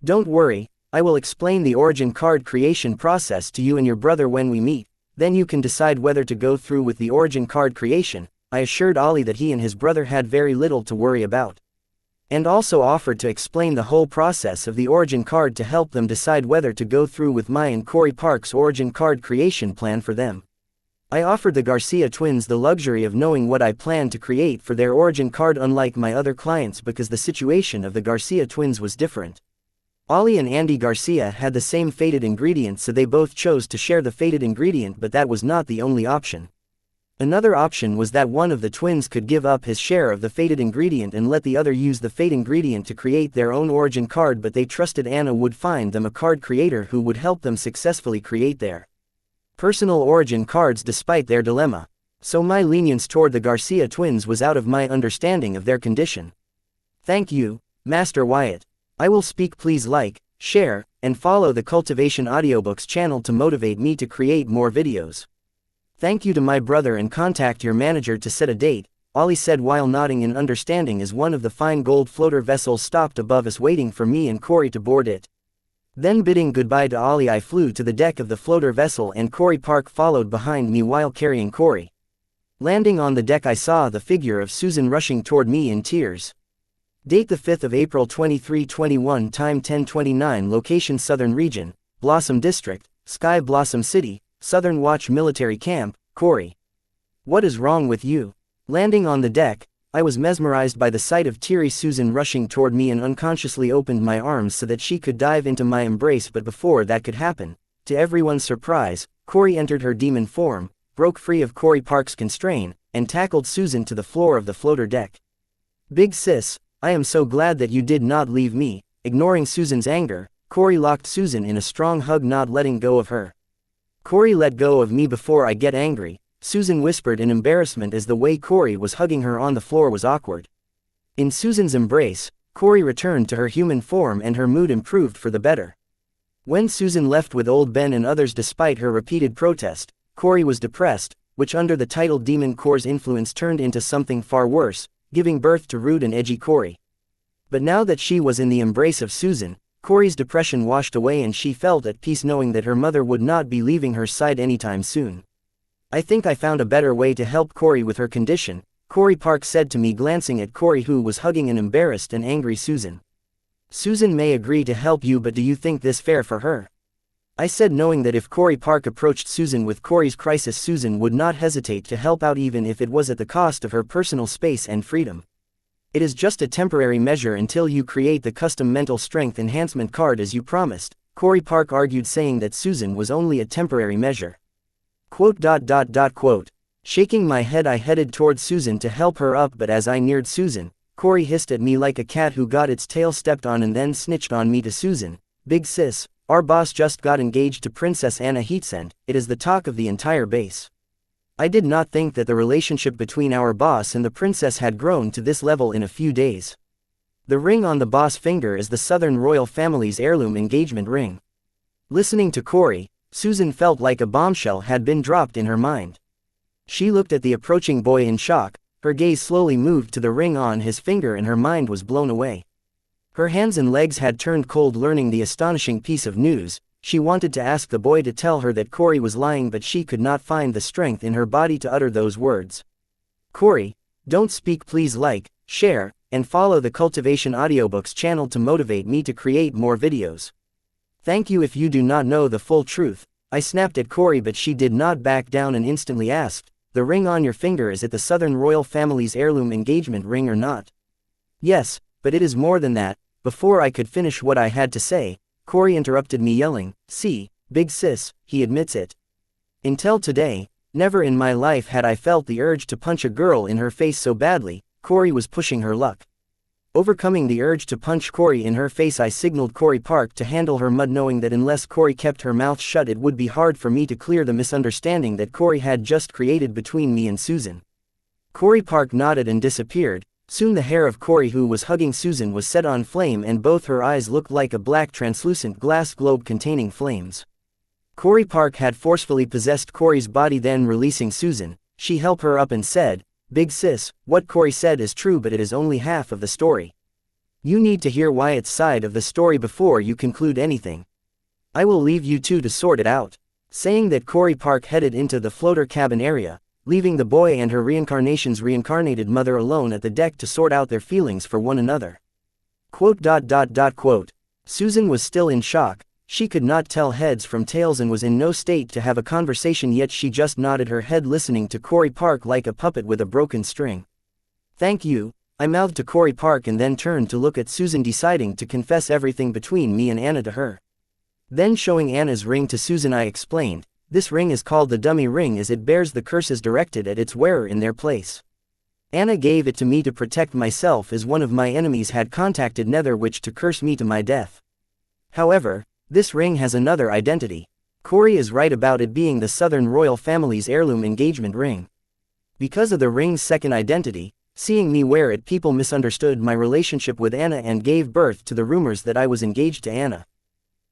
Don't worry, I will explain the origin card creation process to you and your brother when we meet, then you can decide whether to go through with the origin card creation, I assured Ollie that he and his brother had very little to worry about. And also offered to explain the whole process of the origin card to help them decide whether to go through with my and Corey Park's origin card creation plan for them. I offered the Garcia twins the luxury of knowing what I planned to create for their origin card, unlike my other clients, because the situation of the Garcia twins was different. Ollie and Andy Garcia had the same fated ingredient, so they both chose to share the fated ingredient, but that was not the only option. Another option was that one of the twins could give up his share of the fated ingredient and let the other use the fate ingredient to create their own origin card, but they trusted Anna would find them a card creator who would help them successfully create their personal origin cards despite their dilemma. So my lenience toward the Garcia twins was out of my understanding of their condition. Thank you, Master Wyatt. I will speak. Please like, share, and follow the Cultivation Audiobooks channel to motivate me to create more videos. Thank you to my brother, and contact your manager to set a date, Ollie said while nodding in understanding as one of the fine gold floater vessels stopped above us, waiting for me and Corey to board it. Then bidding goodbye to Ollie, I flew to the deck of the floater vessel, and Corey Park followed behind me while carrying Corey. Landing on the deck, I saw the figure of Susan rushing toward me in tears. Date the 5th of April 2321, time 10:29, location Southern Region, Blossom District, Sky Blossom City, Southern Watch Military Camp, Corey. What is wrong with you? Landing on the deck, I was mesmerized by the sight of teary Susan rushing toward me and unconsciously opened my arms so that she could dive into my embrace, but before that could happen, to everyone's surprise, Corey entered her demon form, broke free of Corey Park's constraint, and tackled Susan to the floor of the floater deck. Big sis, I am so glad that you did not leave me. Ignoring Susan's anger, Corey locked Susan in a strong hug, not letting go of her. Corey, let go of me before I get angry, Susan whispered in embarrassment as the way Corey was hugging her on the floor was awkward. In Susan's embrace, Corey returned to her human form and her mood improved for the better. When Susan left with old Ben and others despite her repeated protest, Corey was depressed, which under the titled Demon Core's influence turned into something far worse, giving birth to rude and edgy Corey. But now that she was in the embrace of Susan, Corey's depression washed away and she felt at peace knowing that her mother would not be leaving her side anytime soon. I think I found a better way to help Corey with her condition, Corey Park said to me, glancing at Corey, who was hugging an embarrassed and angry Susan. Susan may agree to help you, but do you think this fair for her? I said, knowing that if Corey Park approached Susan with Corey's crisis, Susan would not hesitate to help out even if it was at the cost of her personal space and freedom. It is just a temporary measure until you create the custom mental strength enhancement card as you promised, Corey Park argued, saying that Susan was only a temporary measure. Quote. Shaking my head, I headed towards Susan to help her up, but as I neared Susan, Corey hissed at me like a cat who got its tail stepped on and then snitched on me to Susan. Big sis, Our boss just got engaged to Princess Anna Heatsend, it is the talk of the entire base. I did not think that the relationship between our boss and the princess had grown to this level in a few days. The ring on the boss finger is the Southern royal family's heirloom engagement ring. Listening to Corey, Susan felt like a bombshell had been dropped in her mind. She looked at the approaching boy in shock, her gaze slowly moved to the ring on his finger and her mind was blown away. Her hands and legs had turned cold learning the astonishing piece of news. She wanted to ask the boy to tell her that Corey was lying, but she could not find the strength in her body to utter those words. Corey, don't speak, please like, share, and follow the Cultivation Audiobooks channel to motivate me to create more videos. Thank you. If you do not know the full truth, I snapped at Corey, but she did not back down and instantly asked, the ring on your finger, is it the Southern royal family's heirloom engagement ring or not? Yes, but it is more than that. Before I could finish what I had to say, Corey interrupted me yelling, see, big sis, he admits it. Until today, never in my life had I felt the urge to punch a girl in her face so badly. Corey was pushing her luck. Overcoming the urge to punch Corey in her face, I signaled Corey Park to handle her mud, knowing that unless Corey kept her mouth shut it would be hard for me to clear the misunderstanding that Corey had just created between me and Susan. Corey Park nodded and disappeared. Soon the hair of Corey, who was hugging Susan, was set on flame and both her eyes looked like a black translucent glass globe containing flames. Corey Park had forcefully possessed Corey's body, then releasing Susan, she held her up and said, big sis, what Corey said is true, but it is only half of the story. You need to hear Wyatt's side of the story before you conclude anything. I will leave you two to sort it out. Saying that, Corey Park headed into the floater cabin area, leaving the boy and her reincarnation's reincarnated mother alone at the deck to sort out their feelings for one another. Quote. Susan was still in shock. She could not tell heads from tails and was in no state to have a conversation, yet she just nodded her head listening to Corey Park like a puppet with a broken string. Thank you, I mouthed to Corey Park and then turned to look at Susan, deciding to confess everything between me and Anna to her. Then showing Anna's ring to Susan, I explained, this ring is called the dummy ring as it bears the curses directed at its wearer in their place. Anna gave it to me to protect myself, as one of my enemies had contacted Nether Witch to curse me to my death. However, this ring has another identity. Corey is right about it being the Southern royal family's heirloom engagement ring. Because of the ring's second identity, seeing me wear it, people misunderstood my relationship with Anna and gave birth to the rumors that I was engaged to Anna.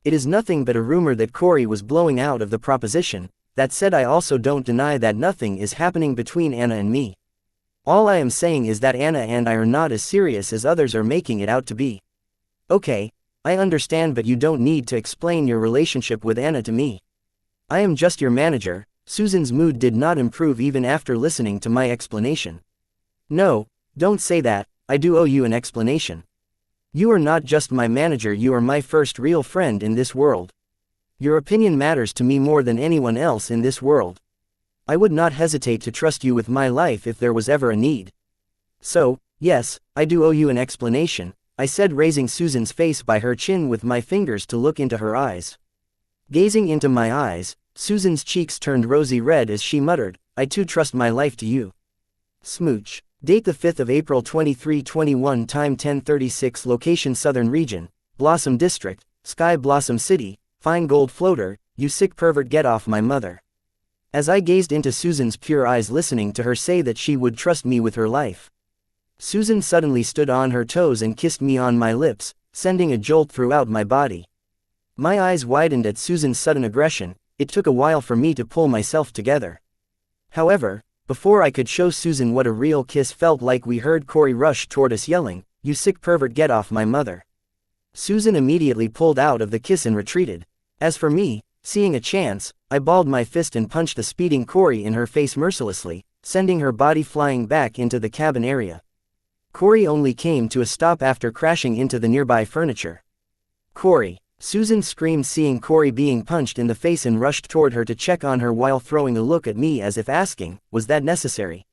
It is nothing but a rumor that Corey was blowing out of the proposition. That said, I also don't deny that nothing is happening between Anna and me. All I am saying is that Anna and I are not as serious as others are making it out to be. Okay, I understand, but you don't need to explain your relationship with Anna to me. I am just your manager. Susan's mood did not improve even after listening to my explanation. No, don't say that, I do owe you an explanation. You are not just my manager, you are my first real friend in this world. Your opinion matters to me more than anyone else in this world. I would not hesitate to trust you with my life if there was ever a need. So, yes, I do owe you an explanation, I said, raising Susan's face by her chin with my fingers to look into her eyes. Gazing into my eyes, Susan's cheeks turned rosy red as she muttered, I too trust my life to you. Smooch. Date the 5th of April 2321, time 10:36, location Southern Region, Blossom District, Sky Blossom City, fine gold floater, you sick pervert, get off my mother. As I gazed into Susan's pure eyes, listening to her say that she would trust me with her life, Susan suddenly stood on her toes and kissed me on my lips, sending a jolt throughout my body. My eyes widened at Susan's sudden aggression. It took a while for me to pull myself together. However, before I could show Susan what a real kiss felt like, we heard Corey rush toward us yelling, you sick pervert, get off my mother. Susan immediately pulled out of the kiss and retreated. As for me, seeing a chance, I balled my fist and punched the speeding Corey in her face mercilessly, sending her body flying back into the cabin area. Corey only came to a stop after crashing into the nearby furniture. Corey! Susan screamed, seeing Corey being punched in the face, and rushed toward her to check on her while throwing a look at me as if asking, was that necessary?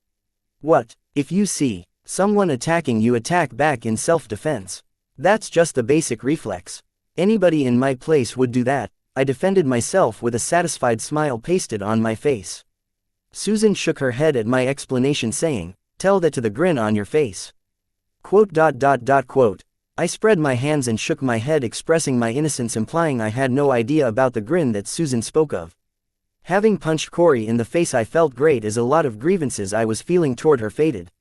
What? If you see someone attacking you, attack back in self-defense. That's just the basic reflex. Anybody in my place would do that, I defended myself with a satisfied smile pasted on my face. Susan shook her head at my explanation, saying, tell that to the grin on your face. Quote. I spread my hands and shook my head, expressing my innocence, implying I had no idea about the grin that Susan spoke of. Having punched Corey in the face, I felt great, as a lot of grievances I was feeling toward her faded.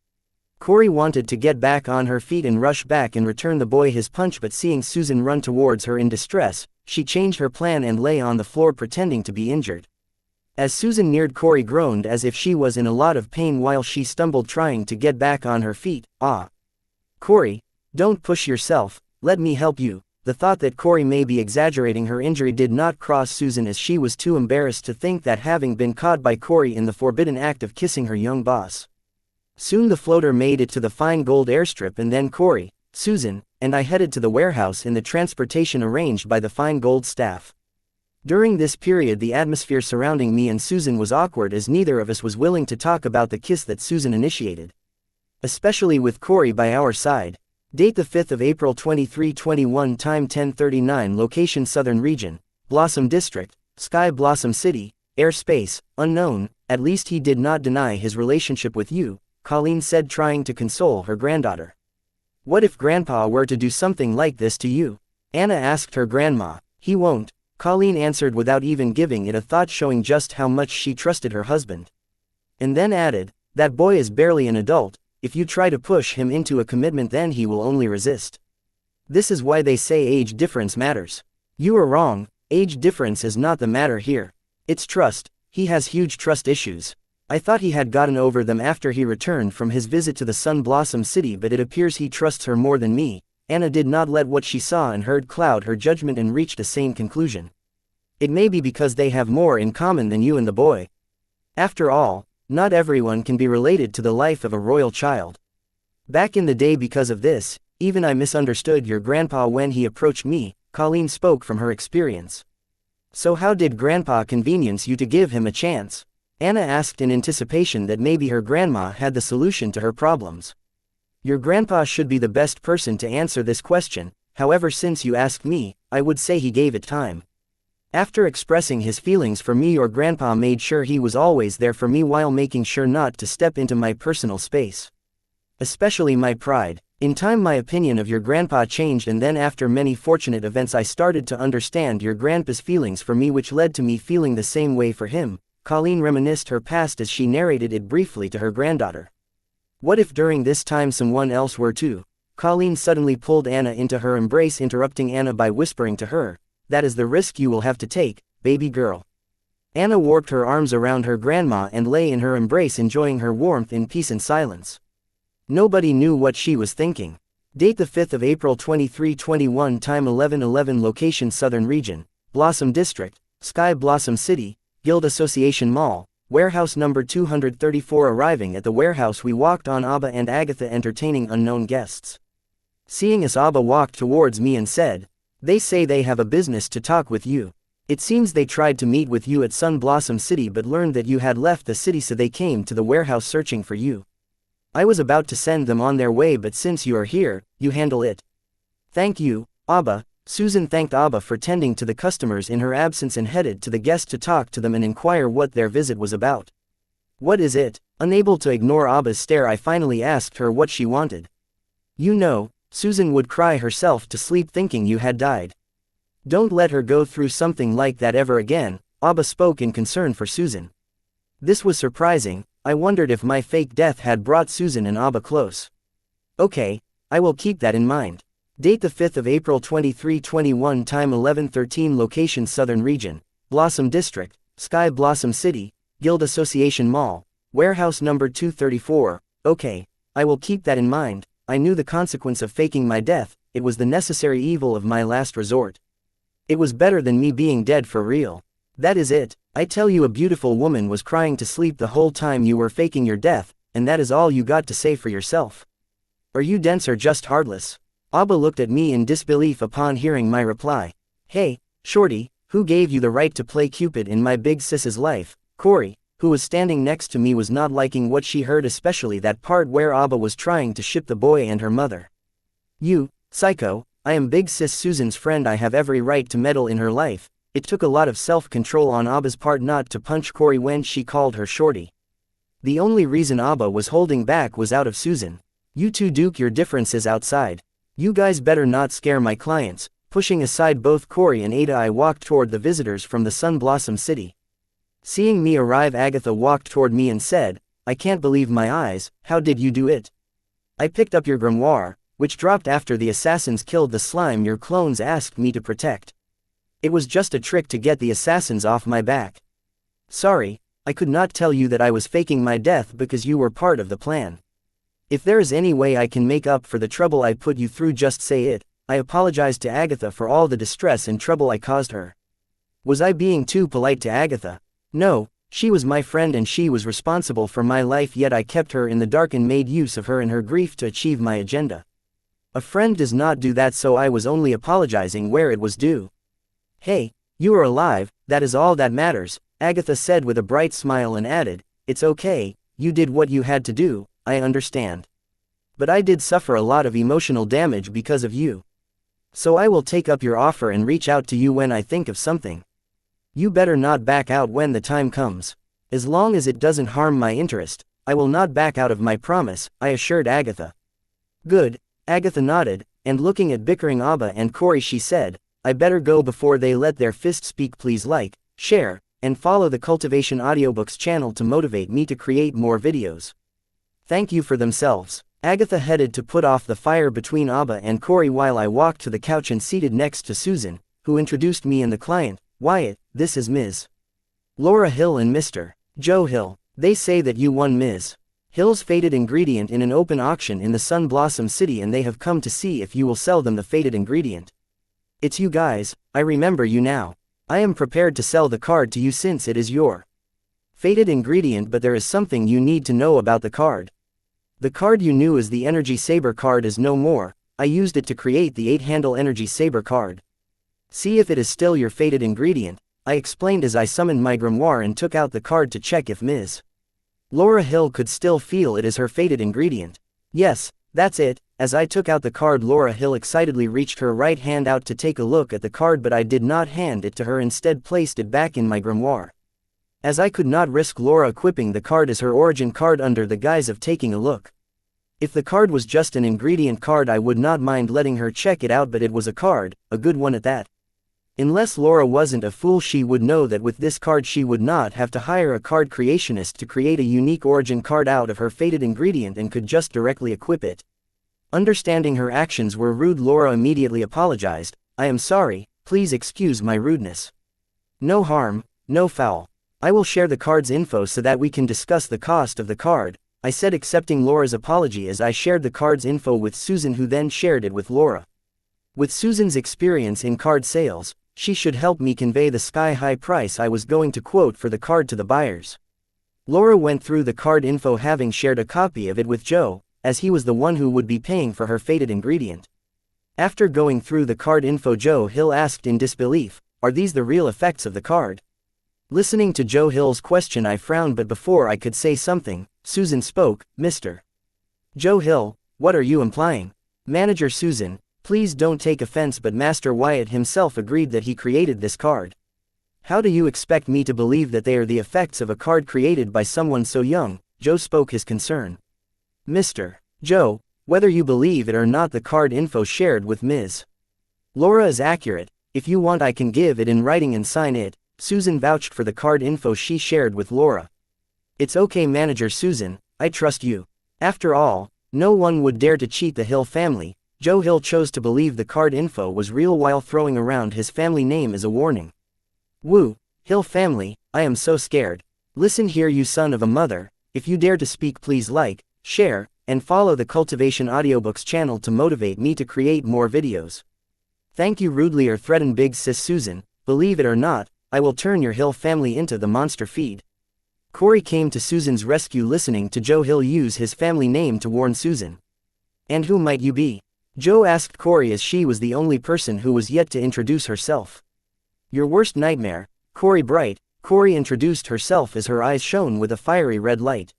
Corey wanted to get back on her feet and rush back and return the boy his punch, but seeing Susan run towards her in distress, she changed her plan and lay on the floor pretending to be injured. As Susan neared, Corey groaned as if she was in a lot of pain while she stumbled trying to get back on her feet. "Ah. Corey, don't push yourself, let me help you." The thought that Corey may be exaggerating her injury did not cross Susan, as she was too embarrassed to think that having been caught by Corey in the forbidden act of kissing her young boss. Soon the floater made it to the fine gold airstrip, and then Corey, Susan, and I headed to the warehouse in the transportation arranged by the fine gold staff. During this period the atmosphere surrounding me and Susan was awkward, as neither of us was willing to talk about the kiss that Susan initiated. Especially with Corey by our side. Date the 5th of April 2321, time 10:39, location Southern Region, Blossom District, Sky Blossom City, airspace, unknown. "At least he did not deny his relationship with you," Colleen said, trying to console her granddaughter. "What if Grandpa were to do something like this to you?" Anna asked her grandma. "He won't," Colleen answered without even giving it a thought, showing just how much she trusted her husband. And then added, "That boy is barely an adult. If you try to push him into a commitment, then he will only resist. This is why they say age difference matters." "You are wrong, age difference is not the matter here. It's trust. He has huge trust issues. I thought he had gotten over them after he returned from his visit to the Sun Blossom City, but it appears he trusts her more than me." Anna did not let what she saw and heard cloud her judgment and reached a sane conclusion. "It may be because they have more in common than you and the boy. After all, not everyone can be related to the life of a royal child. Back in the day, because of this, even I misunderstood your grandpa when he approached me." Colleen spoke from her experience. "So how did Grandpa convince you to give him a chance?" Anna asked, in anticipation that maybe her grandma had the solution to her problems. "Your grandpa should be the best person to answer this question. However, since you asked me, I would say he gave it time. After expressing his feelings for me, your grandpa made sure he was always there for me while making sure not to step into my personal space. Especially my pride. In time my opinion of your grandpa changed, and then after many fortunate events I started to understand your grandpa's feelings for me, which led to me feeling the same way for him." Colleen reminisced her past as she narrated it briefly to her granddaughter. "What if during this time someone else were to?" Colleen suddenly pulled Anna into her embrace, interrupting Anna by whispering to her, "That is the risk you will have to take, baby girl." Anna warped her arms around her grandma and lay in her embrace, enjoying her warmth in peace and silence. Nobody knew what she was thinking. Date the 5th of April 2321, time 11:11, location Southern Region, Blossom District, Sky Blossom City, Guild Association Mall, warehouse number 234. Arriving at the warehouse we walked on Abba and Agatha entertaining unknown guests. Seeing us, Abba walked towards me and said, "They say they have a business to talk with you. It seems they tried to meet with you at Sun Blossom City but learned that you had left the city, so they came to the warehouse searching for you. I was about to send them on their way, but since you are here, you handle it." "Thank you, Abba." Susan thanked Abba for tending to the customers in her absence and headed to the guests to talk to them and inquire what their visit was about. "What is it?" Unable to ignore Abba's stare, I finally asked her what she wanted. "You know, Susan would cry herself to sleep thinking you had died. Don't let her go through something like that ever again." Abba spoke in concern for Susan. This was surprising. I wondered if my fake death had brought Susan and Abba close. "Okay, I will keep that in mind." Date the 5th of April 2321, time 11:13, location Southern Region, Blossom District, Sky Blossom City, Guild Association Mall, warehouse number 234. "Okay, I will keep that in mind. I knew the consequence of faking my death. It was the necessary evil of my last resort. It was better than me being dead for real. That is it. I tell you, a beautiful woman was crying to sleep the whole time you were faking your death, and that is all you got to say for yourself. Are you dense or just heartless?" Abba looked at me in disbelief upon hearing my reply. "Hey, shorty, who gave you the right to play Cupid in my big sis's life?" Corey, who was standing next to me, was not liking what she heard, especially that part where Abba was trying to ship the boy and her mother. "You, psycho, I am big sis Susan's friend. I have every right to meddle in her life." It took a lot of self-control on Abba's part not to punch Corey when she called her shorty. The only reason Abba was holding back was out of Susan. "You two duke your differences outside. You guys better not scare my clients." Pushing aside both Corey and Ada, I walked toward the visitors from the Sun Blossom City. Seeing me arrive, Agatha walked toward me and said, "I can't believe my eyes, how did you do it?" "I picked up your grimoire, which dropped after the assassins killed the slime your clones asked me to protect. It was just a trick to get the assassins off my back. Sorry, I could not tell you that I was faking my death because you were part of the plan. If there is any way I can make up for the trouble I put you through, just say it." I apologized to Agatha for all the distress and trouble I caused her. Was I being too polite to Agatha? No, she was my friend and she was responsible for my life, yet I kept her in the dark and made use of her in her grief to achieve my agenda. A friend does not do that, so I was only apologizing where it was due. "Hey, you are alive, that is all that matters," Agatha said with a bright smile and added, "It's okay, you did what you had to do, I understand. But I did suffer a lot of emotional damage because of you. So I will take up your offer and reach out to you when I think of something. You better not back out when the time comes. As long as it doesn't harm my interest, I will not back out of my promise," I assured Agatha. "Good," Agatha nodded, and looking at bickering Abba and Corey she said, "I better go before they let their fist speak. Please like, share, and follow the Cultivation Audiobooks channel to motivate me to create more videos. Thank you for themselves." Agatha headed to put off the fire between Abba and Corey while I walked to the couch and seated next to Susan, who introduced me and the client. "Wyatt, this is Ms. Laura Hill and Mr. Joe Hill. They say that you won Ms. Hill's fated ingredient in an open auction in the Sun Blossom City, and they have come to see if you will sell them the fated ingredient." "It's you guys, I remember you now. I am prepared to sell the card to you since it is your fated ingredient, but there is something you need to know about the card. The card you knew as the Energy Saber card is no more. I used it to create the 8-handle Energy Saber card. See if it is still your fated ingredient," I explained as I summoned my grimoire and took out the card to check if Ms. Laura Hill could still feel it as her fated ingredient. "Yes, that's it." As I took out the card, Laura Hill excitedly reached her right hand out to take a look at the card, but I did not hand it to her, instead placed it back in my grimoire. As I could not risk Laura equipping the card as her origin card under the guise of taking a look. If the card was just an ingredient card, I would not mind letting her check it out, but it was a card, a good one at that. Unless Laura wasn't a fool, she would know that with this card she would not have to hire a card creationist to create a unique origin card out of her fated ingredient and could just directly equip it. Understanding her actions were rude, Laura immediately apologized. "I am sorry, please excuse my rudeness." "No harm, no foul. I will share the card's info so that we can discuss the cost of the card," I said, accepting Laura's apology as I shared the card's info with Susan, who then shared it with Laura. With Susan's experience in card sales, she should help me convey the sky-high price I was going to quote for the card to the buyers. Laura went through the card info, having shared a copy of it with Joe, as he was the one who would be paying for her fated ingredient. After going through the card info, Joe Hill asked in disbelief, "Are these the real effects of the card?" Listening to Joe Hill's question, I frowned, but before I could say something, Susan spoke. "Mr. Joe Hill, what are you implying?" "Manager Susan, please don't take offense, but Master Wyatt himself agreed that he created this card. How do you expect me to believe that they are the effects of a card created by someone so young?" Joe spoke his concern. "Mr. Joe, whether you believe it or not, the card info shared with Ms. Laura is accurate. If you want, I can give it in writing and sign it." Susan vouched for the card info she shared with Laura. "It's okay, Manager Susan, I trust you. After all, no one would dare to cheat the Hill family." Joe Hill chose to believe the card info was real while throwing around his family name as a warning. "Woo, Hill family, I am so scared. Listen here, you son of a mother, if you dare to speak, please like, share, and follow the Cultivation Audiobooks channel to motivate me to create more videos. Thank you." Rudely or threatened Big Sis Susan, "Believe it or not, I will turn your Hill family into the monster feed." Corey came to Susan's rescue, listening to Joe Hill use his family name to warn Susan. "And who might you be?" Joe asked Corey, as she was the only person who was yet to introduce herself. "Your worst nightmare, Corey Bright." Corey introduced herself as her eyes shone with a fiery red light.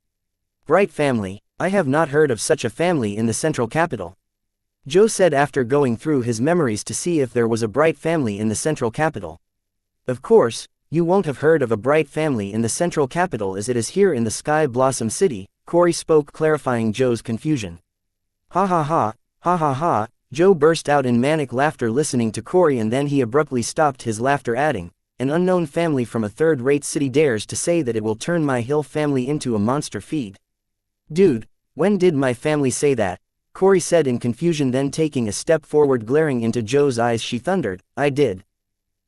"Bright family, I have not heard of such a family in the central capital," Joe said after going through his memories to see if there was a Bright family in the central capital. "Of course, you won't have heard of a Bright family in the central capital as it is here in the Sky Blossom City," Corey spoke, clarifying Joe's confusion. "Ha ha ha, ha ha ha," Joe burst out in manic laughter listening to Corey, and then he abruptly stopped his laughter, adding, "An unknown family from a third-rate city dares to say that it will turn my Hill family into a monster feed." "Dude, when did my family say that?" Corey said in confusion, then taking a step forward glaring into Joe's eyes she thundered, "I did."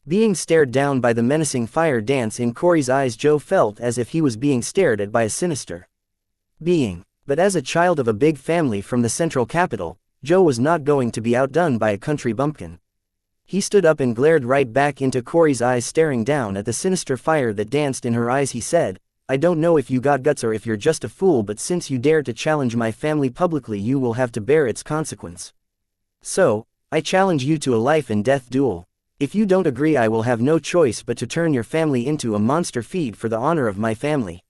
Being stared down by the menacing fire dance in Corey's eyes, Joe felt as if he was being stared at by a sinister being. But as a child of a big family from the central capital, Joe was not going to be outdone by a country bumpkin. He stood up and glared right back into Corey's eyes, staring down at the sinister fire that danced in her eyes. He said, "I don't know if you got guts or if you're just a fool, but since you dare to challenge my family publicly, you will have to bear its consequence. So, I challenge you to a life and death duel. If you don't agree, I will have no choice but to turn your family into a monster feed for the honor of my family."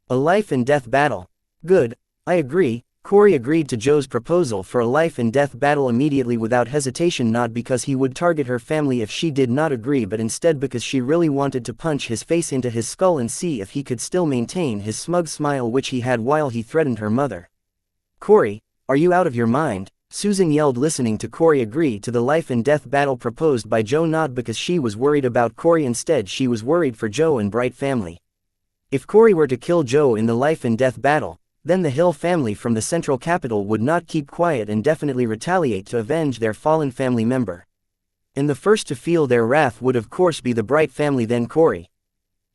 A life and death battle. Good, I agree. Corey agreed to Joe's proposal for a life and death battle immediately without hesitation, not because he would target her family if she did not agree, but instead because she really wanted to punch his face into his skull and see if he could still maintain his smug smile which he had while he threatened her mother. "Corey, are you out of your mind?" Susan yelled, listening to Corey agree to the life and death battle proposed by Joe, not because she was worried about Corey, instead she was worried for Joe and Bright family. If Corey were to kill Joe in the life and death battle, then the Hill family from the central capital would not keep quiet and definitely retaliate to avenge their fallen family member. And the first to feel their wrath would of course be the Bright family, then Corey.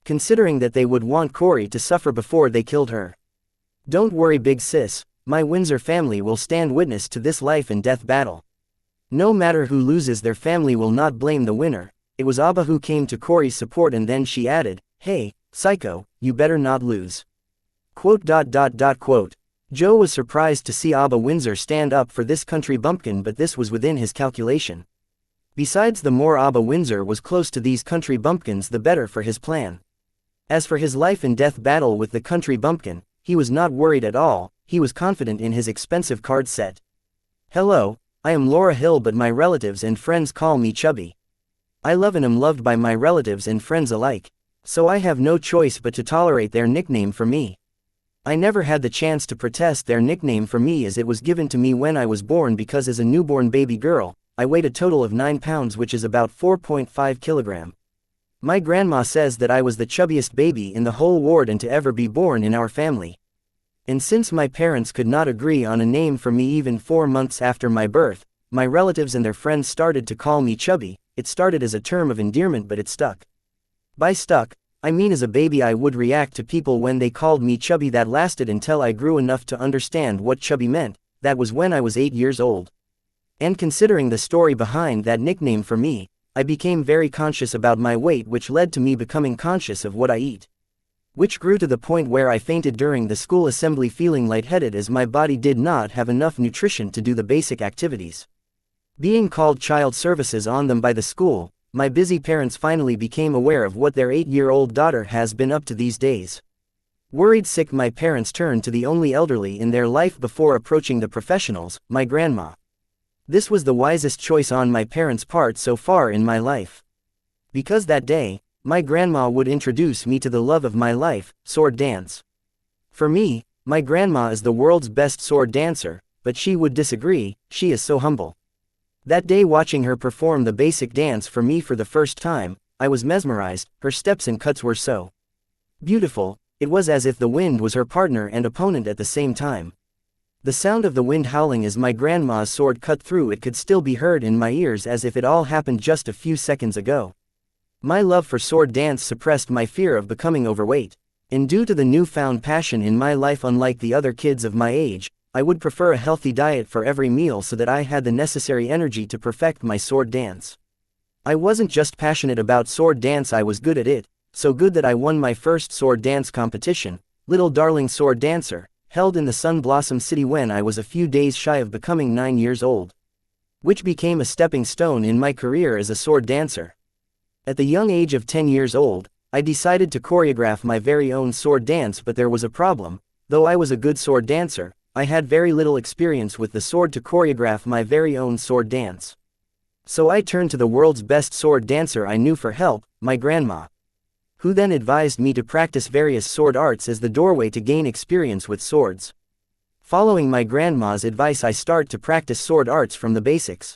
Considering that they would want Corey to suffer before they killed her. "Don't worry, big sis, my Windsor family will stand witness to this life and death battle. No matter who loses, their family will not blame the winner." It was Abba who came to Corey's support, and then she added, "Hey, psycho, you better not lose." Quote. Joe was surprised to see Abba Windsor stand up for this country bumpkin, but this was within his calculation. Besides, the more Abba Windsor was close to these country bumpkins, the better for his plan. As for his life and death battle with the country bumpkin, he was not worried at all. He was confident in his expensive card set. "Hello, I am Laura Hill, but my relatives and friends call me Chubby. I love and am loved by my relatives and friends alike, so I have no choice but to tolerate their nickname for me. I never had the chance to protest their nickname for me, as it was given to me when I was born, because as a newborn baby girl, I weighed a total of 9 pounds, which is about 4.5 kilograms. My grandma says that I was the chubbiest baby in the whole ward and to ever be born in our family. And since my parents could not agree on a name for me even 4 months after my birth, my relatives and their friends started to call me Chubby. It started as a term of endearment, but it stuck. By stuck, I mean as a baby I would react to people when they called me Chubby. That lasted until I grew enough to understand what chubby meant. That was when I was 8 years old. And considering the story behind that nickname for me, I became very conscious about my weight, which led to me becoming conscious of what I eat. Which grew to the point where I fainted during the school assembly, feeling lightheaded as my body did not have enough nutrition to do the basic activities. Being called child services on them by the school, my busy parents finally became aware of what their 8-year-old daughter has been up to these days. Worried sick, my parents turned to the only elderly in their life before approaching the professionals, my grandma. This was the wisest choice on my parents' part so far in my life. Because that day, my grandma would introduce me to the love of my life, sword dance. For me, my grandma is the world's best sword dancer, but she would disagree. She is so humble. That day, watching her perform the basic dance for me for the first time, I was mesmerized. Her steps and cuts were so beautiful, it was as if the wind was her partner and opponent at the same time. The sound of the wind howling as my grandma's sword cut through it could still be heard in my ears, as if it all happened just a few seconds ago. My love for sword dance suppressed my fear of becoming overweight, and due to the newfound passion in my life, unlike the other kids of my age, I would prefer a healthy diet for every meal so that I had the necessary energy to perfect my sword dance. I wasn't just passionate about sword dance, I was good at it, so good that I won my first sword dance competition, Little Darling Sword Dancer, held in the Sun Blossom City when I was a few days shy of becoming 9 years old. Which became a stepping stone in my career as a sword dancer. At the young age of 10 years old, I decided to choreograph my very own sword dance, but there was a problem. Though I was a good sword dancer, I had very little experience with the sword to choreograph my very own sword dance. So I turned to the world's best sword dancer I knew for help, my grandma, who then advised me to practice various sword arts as the doorway to gain experience with swords. Following my grandma's advice, I start to practice sword arts from the basics.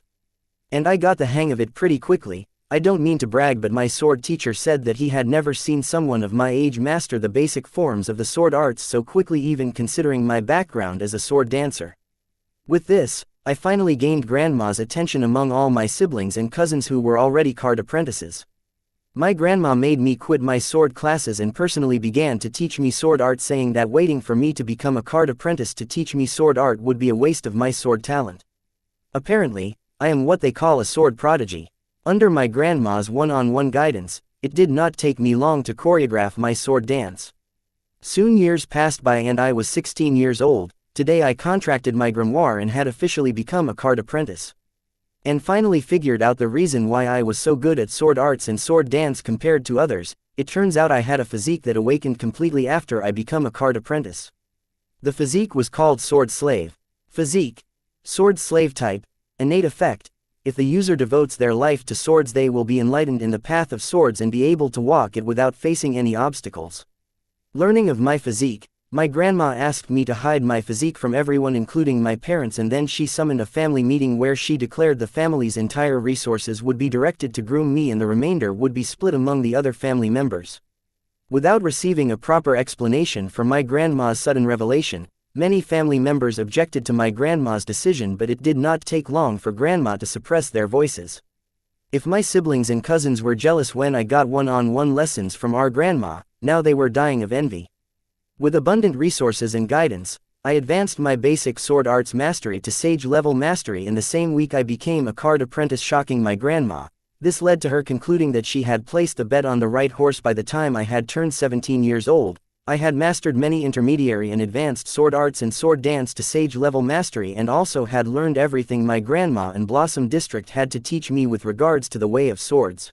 And I got the hang of it pretty quickly. I don't mean to brag, but my sword teacher said that he had never seen someone of my age master the basic forms of the sword arts so quickly, even considering my background as a sword dancer. With this, I finally gained grandma's attention among all my siblings and cousins who were already card apprentices. My grandma made me quit my sword classes and personally began to teach me sword art, saying that waiting for me to become a card apprentice to teach me sword art would be a waste of my sword talent. Apparently, I am what they call a sword prodigy. Under my grandma's one-on-one guidance, it did not take me long to choreograph my sword dance. Soon years passed by and I was 16 years old. Today I contracted my grimoire and had officially become a card apprentice. And finally figured out the reason why I was so good at sword arts and sword dance compared to others. It turns out I had a physique that awakened completely after I become a card apprentice. The physique was called sword slave. Physique. Sword slave type. Innate effect. If the user devotes their life to swords, they will be enlightened in the path of swords and be able to walk it without facing any obstacles. Learning of my physique, my grandma asked me to hide my physique from everyone, including my parents, and then she summoned a family meeting where she declared the family's entire resources would be directed to groom me and the remainder would be split among the other family members. Without receiving a proper explanation for my grandma's sudden revelation, many family members objected to my grandma's decision, but it did not take long for grandma to suppress their voices. If my siblings and cousins were jealous when I got one-on-one lessons from our grandma, now they were dying of envy. With abundant resources and guidance, I advanced my basic sword arts mastery to sage level mastery in the same week I became a card apprentice, shocking my grandma. This led to her concluding that she had placed the bet on the right horse. By the time I had turned 17 years old, I had mastered many intermediary and advanced sword arts and sword dance to sage level mastery, and also had learned everything my grandma and Blossom District had to teach me with regards to the way of swords.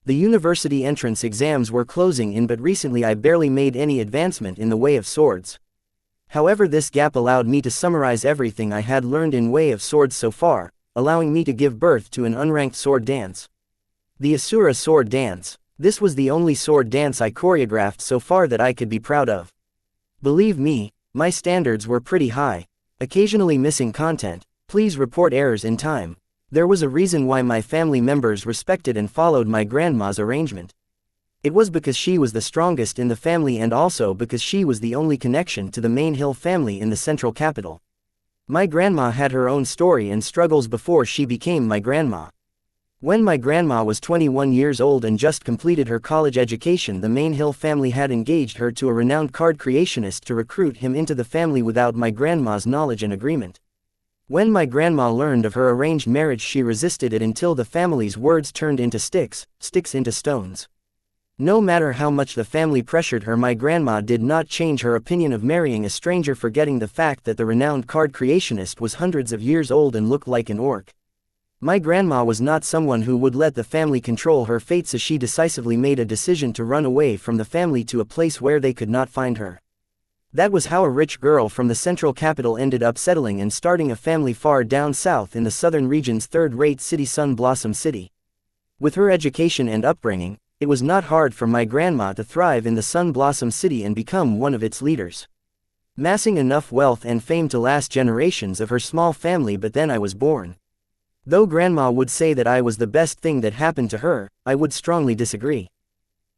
The university entrance exams were closing in, but recently I barely made any advancement in the way of swords. However, this gap allowed me to summarize everything I had learned in way of swords so far, allowing me to give birth to an unranked sword dance. The Asura sword dance. This was the only sword dance I choreographed so far that I could be proud of. Believe me, my standards were pretty high. Occasionally missing content, please report errors in time. There was a reason why my family members respected and followed my grandma's arrangement. It was because she was the strongest in the family, and also because she was the only connection to the main hill family in the central capital. My grandma had her own story and struggles before she became my grandma. When my grandma was 21 years old and just completed her college education, the main hill family had engaged her to a renowned card creationist to recruit him into the family without my grandma's knowledge and agreement. When my grandma learned of her arranged marriage, she resisted it until the family's words turned into sticks, sticks into stones. No matter how much the family pressured her, my grandma did not change her opinion of marrying a stranger, forgetting the fact that the renowned card creationist was hundreds of years old and looked like an orc. My grandma was not someone who would let the family control her fate, so she decisively made a decision to run away from the family to a place where they could not find her. That was how a rich girl from the central capital ended up settling and starting a family far down south in the southern region's third-rate city, Sun Blossom City. With her education and upbringing, it was not hard for my grandma to thrive in the Sun Blossom City and become one of its leaders, massing enough wealth and fame to last generations of her small family. But then I was born. Though grandma would say that I was the best thing that happened to her, I would strongly disagree,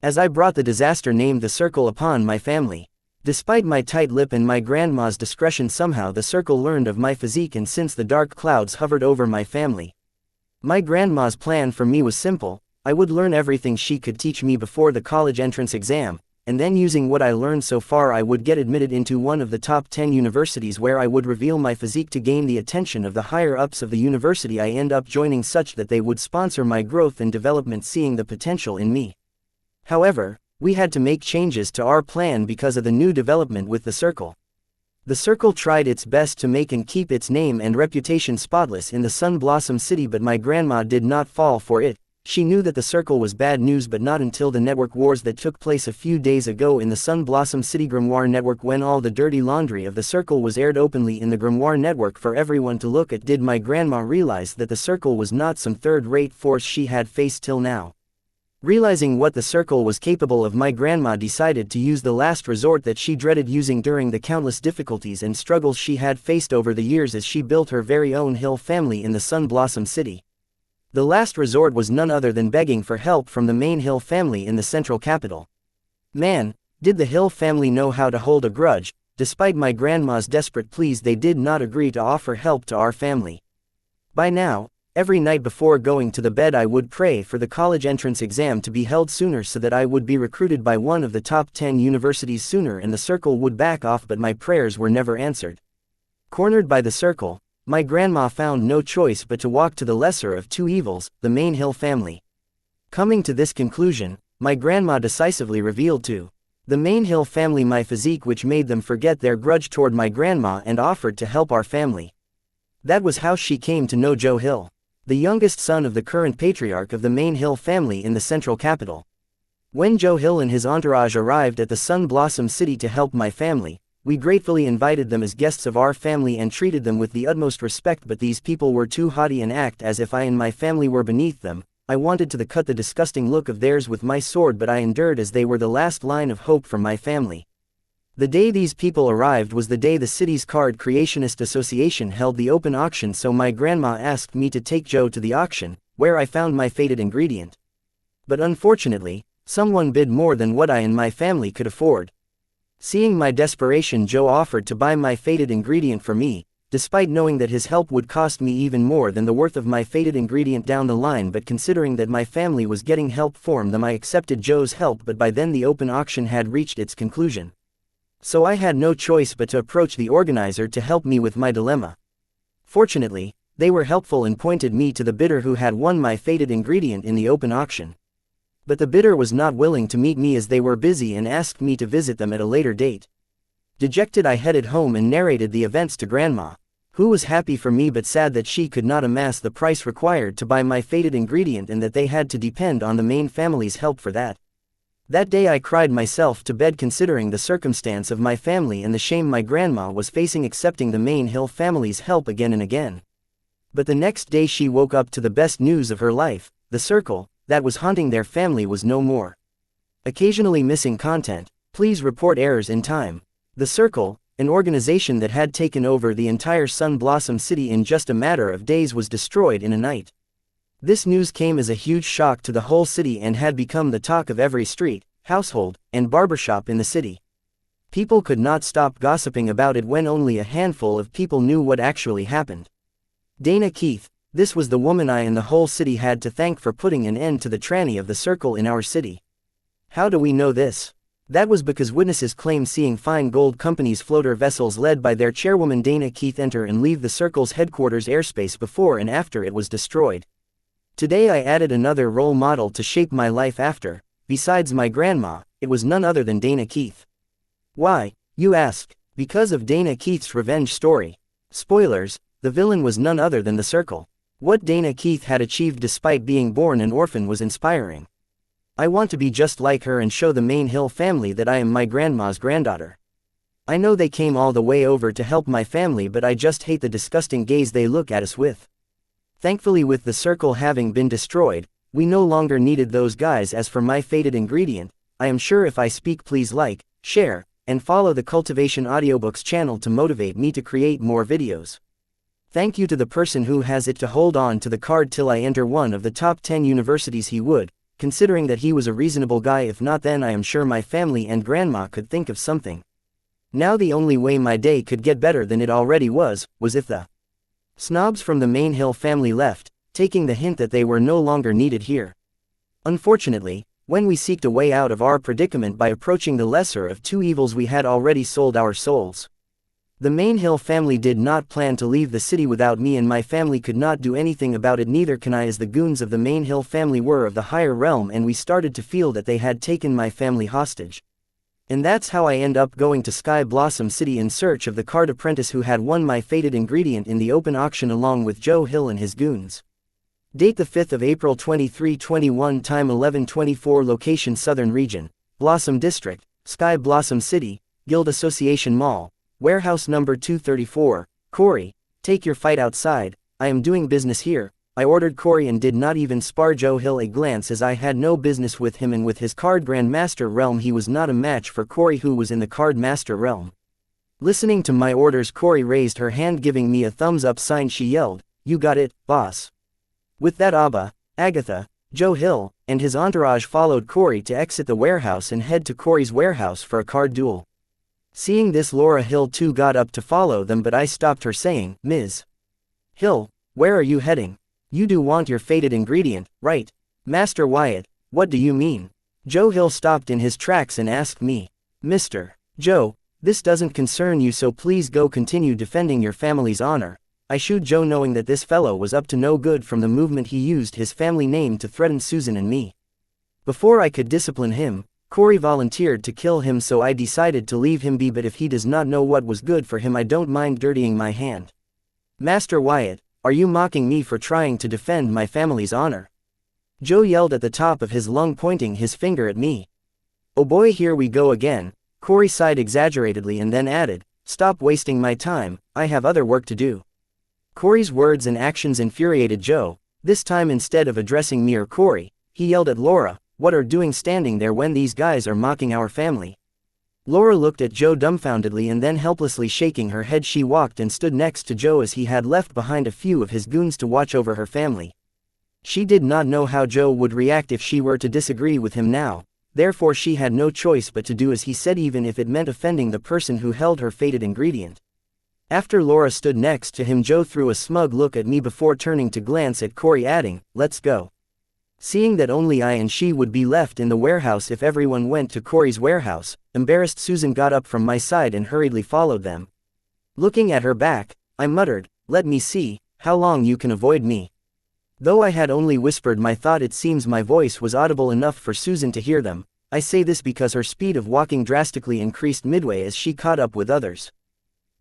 as I brought the disaster named the Circle upon my family. Despite my tight lip and my grandma's discretion, somehow the Circle learned of my physique, and since the dark clouds hovered over my family, my grandma's plan for me was simple. I would learn everything she could teach me before the college entrance exam, and then using what I learned so far, I would get admitted into one of the top 10 universities, where I would reveal my physique to gain the attention of the higher-ups of the university I end up joining, such that they would sponsor my growth and development, seeing the potential in me. However, we had to make changes to our plan because of the new development with the Circle. The Circle tried its best to make and keep its name and reputation spotless in the Sun Blossom City, but my grandma did not fall for it. She knew that the Circle was bad news, but not until the network wars that took place a few days ago in the Sun Blossom City Grimoire network, when all the dirty laundry of the Circle was aired openly in the Grimoire network for everyone to look at, did my grandma realize that the Circle was not some third-rate force she had faced till now. Realizing what the circle was capable of, my grandma decided to use the last resort that she dreaded using during the countless difficulties and struggles she had faced over the years as she built her very own hill family in the Sun Blossom City. The last resort was none other than begging for help from the main Hill family in the central capital. Man, did the Hill family know how to hold a grudge. Despite my grandma's desperate pleas, they did not agree to offer help to our family. By now, every night before going to the bed I would pray for the college entrance exam to be held sooner so that I would be recruited by one of the top 10 universities sooner, and the circle would back off, but my prayers were never answered. Cornered by the circle, my grandma found no choice but to walk to the lesser of two evils, the main Hill family. Coming to this conclusion, my grandma decisively revealed to the main Hill family my physique, which made them forget their grudge toward my grandma and offered to help our family. That was how she came to know Joe Hill, the youngest son of the current patriarch of the main Hill family in the central capital. When Joe Hill and his entourage arrived at the Sun Blossom City to help my family, we gratefully invited them as guests of our family and treated them with the utmost respect, but these people were too haughty and act as if I and my family were beneath them. I wanted to cut the disgusting look of theirs with my sword, but I endured as they were the last line of hope from my family. The day these people arrived was the day the city's Card Creationist Association held the open auction, so my grandma asked me to take Joe to the auction, where I found my fated ingredient. But unfortunately, someone bid more than what I and my family could afford. Seeing my desperation, Joe offered to buy my fated ingredient for me, despite knowing that his help would cost me even more than the worth of my fated ingredient down the line. But considering that my family was getting help from them, I accepted Joe's help, but by then the open auction had reached its conclusion. So I had no choice but to approach the organizer to help me with my dilemma. Fortunately, they were helpful and pointed me to the bidder who had won my fated ingredient in the open auction. But the bidder was not willing to meet me as they were busy and asked me to visit them at a later date. Dejected, I headed home and narrated the events to Grandma, who was happy for me but sad that she could not amass the price required to buy my fated ingredient and that they had to depend on the main family's help for that. That day I cried myself to bed, considering the circumstance of my family and the shame my grandma was facing accepting the main Hill family's help again and again. But the next day she woke up to the best news of her life: the circle that was haunting their family was no more. Occasionally missing content. Please report errors in time. The circle, an organization that had taken over the entire Sun Blossom City in just a matter of days, was destroyed in a night. This news came as a huge shock to the whole city and had become the talk of every street, household, and barbershop in the city. People could not stop gossiping about it when only a handful of people knew what actually happened. Dana Keith, this was the woman I and the whole city had to thank for putting an end to the tranny of the circle in our city. How do we know this? That was because witnesses claimed seeing Fine Gold Company's floater vessels led by their chairwoman Dana Keith enter and leave the circle's headquarters airspace before and after it was destroyed. Today I added another role model to shape my life after. Besides my grandma, it was none other than Dana Keith. Why, you ask? Because of Dana Keith's revenge story. Spoilers, the villain was none other than the circle. What Dana Keith had achieved despite being born an orphan was inspiring. I want to be just like her and show the main Hill family that I am my grandma's granddaughter. I know they came all the way over to help my family, but I just hate the disgusting gaze they look at us with. Thankfully, with the circle having been destroyed, we no longer needed those guys. As for my fated ingredient, I am sure if I speak, please like, share, and follow the Cultivation Audiobooks channel to motivate me to create more videos. Thank you to the person who has it to hold on to the card till I enter one of the top 10 universities. He would, considering that he was a reasonable guy. If not, then I am sure my family and grandma could think of something. Now the only way my day could get better than it already was if the snobs from the main Hill family left, taking the hint that they were no longer needed here. Unfortunately, when we seeked a way out of our predicament by approaching the lesser of two evils, we had already sold our souls. The main Hill family did not plan to leave the city without me, and my family could not do anything about it, neither can I, as the goons of the main Hill family were of the higher realm, and we started to feel that they had taken my family hostage. And that's how I end up going to Sky Blossom City in search of the card apprentice who had won my fated ingredient in the open auction along with Joe Hill and his goons. Date the 5th of April 2321, time 11:24, location Southern Region, Blossom District, Sky Blossom City, Guild Association Mall, warehouse number 234. Corey, take your fight outside. I am doing business here. I ordered Corey and did not even spare Joe Hill a glance, as I had no business with him, and with his card grandmaster realm he was not a match for Corey, who was in the card master realm. Listening to my orders, Corey raised her hand, giving me a thumbs up sign. She yelled, "You got it, boss." With that, Abba, Agatha, Joe Hill, and his entourage followed Corey to exit the warehouse and head to Corey's warehouse for a card duel. Seeing this, Laura Hill too got up to follow them, but I stopped her, saying, "Ms. Hill, where are you heading? You do want your fated ingredient, right?" "Master Wyatt, what do you mean?" Joe Hill stopped in his tracks and asked me. "Mr. Joe, this doesn't concern you, so please go continue defending your family's honor." I shooed Joe, knowing that this fellow was up to no good from the movement he used his family name to threaten Susan and me. Before I could discipline him, Corey volunteered to kill him, so I decided to leave him be, but if he does not know what was good for him, I don't mind dirtying my hand. "Master Wyatt, are you mocking me for trying to defend my family's honor?" Joe yelled at the top of his lung, pointing his finger at me. "Oh boy, here we go again." Corey sighed exaggeratedly and then added, "Stop wasting my time, I have other work to do." Corey's words and actions infuriated Joe. This time, instead of addressing me or Corey, he yelled at Laura, "What are you doing standing there when these guys are mocking our family?" Laura looked at Joe dumbfoundedly, and then helplessly shaking her head she walked and stood next to Joe, as he had left behind a few of his goons to watch over her family. She did not know how Joe would react if she were to disagree with him now, therefore she had no choice but to do as he said, even if it meant offending the person who held her fated ingredient. After Laura stood next to him, Joe threw a smug look at me before turning to glance at Corey, adding, "Let's go." Seeing that only I and she would be left in the warehouse if everyone went to Corey's warehouse, embarrassed Susan got up from my side and hurriedly followed them. Looking at her back, I muttered, "Let me see how long you can avoid me." Though I had only whispered my thought, it seems my voice was audible enough for Susan to hear them. I say this because her speed of walking drastically increased midway as she caught up with others.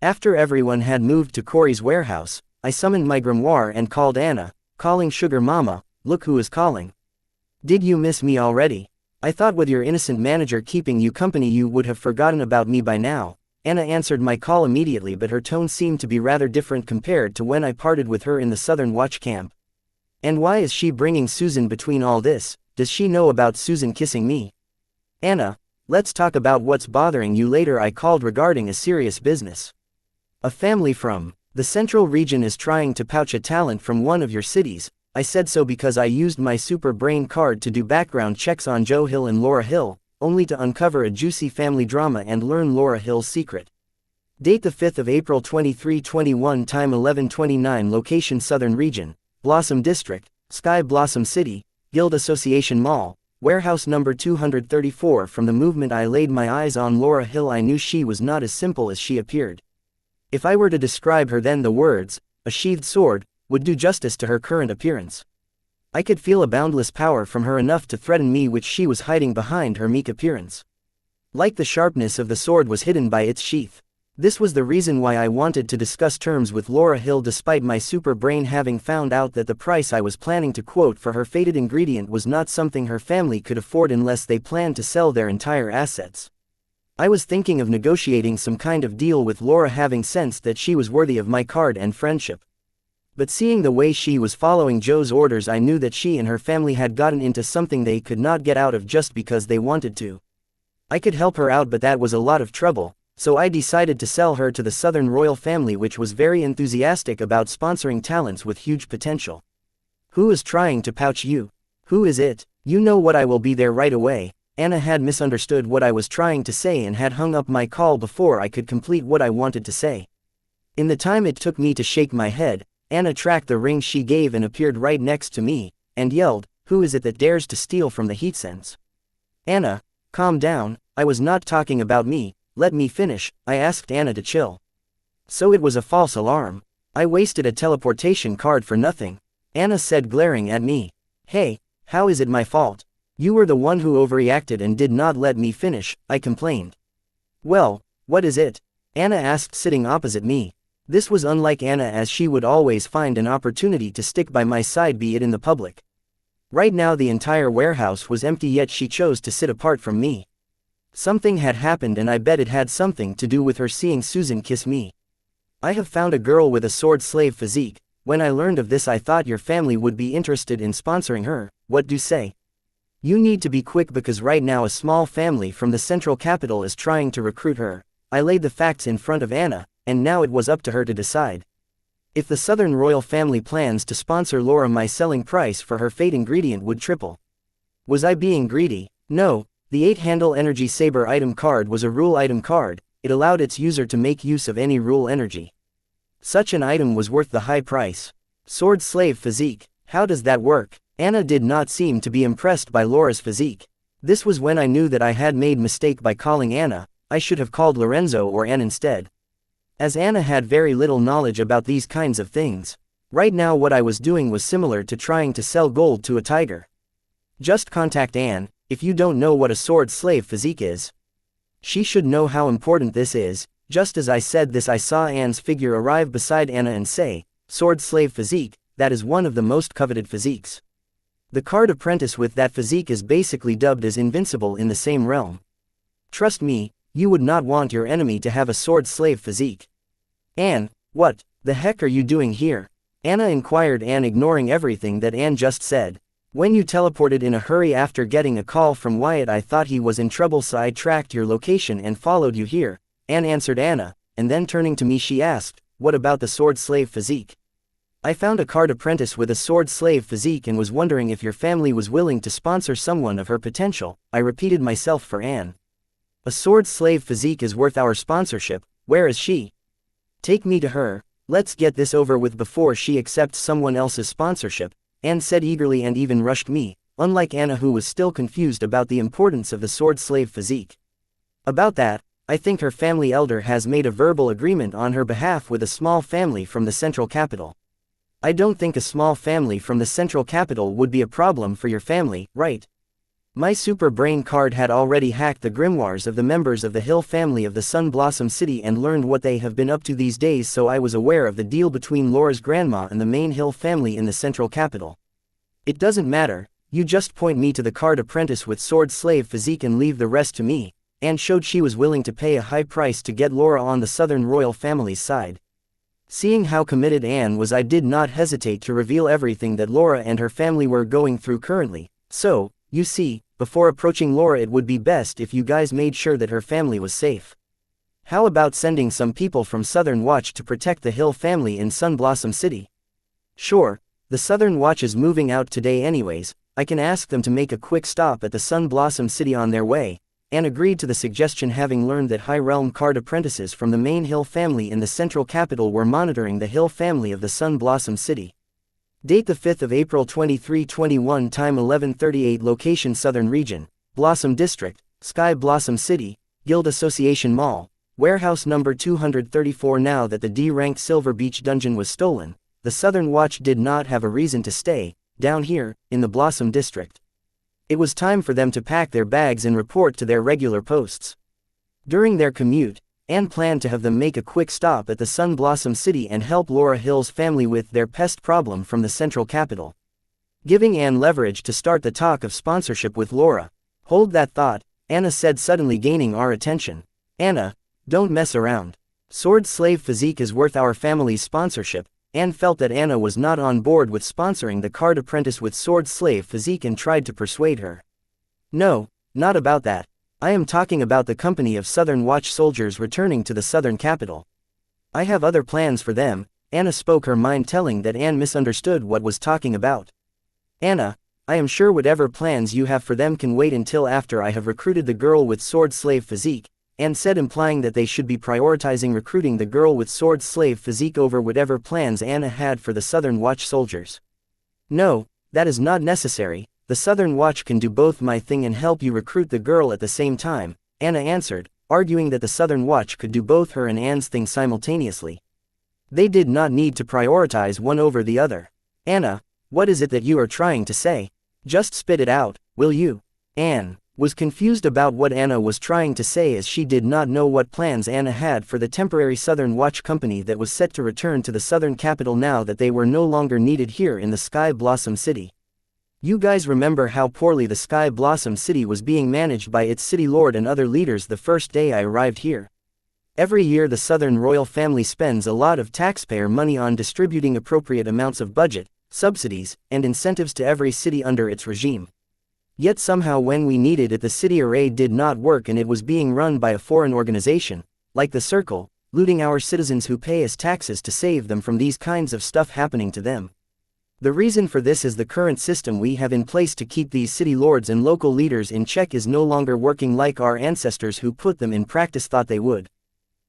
After everyone had moved to Corey's warehouse, I summoned my grimoire and called Anna, calling, "Sugar Mama, look who is calling. Did you miss me already? I thought with your innocent manager keeping you company you would have forgotten about me by now." Anna answered my call immediately, but her tone seemed to be rather different compared to when I parted with her in the Southern Watch camp. "And why is she bringing Susan between all this? Does she know about Susan kissing me?" "Anna, let's talk about what's bothering you later," I called, regarding a serious business. "A family from the central region is trying to poach a talent from one of your cities." I said so because I used my super brain card to do background checks on Joe Hill and Laura Hill, only to uncover a juicy family drama and learn Laura Hill's secret. Date the 5th of April 2321, time 11:29, location Southern Region, Blossom District, Sky Blossom City, Guild Association Mall, warehouse number 234. From the movement I laid my eyes on Laura Hill, I knew she was not as simple as she appeared. If I were to describe her, then the words, "a sheathed sword," would do justice to her current appearance. I could feel a boundless power from her, enough to threaten me, which she was hiding behind her meek appearance. Like the sharpness of the sword was hidden by its sheath. This was the reason why I wanted to discuss terms with Laura Hill, despite my super brain having found out that the price I was planning to quote for her fated ingredient was not something her family could afford unless they planned to sell their entire assets. I was thinking of negotiating some kind of deal with Laura, having sensed that she was worthy of my card and friendship. But seeing the way she was following Joe's orders, I knew that she and her family had gotten into something they could not get out of just because they wanted to. I could help her out, but that was a lot of trouble, so I decided to sell her to the Southern royal family, which was very enthusiastic about sponsoring talents with huge potential. "Who is trying to poach you? Who is it?" "You know what, I will be there right away." Anna had misunderstood what I was trying to say and had hung up my call before I could complete what I wanted to say. In the time it took me to shake my head, Anna tracked the ring she gave and appeared right next to me, and yelled, "Who is it that dares to steal from the heat sense?" "Anna, calm down, I was not talking about me, let me finish." I asked Anna to chill. "So it was a false alarm. I wasted a teleportation card for nothing," Anna said, glaring at me. "Hey, how is it my fault? You were the one who overreacted and did not let me finish," I complained. "Well, what is it?" Anna asked, sitting opposite me. This was unlike Anna, as she would always find an opportunity to stick by my side, be it in the public. Right now the entire warehouse was empty, yet she chose to sit apart from me. Something had happened, and I bet it had something to do with her seeing Susan kiss me. "I have found a girl with a sword slave physique. When I learned of this I thought your family would be interested in sponsoring her. What do you say? You need to be quick because right now a small family from the central capital is trying to recruit her. I laid the facts in front of Anna, and now it was up to her to decide. If the Southern royal family plans to sponsor Laura, my selling price for her fate ingredient would triple. Was I being greedy? No, the 8-handle energy saber item card was a rule item card. It allowed its user to make use of any rule energy. Such an item was worth the high price. Sword slave physique. How does that work? Anna did not seem to be impressed by Laura's physique. This was when I knew that I had made mistake by calling Anna. I should have called Lorenzo or Anne instead. As Anna had very little knowledge about these kinds of things. Right now what I was doing was similar to trying to sell gold to a tiger. Just contact Anne, if you don't know what a sword slave physique is. She should know how important this is. Just as I said this I saw Anne's figure arrive beside Anna and say, sword slave physique, that is one of the most coveted physiques. The card apprentice with that physique is basically dubbed as invincible in the same realm. Trust me, you would not want your enemy to have a sword slave physique. Anne, what the heck are you doing here? Anna inquired, Anne ignoring everything that Anne just said. When you teleported in a hurry after getting a call from Wyatt I thought he was in trouble so I tracked your location and followed you here, Anne answered Anna, and then turning to me she asked, what about the sword slave physique? I found a card apprentice with a sword slave physique and was wondering if your family was willing to sponsor someone of her potential. I repeated myself for Anne. A sword slave physique is worth our sponsorship. Where is she? Take me to her. Let's get this over with before she accepts someone else's sponsorship, Anne said eagerly and even rushed me, unlike Anna who was still confused about the importance of the sword slave physique. About that, I think her family elder has made a verbal agreement on her behalf with a small family from the central capital. I don't think a small family from the central capital would be a problem for your family, right? My super brain card had already hacked the grimoires of the members of the Hill family of the Sun Blossom City and learned what they have been up to these days, so I was aware of the deal between Laura's grandma and the main Hill family in the central capital. It doesn't matter, you just point me to the card apprentice with sword slave physique and leave the rest to me. Anne showed she was willing to pay a high price to get Laura on the Southern royal family's side. Seeing how committed Anne was I did not hesitate to reveal everything that Laura and her family were going through currently. So, you see, before approaching Laura it would be best if you guys made sure that her family was safe. How about sending some people from Southern Watch to protect the Hill family in Sun Blossom City? Sure, the Southern Watch is moving out today anyways, I can ask them to make a quick stop at the Sun Blossom City on their way. Anne agreed to the suggestion, having learned that high realm card apprentices from the main Hill family in the central capital were monitoring the Hill family of the Sun Blossom City. Date the 5th of April 2321, time 11:38, location Southern Region, Blossom District, Sky Blossom City, Guild Association Mall, warehouse number 234. Now that the D-ranked Silver Beach dungeon was stolen, the Southern Watch did not have a reason to stay down here in the Blossom District. It was time for them to pack their bags and report to their regular posts. During their commute, Anne planned to have them make a quick stop at the Sun Blossom City and help Laura Hill's family with their pest problem from the central capital. Giving Anne leverage to start the talk of sponsorship with Laura. Hold that thought, Anna said, suddenly gaining our attention. Anna, don't mess around. Sword slave physique is worth our family's sponsorship. Anne felt that Anna was not on board with sponsoring the card apprentice with sword slave physique and tried to persuade her. No, not about that. I am talking about the company of Southern Watch soldiers returning to the Southern capital. I have other plans for them. Anna spoke her mind, telling that Anne misunderstood what was talking about. Anna, I am sure whatever plans you have for them can wait until after I have recruited the girl with sword slave physique, Anne said, implying that they should be prioritizing recruiting the girl with sword slave physique over whatever plans Anna had for the Southern Watch soldiers. No, that is not necessary. The Southern Watch can do both my thing and help you recruit the girl at the same time, Anna answered, arguing that the Southern Watch could do both her and Anne's thing simultaneously. They did not need to prioritize one over the other. Anna, what is it that you are trying to say? Just spit it out, will you? Anne was confused about what Anna was trying to say, as she did not know what plans Anna had for the temporary Southern Watch company that was set to return to the Southern capital now that they were no longer needed here in the Sky Blossom City. You guys remember how poorly the Sky Blossom City was being managed by its city lord and other leaders the first day I arrived here. Every year the Southern royal family spends a lot of taxpayer money on distributing appropriate amounts of budget, subsidies, and incentives to every city under its regime. Yet somehow when we needed it the city array did not work and it was being run by a foreign organization, like the Circle, looting our citizens who pay us taxes to save them from these kinds of stuff happening to them. The reason for this is the current system we have in place to keep these city lords and local leaders in check is no longer working like our ancestors who put them in practice thought they would.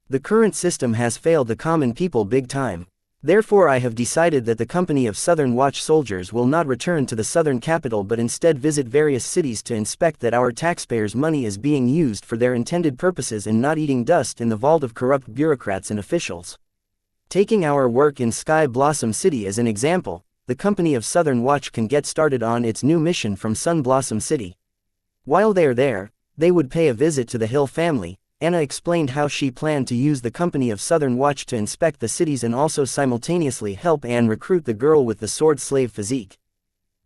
The current system has failed the common people big time. Therefore I have decided that the company of Southern Watch soldiers will not return to the southern capital but instead visit various cities to inspect that our taxpayers' money is being used for their intended purposes and not eating dust in the vault of corrupt bureaucrats and officials. Taking our work in Sky Blossom City as an example, the company of Southern Watch can get started on its new mission from Sun Blossom City. While they are there, they would pay a visit to the Hill family. Anna explained how she planned to use the company of Southern Watch to inspect the cities and also simultaneously help Anne recruit the girl with the sword slave physique.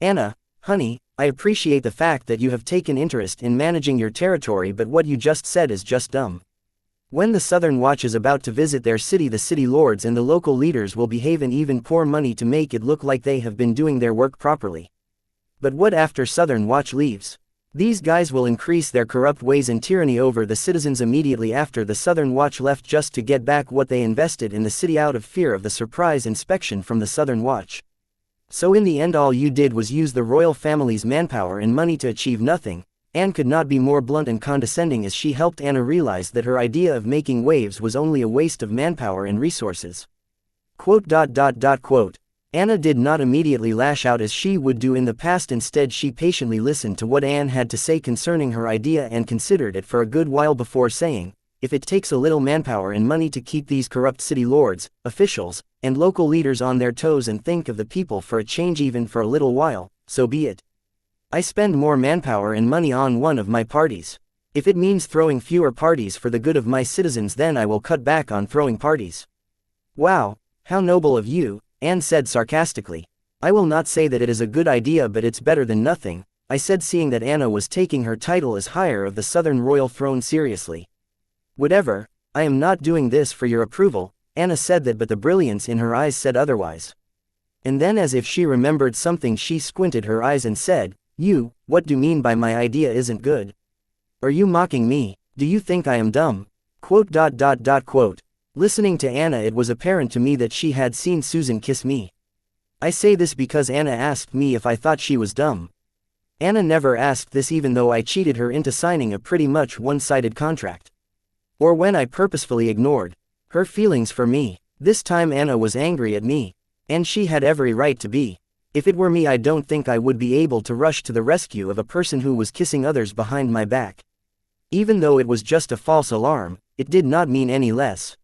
Anna, honey, I appreciate the fact that you have taken interest in managing your territory, but what you just said is just dumb. When the Southern Watch is about to visit their city, the city lords and the local leaders will behave and even pour money to make it look like they have been doing their work properly. But what after Southern Watch leaves? These guys will increase their corrupt ways and tyranny over the citizens immediately after the Southern Watch left just to get back what they invested in the city out of fear of the surprise inspection from the Southern Watch. So in the end all you did was use the royal family's manpower and money to achieve nothing. Anne could not be more blunt and condescending as she helped Anna realize that her idea of making waves was only a waste of manpower and resources. Quote. Anna did not immediately lash out as she would do in the past. Instead she patiently listened to what Anne had to say concerning her idea and considered it for a good while before saying, if it takes a little manpower and money to keep these corrupt city lords, officials, and local leaders on their toes and think of the people for a change even for a little while, so be it. I spend more manpower and money on one of my parties. If it means throwing fewer parties for the good of my citizens, then I will cut back on throwing parties. Wow, how noble of you, Anne said sarcastically. I will not say that it is a good idea, but it's better than nothing, I said, seeing that Anna was taking her title as Heir of the Southern Royal Throne seriously. Whatever, I am not doing this for your approval, Anna said that, but the brilliance in her eyes said otherwise. And then as if she remembered something she squinted her eyes and said, what do you mean by my idea isn't good? Are you mocking me? Do you think I am dumb? Quote. Listening to Anna, it was apparent to me that she had seen Susan kiss me. I say this because Anna asked me if I thought she was dumb. Anna never asked this even though I cheated her into signing a pretty much one-sided contract. Or when I purposefully ignored her feelings for me. This time Anna was angry at me. And she had every right to be. If it were me, I don't think I would be able to rush to the rescue of a person who was kissing others behind my back. Even though it was just a false alarm, it did not mean any less.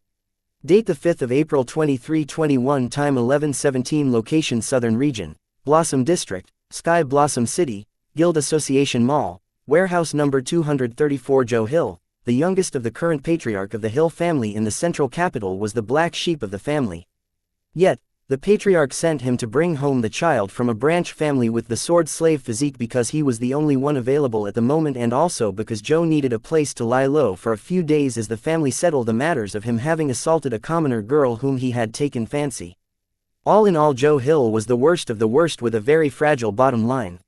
Date the 5th of April 2321, time 11:17, location Southern Region, Blossom District, Sky Blossom City, Guild Association Mall, warehouse number 234. Joe Hill, the youngest of the current patriarch of the Hill family in the central capital, was the black sheep of the family. Yet, the patriarch sent him to bring home the child from a branch family with the sword slave physique because he was the only one available at the moment, and also because Joe needed a place to lie low for a few days as the family settled the matters of him having assaulted a commoner girl whom he had taken fancy. All in all, Joe Hill was the worst of the worst with a very fragile bottom line.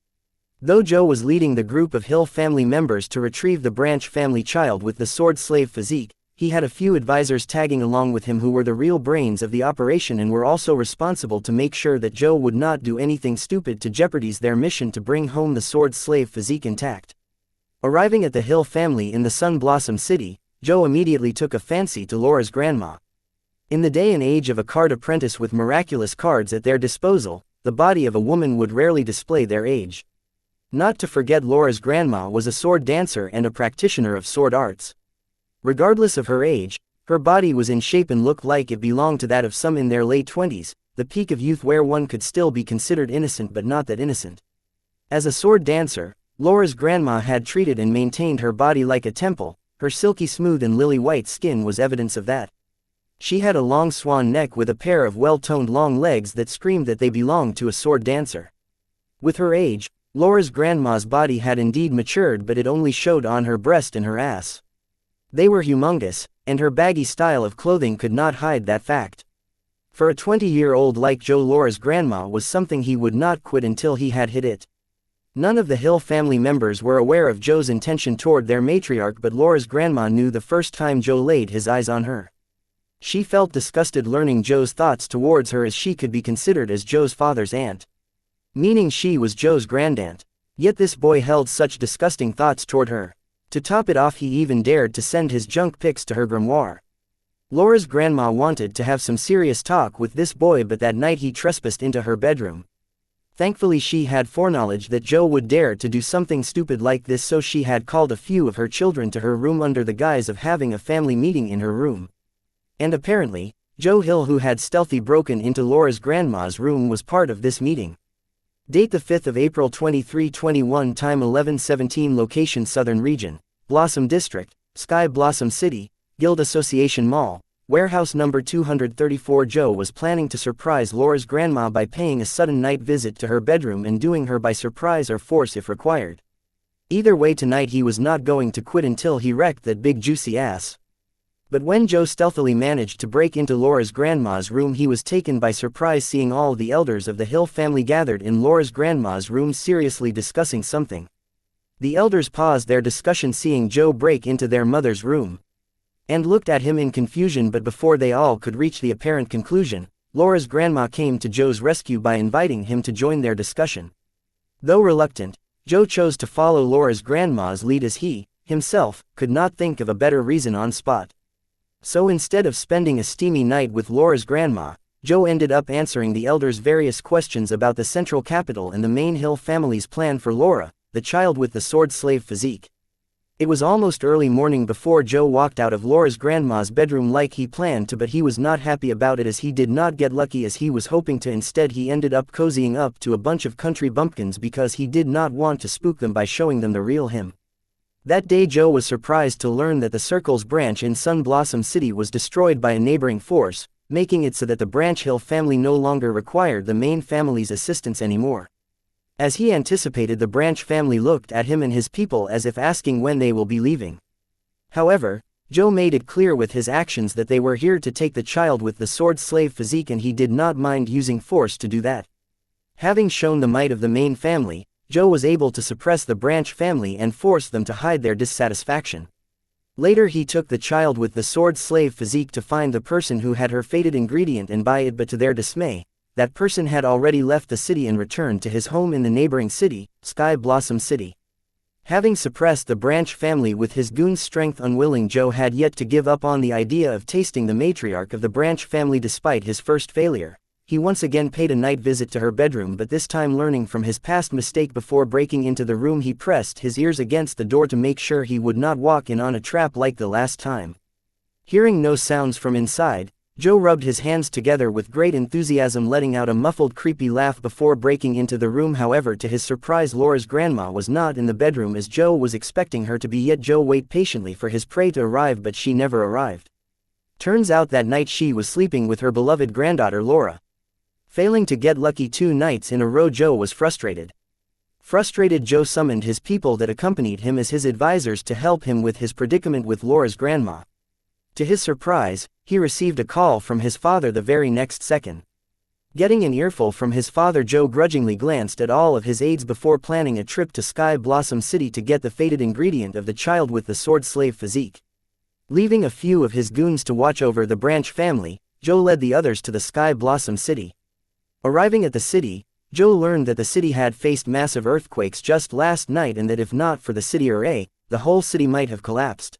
Though Joe was leading the group of Hill family members to retrieve the branch family child with the sword slave physique, he had a few advisors tagging along with him who were the real brains of the operation and were also responsible to make sure that Joe would not do anything stupid to jeopardize their mission to bring home the sword slave physique intact. Arriving at the Hill family in the Sun Blossom City, Joe immediately took a fancy to Laura's grandma. In the day and age of a card apprentice with miraculous cards at their disposal, the body of a woman would rarely display their age. Not to forget, Laura's grandma was a sword dancer and a practitioner of sword arts. Regardless of her age, her body was in shape and looked like it belonged to that of some in their late 20s, the peak of youth where one could still be considered innocent but not that innocent. As a sword dancer, Laura's grandma had treated and maintained her body like a temple. Her silky smooth and lily-white skin was evidence of that. She had a long swan neck with a pair of well-toned long legs that screamed that they belonged to a sword dancer. With her age, Laura's grandma's body had indeed matured, but it only showed on her breast and her ass. They were humongous, and her baggy style of clothing could not hide that fact. For a 20-year-old like Joe, Laura's grandma was something he would not quit until he had hit it. None of the Hill family members were aware of Joe's intention toward their matriarch, but Laura's grandma knew the first time Joe laid his eyes on her. She felt disgusted learning Joe's thoughts towards her, as she could be considered as Joe's father's aunt. Meaning she was Joe's grandaunt. Yet this boy held such disgusting thoughts toward her. To top it off, he even dared to send his junk pics to her grimoire. Laura's grandma wanted to have some serious talk with this boy, but that night he trespassed into her bedroom. Thankfully she had foreknowledge that Joe would dare to do something stupid like this, so she had called a few of her children to her room under the guise of having a family meeting in her room. And apparently, Joe Hill, who had stealthily broken into Laura's grandma's room, was part of this meeting. Date the 5th of April 2321, time 11:17, location Southern Region, Blossom District, Sky Blossom City, Guild Association Mall, warehouse number 234. Joe was planning to surprise Laura's grandma by paying a sudden night visit to her bedroom and doing her by surprise or force if required. Either way, tonight he was not going to quit until he wrecked that big juicy ass. But when Joe stealthily managed to break into Laura's grandma's room, he was taken by surprise seeing all the elders of the Hill family gathered in Laura's grandma's room seriously discussing something. The elders paused their discussion seeing Joe break into their mother's room, and looked at him in confusion, but before they all could reach the apparent conclusion, Laura's grandma came to Joe's rescue by inviting him to join their discussion. Though reluctant, Joe chose to follow Laura's grandma's lead, as he, himself, could not think of a better reason on spot. So instead of spending a steamy night with Laura's grandma, Joe ended up answering the elders' various questions about the central capital and the main Hill family's plan for Laura, the child with the sword slave physique. It was almost early morning before Joe walked out of Laura's grandma's bedroom like he planned to, but he was not happy about it, as he did not get lucky as he was hoping to. Instead, he ended up cozying up to a bunch of country bumpkins because he did not want to spook them by showing them the real him. That day Joe was surprised to learn that the Circle's branch in Sun Blossom City was destroyed by a neighboring force, making it so that the Branch Hill family no longer required the main family's assistance anymore. As he anticipated, the Branch family looked at him and his people as if asking when they will be leaving. However, Joe made it clear with his actions that they were here to take the child with the sword slave physique, and he did not mind using force to do that. Having shown the might of the main family, Joe was able to suppress the Branch family and force them to hide their dissatisfaction. Later he took the child with the sword slave physique to find the person who had her fated ingredient and buy it, but to their dismay, that person had already left the city and returned to his home in the neighboring city, Sky Blossom City. Having suppressed the Branch family with his goon's strength unwilling, Joe had yet to give up on the idea of tasting the matriarch of the Branch family despite his first failure. He once again paid a night visit to her bedroom, but this time learning from his past mistake before breaking into the room, he pressed his ears against the door to make sure he would not walk in on a trap like the last time. Hearing no sounds from inside, Joe rubbed his hands together with great enthusiasm, letting out a muffled creepy laugh before breaking into the room. However, to his surprise, Laura's grandma was not in the bedroom as Joe was expecting her to be, yet Joe waited patiently for his prey to arrive, but she never arrived. Turns out that night she was sleeping with her beloved granddaughter Laura. Failing to get lucky 2 nights in a row, Joe was frustrated. Frustrated, Joe summoned his people that accompanied him as his advisors to help him with his predicament with Laura's grandma. To his surprise, he received a call from his father the very next second. Getting an earful from his father, Joe grudgingly glanced at all of his aides before planning a trip to Sky Blossom City to get the fated ingredient of the child with the sword slave physique. Leaving a few of his goons to watch over the Branch family, Joe led the others to the Sky Blossom City. Arriving at the city, Joe learned that the city had faced massive earthquakes just last night, and that if not for the city array, the whole city might have collapsed.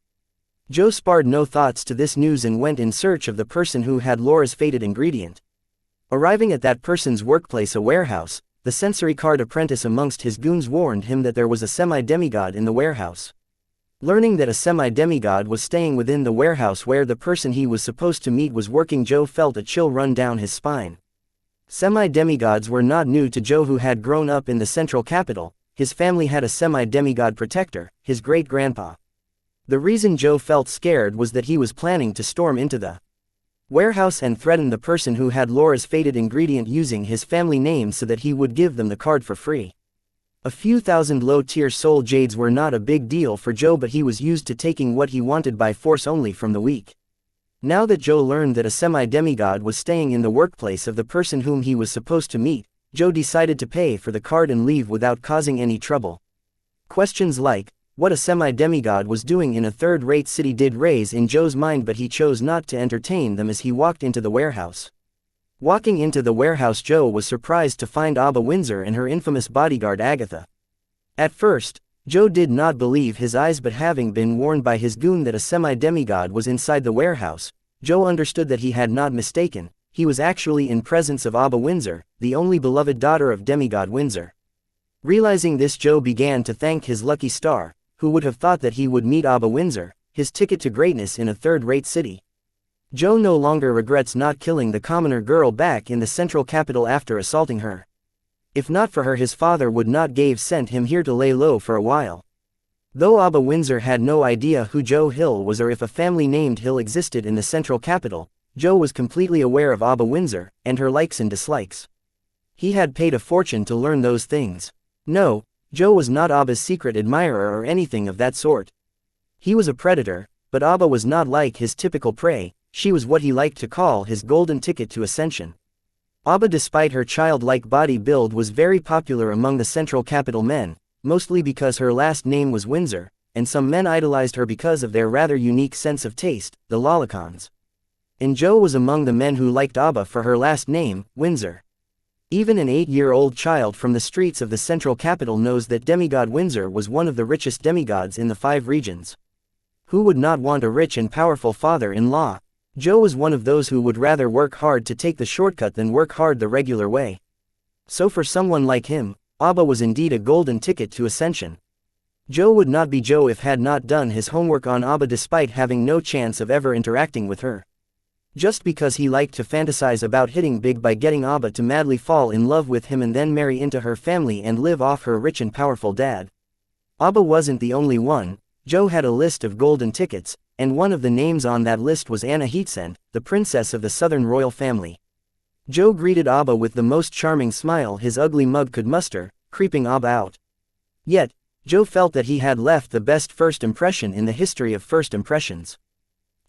Joe spared no thoughts to this news and went in search of the person who had Laura's fated ingredient. Arriving at that person's workplace, a warehouse, the sensory card apprentice amongst his goons warned him that there was a semi-demigod in the warehouse. Learning that a semi-demigod was staying within the warehouse where the person he was supposed to meet was working, Joe felt a chill run down his spine. Semi-demigods were not new to Joe, who had grown up in the central capital. His family had a semi-demigod protector, his great-grandpa. The reason Joe felt scared was that he was planning to storm into the warehouse and threaten the person who had Laura's fated ingredient using his family name so that he would give them the card for free. A few thousand low-tier soul jades were not a big deal for Joe, but he was used to taking what he wanted by force only from the weak. Now that Joe learned that a semi-demigod was staying in the workplace of the person whom he was supposed to meet, Joe decided to pay for the card and leave without causing any trouble. Questions like what a semi-demigod was doing in a third-rate city did raise in Joe's mind, but he chose not to entertain them as he walked into the warehouse. Walking into the warehouse, Joe was surprised to find Abba Windsor and her infamous bodyguard Agatha. At first, Joe did not believe his eyes, but having been warned by his goon that a semi-demigod was inside the warehouse, Joe understood that he had not mistaken. He was actually in presence of Abba Windsor, the only beloved daughter of demigod Windsor. Realizing this, Joe began to thank his lucky star. Who would have thought that he would meet Abba Windsor, his ticket to greatness in a third-rate city? Joe no longer regrets not killing the commoner girl back in the central capital after assaulting her. If not for her, his father would not have sent him here to lay low for a while. Though Abba Windsor had no idea who Joe Hill was or if a family named Hill existed in the central capital, Joe was completely aware of Abba Windsor and her likes and dislikes. He had paid a fortune to learn those things. No, Joe was not Abba's secret admirer or anything of that sort. He was a predator, but Abba was not like his typical prey. She was what he liked to call his golden ticket to ascension. Abba, despite her childlike body build, was very popular among the central capital men, mostly because her last name was Windsor, and some men idolized her because of their rather unique sense of taste, the Lolicons. And Joe was among the men who liked Abba for her last name, Windsor. Even an 8-year-old child from the streets of the central capital knows that demigod Windsor was one of the richest demigods in the 5 regions. Who would not want a rich and powerful father-in-law? Joe was one of those who would rather work hard to take the shortcut than work hard the regular way. So for someone like him, Abba was indeed a golden ticket to ascension. Joe would not be Joe if had not done his homework on Abba, despite having no chance of ever interacting with her. Just because he liked to fantasize about hitting big by getting Abba to madly fall in love with him and then marry into her family and live off her rich and powerful dad. Abba wasn't the only one. Joe had a list of golden tickets, and one of the names on that list was Anna Heatsend, the princess of the southern royal family. Joe greeted Abba with the most charming smile his ugly mug could muster, creeping Abba out. Yet, Joe felt that he had left the best first impression in the history of first impressions.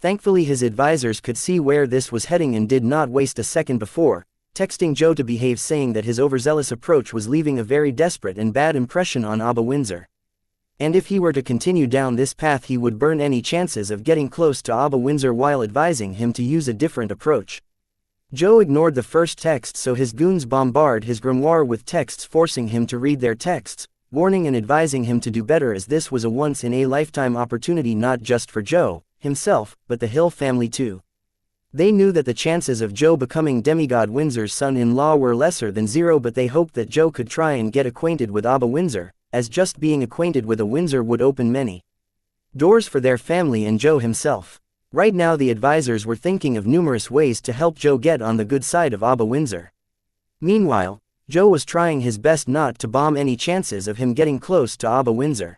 Thankfully, his advisors could see where this was heading and did not waste a second before texting Joe to behave, saying that his overzealous approach was leaving a very desperate and bad impression on Abba Windsor. And if he were to continue down this path, he would burn any chances of getting close to Abba Windsor, while advising him to use a different approach. Joe ignored the first text, so his goons bombarded his grimoire with texts, forcing him to read their texts, warning and advising him to do better, as this was a once-in-a-lifetime opportunity not just for Joe himself, but the Hill family too. They knew that the chances of Joe becoming demigod Windsor's son-in-law were lesser than 0, but they hoped that Joe could try and get acquainted with Abba Windsor, as just being acquainted with a Windsor would open many doors for their family and Joe himself. Right now the advisors were thinking of numerous ways to help Joe get on the good side of Abba Windsor. Meanwhile, Joe was trying his best not to bomb any chances of him getting close to Abba Windsor.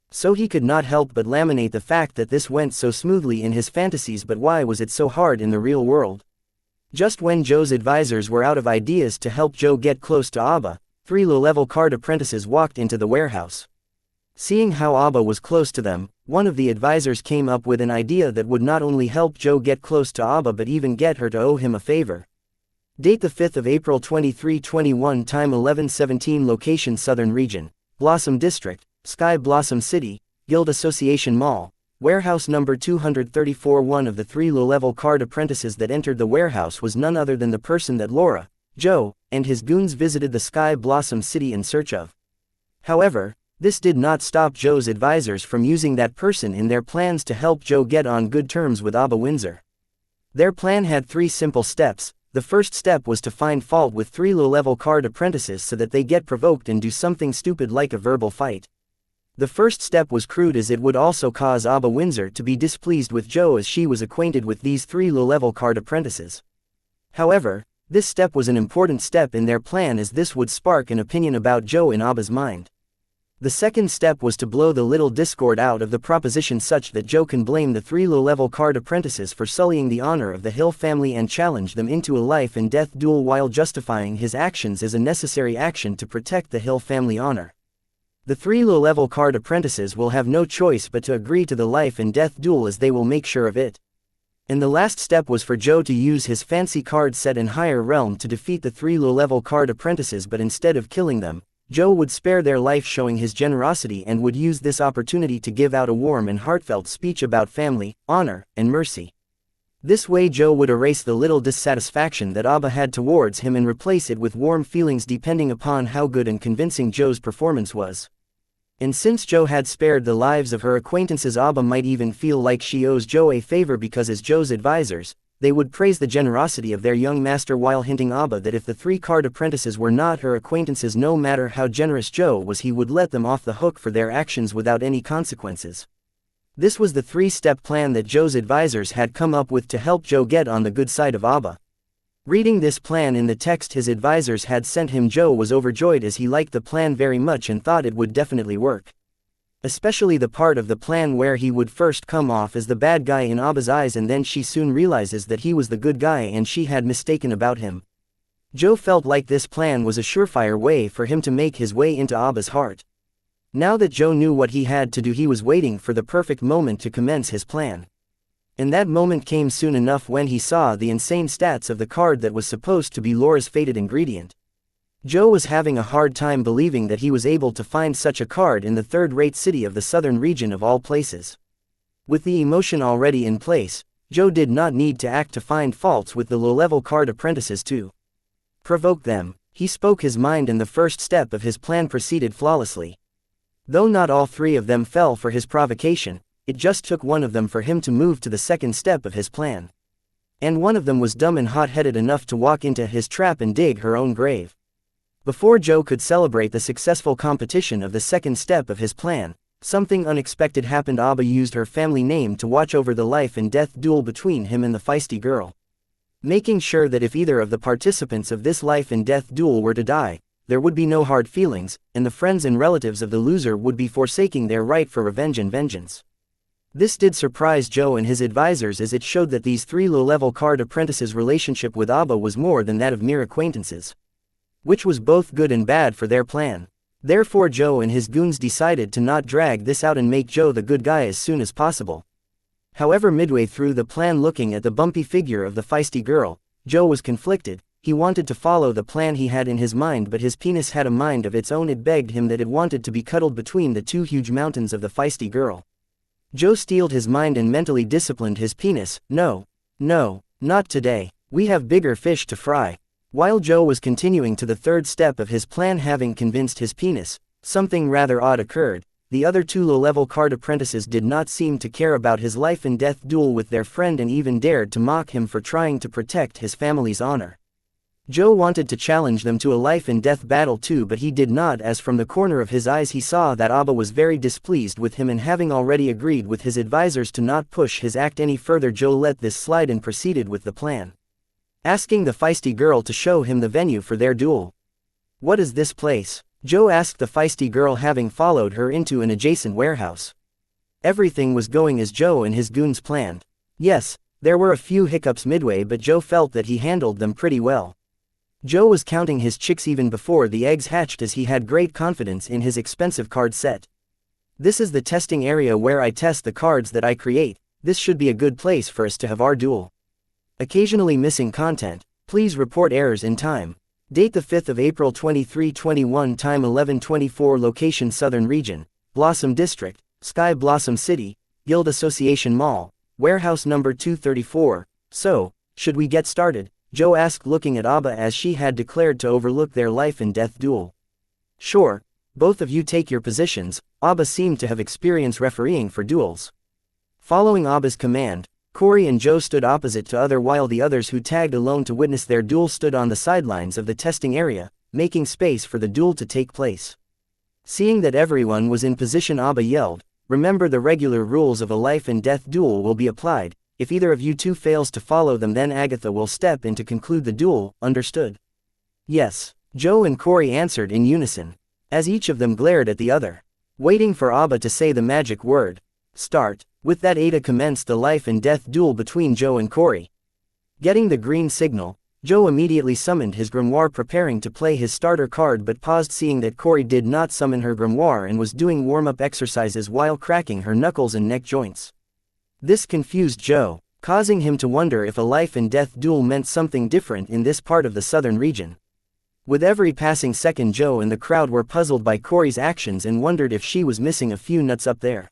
So he could not help but lamentate the fact that this went so smoothly in his fantasies, but why was it so hard in the real world? Just when Joe's advisors were out of ideas to help Joe get close to Abba, 3 low-level card apprentices walked into the warehouse. Seeing how Abba was close to them, one of the advisors came up with an idea that would not only help Joe get close to Abba but even get her to owe him a favor. Date the 5th of April 2321, time 11:17, location Southern Region, Blossom District, Sky Blossom City, Guild Association Mall, warehouse number 234. One of the 3 low-level card apprentices that entered the warehouse was none other than the person that Laura, Joe, and his goons visited the Sky Blossom City in search of. However, this did not stop Joe's advisors from using that person in their plans to help Joe get on good terms with Abba Windsor. Their plan had 3 simple steps. The first step was to find fault with 3 low-level card apprentices so that they get provoked and do something stupid like a verbal fight. The first step was crude, as it would also cause Abba Windsor to be displeased with Joe, as she was acquainted with these 3 low-level card apprentices. However, this step was an important step in their plan, as this would spark an opinion about Joe in Abba's mind. The second step was to blow the little discord out of the proposition such that Joe can blame the 3 low-level card apprentices for sullying the honor of the Hill family and challenge them into a life-and-death duel while justifying his actions as a necessary action to protect the Hill family honor. The 3 low-level card apprentices will have no choice but to agree to the life and death duel, as they will make sure of it. And the last step was for Joe to use his fancy card set in higher realm to defeat the 3 low-level card apprentices, but instead of killing them, Joe would spare their life, showing his generosity, and would use this opportunity to give out a warm and heartfelt speech about family, honor, and mercy. This way Joe would erase the little dissatisfaction that Abba had towards him and replace it with warm feelings, depending upon how good and convincing Joe's performance was. And since Joe had spared the lives of her acquaintances, Abba might even feel like she owes Joe a favor, because as Joe's advisors, they would praise the generosity of their young master, while hinting Abba that if the 3 card apprentices were not her acquaintances, no matter how generous Joe was, he would let them off the hook for their actions without any consequences. This was the 3-step plan that Joe's advisors had come up with to help Joe get on the good side of Abba. Reading this plan in the text his advisors had sent him, Joe was overjoyed, as he liked the plan very much and thought it would definitely work. Especially the part of the plan where he would first come off as the bad guy in Abba's eyes, and then she soon realizes that he was the good guy and she had mistaken about him. Joe felt like this plan was a surefire way for him to make his way into Abba's heart. Now that Joe knew what he had to do, he was waiting for the perfect moment to commence his plan. And that moment came soon enough when he saw the insane stats of the card that was supposed to be Laura's fated ingredient. Joe was having a hard time believing that he was able to find such a card in the third-rate city of the southern region of all places. With the emotion already in place, Joe did not need to act to find faults with the low-level card apprentices to provoke them. He spoke his mind, and the first step of his plan proceeded flawlessly. Though not all 3 of them fell for his provocation, it just took one of them for him to move to the second step of his plan. And one of them was dumb and hot-headed enough to walk into his trap and dig her own grave. Before Joe could celebrate the successful competition of the second step of his plan, something unexpected happened. Abba used her family name to watch over the life and death duel between him and the feisty girl, making sure that if either of the participants of this life and death duel were to die, there would be no hard feelings, and the friends and relatives of the loser would be forsaking their right for revenge and vengeance. This did surprise Joe and his advisors, as it showed that these 3 low-level card apprentices' relationship with Abba was more than that of mere acquaintances, which was both good and bad for their plan. Therefore Joe and his goons decided to not drag this out and make Joe the good guy as soon as possible. However, midway through the plan, looking at the bumpy figure of the feisty girl, Joe was conflicted. He wanted to follow the plan he had in his mind, but his penis had a mind of its own. It begged him that it wanted to be cuddled between the 2 huge mountains of the feisty girl. Joe steeled his mind and mentally disciplined his penis. No, not today. We have bigger fish to fry. While Joe was continuing to the 3rd step of his plan, having convinced his penis, something rather odd occurred. The other 2 low-level card apprentices did not seem to care about his life and death duel with their friend, and even dared to mock him for trying to protect his family's honor. Joe wanted to challenge them to a life and death battle too, but he did not, as from the corner of his eyes he saw that Abba was very displeased with him, and having already agreed with his advisors to not push his act any further, Joe let this slide and proceeded with the plan, asking the feisty girl to show him the venue for their duel. "What is this place?" Joe asked the feisty girl, having followed her into an adjacent warehouse. Everything was going as Joe and his goons planned. Yes, there were a few hiccups midway, but Joe felt that he handled them pretty well. Joe was counting his chicks even before the eggs hatched, as he had great confidence in his expensive card set. "This is the testing area where I test the cards that I create. This should be a good place for us to have our duel. Occasionally missing content. Please report errors in time. Date the 5th of April 2321, time 11:24, location Southern Region, Blossom District, Sky Blossom City, Guild Association Mall, warehouse number 234. So, should we get started?" Joe asked, looking at Abba, as she had declared to overlook their life and death duel. "Sure, both of you take your positions." Abba seemed to have experience refereeing for duels. Following Abba's command, Corey and Joe stood opposite to other, while the others who tagged alone to witness their duel stood on the sidelines of the testing area, making space for the duel to take place. Seeing that everyone was in position, Abba yelled, "Remember, the regular rules of a life and death duel will be applied. If either of you 2 fails to follow them, then Agatha will step in to conclude the duel. Understood?" "Yes," Joe and Corey answered in unison, as each of them glared at the other, waiting for Abba to say the magic word. "Start." With that, Ada commenced the life and death duel between Joe and Corey. Getting the green signal, Joe immediately summoned his grimoire preparing to play his starter card but paused seeing that Corey did not summon her grimoire and was doing warm-up exercises while cracking her knuckles and neck joints. This confused Joe, causing him to wonder if a life-and-death duel meant something different in this part of the southern region. With every passing second, Joe and the crowd were puzzled by Corey's actions and wondered if she was missing a few nuts up there.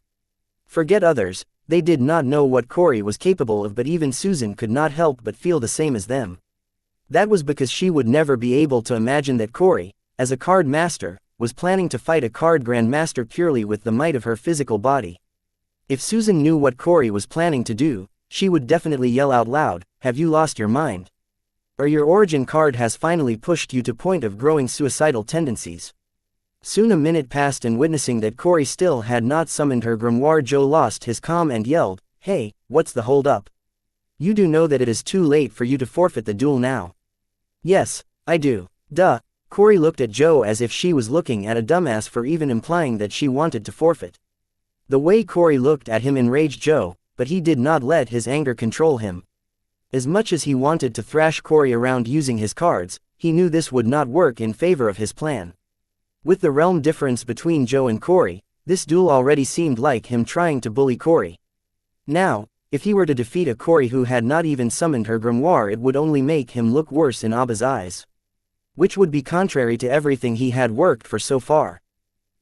Forget others, they did not know what Corey was capable of, but even Susan could not help but feel the same as them. That was because she would never be able to imagine that Corey, as a card master, was planning to fight a card grandmaster purely with the might of her physical body. If Susan knew what Corey was planning to do, she would definitely yell out loud, "Have you lost your mind? Or your origin card has finally pushed you to point of growing suicidal tendencies." Soon a minute passed, and witnessing that Corey still had not summoned her grimoire, Joe lost his calm and yelled, "Hey, what's the hold up? You do know that it is too late for you to forfeit the duel now." "Yes, I do." "Duh." Corey looked at Joe as if she was looking at a dumbass for even implying that she wanted to forfeit. The way Corey looked at him enraged Joe, but he did not let his anger control him. As much as he wanted to thrash Corey around using his cards, he knew this would not work in favor of his plan. With the realm difference between Joe and Corey, this duel already seemed like him trying to bully Corey. Now, if he were to defeat a Corey who had not even summoned her grimoire, it would only make him look worse in Abba's eyes, which would be contrary to everything he had worked for so far.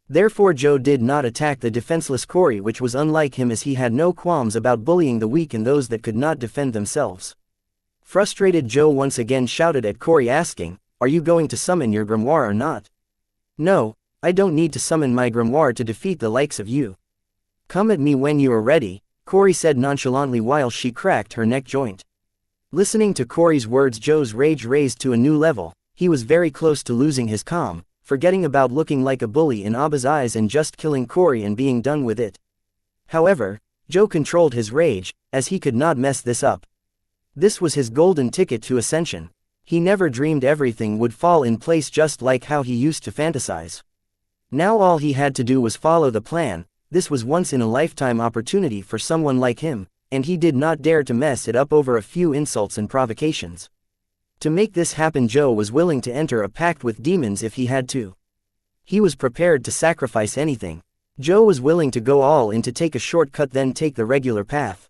Therefore Joe did not attack the defenseless Corey, which was unlike him, as he had no qualms about bullying the weak and those that could not defend themselves. Frustrated, Joe once again shouted at Corey asking, "Are you going to summon your grimoire or not?" "No, I don't need to summon my grimoire to defeat the likes of you. Come at me when you are ready," Corey said nonchalantly while she cracked her neck joint. Listening to Corey's words, Joe's rage raised to a new level. He was very close to losing his calm, forgetting about looking like a bully in Abba's eyes and just killing Corey and being done with it. However, Joe controlled his rage, as he could not mess this up. This was his golden ticket to ascension. He never dreamed everything would fall in place just like how he used to fantasize. Now all he had to do was follow the plan. This was once-in-a-lifetime opportunity for someone like him, and he did not dare to mess it up over a few insults and provocations. To make this happen, Joe was willing to enter a pact with demons if he had to. He was prepared to sacrifice anything. Joe was willing to go all in to take a shortcut then take the regular path.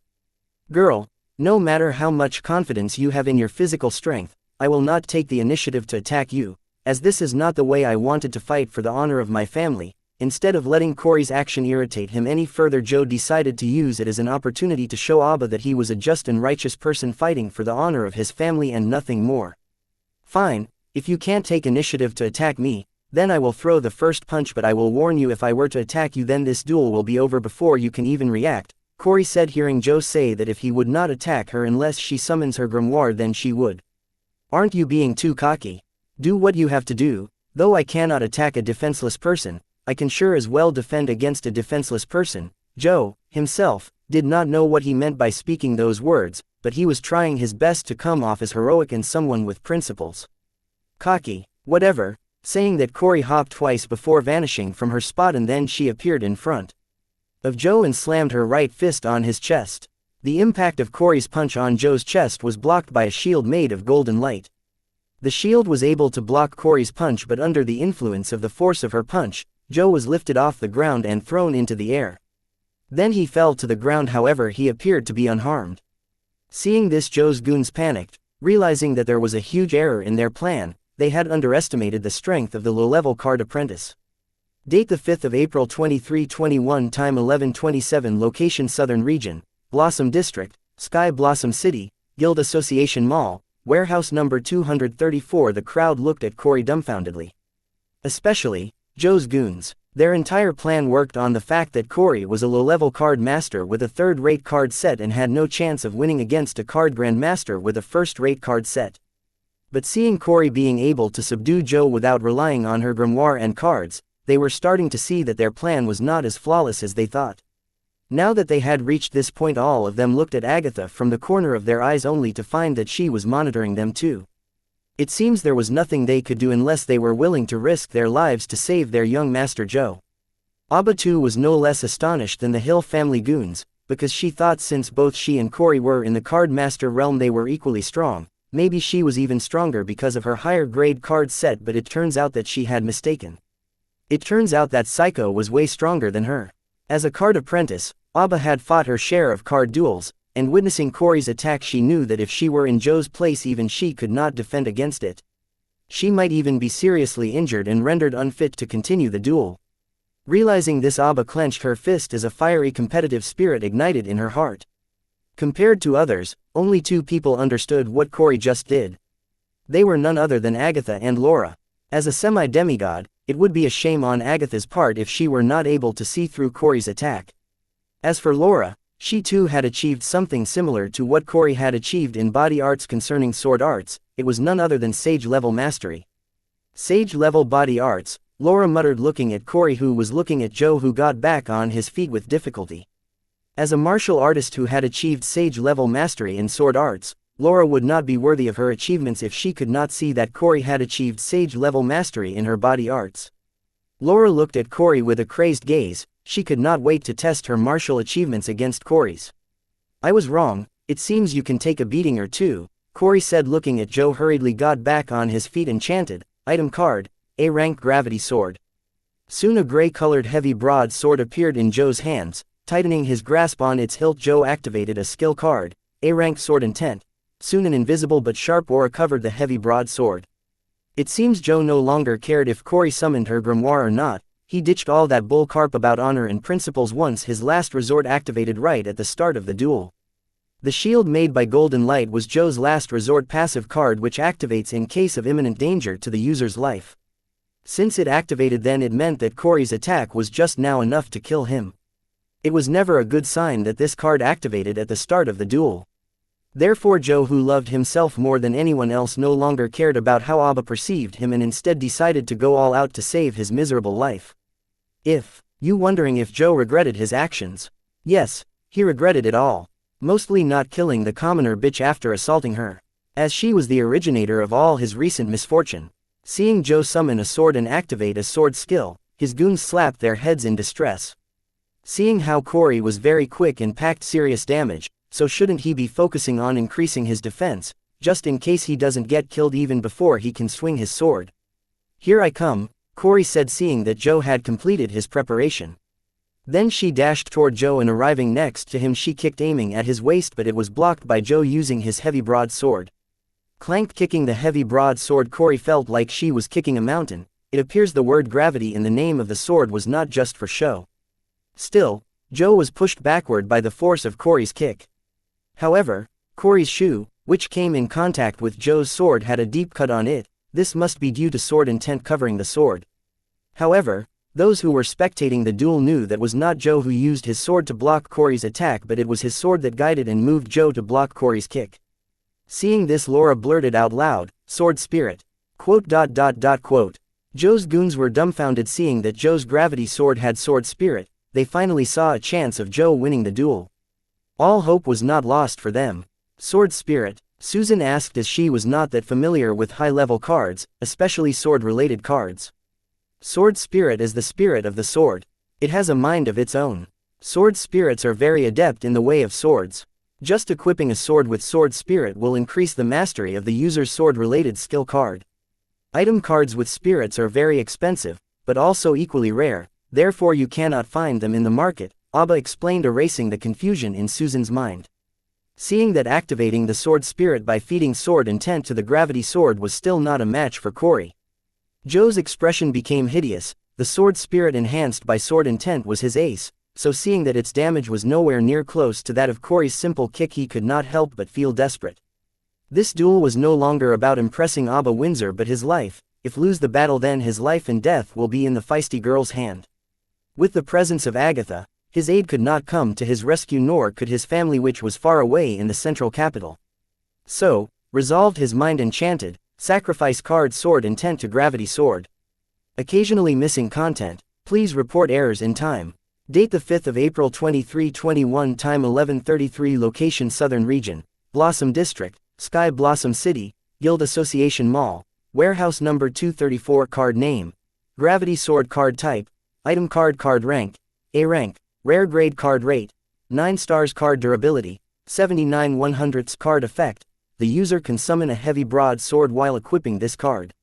"Girl, no matter how much confidence you have in your physical strength, I will not take the initiative to attack you, as this is not the way I wanted to fight for the honor of my family." Instead of letting Corey's action irritate him any further, Joe decided to use it as an opportunity to show Abba that he was a just and righteous person fighting for the honor of his family and nothing more. "Fine, if you can't take initiative to attack me, then I will throw the first punch, but I will warn you, if I were to attack you then this duel will be over before you can even react," Corey said, hearing Joe say that if he would not attack her unless she summons her grimoire then she would. "Aren't you being too cocky? Do what you have to do. Though I cannot attack a defenseless person, I can sure as well defend against a defenseless person." Joe, himself, did not know what he meant by speaking those words, but he was trying his best to come off as heroic and someone with principles. "Cocky, whatever," saying that Corey hopped twice before vanishing from her spot, and then she appeared in front of Joe and slammed her right fist on his chest. The impact of Corey's punch on Joe's chest was blocked by a shield made of golden light. The shield was able to block Corey's punch, but under the influence of the force of her punch, Joe was lifted off the ground and thrown into the air. Then he fell to the ground, however he appeared to be unharmed. Seeing this, Joe's goons panicked, realizing that there was a huge error in their plan. They had underestimated the strength of the low-level card apprentice. Date the 5th of April 2321, time 11:27, location Southern Region, Blossom District, Sky Blossom City, Guild Association Mall, warehouse number 234. The crowd looked at Corey dumbfoundedly. Especially Joe's goons. Their entire plan worked on the fact that Corey was a low-level card master with a third-rate card set and had no chance of winning against a card grandmaster with a first-rate card set. But seeing Corey being able to subdue Joe without relying on her grimoire and cards, they were starting to see that their plan was not as flawless as they thought. Now that they had reached this point, all of them looked at Agatha from the corner of their eyes, only to find that she was monitoring them too. It seems there was nothing they could do unless they were willing to risk their lives to save their young master Joe. Abba too was no less astonished than the Hill family goons, because she thought since both she and Corey were in the card master realm they were equally strong, maybe she was even stronger because of her higher grade card set, but it turns out that she had mistaken. It turns out that Psycho was way stronger than her. As a card apprentice, Aba had fought her share of card duels, and witnessing Corey's attack she knew that if she were in Joe's place even she could not defend against it. She might even be seriously injured and rendered unfit to continue the duel. Realizing this, Aba clenched her fist as a fiery competitive spirit ignited in her heart. Compared to others, only 2 people understood what Corey just did. They were none other than Agatha and Laura. As a semi-demigod, it would be a shame on Agatha's part if she were not able to see through Corey's attack. As for Laura, she too had achieved something similar to what Corey had achieved in body arts. Concerning sword arts, it was none other than sage-level mastery. Sage-level body arts, Laura muttered, looking at Corey, who was looking at Joe, who got back on his feet with difficulty. As a martial artist who had achieved sage-level mastery in sword arts, Laura would not be worthy of her achievements if she could not see that Corey had achieved sage-level mastery in her body arts. Laura looked at Corey with a crazed gaze. She could not wait to test her martial achievements against Corey's. "I was wrong, it seems you can take a beating or two," Corey said, looking at Joe, hurriedly got back on his feet and chanted, "Item card, A rank gravity sword." Soon a gray-colored heavy broadsword appeared in Joe's hands. Tightening his grasp on its hilt, Joe activated a skill card, A rank sword intent. Soon an invisible but sharp aura covered the heavy broadsword. It seems Joe no longer cared if Corey summoned her grimoire or not. He ditched all that bull carp about honor and principles once his last resort activated right at the start of the duel. The shield made by golden light was Joe's last resort passive card, which activates in case of imminent danger to the user's life. Since it activated then, it meant that Corey's attack was just now enough to kill him. It was never a good sign that this card activated at the start of the duel. Therefore Joe, who loved himself more than anyone else, no longer cared about how Aba perceived him and instead decided to go all out to save his miserable life. If you wondering if Joe regretted his actions? Yes, he regretted it all. Mostly not killing the commoner bitch after assaulting her, as she was the originator of all his recent misfortune. Seeing Joe summon a sword and activate a sword skill, his goons slapped their heads in distress. Seeing how Corey was very quick and packed serious damage, so shouldn't he be focusing on increasing his defense, just in case he doesn't get killed even before he can swing his sword? "Here I come," Corey said, seeing that Joe had completed his preparation. Then she dashed toward Joe, and arriving next to him she kicked, aiming at his waist, but it was blocked by Joe using his heavy broadsword. Clank. Kicking the heavy broadsword, Corey felt like she was kicking a mountain. It appears the word gravity in the name of the sword was not just for show. Still, Joe was pushed backward by the force of Corey's kick. However, Corey's shoe, which came in contact with Joe's sword, had a deep cut on it. This must be due to sword intent covering the sword. However, those who were spectating the duel knew that was not Joe who used his sword to block Corey's attack, but it was his sword that guided and moved Joe to block Corey's kick. Seeing this, Laura blurted out loud, "Sword spirit." Joe's goons were dumbfounded seeing that Joe's gravity sword had sword spirit. They finally saw a chance of Joe winning the duel. All hope was not lost for them. "Sword spirit?" Susan asked, as she was not that familiar with high-level cards, especially sword-related cards. "Sword spirit is the spirit of the sword. It has a mind of its own. Sword spirits are very adept in the way of swords. Just equipping a sword with sword spirit will increase the mastery of the user's sword-related skill card. Item cards with spirits are very expensive, but also equally rare. Therefore you cannot find them in the market," Aba explained, erasing the confusion in Susan's mind. Seeing that activating the sword spirit by feeding sword intent to the gravity sword was still not a match for Corey, Joe's expression became hideous. The sword spirit enhanced by sword intent was his ace, so seeing that its damage was nowhere near close to that of Corey's simple kick, he could not help but feel desperate. This duel was no longer about impressing Aba Windsor but his life. If lose the battle, then his life and death will be in the feisty girl's hand. With the presence of Agatha, his aid could not come to his rescue, nor could his family, which was far away in the central capital. So, resolved his mind and chanted, "Sacrifice card sword intent to gravity sword." Occasionally missing content. Please report errors in time. Date the 5th of April 2321. Time 11:33. Location Southern Region, Blossom District, Sky Blossom City, Guild Association Mall. Warehouse number 234. Card name, Gravity Sword. Card type, Item card. Card rank, A rank. Rare grade. Card rate, 9 stars. Card durability, 79 100ths. Card effect, the user can summon a heavy broadsword while equipping this card.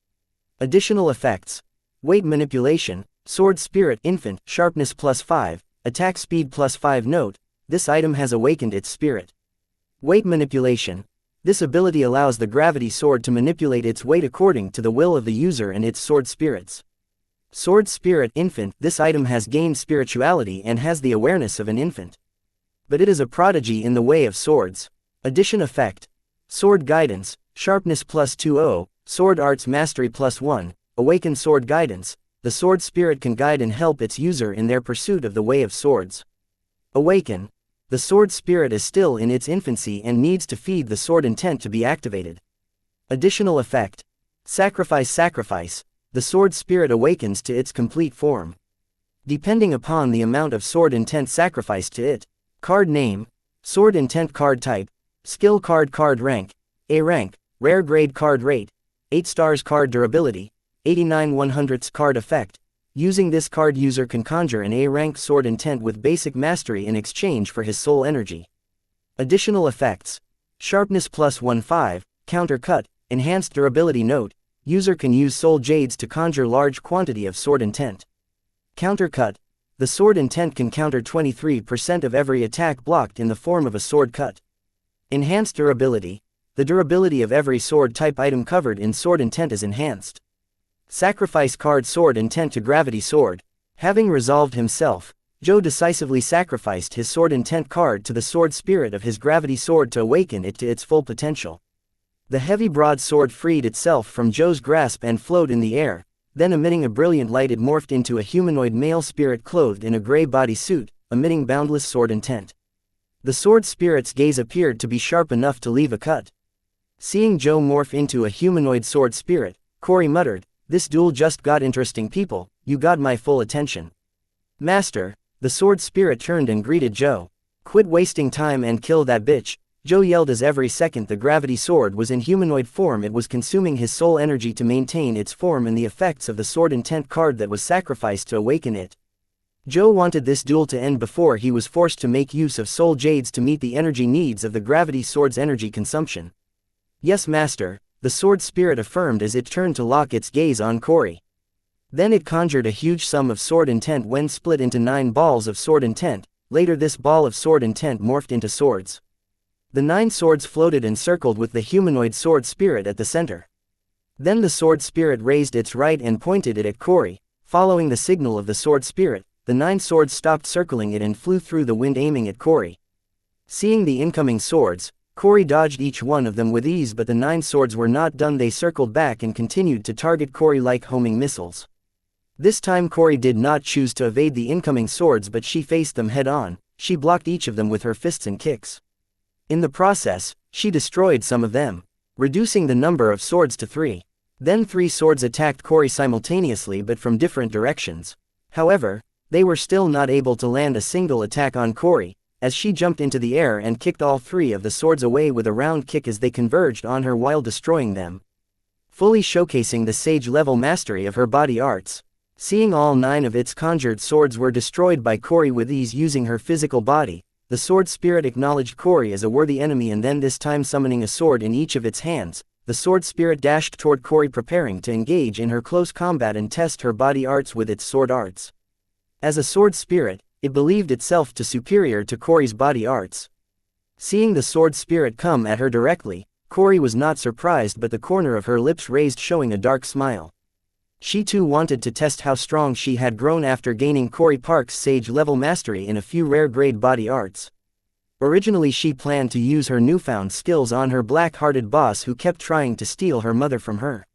Additional effects. Weight manipulation, sword spirit infant, sharpness +5, attack speed +5. Note, this item has awakened its spirit. Weight manipulation. This ability allows the gravity sword to manipulate its weight according to the will of the user and its sword spirits. Sword spirit infant. This item has gained spirituality and has the awareness of an infant. But it is a prodigy in the way of swords. Addition effect. Sword guidance, sharpness +20, sword arts mastery +1, awaken sword guidance. The sword spirit can guide and help its user in their pursuit of the way of swords. Awaken. The sword spirit is still in its infancy and needs to feed the sword intent to be activated. Additional effect. Sacrifice. The sword spirit awakens to its complete form. Depending upon the amount of sword intent sacrificed to it. Card name, sword intent card type, skill card rank, A rank, rare grade card rate, 8 stars card durability, 89/100ths card effect. Using this card, user can conjure an A-rank sword intent with basic mastery in exchange for his soul energy. Additional effects. Sharpness +15, counter cut, enhanced durability. Note, user can use soul jades to conjure large quantity of sword intent. Counter cut. The sword intent can counter 23% of every attack blocked in the form of a sword cut. Enhanced durability. The durability of every sword type item covered in sword intent is enhanced. Sacrifice card sword intent to gravity sword. Having resolved himself, Joe decisively sacrificed his sword intent card to the sword spirit of his gravity sword to awaken it to its full potential. The heavy broadsword freed itself from Joe's grasp and flowed in the air, then emitting a brilliant light it morphed into a humanoid male spirit clothed in a gray bodysuit, emitting boundless sword intent. The sword spirit's gaze appeared to be sharp enough to leave a cut. Seeing Joe morph into a humanoid sword spirit, Corey muttered, "This duel just got interesting, people, you got my full attention." "Master," the sword spirit turned and greeted Joe. "Quit wasting time and kill that bitch," Joe yelled as every second the gravity sword was in humanoid form it was consuming his soul energy to maintain its form and the effects of the sword intent card that was sacrificed to awaken it. Joe wanted this duel to end before he was forced to make use of soul jades to meet the energy needs of the gravity sword's energy consumption. "Yes, master," the sword spirit affirmed as it turned to lock its gaze on Corey. Then it conjured a huge sum of sword intent when split into 9 balls of sword intent. Later this ball of sword intent morphed into swords. The 9 swords floated and circled with the humanoid sword spirit at the center. Then the sword spirit raised its right and pointed it at Corey. Following the signal of the sword spirit, the 9 swords stopped circling it and flew through the wind aiming at Corey. Seeing the incoming swords, Corey dodged each one of them with ease, but the 9 swords were not done. They circled back and continued to target Corey like homing missiles. This time Corey did not choose to evade the incoming swords, but she faced them head on. She blocked each of them with her fists and kicks. In the process, she destroyed some of them, reducing the number of swords to 3. Then 3 swords attacked Corey simultaneously but from different directions. However, they were still not able to land a single attack on Corey, as she jumped into the air and kicked all 3 of the swords away with a round kick as they converged on her while destroying them, fully showcasing the sage-level mastery of her body arts. Seeing all 9 of its conjured swords were destroyed by Corey with ease using her physical body, the sword spirit acknowledged Corey as a worthy enemy, and then this time summoning a sword in each of its hands, the sword spirit dashed toward Corey, preparing to engage in her close combat and test her body arts with its sword arts. As a sword spirit, it believed itself to superior to Corey's body arts. Seeing the sword spirit come at her directly, Corey was not surprised, but the corner of her lips raised, showing a dark smile. She too wanted to test how strong she had grown after gaining Corey Park's sage-level mastery in a few rare-grade body arts. Originally she planned to use her newfound skills on her black-hearted boss who kept trying to steal her mother from her.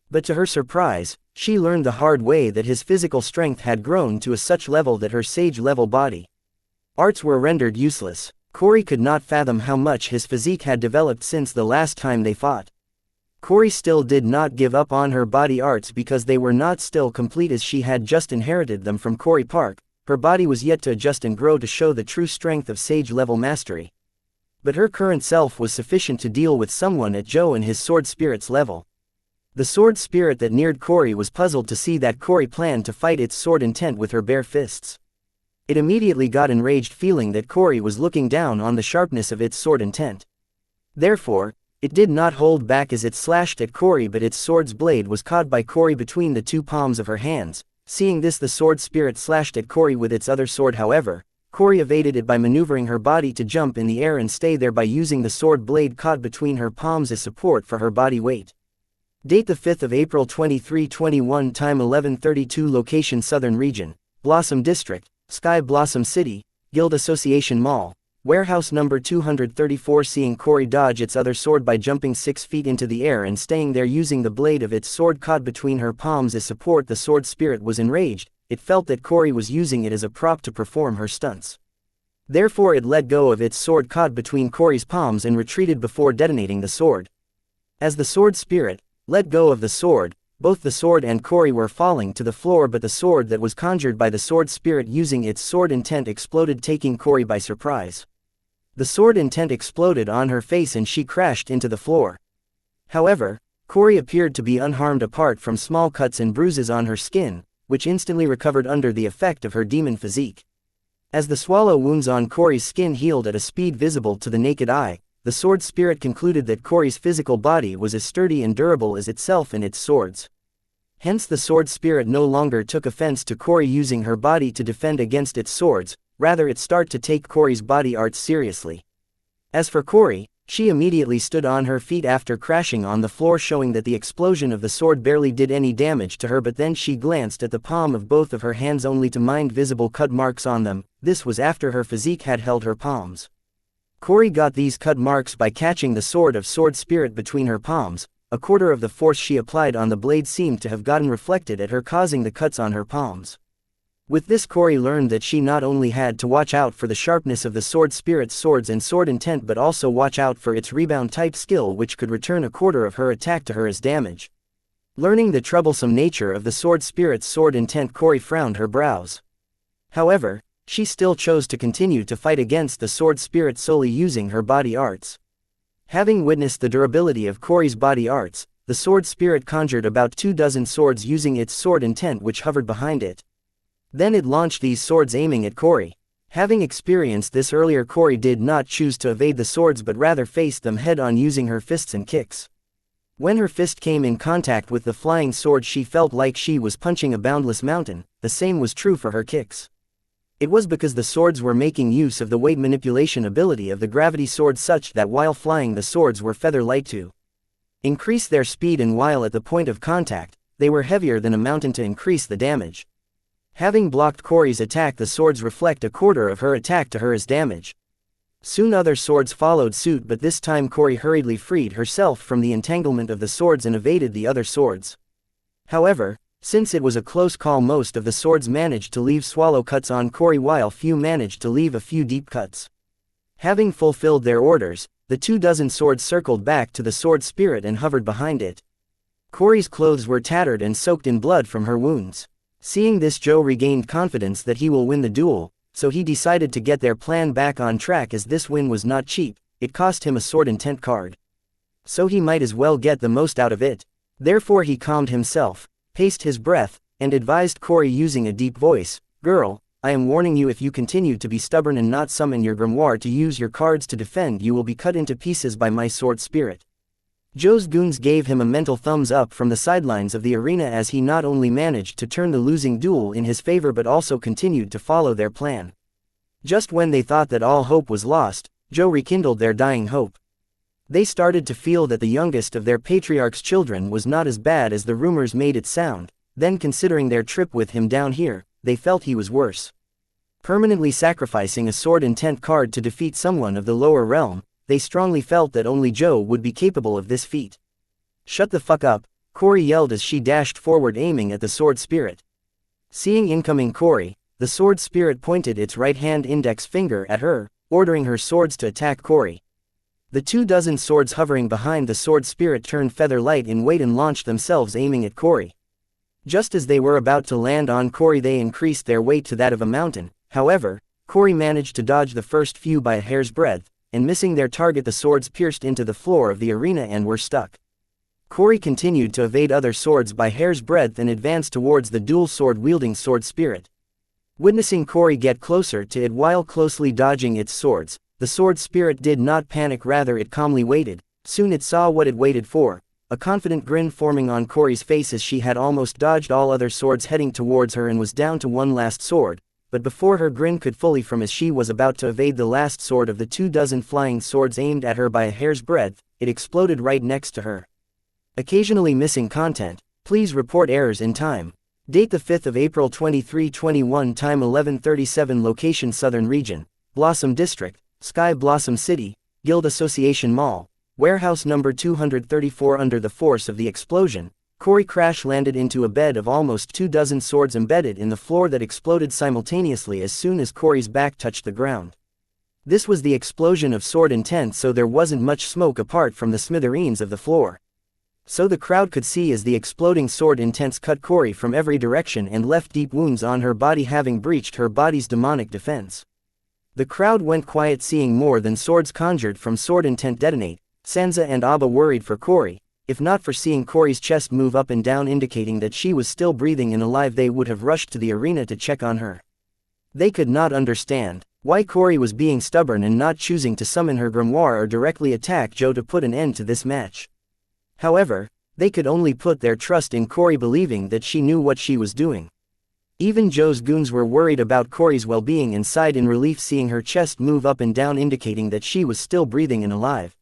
But to her surprise, she learned the hard way that his physical strength had grown to such level that her sage-level body arts were rendered useless. Corey could not fathom how much his physique had developed since the last time they fought. Corey still did not give up on her body arts because they were not still complete, as she had just inherited them from Corey Park. Her body was yet to adjust and grow to show the true strength of sage-level mastery. But her current self was sufficient to deal with someone at Joe and his sword spirit's level. The sword spirit that neared Corey was puzzled to see that Corey planned to fight its sword intent with her bare fists. It immediately got enraged, feeling that Corey was looking down on the sharpness of its sword intent. Therefore, It did not hold back as it slashed at Corey, but its sword's blade was caught by Corey between the two palms of her hands. Seeing this, the sword spirit slashed at Corey with its other sword. However, Corey evaded it by maneuvering her body to jump in the air and stay there by using the sword blade caught between her palms as support for her body weight. Date the 5th of April 2321, time 11:32, location Southern Region, Blossom District, Sky Blossom City, Guild Association Mall, warehouse number 234. Seeing Corey dodge its other sword by jumping 6 feet into the air and staying there using the blade of its sword caught between her palms as support, the sword spirit was enraged. It felt that Corey was using it as a prop to perform her stunts. Therefore it let go of its sword caught between Corey's palms and retreated before detonating the sword. As the sword spirit let go of the sword, both the sword and Corey were falling to the floor, but the sword that was conjured by the sword spirit using its sword intent exploded, taking Corey by surprise. The sword intent exploded on her face and she crashed into the floor. However, Corey appeared to be unharmed apart from small cuts and bruises on her skin, which instantly recovered under the effect of her demon physique. As the swallow wounds on Corey's skin healed at a speed visible to the naked eye, the sword spirit concluded that Corey's physical body was as sturdy and durable as itself and its swords. Hence the sword spirit no longer took offense to Corey using her body to defend against its swords, rather it started to take Corey's body arts seriously. As for Corey, she immediately stood on her feet after crashing on the floor, showing that the explosion of the sword barely did any damage to her, but then she glanced at the palm of both of her hands only to mind visible cut marks on them. This was after her physique had held her palms. Corey got these cut marks by catching the sword of sword spirit between her palms. A quarter of the force she applied on the blade seemed to have gotten reflected at her, causing the cuts on her palms. With this, Corey learned that she not only had to watch out for the sharpness of the sword spirit's swords and sword intent, but also watch out for its rebound type skill, which could return a quarter of her attack to her as damage. Learning the troublesome nature of the sword spirit's sword intent, Corey frowned her brows. However, she still chose to continue to fight against the sword spirit solely using her body arts. Having witnessed the durability of Corey's body arts, the sword spirit conjured about 24 swords using its sword intent, which hovered behind it. Then it launched these swords aiming at Corey. Having experienced this earlier, Corey did not choose to evade the swords but rather faced them head-on using her fists and kicks. When her fist came in contact with the flying sword, she felt like she was punching a boundless mountain. The same was true for her kicks. It was because the swords were making use of the weight manipulation ability of the gravity sword, such that while flying the swords were feather light to increase their speed, and while at the point of contact, they were heavier than a mountain to increase the damage. Having blocked Corey's attack, the swords reflect a quarter of her attack to her as damage. Soon other swords followed suit, but this time Corey hurriedly freed herself from the entanglement of the swords and evaded the other swords. However, since it was a close call, most of the swords managed to leave swallow cuts on Corey, while few managed to leave a few deep cuts. Having fulfilled their orders, the 24 swords circled back to the sword spirit and hovered behind it. Corey's clothes were tattered and soaked in blood from her wounds. Seeing this, Joe regained confidence that he will win the duel, so he decided to get their plan back on track. As this win was not cheap, it cost him a sword intent card. So he might as well get the most out of it. Therefore he calmed himself, paced his breath, and advised Corey using a deep voice, "Girl, I am warning you, if you continue to be stubborn and not summon your grimoire to use your cards to defend, you will be cut into pieces by my sword spirit." Joe's goons gave him a mental thumbs up from the sidelines of the arena, as he not only managed to turn the losing duel in his favor but also continued to follow their plan. Just when they thought that all hope was lost, Joe rekindled their dying hope. They started to feel that the youngest of their patriarch's children was not as bad as the rumors made it sound. Then, considering their trip with him down here, they felt he was worse. Permanently sacrificing a sword intent card to defeat someone of the lower realm, they strongly felt that only Joe would be capable of this feat. "Shut the fuck up," Corey yelled as she dashed forward, aiming at the sword spirit. Seeing incoming Corey, the sword spirit pointed its right hand index finger at her, ordering her swords to attack Corey. The 24 swords hovering behind the sword spirit turned feather light in weight and launched themselves, aiming at Corey. Just as they were about to land on Corey, they increased their weight to that of a mountain. However, Corey managed to dodge the first few by a hair's breadth, and missing their target, the swords pierced into the floor of the arena and were stuck. Corey continued to evade other swords by hair's breadth and advanced towards the dual sword-wielding sword spirit. Witnessing Corey get closer to it while closely dodging its swords, the sword spirit did not panic, rather it calmly waited, Soon it saw what it waited for, a confident grin forming on Corey's face as she had almost dodged all other swords heading towards her and was down to one last sword, but before her grin could fully form as she was about to evade the last sword of the 24 flying swords aimed at her by a hair's breadth, it exploded right next to her. Occasionally missing content. Please report errors in time. Date the 5th of April 2321, time 11:37, location Southern Region, Blossom District, Sky Blossom City, Guild Association Mall, warehouse number 234. Under the force of the explosion, Corey crash-landed into a bed of almost 24 swords embedded in the floor that exploded simultaneously as soon as Corey's back touched the ground. This was the explosion of sword intent, so there wasn't much smoke apart from the smithereens of the floor. So the crowd could see as the exploding sword intents cut Corey from every direction and left deep wounds on her body, having breached her body's demonic defense. The crowd went quiet, seeing more than swords conjured from sword intent detonate. Sansa and Abba worried for Corey. If not for seeing Corey's chest move up and down indicating that she was still breathing and alive, they would have rushed to the arena to check on her. They could not understand why Corey was being stubborn and not choosing to summon her grimoire or directly attack Joe to put an end to this match. However, they could only put their trust in Corey, believing that she knew what she was doing. Even Joe's goons were worried about Corey's well-being and sighed in relief seeing her chest move up and down indicating that she was still breathing and alive.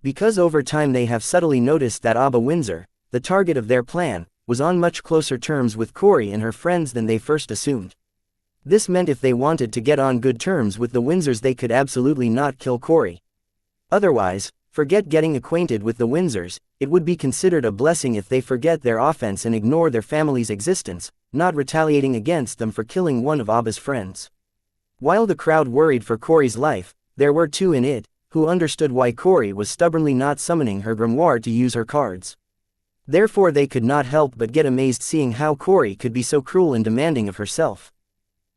Because over time they have subtly noticed that Abba Windsor, the target of their plan, was on much closer terms with Corey and her friends than they first assumed. This meant if they wanted to get on good terms with the Windsors, they could absolutely not kill Corey. Otherwise, forget getting acquainted with the Windsors, it would be considered a blessing if they forget their offense and ignore their family's existence, not retaliating against them for killing one of Abba's friends. While the crowd worried for Corey's life, there were two in it who understood why Corey was stubbornly not summoning her grimoire to use her cards. Therefore they could not help but get amazed seeing how Corey could be so cruel and demanding of herself.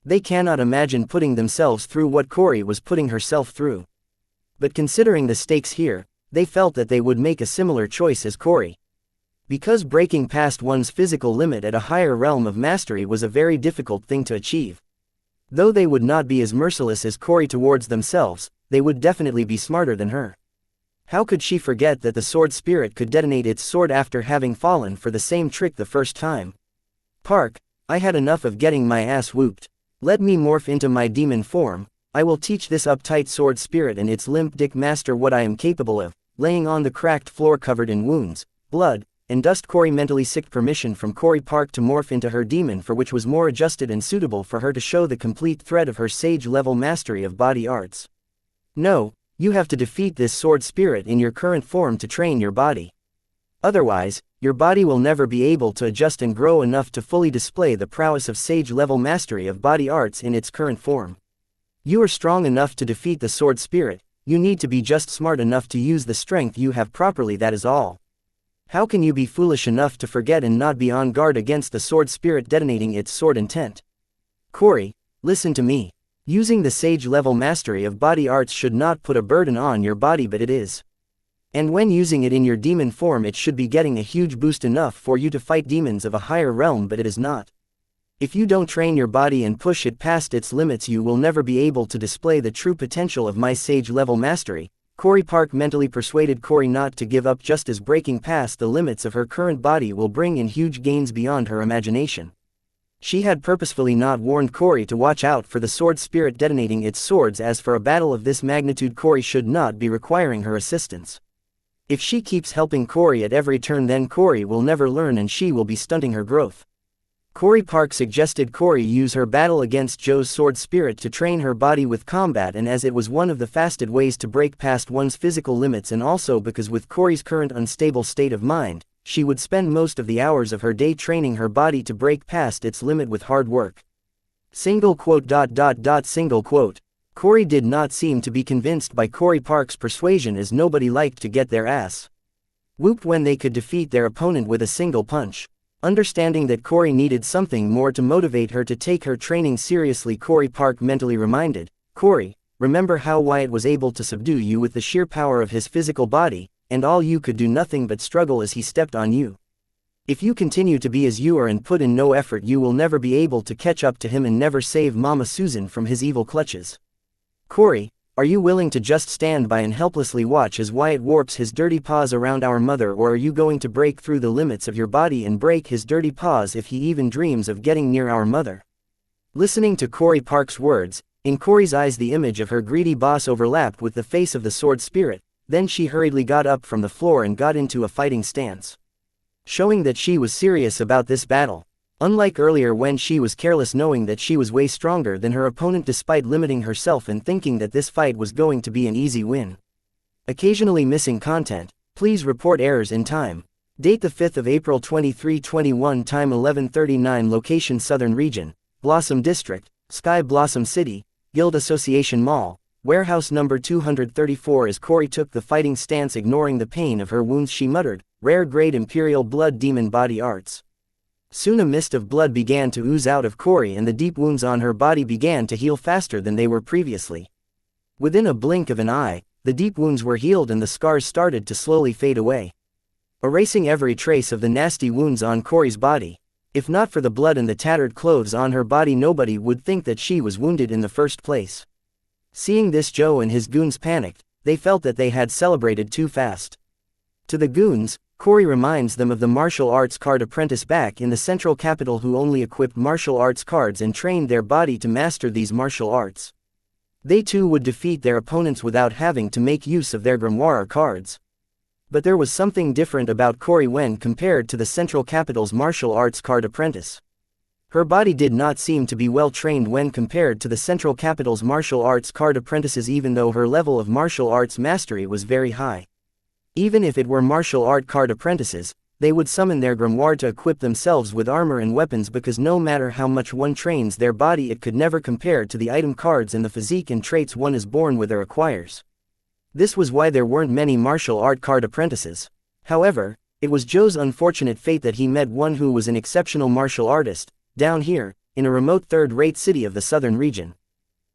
They cannot imagine putting themselves through what Corey was putting herself through. But considering the stakes here, they felt that they would make a similar choice as Corey. Because breaking past one's physical limit at a higher realm of mastery was a very difficult thing to achieve. Though they would not be as merciless as Corey towards themselves, they would definitely be smarter than her. How could she forget that the sword spirit could detonate its sword after having fallen for the same trick the first time? Park, I had enough of getting my ass whooped. Let me morph into my demon form. I will teach this uptight sword spirit and its limp dick master what I am capable of. Laying on the cracked floor covered in wounds, blood, and dust, Corey mentally sought permission from Corey Park to morph into her demon, for which was more adjusted and suitable for her to show the complete thread of her sage-level mastery of body arts. No, you have to defeat this sword spirit in your current form to train your body. Otherwise, your body will never be able to adjust and grow enough to fully display the prowess of sage-level mastery of body arts in its current form. You are strong enough to defeat the sword spirit, you need to be just smart enough to use the strength you have properly, that is all. How can you be foolish enough to forget and not be on guard against the sword spirit detonating its sword intent? Corey, listen to me. Using the sage-level mastery of body arts should not put a burden on your body, but it is. And when using it in your demon form, it should be getting a huge boost enough for you to fight demons of a higher realm, but it is not. If you don't train your body and push it past its limits, you will never be able to display the true potential of my sage-level mastery. Corey Park mentally persuaded Corey not to give up, just as breaking past the limits of her current body will bring in huge gains beyond her imagination. She had purposefully not warned Corey to watch out for the sword spirit detonating its swords, as for a battle of this magnitude Corey should not be requiring her assistance. If she keeps helping Corey at every turn, then Corey will never learn and she will be stunting her growth. Corey Park suggested Corey use her battle against Joe's sword spirit to train her body with combat, and as it was one of the fastest ways to break past one's physical limits, and also because with Corey's current unstable state of mind, she would spend most of the hours of her day training her body to break past its limit with hard work. Single quote. Corey did not seem to be convinced by Corey Park's persuasion, as nobody liked to get their ass whooped when they could defeat their opponent with a single punch. Understanding that Corey needed something more to motivate her to take her training seriously, Corey Park mentally reminded, Corey, remember how Wyatt was able to subdue you with the sheer power of his physical body, and all you could do nothing but struggle as he stepped on you. If you continue to be as you are and put in no effort, you will never be able to catch up to him and never save Mama Susan from his evil clutches. Corey, Are you willing to just stand by and helplessly watch as Wyatt warps his dirty paws around our mother, or are you going to break through the limits of your body and break his dirty paws if he even dreams of getting near our mother? Listening to Corey Park's words, in Corey's eyes the image of her greedy boss overlapped with the face of the sword spirit, then she hurriedly got up from the floor and got into a fighting stance, showing that she was serious about this battle. Unlike earlier when she was careless, knowing that she was way stronger than her opponent despite limiting herself and thinking that this fight was going to be an easy win. Occasionally missing content. Please report errors in time. Date the 5th of April 2321, time 11:39, location Southern Region, Blossom District, Sky Blossom City, Guild Association Mall, warehouse number 234. As Corey took the fighting stance, ignoring the pain of her wounds, she muttered, "Rare grade Imperial Blood Demon Body Arts." Soon a mist of blood began to ooze out of Corey and the deep wounds on her body began to heal faster than they were previously. Within a blink of an eye, the deep wounds were healed and the scars started to slowly fade away, erasing every trace of the nasty wounds on Corey's body. If not for the blood and the tattered clothes on her body, nobody would think that she was wounded in the first place. Seeing this, Joe and his goons panicked. They felt that they had celebrated too fast. To the goons, Corey reminds them of the martial arts card apprentice back in the central capital who only equipped martial arts cards and trained their body to master these martial arts. They too would defeat their opponents without having to make use of their grimoire cards. But there was something different about Corey when compared to the central capital's martial arts card apprentice. Her body did not seem to be well trained when compared to the central capital's martial arts card apprentices, even though her level of martial arts mastery was very high. Even if it were martial art card apprentices, they would summon their grimoire to equip themselves with armor and weapons, because no matter how much one trains their body, it could never compare to the item cards and the physique and traits one is born with or acquires. This was why there weren't many martial art card apprentices. However, it was Joe's unfortunate fate that he met one who was an exceptional martial artist, down here, in a remote third-rate city of the southern region.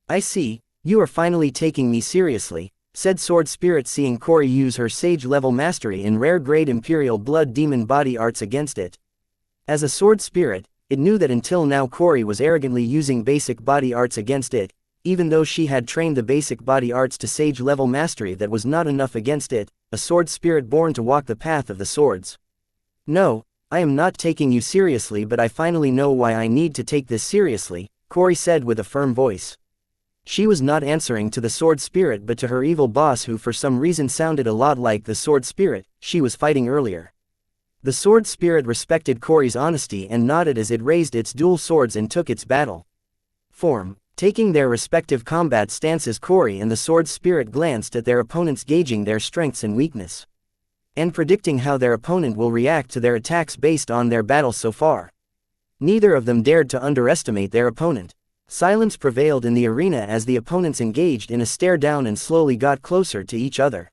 "I see, you are finally taking me seriously," said Sword Spirit, seeing Corey use her sage-level mastery in rare-grade Imperial Blood Demon Body Arts against it. As a Sword Spirit, it knew that until now Corey was arrogantly using basic body arts against it. Even though she had trained the basic body arts to sage-level mastery, that was not enough against it, a Sword Spirit born to walk the path of the swords. "No, I am not taking you seriously, but I finally know why I need to take this seriously," Corey said with a firm voice. She was not answering to the Sword Spirit but to her evil boss, who for some reason sounded a lot like the Sword Spirit she was fighting earlier. The Sword Spirit respected Corey's honesty and nodded as it raised its dual swords and took its battle form. Taking their respective combat stances, Corey and the Sword Spirit glanced at their opponents, gauging their strengths and weakness, and predicting how their opponent will react to their attacks based on their battle so far. Neither of them dared to underestimate their opponent. Silence prevailed in the arena as the opponents engaged in a stare down and slowly got closer to each other.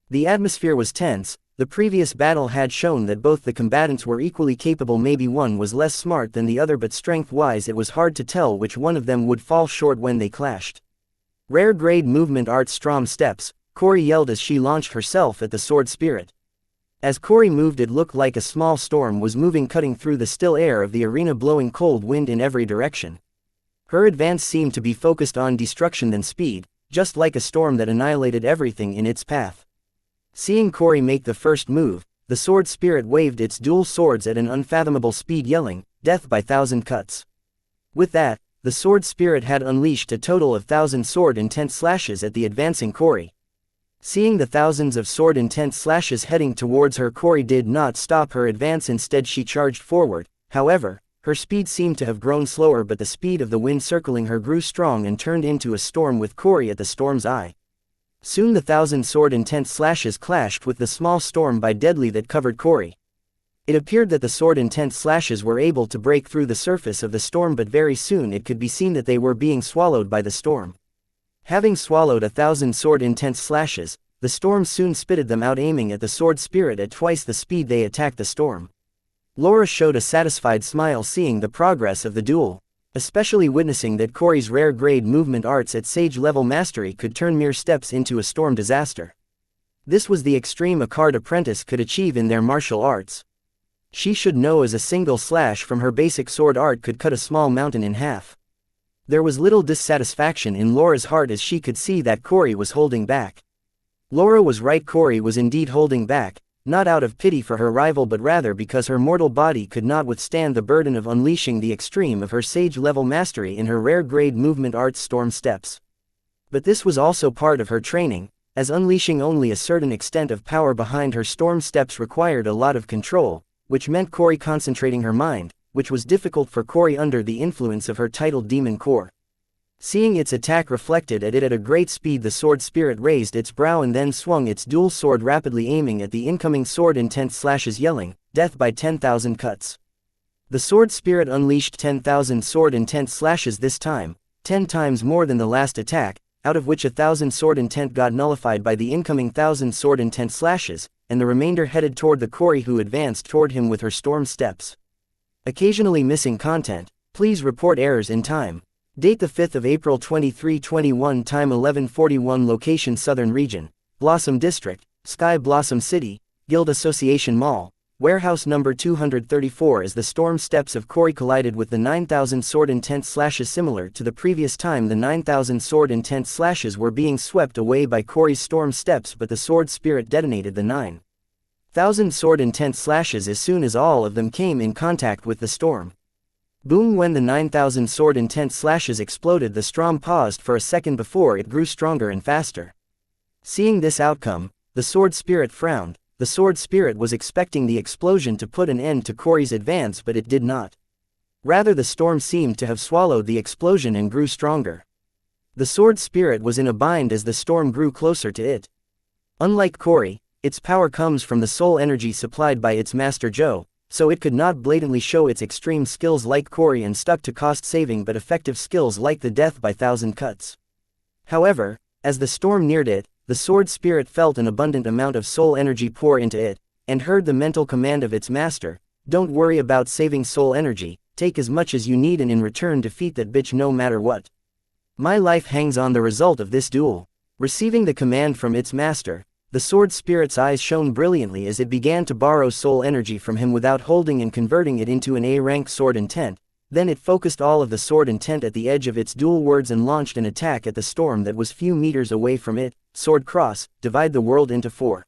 The atmosphere was tense. The previous battle had shown that both the combatants were equally capable. Maybe one was less smart than the other, but strength-wise it was hard to tell which one of them would fall short when they clashed. "Rare grade movement arts Strom steps," Corey yelled as she launched herself at the Sword Spirit. As Corey moved, it looked like a small storm was moving, cutting through the still air of the arena, blowing cold wind in every direction. Her advance seemed to be focused on destruction than speed, just like a storm that annihilated everything in its path. Seeing Corey make the first move, the Sword Spirit waved its dual swords at an unfathomable speed, yelling, "Death by 1,000 cuts." With that, the Sword Spirit had unleashed a total of 1,000 sword-intense slashes at the advancing Corey. Seeing the thousands of sword-intense slashes heading towards her, Corey did not stop her advance. Instead, she charged forward. However, her speed seemed to have grown slower, but the speed of the wind circling her grew strong and turned into a storm, with Corey at the storm's eye. Soon the 1,000 sword-intense slashes clashed with the small storm by deadly that covered Corey. It appeared that the sword-intense slashes were able to break through the surface of the storm, but very soon it could be seen that they were being swallowed by the storm. Having swallowed 1,000 sword-intense slashes, the storm soon spitted them out, aiming at the Sword Spirit at twice the speed they attacked the storm. Laura showed a satisfied smile seeing the progress of the duel, especially witnessing that Corey's rare-grade movement arts at sage-level mastery could turn mere steps into a storm disaster. This was the extreme a card apprentice could achieve in their martial arts. She should know, as a single slash from her basic sword art could cut a small mountain in half. There was little dissatisfaction in Laura's heart as she could see that Corey was holding back. Laura was right, Corey was indeed holding back, not out of pity for her rival but rather because her mortal body could not withstand the burden of unleashing the extreme of her sage-level mastery in her rare-grade movement arts storm steps. But this was also part of her training, as unleashing only a certain extent of power behind her storm steps required a lot of control, which meant Corey concentrating her mind, which was difficult for Corey under the influence of her titled demon core. Seeing its attack reflected at it at a great speed, the sword spirit raised its brow and then swung its dual sword rapidly, aiming at the incoming sword intense slashes, yelling, "Death by 10,000 cuts." The sword spirit unleashed 10,000 sword intense slashes this time, 10 times more than the last attack, out of which 1,000 sword intent got nullified by the incoming 1,000 sword intent slashes, and the remainder headed toward the Corey who advanced toward him with her storm steps. Occasionally missing content. Please report errors in time. Date the 5th of April 2321, time 11:41, location Southern Region, Blossom District, Sky Blossom City, Guild Association Mall, warehouse number 234. As the storm steps of Corey collided with the 9,000 sword intense slashes, similar to the previous time, the 9,000 sword intense slashes were being swept away by Corey's storm steps, but the sword spirit detonated the 9,000 sword intense slashes as soon as all of them came in contact with the storm. Boom! When the 9,000 sword intense slashes exploded, the storm paused for a second before it grew stronger and faster. Seeing this outcome, the sword spirit frowned. The sword spirit was expecting the explosion to put an end to Corey's advance, but it did not. Rather, the storm seemed to have swallowed the explosion and grew stronger. The sword spirit was in a bind as the storm grew closer to it. Unlike Corey, its power comes from the soul energy supplied by its master Joe, so it could not blatantly show its extreme skills like Corey and stuck to cost-saving but effective skills like the death by 1,000 cuts. However, as the storm neared it, the sword spirit felt an abundant amount of soul energy pour into it, and heard the mental command of its master, "Don't worry about saving soul energy, take as much as you need and in return defeat that bitch no matter what. My life hangs on the result of this duel." Receiving the command from its master, the sword spirit's eyes shone brilliantly as it began to borrow soul energy from him without holding and converting it into an A-rank sword intent. Then it focused all of the sword intent at the edge of its dual words and launched an attack at the storm that was few meters away from it. Sword cross, divide the world into 4.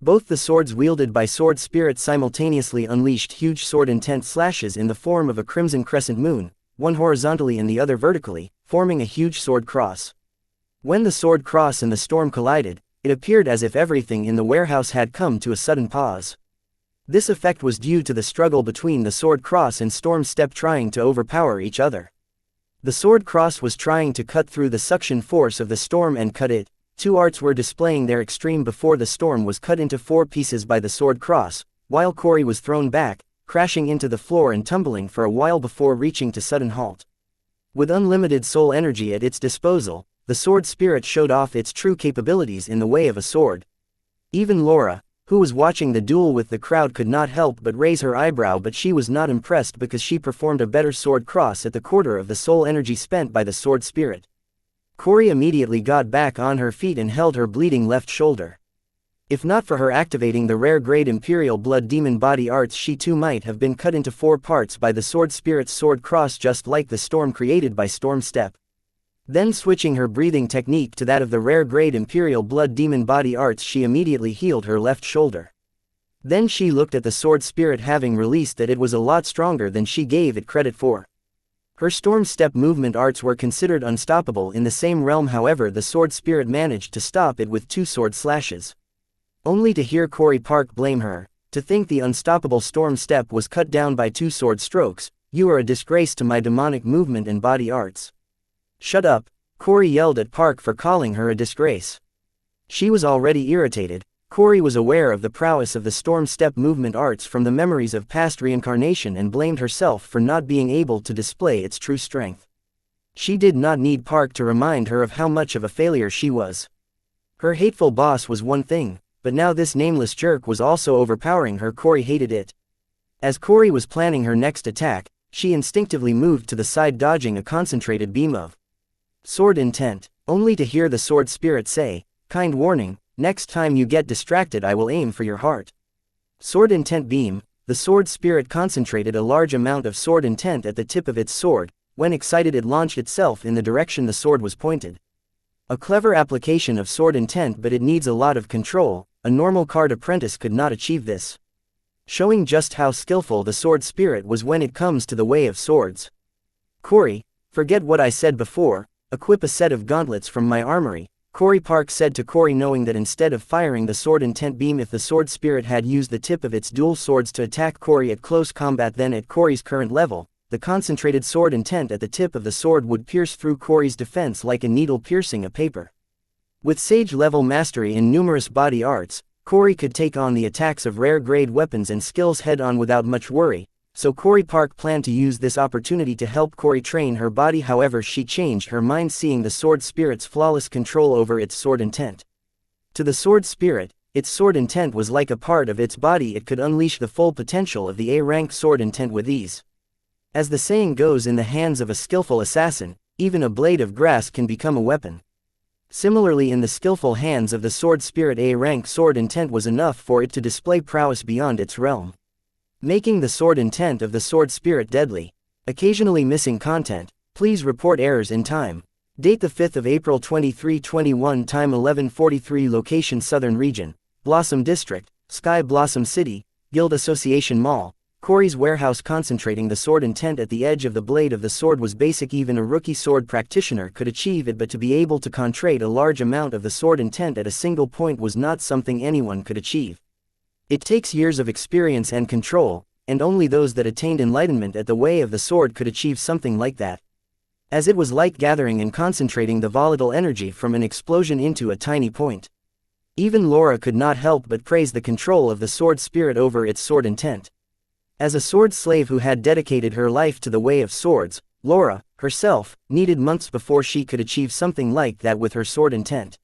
Both the swords wielded by sword spirit simultaneously unleashed huge sword intent slashes in the form of a crimson crescent moon, one horizontally and the other vertically, forming a huge sword cross. When the sword cross and the storm collided, it appeared as if everything in the warehouse had come to a sudden pause. This effect was due to the struggle between the sword cross and storm step trying to overpower each other. The sword cross was trying to cut through the suction force of the storm and cut it. Two arts were displaying their extreme before the storm was cut into 4 pieces by the sword cross, while Corey was thrown back, crashing into the floor and tumbling for a while before reaching to sudden halt. With unlimited soul energy at its disposal, the sword spirit showed off its true capabilities in the way of a sword. Even Laura, who was watching the duel with the crowd, could not help but raise her eyebrow, but she was not impressed because she performed a better sword cross at the quarter of the soul energy spent by the sword spirit. Corey immediately got back on her feet and held her bleeding left shoulder. If not for her activating the rare-grade Imperial Blood Demon body arts, she too might have been cut into 4 parts by the sword spirit's sword cross, just like the storm created by Storm Step. Then switching her breathing technique to that of the rare-grade Imperial Blood Demon body arts, she immediately healed her left shoulder. Then she looked at the sword spirit, having released that it was a lot stronger than she gave it credit for. Her storm step movement arts were considered unstoppable in the same realm, however the sword spirit managed to stop it with 2 sword slashes. Only to hear Corey Park blame her. "To think the unstoppable storm step was cut down by 2 sword strokes, you are a disgrace to my demonic movement and body arts." "Shut up," Corey yelled at Park for calling her a disgrace. She was already irritated. Corey was aware of the prowess of the storm step movement arts from the memories of past reincarnation and blamed herself for not being able to display its true strength. She did not need Park to remind her of how much of a failure she was. Her hateful boss was one thing, but now this nameless jerk was also overpowering her. Corey hated it. As Corey was planning her next attack, she instinctively moved to the side, dodging a concentrated beam of sword intent, only to hear the sword spirit say, "Kind warning, next time you get distracted I will aim for your heart." Sword intent beam. The sword spirit concentrated a large amount of sword intent at the tip of its sword, When excited it launched itself in the direction the sword was pointed. A clever application of sword intent, but it needs a lot of control. A normal card apprentice could not achieve this. Showing just how skillful the sword spirit was when it comes to the way of swords. Corey, forget what I said before, equip a set of gauntlets from my armory, Corey Park said to Corey, knowing that instead of firing the sword intent beam, if the sword spirit had used the tip of its dual swords to attack Corey at close combat, then at Corey's current level, the concentrated sword intent at the tip of the sword would pierce through Corey's defense like a needle piercing a paper. With sage-level mastery in numerous body arts, Corey could take on the attacks of rare-grade weapons and skills head-on without much worry, so Corey Park planned to use this opportunity to help Corey train her body. However, she changed her mind seeing the sword spirit's flawless control over its sword intent. To the sword spirit, its sword intent was like a part of its body. It could unleash the full potential of the A-rank sword intent with ease. As the saying goes, in the hands of a skillful assassin, even a blade of grass can become a weapon. Similarly, in the skillful hands of the sword spirit, A-rank sword intent was enough for it to display prowess beyond its realm, making the sword intent of the sword spirit deadly. Occasionally missing content. Please report errors in time. Date the 5th of April 2321, time 11:43, location Southern Region, Blossom District, Sky Blossom City, Guild Association Mall. Corey's warehouse. Concentrating the sword intent at the edge of the blade of the sword was basic. Even a rookie sword practitioner could achieve it, but to be able to concentrate a large amount of the sword intent at a single point was not something anyone could achieve. It takes years of experience and control, and only those that attained enlightenment at the way of the sword could achieve something like that. As it was like gathering and concentrating the volatile energy from an explosion into a tiny point. Even Laura could not help but praise the control of the sword spirit over its sword intent. As a sword slave who had dedicated her life to the way of swords, Laura, herself, needed months before she could achieve something like that with her sword intent.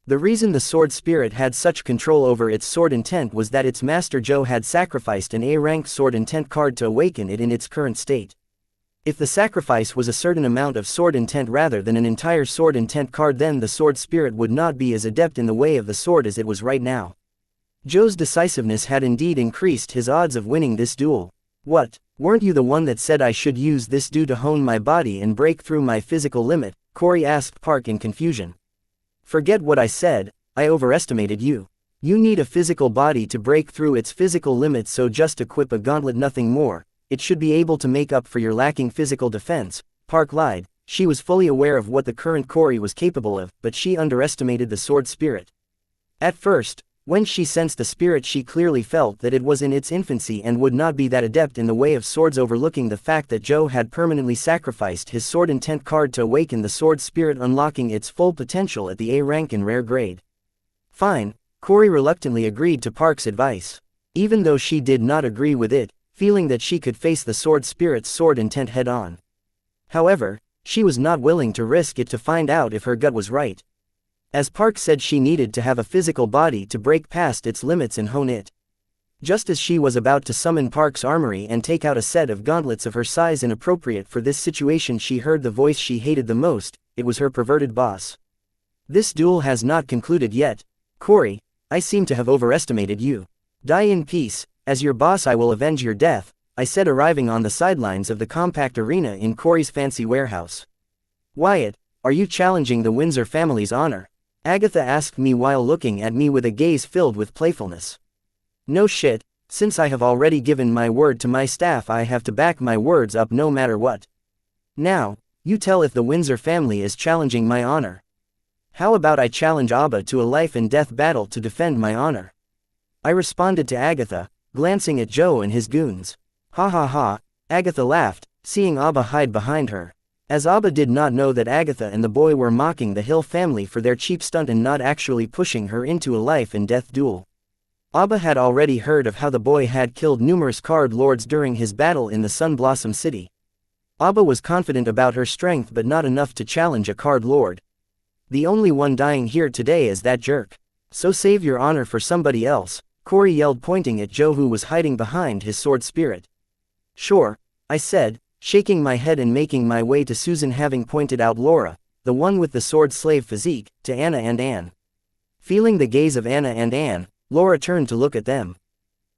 The reason the sword spirit had such control over its sword intent was that its master Joe had sacrificed an A-rank sword intent card to awaken it in its current state. If the sacrifice was a certain amount of sword intent rather than an entire sword intent card, then the sword spirit would not be as adept in the way of the sword as it was right now. Joe's decisiveness had indeed increased his odds of winning this duel. What, weren't you the one that said I should use this do to hone my body and break through my physical limit? Corey asked Park in confusion. Forget what I said, I overestimated you. You need a physical body to break through its physical limits, so just equip a gauntlet, nothing more. It should be able to make up for your lacking physical defense. Park lied. She was fully aware of what the current Corey was capable of, but she underestimated the sword spirit. At first, when she sensed the spirit, she clearly felt that it was in its infancy and would not be that adept in the way of swords, overlooking the fact that Joe had permanently sacrificed his sword intent card to awaken the sword spirit, unlocking its full potential at the A rank and rare grade. Fine, Corey reluctantly agreed to Park's advice. Even though she did not agree with it, feeling that she could face the sword spirit's sword intent head-on. However, she was not willing to risk it to find out if her gut was right. As Park said, she needed to have a physical body to break past its limits and hone it. Just as she was about to summon Park's armory and take out a set of gauntlets of her size inappropriate for this situation, she heard the voice she hated the most. It was her perverted boss. This duel has not concluded yet. Corey, I seem to have overestimated you. Die in peace. As your boss I will avenge your death, I said, arriving on the sidelines of the compact arena in Corey's fancy warehouse. Wyatt, are you challenging the Windsor family's honor? Agatha asked me while looking at me with a gaze filled with playfulness. No shit, since I have already given my word to my staff, I have to back my words up no matter what. Now, you tell if the Windsor family is challenging my honor. How about I challenge Abba to a life and death battle to defend my honor? I responded to Agatha, glancing at Joe and his goons. Ha ha ha, Agatha laughed, seeing Abba hide behind her. As Abba did not know that Agatha and the boy were mocking the Hill family for their cheap stunt and not actually pushing her into a life and death duel. Abba had already heard of how the boy had killed numerous card lords during his battle in the Sun Blossom City. Abba was confident about her strength, but not enough to challenge a card lord. The only one dying here today is that jerk. So save your honor for somebody else, Corey yelled, pointing at Joe, who was hiding behind his sword spirit. Sure, I said, shaking my head and making my way to Susan, having pointed out Laura, the one with the sword slave physique, to Anna and Anne. Feeling the gaze of Anna and Anne, Laura turned to look at them.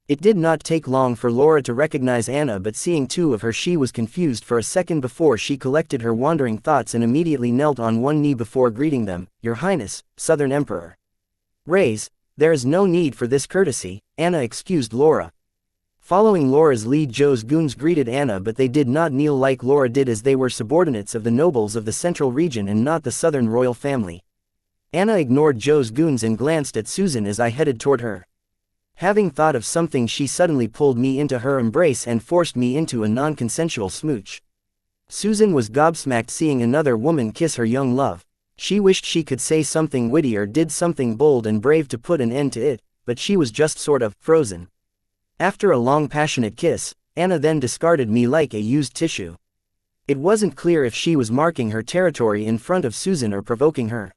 It did not take long for Laura to recognize Anna, but seeing two of her, she was confused for a second before she collected her wandering thoughts and immediately knelt on one knee before greeting them. "Your Highness, Southern Emperor." "Raise, there is no need for this courtesy," Anna excused Laura. Following Laura's lead, Joe's goons greeted Anna, but they did not kneel like Laura did, as they were subordinates of the nobles of the central region and not the southern royal family. Anna ignored Joe's goons and glanced at Susan as I headed toward her. Having thought of something, she suddenly pulled me into her embrace and forced me into a non-consensual smooch. Susan was gobsmacked seeing another woman kiss her young love. She wished she could say something witty or did something bold and brave to put an end to it, but she was just sort of frozen. After a long passionate kiss, Anna then discarded me like a used tissue. It wasn't clear if she was marking her territory in front of Susan or provoking her.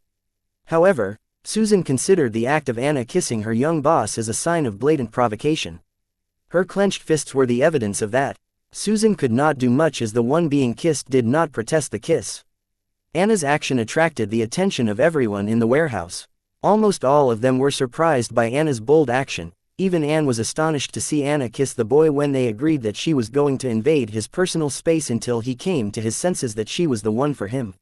However, Susan considered the act of Anna kissing her young boss as a sign of blatant provocation. Her clenched fists were the evidence of that. Susan could not do much as the one being kissed did not protest the kiss. Anna's action attracted the attention of everyone in the warehouse. Almost all of them were surprised by Anna's bold action. Even Anne was astonished to see Anna kiss the boy when they agreed that she was going to invade his personal space until he came to his senses that she was the one for him.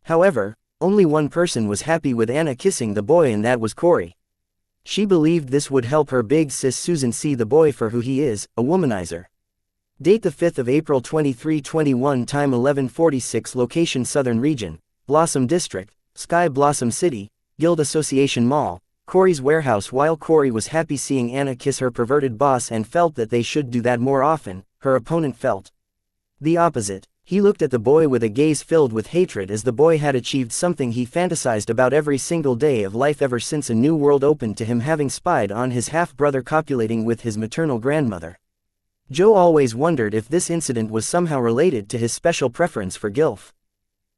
However, only one person was happy with Anna kissing the boy, and that was Corey. She believed this would help her big sis Susan see the boy for who he is, a womanizer. Date the 5th of April 2321, time 11:46, location Southern Region, Blossom District, Sky Blossom City, Guild Association Mall, Corey's warehouse. While Corey was happy seeing Anna kiss her perverted boss and felt that they should do that more often, her opponent felt the opposite. He looked at the boy with a gaze filled with hatred, as the boy had achieved something he fantasized about every single day of life ever since a new world opened to him, having spied on his half-brother copulating with his maternal grandmother. Joe always wondered if this incident was somehow related to his special preference for gilf.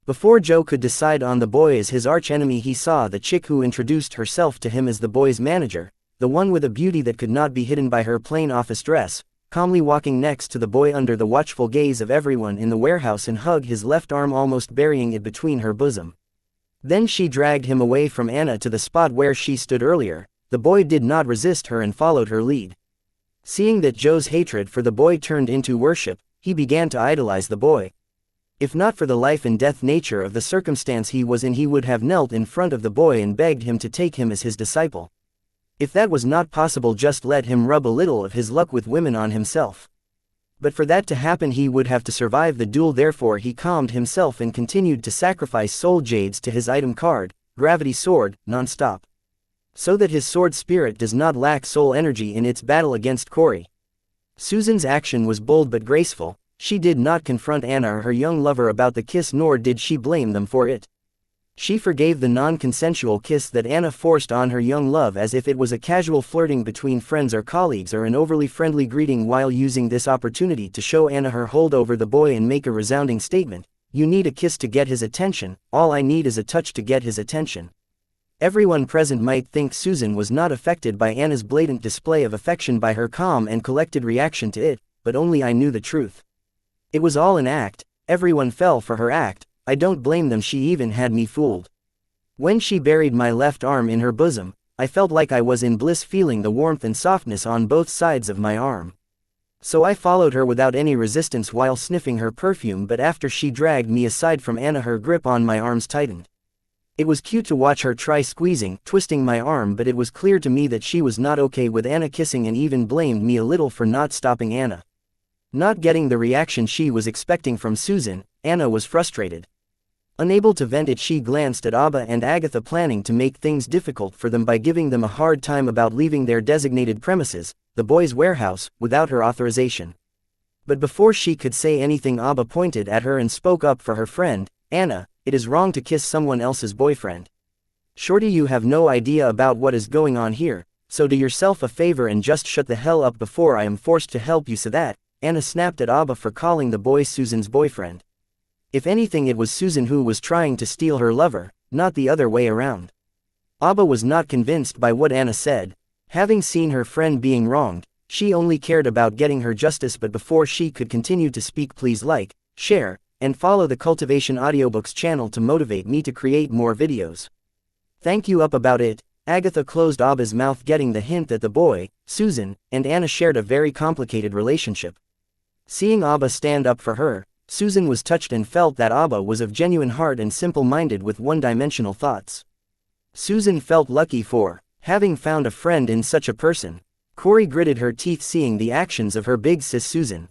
Before Joe could decide on the boy as his archenemy, he saw the chick who introduced herself to him as the boy's manager, the one with a beauty that could not be hidden by her plain office dress, calmly walking next to the boy under the watchful gaze of everyone in the warehouse, and hug his left arm, almost burying it between her bosom. Then she dragged him away from Anna to the spot where she stood earlier. The boy did not resist her and followed her lead. Seeing that Joe's hatred for the boy turned into worship, he began to idolize the boy. If not for the life and death nature of the circumstance he was in, he would have knelt in front of the boy and begged him to take him as his disciple. If that was not possible, just let him rub a little of his luck with women on himself. But for that to happen, he would have to survive the duel. Therefore he calmed himself and continued to sacrifice soul jades to his item card, Gravity Sword, non-stop, so that his sword spirit does not lack soul energy in its battle against Corey. Susan's action was bold but graceful. She did not confront Anna or her young lover about the kiss, nor did she blame them for it. She forgave the non-consensual kiss that Anna forced on her young love as if it was a casual flirting between friends or colleagues, or an overly friendly greeting, while using this opportunity to show Anna her hold over the boy and make a resounding statement. "You need a kiss to get his attention, all I need is a touch to get his attention." Everyone present might think Susan was not affected by Anna's blatant display of affection by her calm and collected reaction to it, but only I knew the truth. It was all an act. Everyone fell for her act. I don't blame them, she even had me fooled. When she buried my left arm in her bosom, I felt like I was in bliss, feeling the warmth and softness on both sides of my arm. So I followed her without any resistance while sniffing her perfume, but after she dragged me aside from Anna, her grip on my arms tightened. It was cute to watch her try squeezing, twisting my arm, but it was clear to me that she was not okay with Anna kissing and even blamed me a little for not stopping Anna. Not getting the reaction she was expecting from Susan, Anna was frustrated. Unable to vent it, she glanced at Abba and Agatha, planning to make things difficult for them by giving them a hard time about leaving their designated premises, the boys' warehouse, without her authorization. But before she could say anything, Abba pointed at her and spoke up for her friend. "Anna, it is wrong to kiss someone else's boyfriend. Shorty, you have no idea about what is going on here, so do yourself a favor and just shut the hell up before I am forced to help you." So that, Anna snapped at Abba for calling the boy Susan's boyfriend. If anything, it was Susan who was trying to steal her lover, not the other way around. Abba was not convinced by what Anna said. Having seen her friend being wronged, she only cared about getting her justice. But before she could continue to speak, please like, share, and follow the Cultivation Audiobooks channel to motivate me to create more videos. Thank you. Up about it. Agatha closed Abba's mouth, getting the hint that the boy, Susan, and Anna shared a very complicated relationship. Seeing Abba stand up for her, Susan was touched and felt that Abba was of genuine heart and simple-minded with one-dimensional thoughts. Susan felt lucky for having found a friend in such a person. Corey gritted her teeth seeing the actions of her big sis Susan.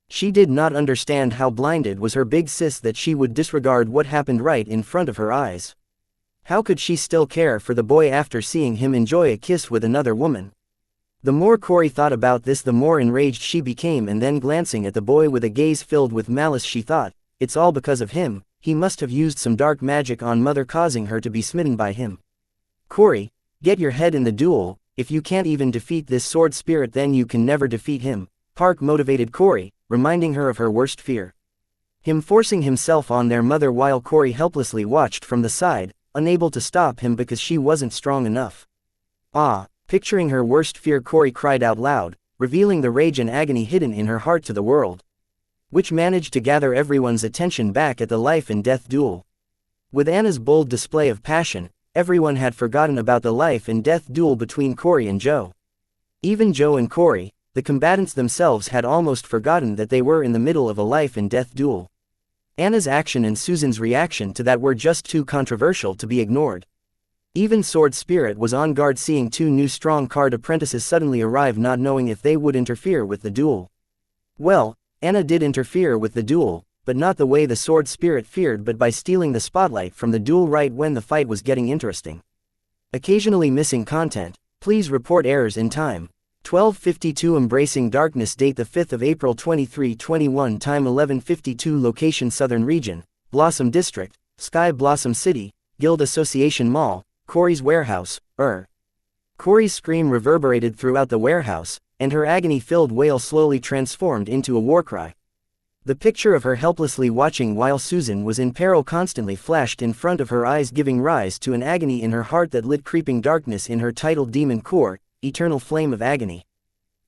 She did not understand how blinded was her big sis that she would disregard what happened right in front of her eyes. How could she still care for the boy after seeing him enjoy a kiss with another woman? The more Corey thought about this, the more enraged she became, and then glancing at the boy with a gaze filled with malice, she thought, it's all because of him, he must have used some dark magic on Mother causing her to be smitten by him. Corey, get your head in the duel. If you can't even defeat this sword spirit, then you can never defeat him, Park motivated Corey, reminding her of her worst fear. Him forcing himself on their mother while Corey helplessly watched from the side, unable to stop him because she wasn't strong enough. Ah, picturing her worst fear, Corey cried out loud, revealing the rage and agony hidden in her heart to the world, which managed to gather everyone's attention back at the life and death duel. With Anna's bold display of passion, everyone had forgotten about the life and death duel between Corey and Joe. Even Joe and Corey, the combatants themselves, had almost forgotten that they were in the middle of a life and death duel. Anna's action and Susan's reaction to that were just too controversial to be ignored. Even Sword Spirit was on guard seeing two new strong card apprentices suddenly arrive, not knowing if they would interfere with the duel. Well, Anna did interfere with the duel, but not the way the Sword Spirit feared, but by stealing the spotlight from the duel right when the fight was getting interesting. Occasionally missing content. Please report errors in time. 12:52 Embracing Darkness. Date the 5th of April 2321. Time 11:52. Location Southern Region, Blossom District, Sky Blossom City, Guild Association Mall, Corey's warehouse. Corey's scream reverberated throughout the warehouse, and her agony-filled wail slowly transformed into a war cry. The picture of her helplessly watching while Susan was in peril constantly flashed in front of her eyes, giving rise to an agony in her heart that lit creeping darkness in her titled demon core, eternal flame of agony.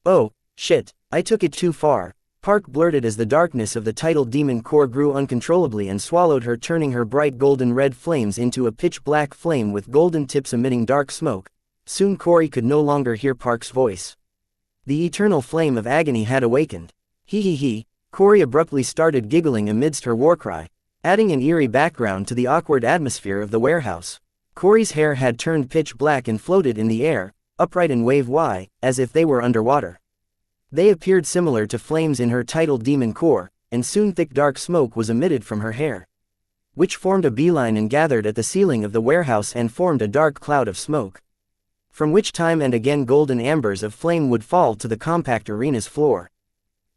Oh, shit, I took it too far, Park blurted as the darkness of the titled demon core grew uncontrollably and swallowed her, turning her bright golden red flames into a pitch-black flame with golden tips emitting dark smoke. Soon Corey could no longer hear Park's voice. The eternal flame of agony had awakened. He. Corey abruptly started giggling amidst her war cry, adding an eerie background to the awkward atmosphere of the warehouse. Corey's hair had turned pitch black and floated in the air, upright and wave-y, as if they were underwater. They appeared similar to flames in her titled demon core, and soon thick dark smoke was emitted from her hair, which formed a beeline and gathered at the ceiling of the warehouse and formed a dark cloud of smoke, from which time and again golden ambers of flame would fall to the compact arena's floor.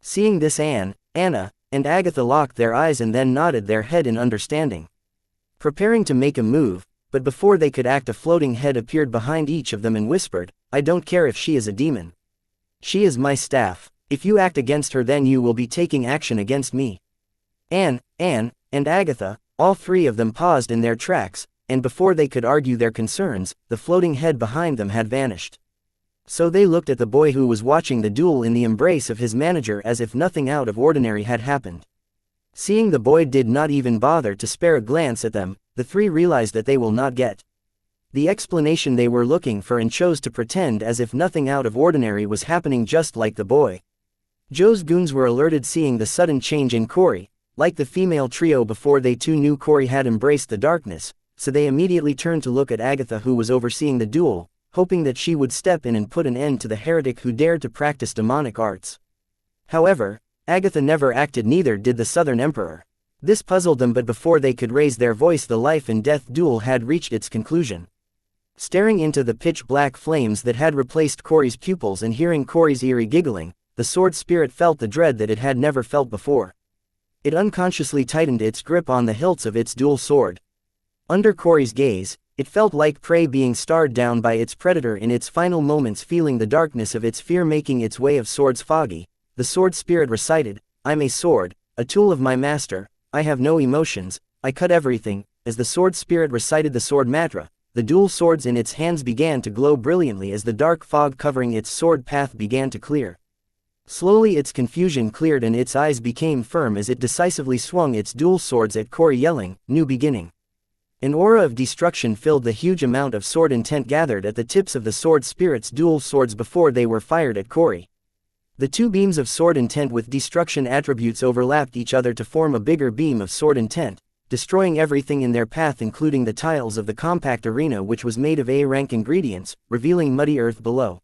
Seeing this, Anna, and Agatha locked their eyes and then nodded their head in understanding, preparing to make a move. But before they could act, a floating head appeared behind each of them and whispered, I don't care if she is a demon. She is my staff. If you act against her, then you will be taking action against me. Anne, and Agatha, all three of them paused in their tracks, and before they could argue their concerns, the floating head behind them had vanished. So they looked at the boy who was watching the duel in the embrace of his manager as if nothing out of ordinary had happened. Seeing the boy did not even bother to spare a glance at them, the three realized that they will not get the explanation they were looking for and chose to pretend as if nothing out of ordinary was happening, just like the boy. Joe's goons were alerted seeing the sudden change in Corey. Like the female trio before, they too knew Corey had embraced the darkness, so they immediately turned to look at Agatha, who was overseeing the duel, hoping that she would step in and put an end to the heretic who dared to practice demonic arts. However, Agatha never acted, neither did the Southern Emperor. This puzzled them, but before they could raise their voice, the life and death duel had reached its conclusion. Staring into the pitch-black flames that had replaced Corey's pupils and hearing Corey's eerie giggling, the sword spirit felt the dread that it had never felt before. It unconsciously tightened its grip on the hilts of its dual sword. Under Corey's gaze, it felt like prey being stared down by its predator in its final moments. Feeling the darkness of its fear making its way of swords foggy, the sword spirit recited, I'm a sword, a tool of my master, I have no emotions, I cut everything. As the sword spirit recited the sword mantra, the dual swords in its hands began to glow brilliantly as the dark fog covering its sword path began to clear. Slowly its confusion cleared and its eyes became firm as it decisively swung its dual swords at Corey, yelling, New beginning. An aura of destruction filled the huge amount of sword intent gathered at the tips of the sword spirit's dual swords before they were fired at Corey. The two beams of sword intent with destruction attributes overlapped each other to form a bigger beam of sword intent, destroying everything in their path including the tiles of the compact arena which was made of A-rank ingredients, revealing muddy earth below.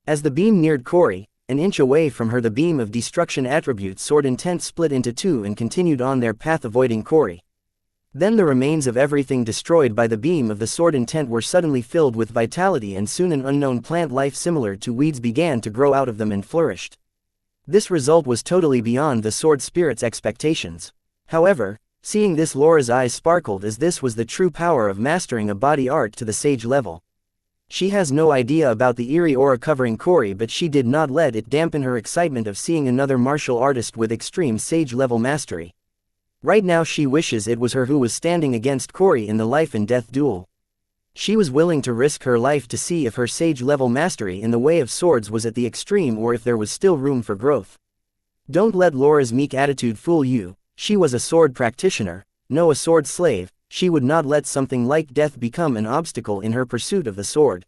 As the beam neared Corey, an inch away from her the beam of destruction attributes sword intent split into two and continued on their path avoiding Corey. Then the remains of everything destroyed by the beam of the sword intent were suddenly filled with vitality and soon an unknown plant life similar to weeds began to grow out of them and flourished. This result was totally beyond the sword spirit's expectations. However, seeing this Laura's eyes sparkled as this was the true power of mastering a body art to the sage level. She has no idea about the eerie aura covering Corey but she did not let it dampen her excitement of seeing another martial artist with extreme sage level mastery. Right now she wishes it was her who was standing against Corey in the life and death duel. She was willing to risk her life to see if her sage-level mastery in the way of swords was at the extreme or if there was still room for growth. Don't let Laura's meek attitude fool you. She was a sword practitioner, no a sword slave. She would not let something like death become an obstacle in her pursuit of the sword.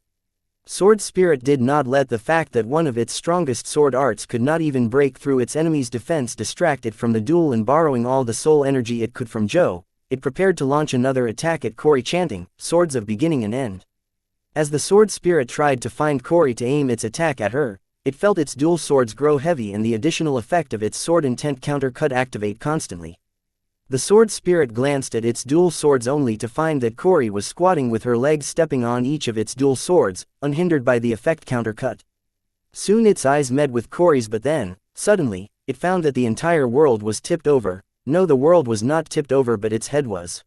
Sword Spirit did not let the fact that one of its strongest sword arts could not even break through its enemy's defense distract it from the duel, and borrowing all the soul energy it could from Joe, it prepared to launch another attack at Corey, chanting, "Swords of beginning and end." As the Sword Spirit tried to find Corey to aim its attack at her, it felt its dual swords grow heavy and the additional effect of its sword intent counter-cut activate constantly. The Sword Spirit glanced at its dual swords only to find that Corey was squatting with her legs stepping on each of its dual swords, unhindered by the effect counter-cut. Soon its eyes met with Corey's, but then, suddenly, it found that the entire world was tipped over. No, the world was not tipped over but its head was.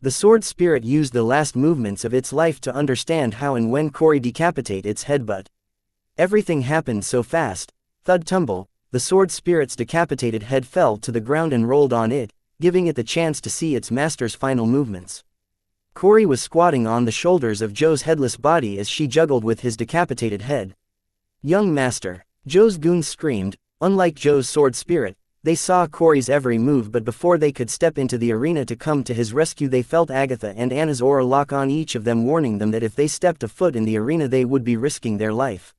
The Sword Spirit used the last movements of its life to understand how and when Corey decapitate its head, but everything happened so fast. Thud tumble, the Sword Spirit's decapitated head fell to the ground and rolled on it, giving it the chance to see its master's final movements. Corey was squatting on the shoulders of Joe's headless body as she juggled with his decapitated head. "Young master!" Joe's goons screamed. Unlike Joe's Sword Spirit, they saw Corey's every move, but before they could step into the arena to come to his rescue they felt Agatha and Anna's aura lock on each of them, warning them that if they stepped a foot in the arena they would be risking their life.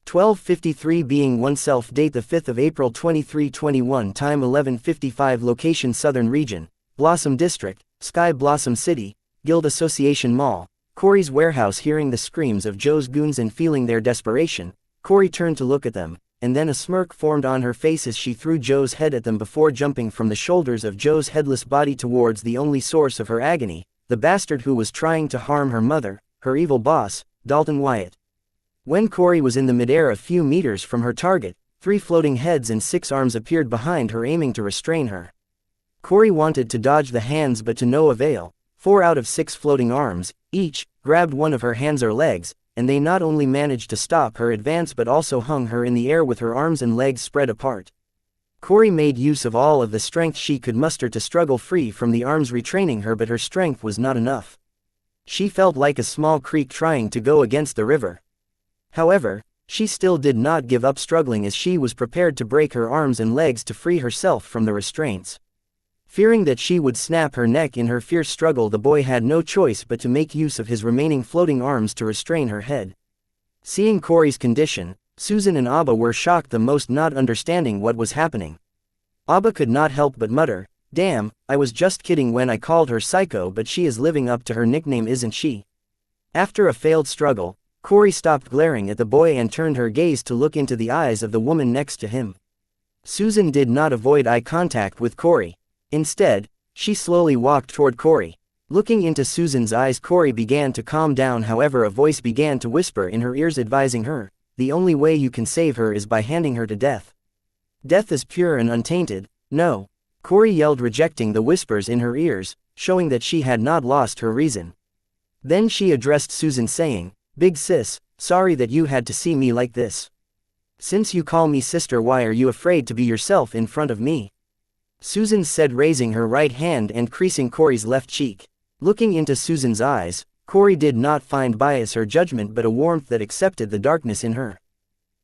12:53 being oneself. Date the 5th of April 2321. Time 11:55. Location Southern Region, Blossom District, Sky Blossom City, Guild Association Mall. Corey's warehouse. Hearing the screams of Joe's goons and feeling their desperation, Corey turned to look at them, and then a smirk formed on her face as she threw Joe's head at them before jumping from the shoulders of Joe's headless body towards the only source of her agony, the bastard who was trying to harm her mother, her evil boss, Dalton Wyatt. When Corey was in the midair a few meters from her target, 3 floating heads and 6 arms appeared behind her, aiming to restrain her. Corey wanted to dodge the hands but to no avail. 4 out of 6 floating arms, each, grabbed one of her hands or legs, and they not only managed to stop her advance but also hung her in the air with her arms and legs spread apart. Corey made use of all of the strength she could muster to struggle free from the arms retraining her, but her strength was not enough. She felt like a small creek trying to go against the river. However, she still did not give up struggling as she was prepared to break her arms and legs to free herself from the restraints. Fearing that she would snap her neck in her fierce struggle, the boy had no choice but to make use of his remaining floating arms to restrain her head. Seeing Corey's condition, Susan and Abba were shocked the most, not understanding what was happening. Abba could not help but mutter, "Damn, I was just kidding when I called her psycho, but she is living up to her nickname, isn't she?" After a failed struggle, Corey stopped glaring at the boy and turned her gaze to look into the eyes of the woman next to him. Susan did not avoid eye contact with Corey. Instead, she slowly walked toward Corey. Looking into Susan's eyes, Corey began to calm down. However, a voice began to whisper in her ears, advising her, "The only way you can save her is by handing her to death. Death is pure and untainted." "No," Corey yelled, rejecting the whispers in her ears, showing that she had not lost her reason. Then she addressed Susan, saying, "Big sis, sorry that you had to see me like this. Since you call me sister, why are you afraid to be yourself in front of me?" Susan said, raising her right hand and creasing Corey's left cheek. Looking into Susan's eyes, Corey did not find bias or judgment but a warmth that accepted the darkness in her.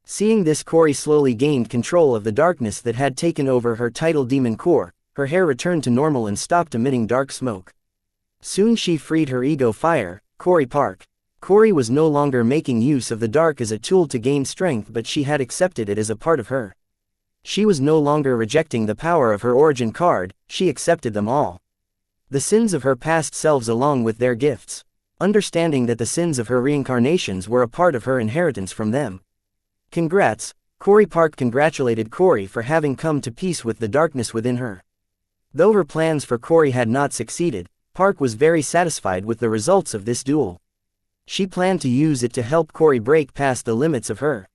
Seeing this, Corey slowly gained control of the darkness that had taken over her tidal demon core. Her hair returned to normal and stopped emitting dark smoke. Soon she freed her ego fire, Corey Park. Corey was no longer making use of the dark as a tool to gain strength, but she had accepted it as a part of her. She was no longer rejecting the power of her origin card, she accepted them all. The sins of her past selves along with their gifts. Understanding that the sins of her reincarnations were a part of her inheritance from them. Congrats, Corey Park congratulated Corey for having come to peace with the darkness within her. Though her plans for Corey had not succeeded, Park was very satisfied with the results of this duel. She planned to use it to help Corey break past the limits of her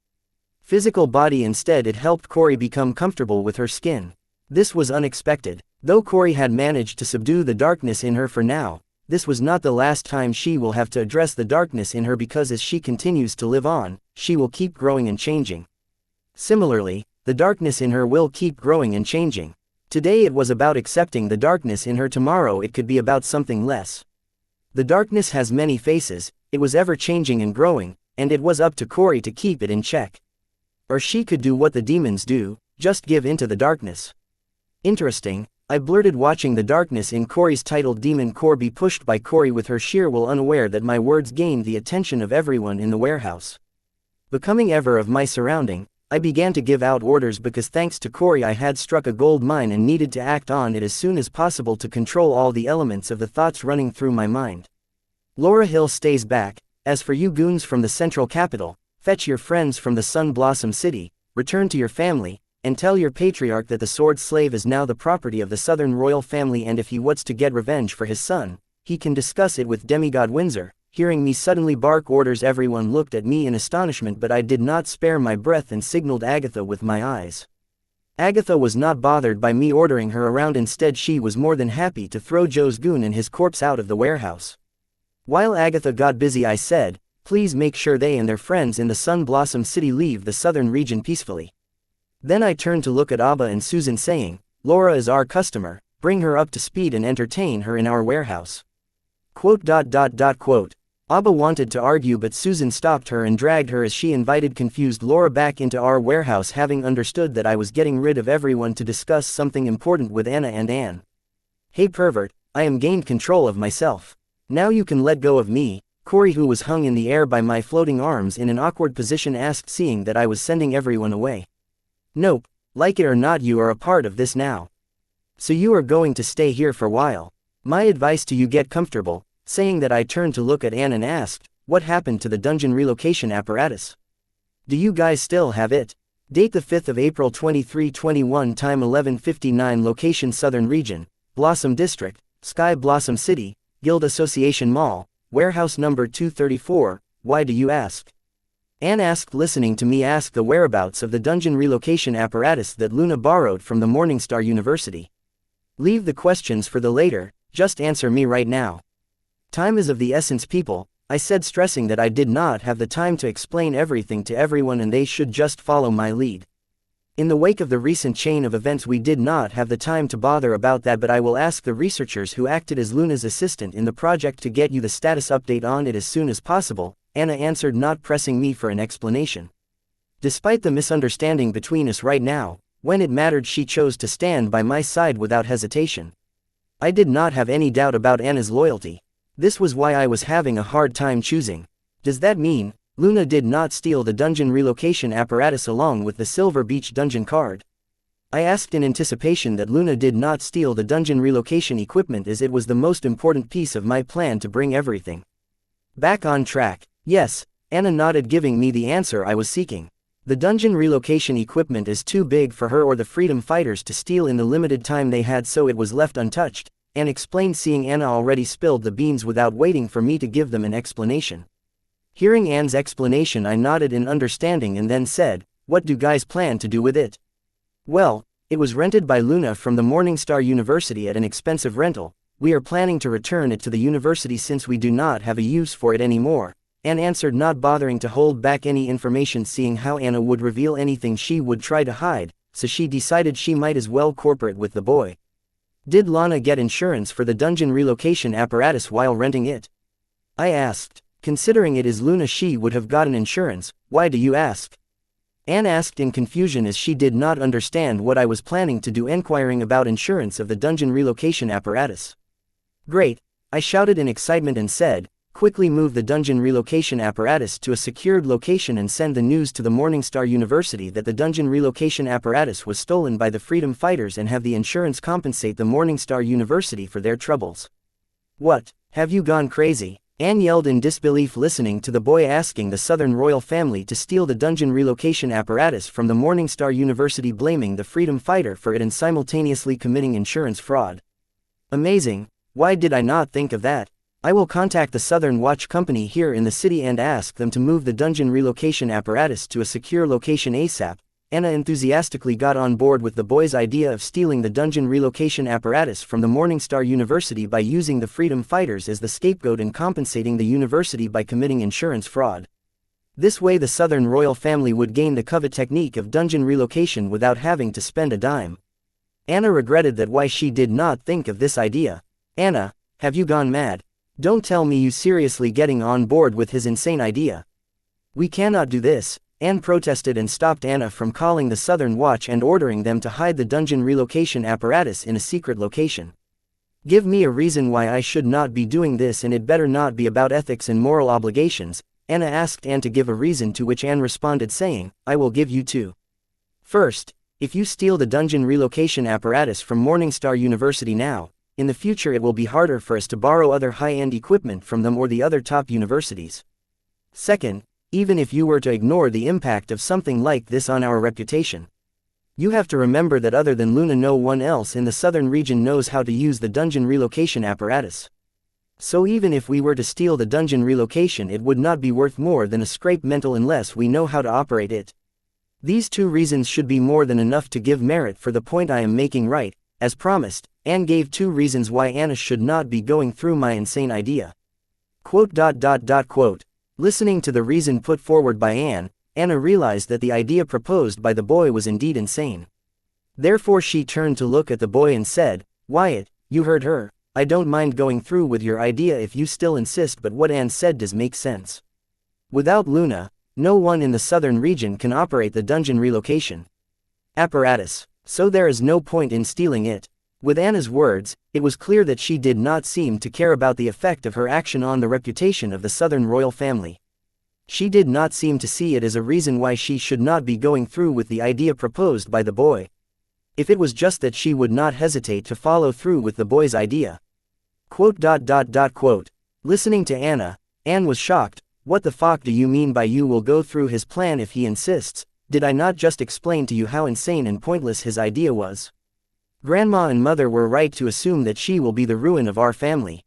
physical body. Instead, it helped Corey become comfortable with her skin. This was unexpected. Though Corey had managed to subdue the darkness in her for now, this was not the last time she will have to address the darkness in her, because as she continues to live on, she will keep growing and changing. Similarly, the darkness in her will keep growing and changing. Today it was about accepting the darkness in her, tomorrow it could be about something less. The darkness has many faces, it was ever changing and growing, and it was up to Corey to keep it in check. Or she could do what the demons do, just give into the darkness. Interesting, I blurted, watching the darkness in Corey's titled demon core be pushed by Corey with her sheer will, unaware that my words gained the attention of everyone in the warehouse. Becoming ever of my surrounding, I began to give out orders because thanks to Corey I had struck a gold mine and needed to act on it as soon as possible to control all the elements of the thoughts running through my mind. Laura Hill stays back. As for you goons from the central capital, fetch your friends from the Sun Blossom City, return to your family, and tell your patriarch that the sword slave is now the property of the Southern royal family, and if he wants to get revenge for his son, he can discuss it with demigod Windsor. Hearing me suddenly bark orders, everyone looked at me in astonishment, but I did not spare my breath and signaled Agatha with my eyes. Agatha was not bothered by me ordering her around, instead she was more than happy to throw Joe's goon and his corpse out of the warehouse. While Agatha got busy, I said, please make sure they and their friends in the Sun Blossom City leave the southern region peacefully. Then I turned to look at Abba and Susan, saying, Laura is our customer, bring her up to speed and entertain her in our warehouse. Abba wanted to argue, but Susan stopped her and dragged her as she invited confused Laura back into our warehouse, having understood that I was getting rid of everyone to discuss something important with Anna and Anne. Hey pervert, I am gained control of myself. Now you can let go of me, Corey, who was hung in the air by my floating arms in an awkward position, asked, seeing that I was sending everyone away. Nope, like it or not you are a part of this now. So you are going to stay here for a while. My advice to you, get comfortable. Saying that, I turned to look at Anne and asked, what happened to the dungeon relocation apparatus? Do you guys still have it? Date the 5th of April 2321, time 11:59, location Southern Region, Blossom District, Sky Blossom City, Guild Association Mall, warehouse number 234, why do you ask? Anne asked, listening to me ask the whereabouts of the dungeon relocation apparatus that Luna borrowed from the Morningstar University. Leave the questions for the later, just answer me right now. Time is of the essence, people, I said, stressing that I did not have the time to explain everything to everyone and they should just follow my lead. In the wake of the recent chain of events we did not have the time to bother about that, but I will ask the researchers who acted as Luna's assistant in the project to get you the status update on it as soon as possible, Anna answered, not pressing me for an explanation. Despite the misunderstanding between us right now, when it mattered she chose to stand by my side without hesitation. I did not have any doubt about Anna's loyalty. This was why I was having a hard time choosing. Does that mean Luna did not steal the dungeon relocation apparatus along with the Silver Beach dungeon card? I asked in anticipation that Luna did not steal the dungeon relocation equipment, as it was the most important piece of my plan to bring everything back on track. Yes, Anna nodded, giving me the answer I was seeking. The dungeon relocation equipment is too big for her or the freedom fighters to steal in the limited time they had, so it was left untouched, Anne explained, seeing Anna already spilled the beans without waiting for me to give them an explanation. Hearing Anne's explanation, I nodded in understanding and then said, what do guys plan to do with it? Well, it was rented by Luna from the Morningstar University at an expensive rental. We are planning to return it to the university since we do not have a use for it anymore, Anne answered, not bothering to hold back any information, seeing how Anna would reveal anything she would try to hide, so she decided she might as well cooperate with the boy. Did Lana get insurance for the dungeon relocation apparatus while renting it? I asked. Considering it is Luna, she would have gotten insurance. Why do you ask? Anne asked in confusion, as she did not understand what I was planning to do, inquiring about insurance of the dungeon relocation apparatus. Great, I shouted in excitement and said, quickly move the dungeon relocation apparatus to a secured location and send the news to the Morningstar University that the dungeon relocation apparatus was stolen by the freedom fighters and have the insurance compensate the Morningstar University for their troubles. What? Have you gone crazy? Anne yelled in disbelief, listening to the boy asking the Southern royal family to steal the dungeon relocation apparatus from the Morningstar University, blaming the freedom fighter for it and simultaneously committing insurance fraud. Amazing. Why did I not think of that? I will contact the Southern Watch Company here in the city and ask them to move the dungeon relocation apparatus to a secure location ASAP. Anna enthusiastically got on board with the boy's idea of stealing the dungeon relocation apparatus from the Morningstar University by using the freedom fighters as the scapegoat and compensating the university by committing insurance fraud. This way the Southern royal family would gain the covet technique of dungeon relocation without having to spend a dime. Anna regretted that why she did not think of this idea. Anna, have you gone mad? Don't tell me you seriously getting on board with his insane idea. We cannot do this. Anne protested and stopped Anna from calling the Southern Watch and ordering them to hide the dungeon relocation apparatus in a secret location. Give me a reason why I should not be doing this, and it better not be about ethics and moral obligations. Anna asked Anne to give a reason, to which Anne responded saying, I will give you two. First, if you steal the dungeon relocation apparatus from Morningstar University now, in the future it will be harder for us to borrow other high-end equipment from them or the other top universities. Second, even if you were to ignore the impact of something like this on our reputation, you have to remember that other than Luna, no one else in the southern region knows how to use the dungeon relocation apparatus. So even if we were to steal the dungeon relocation, it would not be worth more than a scrape mental unless we know how to operate it. These two reasons should be more than enough to give merit for the point I am making, right? As promised, Anne gave two reasons why Anna should not be going through my insane idea. Quote. Listening to the reason put forward by Anne, Anna realized that the idea proposed by the boy was indeed insane. Therefore she turned to look at the boy and said, Wyatt, you heard her. I don't mind going through with your idea if you still insist, but what Anne said does make sense. Without Luna, no one in the southern region can operate the dungeon relocation apparatus, so there is no point in stealing it. With Anna's words, it was clear that she did not seem to care about the effect of her action on the reputation of the Southern royal family. She did not seem to see it as a reason why she should not be going through with the idea proposed by the boy. If it was just that, she would not hesitate to follow through with the boy's idea. Quote. Listening to Anna, Anne was shocked. What the fuck do you mean by you will go through his plan if he insists? Did I not just explain to you how insane and pointless his idea was? Grandma and Mother were right to assume that she will be the ruin of our family.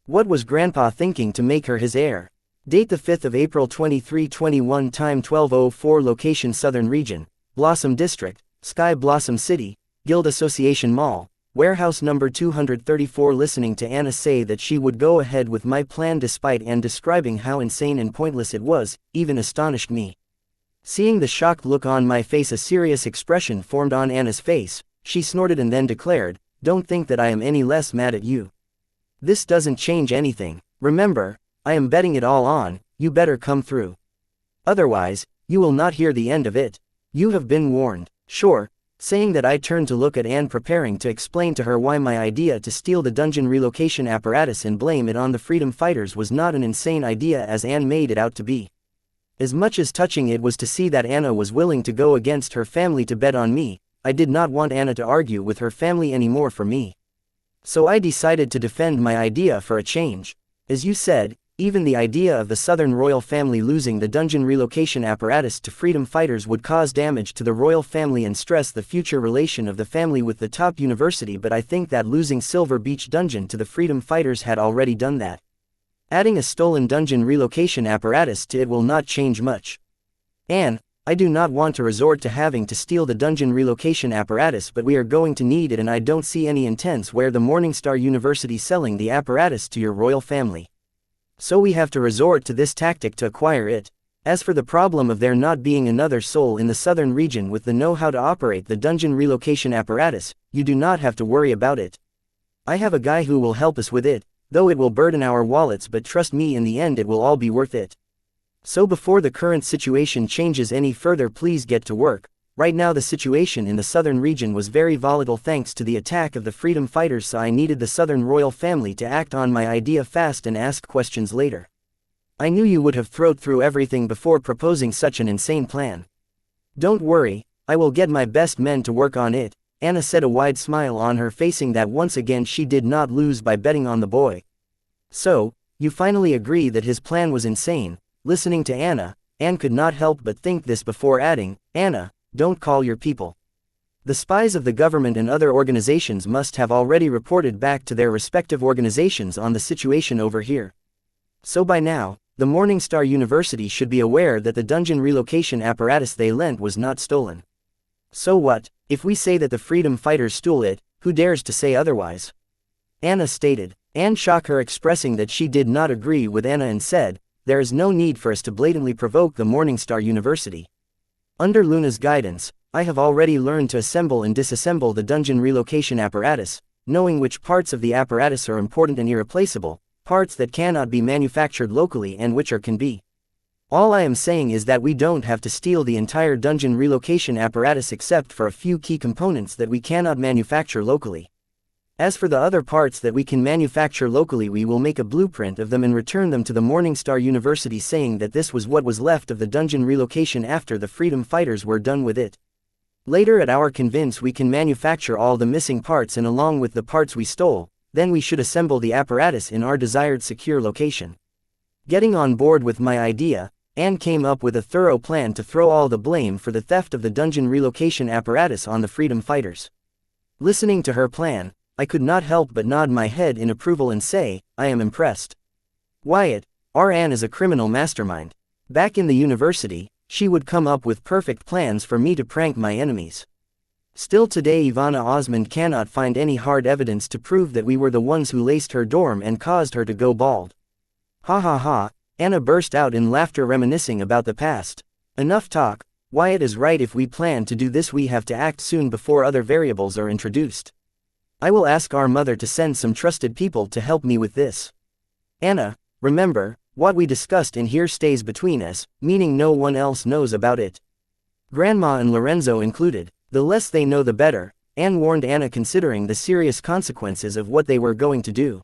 What was Grandpa thinking to make her his heir? Date the 5th of April 2321, time 12:04, location Southern Region, Blossom District, Sky Blossom City, Guild Association Mall, warehouse number 234. Listening to Anna say that she would go ahead with my plan despite Anne describing how insane and pointless it was, even astonished me. Seeing the shocked look on my face, a serious expression formed on Anna's face. She snorted and then declared, Don't think that I am any less mad at you. This doesn't change anything. Remember, I am betting it all on, you better come through. Otherwise, you will not hear the end of it. You have been warned. Sure. Saying that, I turned to look at Anne, preparing to explain to her why my idea to steal the dungeon relocation apparatus and blame it on the freedom fighters was not an insane idea as Anne made it out to be. As much as touching it was to see that Anna was willing to go against her family to bet on me, I did not want Anna to argue with her family anymore for me. So I decided to defend my idea for a change. As you said, even the idea of the Southern royal family losing the dungeon relocation apparatus to freedom fighters would cause damage to the royal family and stress the future relation of the family with the top university, but I think that losing Silver Beach Dungeon to the freedom fighters had already done that. Adding a stolen dungeon relocation apparatus to it will not change much. Anne, I do not want to resort to having to steal the dungeon relocation apparatus, but we are going to need it, and I don't see any intents where the Morningstar University selling the apparatus to your royal family. So we have to resort to this tactic to acquire it. As for the problem of there not being another soul in the southern region with the know-how to operate the dungeon relocation apparatus, you do not have to worry about it. I have a guy who will help us with it, though it will burden our wallets, but trust me, in the end it will all be worth it. So before the current situation changes any further, please get to work. Right now the situation in the southern region was very volatile thanks to the attack of the freedom fighters, so I needed the southern royal family to act on my idea fast and ask questions later. I knew you would have thought through everything before proposing such an insane plan. Don't worry, I will get my best men to work on it, Anna said, a wide smile on her facing that once again she did not lose by betting on the boy. So, you finally agree that his plan was insane. Listening to Anna, Anne could not help but think this before adding, Anna, don't call your people. The spies of the government and other organizations must have already reported back to their respective organizations on the situation over here. So by now, the Morningstar University should be aware that the dungeon relocation apparatus they lent was not stolen. So what, if we say that the freedom fighters stole it, who dares to say otherwise? Anna stated. Anne shocked her, expressing that she did not agree with Anna and said, there is no need for us to blatantly provoke the Morningstar University. Under Luna's guidance, I have already learned to assemble and disassemble the dungeon relocation apparatus, knowing which parts of the apparatus are important and irreplaceable, parts that cannot be manufactured locally and which can be. All I am saying is that we don't have to steal the entire dungeon relocation apparatus except for a few key components that we cannot manufacture locally. As for the other parts that we can manufacture locally, we will make a blueprint of them and return them to the Morningstar University, saying that this was what was left of the dungeon relocation after the freedom fighters were done with it. Later at our convince we can manufacture all the missing parts, and along with the parts we stole, then we should assemble the apparatus in our desired secure location. Getting on board with my idea, Anne came up with a thorough plan to throw all the blame for the theft of the dungeon relocation apparatus on the freedom fighters. Listening to her plan, I could not help but nod my head in approval and say, I am impressed. Wyatt, our Anne is a criminal mastermind. Back in the university, she would come up with perfect plans for me to prank my enemies. Still today Ivana Osmond cannot find any hard evidence to prove that we were the ones who laced her dorm and caused her to go bald. Ha ha ha, Anna burst out in laughter, reminiscing about the past. Enough talk, Wyatt is right. If we plan to do this, we have to act soon before other variables are introduced. I will ask our mother to send some trusted people to help me with this. Anna, remember, what we discussed in here stays between us, meaning no one else knows about it. Grandma and Lorenzo included. The less they know the better, Anne warned Anna, considering the serious consequences of what they were going to do.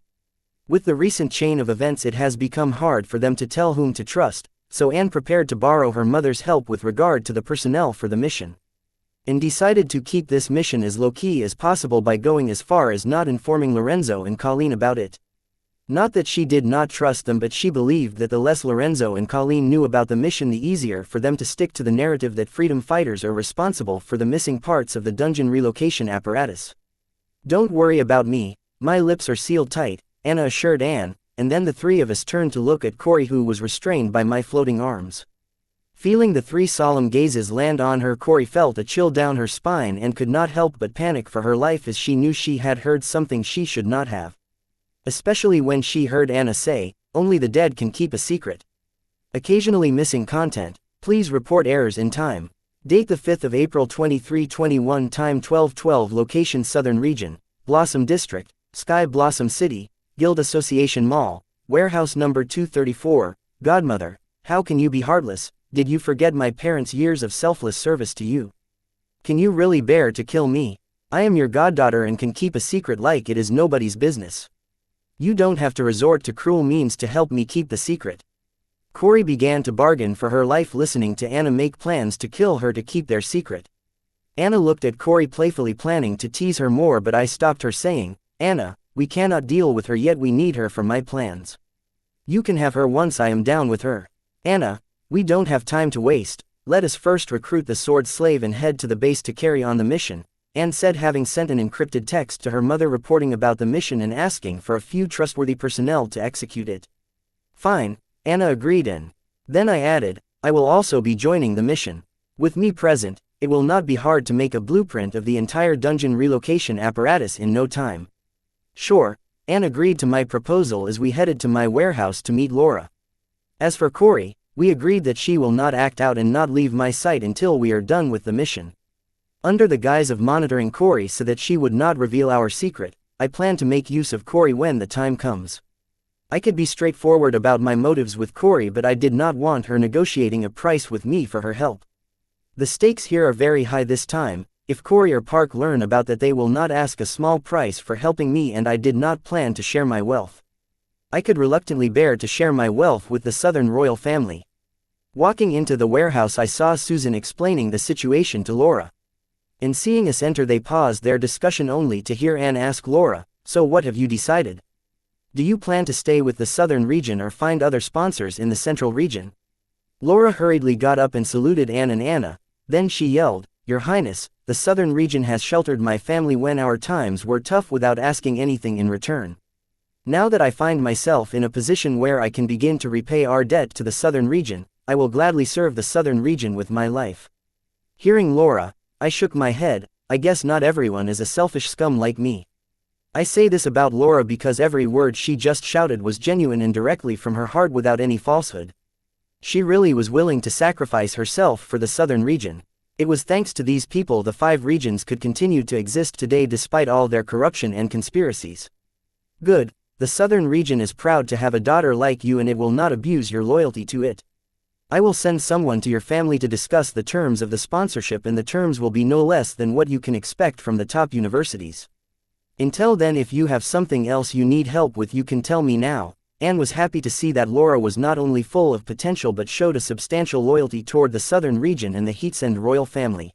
With the recent chain of events, it has become hard for them to tell whom to trust, so Anne prepared to borrow her mother's help with regard to the personnel for the mission. And decided to keep this mission as low-key as possible by going as far as not informing Lorenzo and Colleen about it. Not that she did not trust them, but she believed that the less Lorenzo and Colleen knew about the mission, the easier for them to stick to the narrative that freedom fighters are responsible for the missing parts of the dungeon relocation apparatus. Don't worry about me, my lips are sealed tight, Anna assured Anne, and then the three of us turned to look at Corey, who was restrained by my floating arms. Feeling the three solemn gazes land on her, Corey felt a chill down her spine and could not help but panic for her life, as she knew she had heard something she should not have. Especially when she heard Anna say, only the dead can keep a secret. Occasionally missing content, please report errors in time. Date the 5th of April 2321, time 12:12, location Southern Region, Blossom District, Sky Blossom City, Guild Association Mall, warehouse number 234, Godmother, how can you be heartless? Did you forget my parents' years of selfless service to you? Can you really bear to kill me? I am your goddaughter and can keep a secret like it is nobody's business. You don't have to resort to cruel means to help me keep the secret. Corey began to bargain for her life, listening to Anna make plans to kill her to keep their secret. Anna looked at Corey playfully, planning to tease her more, but I stopped her, saying, Anna, we cannot deal with her yet, we need her for my plans. You can have her once I am down with her. Anna, we don't have time to waste, let us first recruit the sword slave and head to the base to carry on the mission, Anne said, having sent an encrypted text to her mother reporting about the mission and asking for a few trustworthy personnel to execute it. Fine, Anna agreed, and then I added, I will also be joining the mission. With me present, it will not be hard to make a blueprint of the entire dungeon relocation apparatus in no time. Sure, Anne agreed to my proposal as we headed to my warehouse to meet Laura. As for Corey, we agreed that she will not act out and not leave my sight until we are done with the mission. Under the guise of monitoring Corey so that she would not reveal our secret, I plan to make use of Corey when the time comes. I could be straightforward about my motives with Corey, but I did not want her negotiating a price with me for her help. The stakes here are very high this time. If Corey or Park learn about that, they will not ask a small price for helping me, and I did not plan to share my wealth. I could reluctantly bear to share my wealth with the Southern royal family. Walking into the warehouse, I saw Susan explaining the situation to Laura. In seeing us enter, they paused their discussion only to hear Anne ask Laura, "So what have you decided? Do you plan to stay with the Southern region or find other sponsors in the Central region?" Laura hurriedly got up and saluted Anne and Anna. Then she yelled, "Your Highness, the Southern region has sheltered my family when our times were tough without asking anything in return. Now that I find myself in a position where I can begin to repay our debt to the Southern region, I will gladly serve the Southern region with my life." Hearing Laura, I shook my head. I guess not everyone is a selfish scum like me. I say this about Laura because every word she just shouted was genuine and directly from her heart without any falsehood. She really was willing to sacrifice herself for the Southern region. It was thanks to these people the 5 regions could continue to exist today despite all their corruption and conspiracies. Good, the Southern region is proud to have a daughter like you, and it will not abuse your loyalty to it. I will send someone to your family to discuss the terms of the sponsorship, and the terms will be no less than what you can expect from the top universities. Until then, if you have something else you need help with, you can tell me now. Anne was happy to see that Laura was not only full of potential but showed a substantial loyalty toward the Southern region and the Heatsend royal family.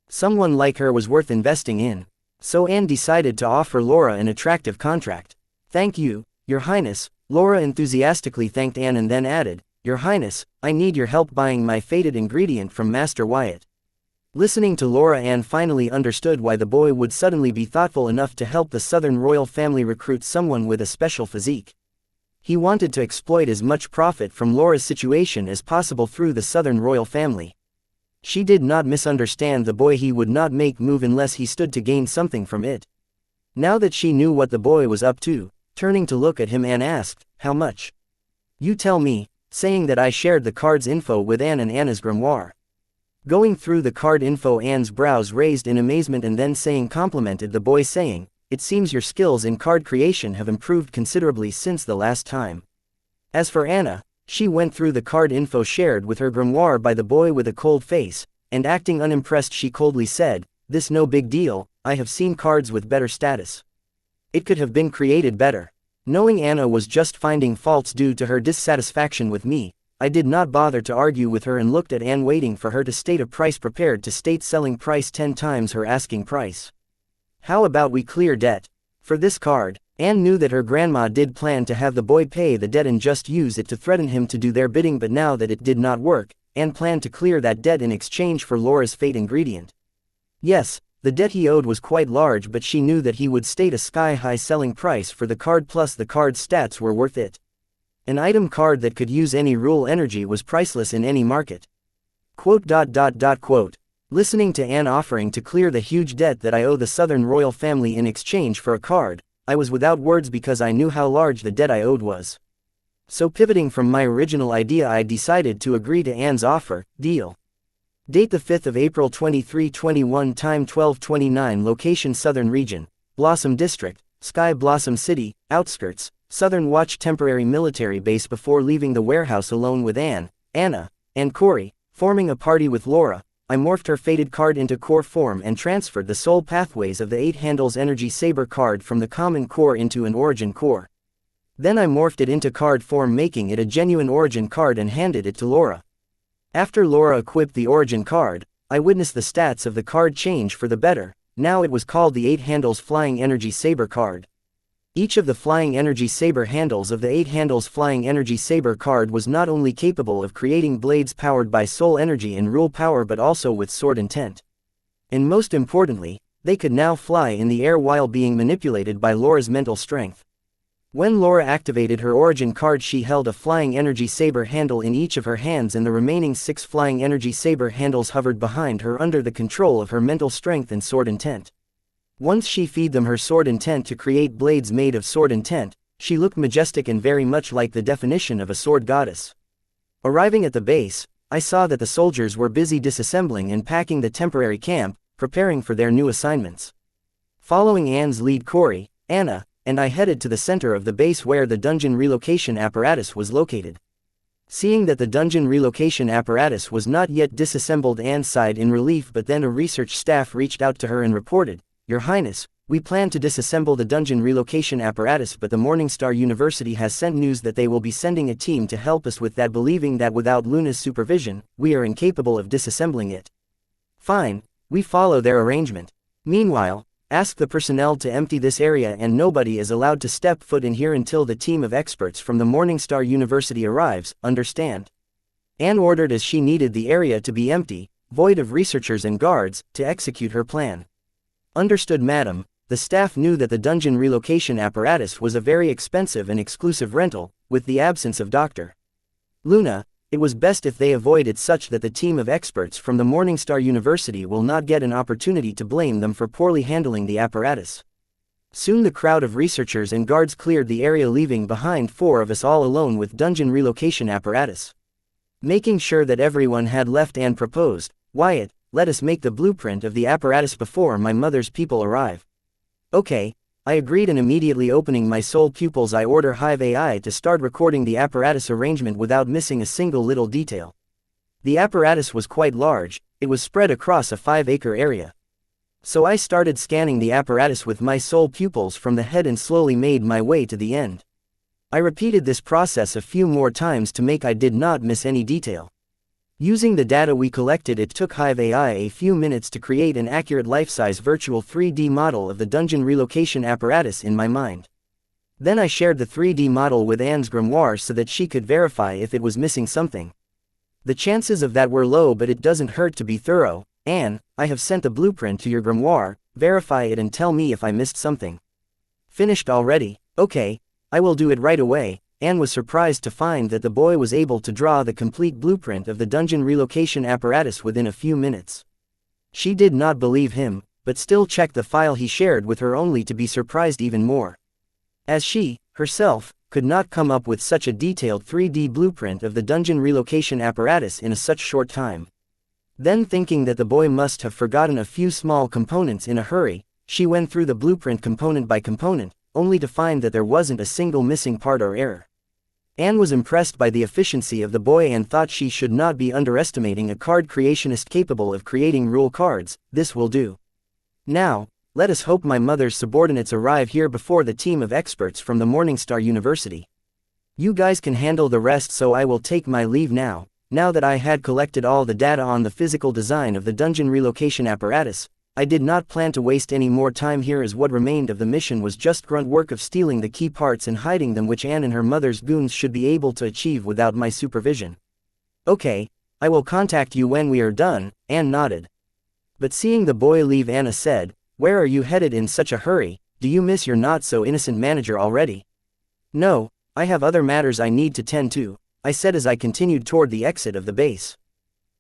Someone like her was worth investing in. So Anne decided to offer Laura an attractive contract. "Thank you, Your Highness." Laura enthusiastically thanked Anne and then added, "Your Highness, I need your help buying my fated ingredient from Master Wyatt." Listening to Laura, Anne finally understood why the boy would suddenly be thoughtful enough to help the Southern royal family recruit someone with a special physique. He wanted to exploit as much profit from Laura's situation as possible through the Southern royal family. She did not misunderstand the boy. He would not make move unless he stood to gain something from it. Now that she knew what the boy was up to, turning to look at him, Anne asked, "How much?" "You tell me," saying that I shared the card's info with Anne and Anna's grimoire. Going through the card info, Anne's brows raised in amazement and then complimented the boy, saying, "It seems your skills in card creation have improved considerably since the last time." As for Anna, she went through the card info shared with her grimoire by the boy with a cold face, and acting unimpressed she coldly said, "This no big deal, I have seen cards with better status. It could have been created better." Knowing Anna was just finding faults due to her dissatisfaction with me, I did not bother to argue with her and looked at Anne, waiting for her to state a price, prepared to state selling price 10 times her asking price. "How about we clear debt? For this card." Anne knew that her grandma did plan to have the boy pay the debt and just use it to threaten him to do their bidding, but now that it did not work, Anne planned to clear that debt in exchange for Laura's fate ingredient. Yes, the debt he owed was quite large, but she knew that he would state a sky-high selling price for the card, plus the card's stats were worth it. An item card that could use any rule energy was priceless in any market. Quote. Listening to Anne offering to clear the huge debt that I owe the Southern royal family in exchange for a card, I was without words because I knew how large the debt I owed was. So pivoting from my original idea, I decided to agree to Anne's offer. Deal. Date the 5th of April 2321, time 12:29, location Southern region, Blossom District, Sky Blossom City, outskirts, Southern Watch temporary military base. Before leaving the warehouse alone with Anne, Anna, and Corey, forming a party with Laura, I morphed her fated card into core form and transferred the soul pathways of the 8 handles energy saber card from the common core into an origin core. Then I morphed it into card form, making it a genuine origin card, and handed it to Laura. After Laura equipped the origin card, I witnessed the stats of the card change for the better. Now it was called the 8 handles flying energy saber card. Each of the flying energy saber handles of the 8 handles flying energy saber card was not only capable of creating blades powered by soul energy and rule power, but also with sword intent. And most importantly, they could now fly in the air while being manipulated by Laura's mental strength. When Laura activated her origin card, she held a flying energy saber handle in each of her hands, and the remaining 6 flying energy saber handles hovered behind her under the control of her mental strength and sword intent. Once she fed them her sword intent to create blades made of sword intent, she looked majestic and very much like the definition of a sword goddess. Arriving at the base, I saw that the soldiers were busy disassembling and packing the temporary camp, preparing for their new assignments. Following Anne's lead, Corey, Anna, and I headed to the center of the base where the dungeon relocation apparatus was located. Seeing that the dungeon relocation apparatus was not yet disassembled, Anne sighed in relief, but then a research staff reached out to her and reported, "Your Highness, we plan to disassemble the dungeon relocation apparatus, but the Morningstar University has sent news that they will be sending a team to help us with that, believing that without Luna's supervision, we are incapable of disassembling it." "Fine, we follow their arrangement. Meanwhile, ask the personnel to empty this area, and nobody is allowed to step foot in here until the team of experts from the Morningstar University arrives, understand?" Anne ordered, as she needed the area to be empty, void of researchers and guards, to execute her plan. "Understood, madam." The staff knew that the dungeon relocation apparatus was a very expensive and exclusive rental, with the absence of Dr. Luna. It was best if they avoid it, such that the team of experts from the Morningstar University will not get an opportunity to blame them for poorly handling the apparatus. Soon the crowd of researchers and guards cleared the area, leaving behind 4 of us all alone with dungeon relocation apparatus. Making sure that everyone had left, Anne proposed, "Wyatt, let us make the blueprint of the apparatus before my mother's people arrive." "Okay," I agreed, and immediately opening my soul pupils I order Hive AI to start recording the apparatus arrangement without missing a single little detail. The apparatus was quite large, it was spread across a 5-acre area. So I started scanning the apparatus with my soul pupils from the head and slowly made my way to the end. I repeated this process a few more times to make I did not miss any detail. Using the data we collected, it took Hive AI a few minutes to create an accurate life-size virtual 3D model of the dungeon relocation apparatus in my mind. Then I shared the 3D model with Anne's grimoire so that she could verify if it was missing something. The chances of that were low, but it doesn't hurt to be thorough. "Anne, I have sent the blueprint to your grimoire, verify it and tell me if I missed something." "Finished already?" "Okay, I will do it right away." Anne was surprised to find that the boy was able to draw the complete blueprint of the dungeon relocation apparatus within a few minutes. She did not believe him, but still checked the file he shared with her, only to be surprised even more. As she, herself, could not come up with such a detailed 3D blueprint of the dungeon relocation apparatus in such short time. Then, thinking that the boy must have forgotten a few small components in a hurry, she went through the blueprint component by component, only to find that there wasn't a single missing part or error. Anne was impressed by the efficiency of the boy and thought she should not be underestimating a card creationist capable of creating rule cards. "This will do. Now, let us hope my mother's subordinates arrive here before the team of experts from the Morningstar University. You guys can handle the rest, so I will take my leave now." Now that I had collected all the data on the physical design of the dungeon relocation apparatus, I did not plan to waste any more time here, as what remained of the mission was just grunt work of stealing the key parts and hiding them, which Anne and her mother's goons should be able to achieve without my supervision. "Okay, I will contact you when we are done," Anne nodded. But seeing the boy leave, Anna said, "Where are you headed in such a hurry? Do you miss your not-so-innocent manager already?" "No, I have other matters I need to tend to," I said as I continued toward the exit of the base.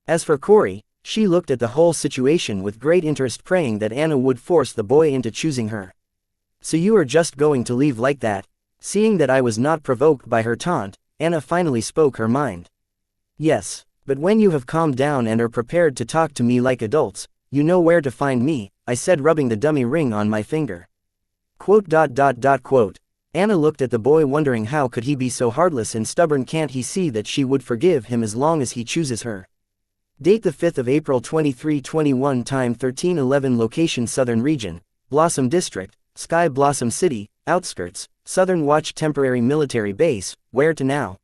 As for Corey, she looked at the whole situation with great interest, praying that Anna would force the boy into choosing her. "So you are just going to leave like that?" Seeing that I was not provoked by her taunt, Anna finally spoke her mind. "Yes, but when you have calmed down and are prepared to talk to me like adults, you know where to find me," I said, rubbing the dummy ring on my finger. Quote. Anna looked at the boy, wondering how could he be so heartless and stubborn. Can't he see that she would forgive him as long as he chooses her? Date: the 5th of April 2321. Time: 13:11. Location: Southern Region, Blossom District, Sky Blossom City, Outskirts, Southern Watch Temporary Military Base. Where to now?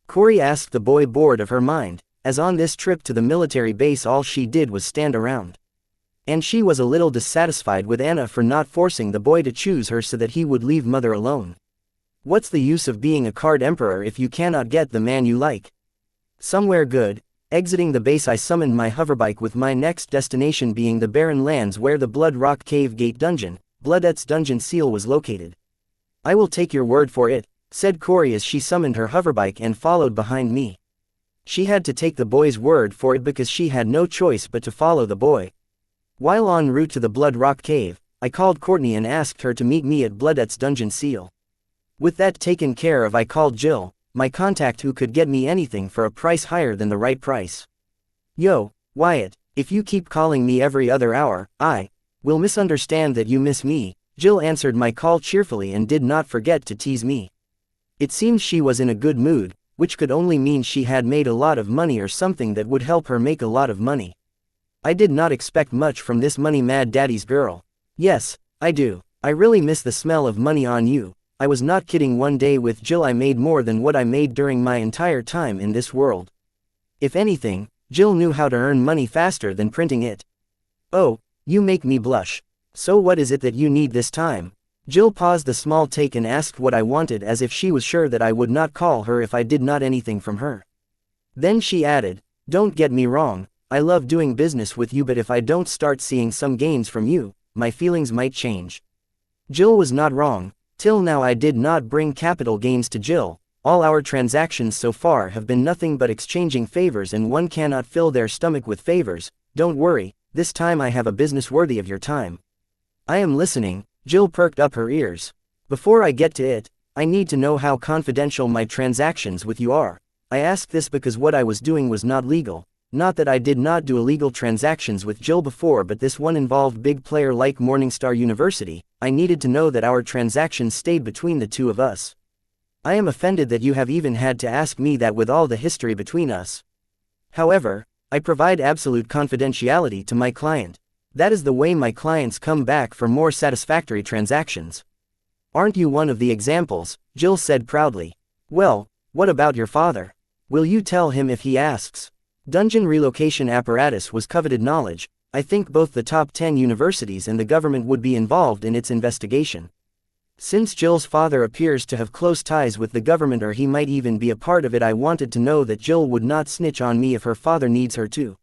Corey asked the boy, bored of her mind, as on this trip to the military base all she did was stand around. And she was a little dissatisfied with Anna for not forcing the boy to choose her so that he would leave mother alone. What's the use of being a card emperor if you cannot get the man you like? Somewhere good. Exiting the base, I summoned my hoverbike, with my next destination being the barren lands where the Blood Rock Cave Gate Dungeon, Bloodette's dungeon seal, was located. "I will take your word for it," said Corey as she summoned her hoverbike and followed behind me. She had to take the boy's word for it because she had no choice but to follow the boy. While en route to the Blood Rock Cave, I called Courtney and asked her to meet me at Bloodette's dungeon seal. With that taken care of, I called Jill, my contact, who could get me anything for a price higher than the right price. "Yo, Wyatt, if you keep calling me every other hour, I will misunderstand that you miss me." Jill answered my call cheerfully and did not forget to tease me. It seemed she was in a good mood, which could only mean she had made a lot of money or something that would help her make a lot of money. I did not expect much from this money-mad daddy's girl. Yes, I do. I really miss the smell of money on you. I was not kidding. One day with Jill I made more than what I made during my entire time in this world. If anything, Jill knew how to earn money faster than printing it. Oh, you make me blush. So what is it that you need this time? Jill paused a small take and asked what I wanted, as if she was sure that I would not call her if I did not anything from her. Then she added, "Don't get me wrong, I love doing business with you, but if I don't start seeing some gains from you, my feelings might change." Jill was not wrong. Till now I did not bring capital gains to Jill. All our transactions so far have been nothing but exchanging favors, and one cannot fill their stomach with favors. Don't worry, this time I have a business worthy of your time. I am listening. Jill perked up her ears. Before I get to it, I need to know how confidential my transactions with you are. I ask this because what I was doing was not legal. Not that I did not do illegal transactions with Jill before, but this one involved big player like Morningstar University. I needed to know that our transactions stayed between the two of us. I am offended that you have even had to ask me that with all the history between us. However, I provide absolute confidentiality to my client. That is the way my clients come back for more satisfactory transactions. Aren't you one of the examples? Jill said proudly. Well, what about your father? Will you tell him if he asks? Dungeon relocation apparatus was coveted knowledge. I think both the top 10 universities and the government would be involved in its investigation. Since Jill's father appears to have close ties with the government, or he might even be a part of it, I wanted to know that Jill would not snitch on me if her father needs her to.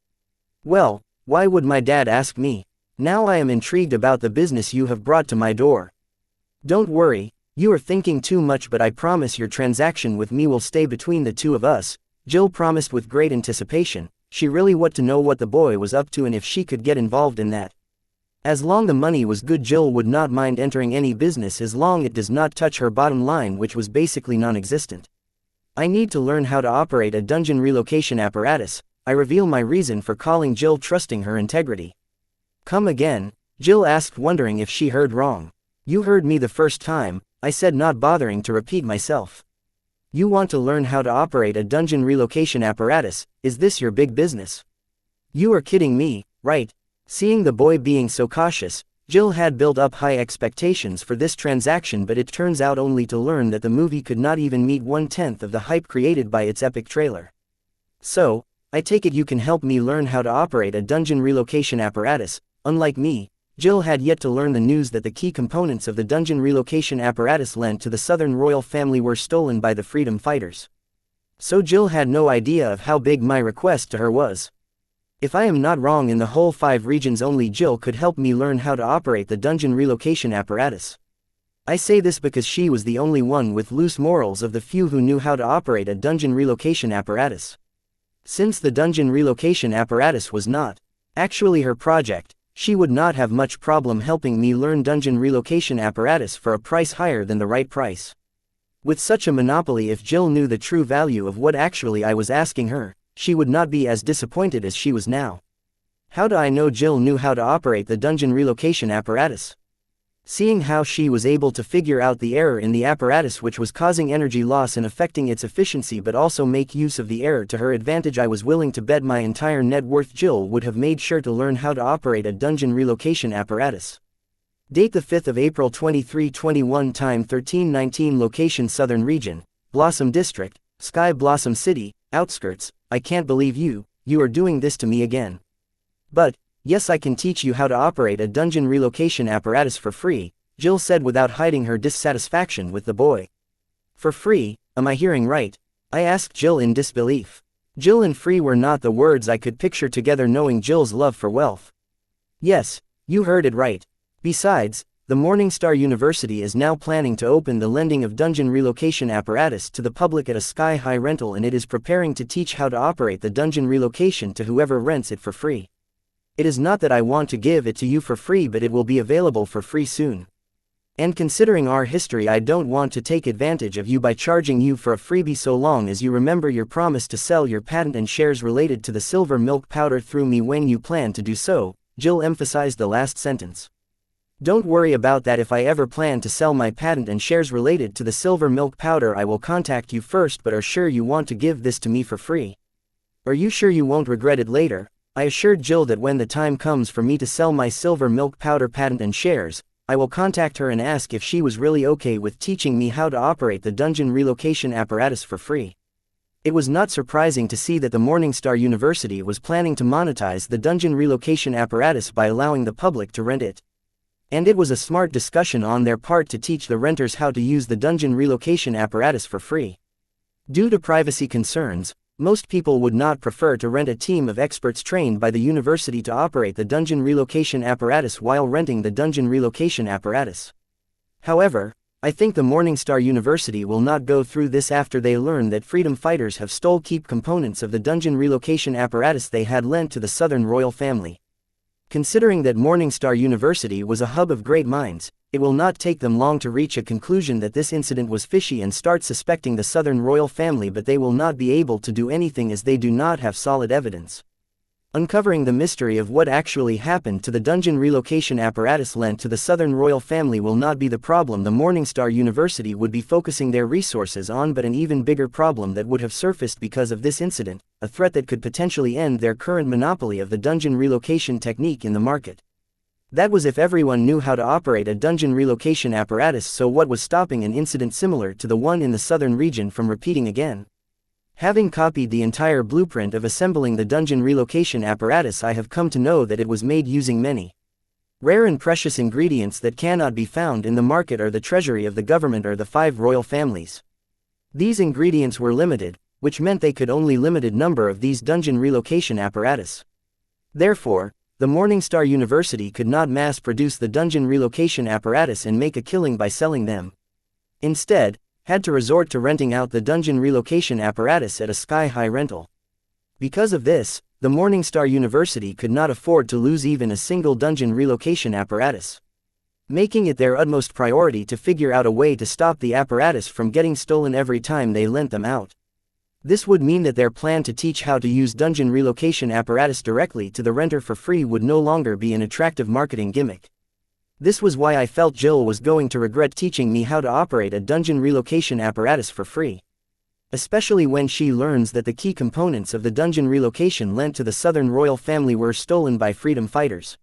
Well, why would my dad ask me? Now I am intrigued about the business you have brought to my door. Don't worry, you are thinking too much, but I promise your transaction with me will stay between the two of us, Jill promised with great anticipation. She really wanted to know what the boy was up to and if she could get involved in that. As long the money was good, Jill would not mind entering any business as long it does not touch her bottom line, which was basically non-existent. I need to learn how to operate a dungeon relocation apparatus. I reveal my reason for calling Jill, trusting her integrity. Come again? Jill asked, wondering if she heard wrong. You heard me the first time, I said, not bothering to repeat myself. You want to learn how to operate a dungeon relocation apparatus? Is this your big business? You are kidding me, right? Seeing the boy being so cautious, Jill had built up high expectations for this transaction, but it turns out only to learn that the movie could not even meet 1/10 of the hype created by its epic trailer. So, I take it you can help me learn how to operate a dungeon relocation apparatus. Unlike me, Jill had yet to learn the news that the key components of the dungeon relocation apparatus lent to the Southern royal family were stolen by the freedom fighters. So Jill had no idea of how big my request to her was. If I am not wrong, in the whole 5 regions only Jill could help me learn how to operate the dungeon relocation apparatus. I say this because she was the only one with loose morals of the few who knew how to operate a dungeon relocation apparatus. Since the dungeon relocation apparatus was not actually her project, she would not have much problem helping me learn dungeon relocation apparatus for a price higher than the right price. With such a monopoly, if Jill knew the true value of what actually I was asking her, she would not be as disappointed as she was now. How do I know Jill knew how to operate the dungeon relocation apparatus? Seeing how she was able to figure out the error in the apparatus which was causing energy loss and affecting its efficiency, but also make use of the error to her advantage, I was willing to bet my entire net worth Jill would have made sure to learn how to operate a dungeon relocation apparatus. Date the 5th of April 2321, time 1319, location Southern Region, Blossom District, Sky Blossom City, outskirts. I can't believe you are doing this to me again. But, yes, I can teach you how to operate a dungeon relocation apparatus for free, Jill said without hiding her dissatisfaction with the boy. For free, am I hearing right? I asked Jill in disbelief. Jill and free were not the words I could picture together, knowing Jill's love for wealth. Yes, you heard it right. Besides, the Morningstar University is now planning to open the lending of dungeon relocation apparatus to the public at a sky-high rental, and it is preparing to teach how to operate the dungeon relocation to whoever rents it for free. It is not that I want to give it to you for free, but it will be available for free soon. And considering our history, I don't want to take advantage of you by charging you for a freebie, so long as you remember your promise to sell your patent and shares related to the silver milk powder through me when you plan to do so, Jill emphasized the last sentence. Don't worry about that. If I ever plan to sell my patent and shares related to the silver milk powder, I will contact you first, but are sure you want to give this to me for free? Are you sure you won't regret it later? I assured Jill that when the time comes for me to sell my silver milk powder patent and shares, I will contact her and ask if she was really okay with teaching me how to operate the dungeon relocation apparatus for free. It was not surprising to see that the Morningstar University was planning to monetize the dungeon relocation apparatus by allowing the public to rent it. And it was a smart discussion on their part to teach the renters how to use the dungeon relocation apparatus for free. Due to privacy concerns, most people would not prefer to rent a team of experts trained by the university to operate the dungeon relocation apparatus while renting the dungeon relocation apparatus. However, I think the Morningstar University will not go through this after they learn that freedom fighters have stole key components of the dungeon relocation apparatus they had lent to the Southern royal family. Considering that Morningstar University was a hub of great minds, it will not take them long to reach a conclusion that this incident was fishy and start suspecting the Southern royal family, but they will not be able to do anything as they do not have solid evidence. Uncovering the mystery of what actually happened to the dungeon relocation apparatus lent to the Southern royal family will not be the problem the Morningstar University would be focusing their resources on, but an even bigger problem that would have surfaced because of this incident, a threat that could potentially end their current monopoly of the dungeon relocation technique in the market. That was if everyone knew how to operate a dungeon relocation apparatus, so what was stopping an incident similar to the one in the southern region from repeating again? Having copied the entire blueprint of assembling the dungeon relocation apparatus, I have come to know that it was made using many rare and precious ingredients that cannot be found in the market or the treasury of the government or the 5 royal families. These ingredients were limited, which meant they could only limited number of these dungeon relocation apparatus. Therefore, the Morningstar University could not mass-produce the dungeon relocation apparatus and make a killing by selling them. Instead, had to resort to renting out the dungeon relocation apparatus at a sky-high rental. Because of this, the Morningstar University could not afford to lose even a single dungeon relocation apparatus, making it their utmost priority to figure out a way to stop the apparatus from getting stolen every time they lent them out. This would mean that their plan to teach how to use dungeon relocation apparatus directly to the renter for free would no longer be an attractive marketing gimmick. This was why I felt Jill was going to regret teaching me how to operate a dungeon relocation apparatus for free. Especially when she learns that the key components of the dungeon relocation lent to the Southern royal family were stolen by freedom fighters.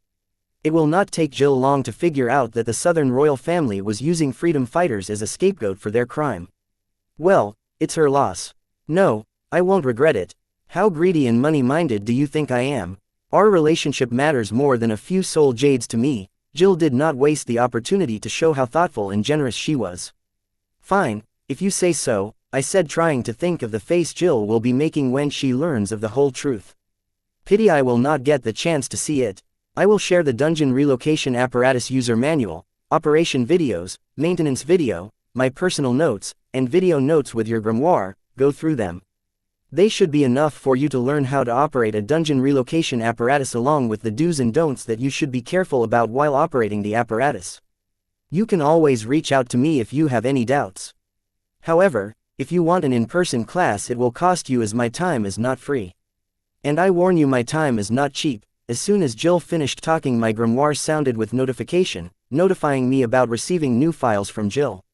It will not take Jill long to figure out that the Southern royal family was using freedom fighters as a scapegoat for their crime. Well, it's her loss. No, I won't regret it. How greedy and money-minded do you think I am? Our relationship matters more than a few soul jades to me. Jill did not waste the opportunity to show how thoughtful and generous she was. Fine, if you say so, I said, trying to think of the face Jill will be making when she learns of the whole truth. Pity I will not get the chance to see it. I will share the dungeon relocation apparatus user manual, operation videos, maintenance video, my personal notes, and video notes with your grimoire. Go through them. They should be enough for you to learn how to operate a dungeon relocation apparatus, along with the do's and don'ts that you should be careful about while operating the apparatus. You can always reach out to me if you have any doubts. However, if you want an in-person class, it will cost you, as my time is not free. And I warn you, my time is not cheap. As soon as Jill finished talking, my grimoire sounded with notification, notifying me about receiving new files from Jill.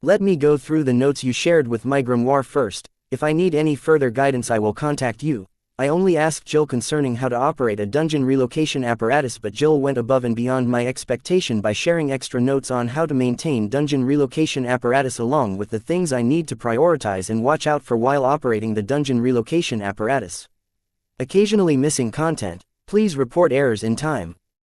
Let me go through the notes you shared with my grimoire first. If I need any further guidance, I will contact you. I only asked Jill concerning how to operate a dungeon relocation apparatus, but Jill went above and beyond my expectation by sharing extra notes on how to maintain dungeon relocation apparatus, along with the things I need to prioritize and watch out for while operating the dungeon relocation apparatus. Occasionally missing content. Please report errors in time.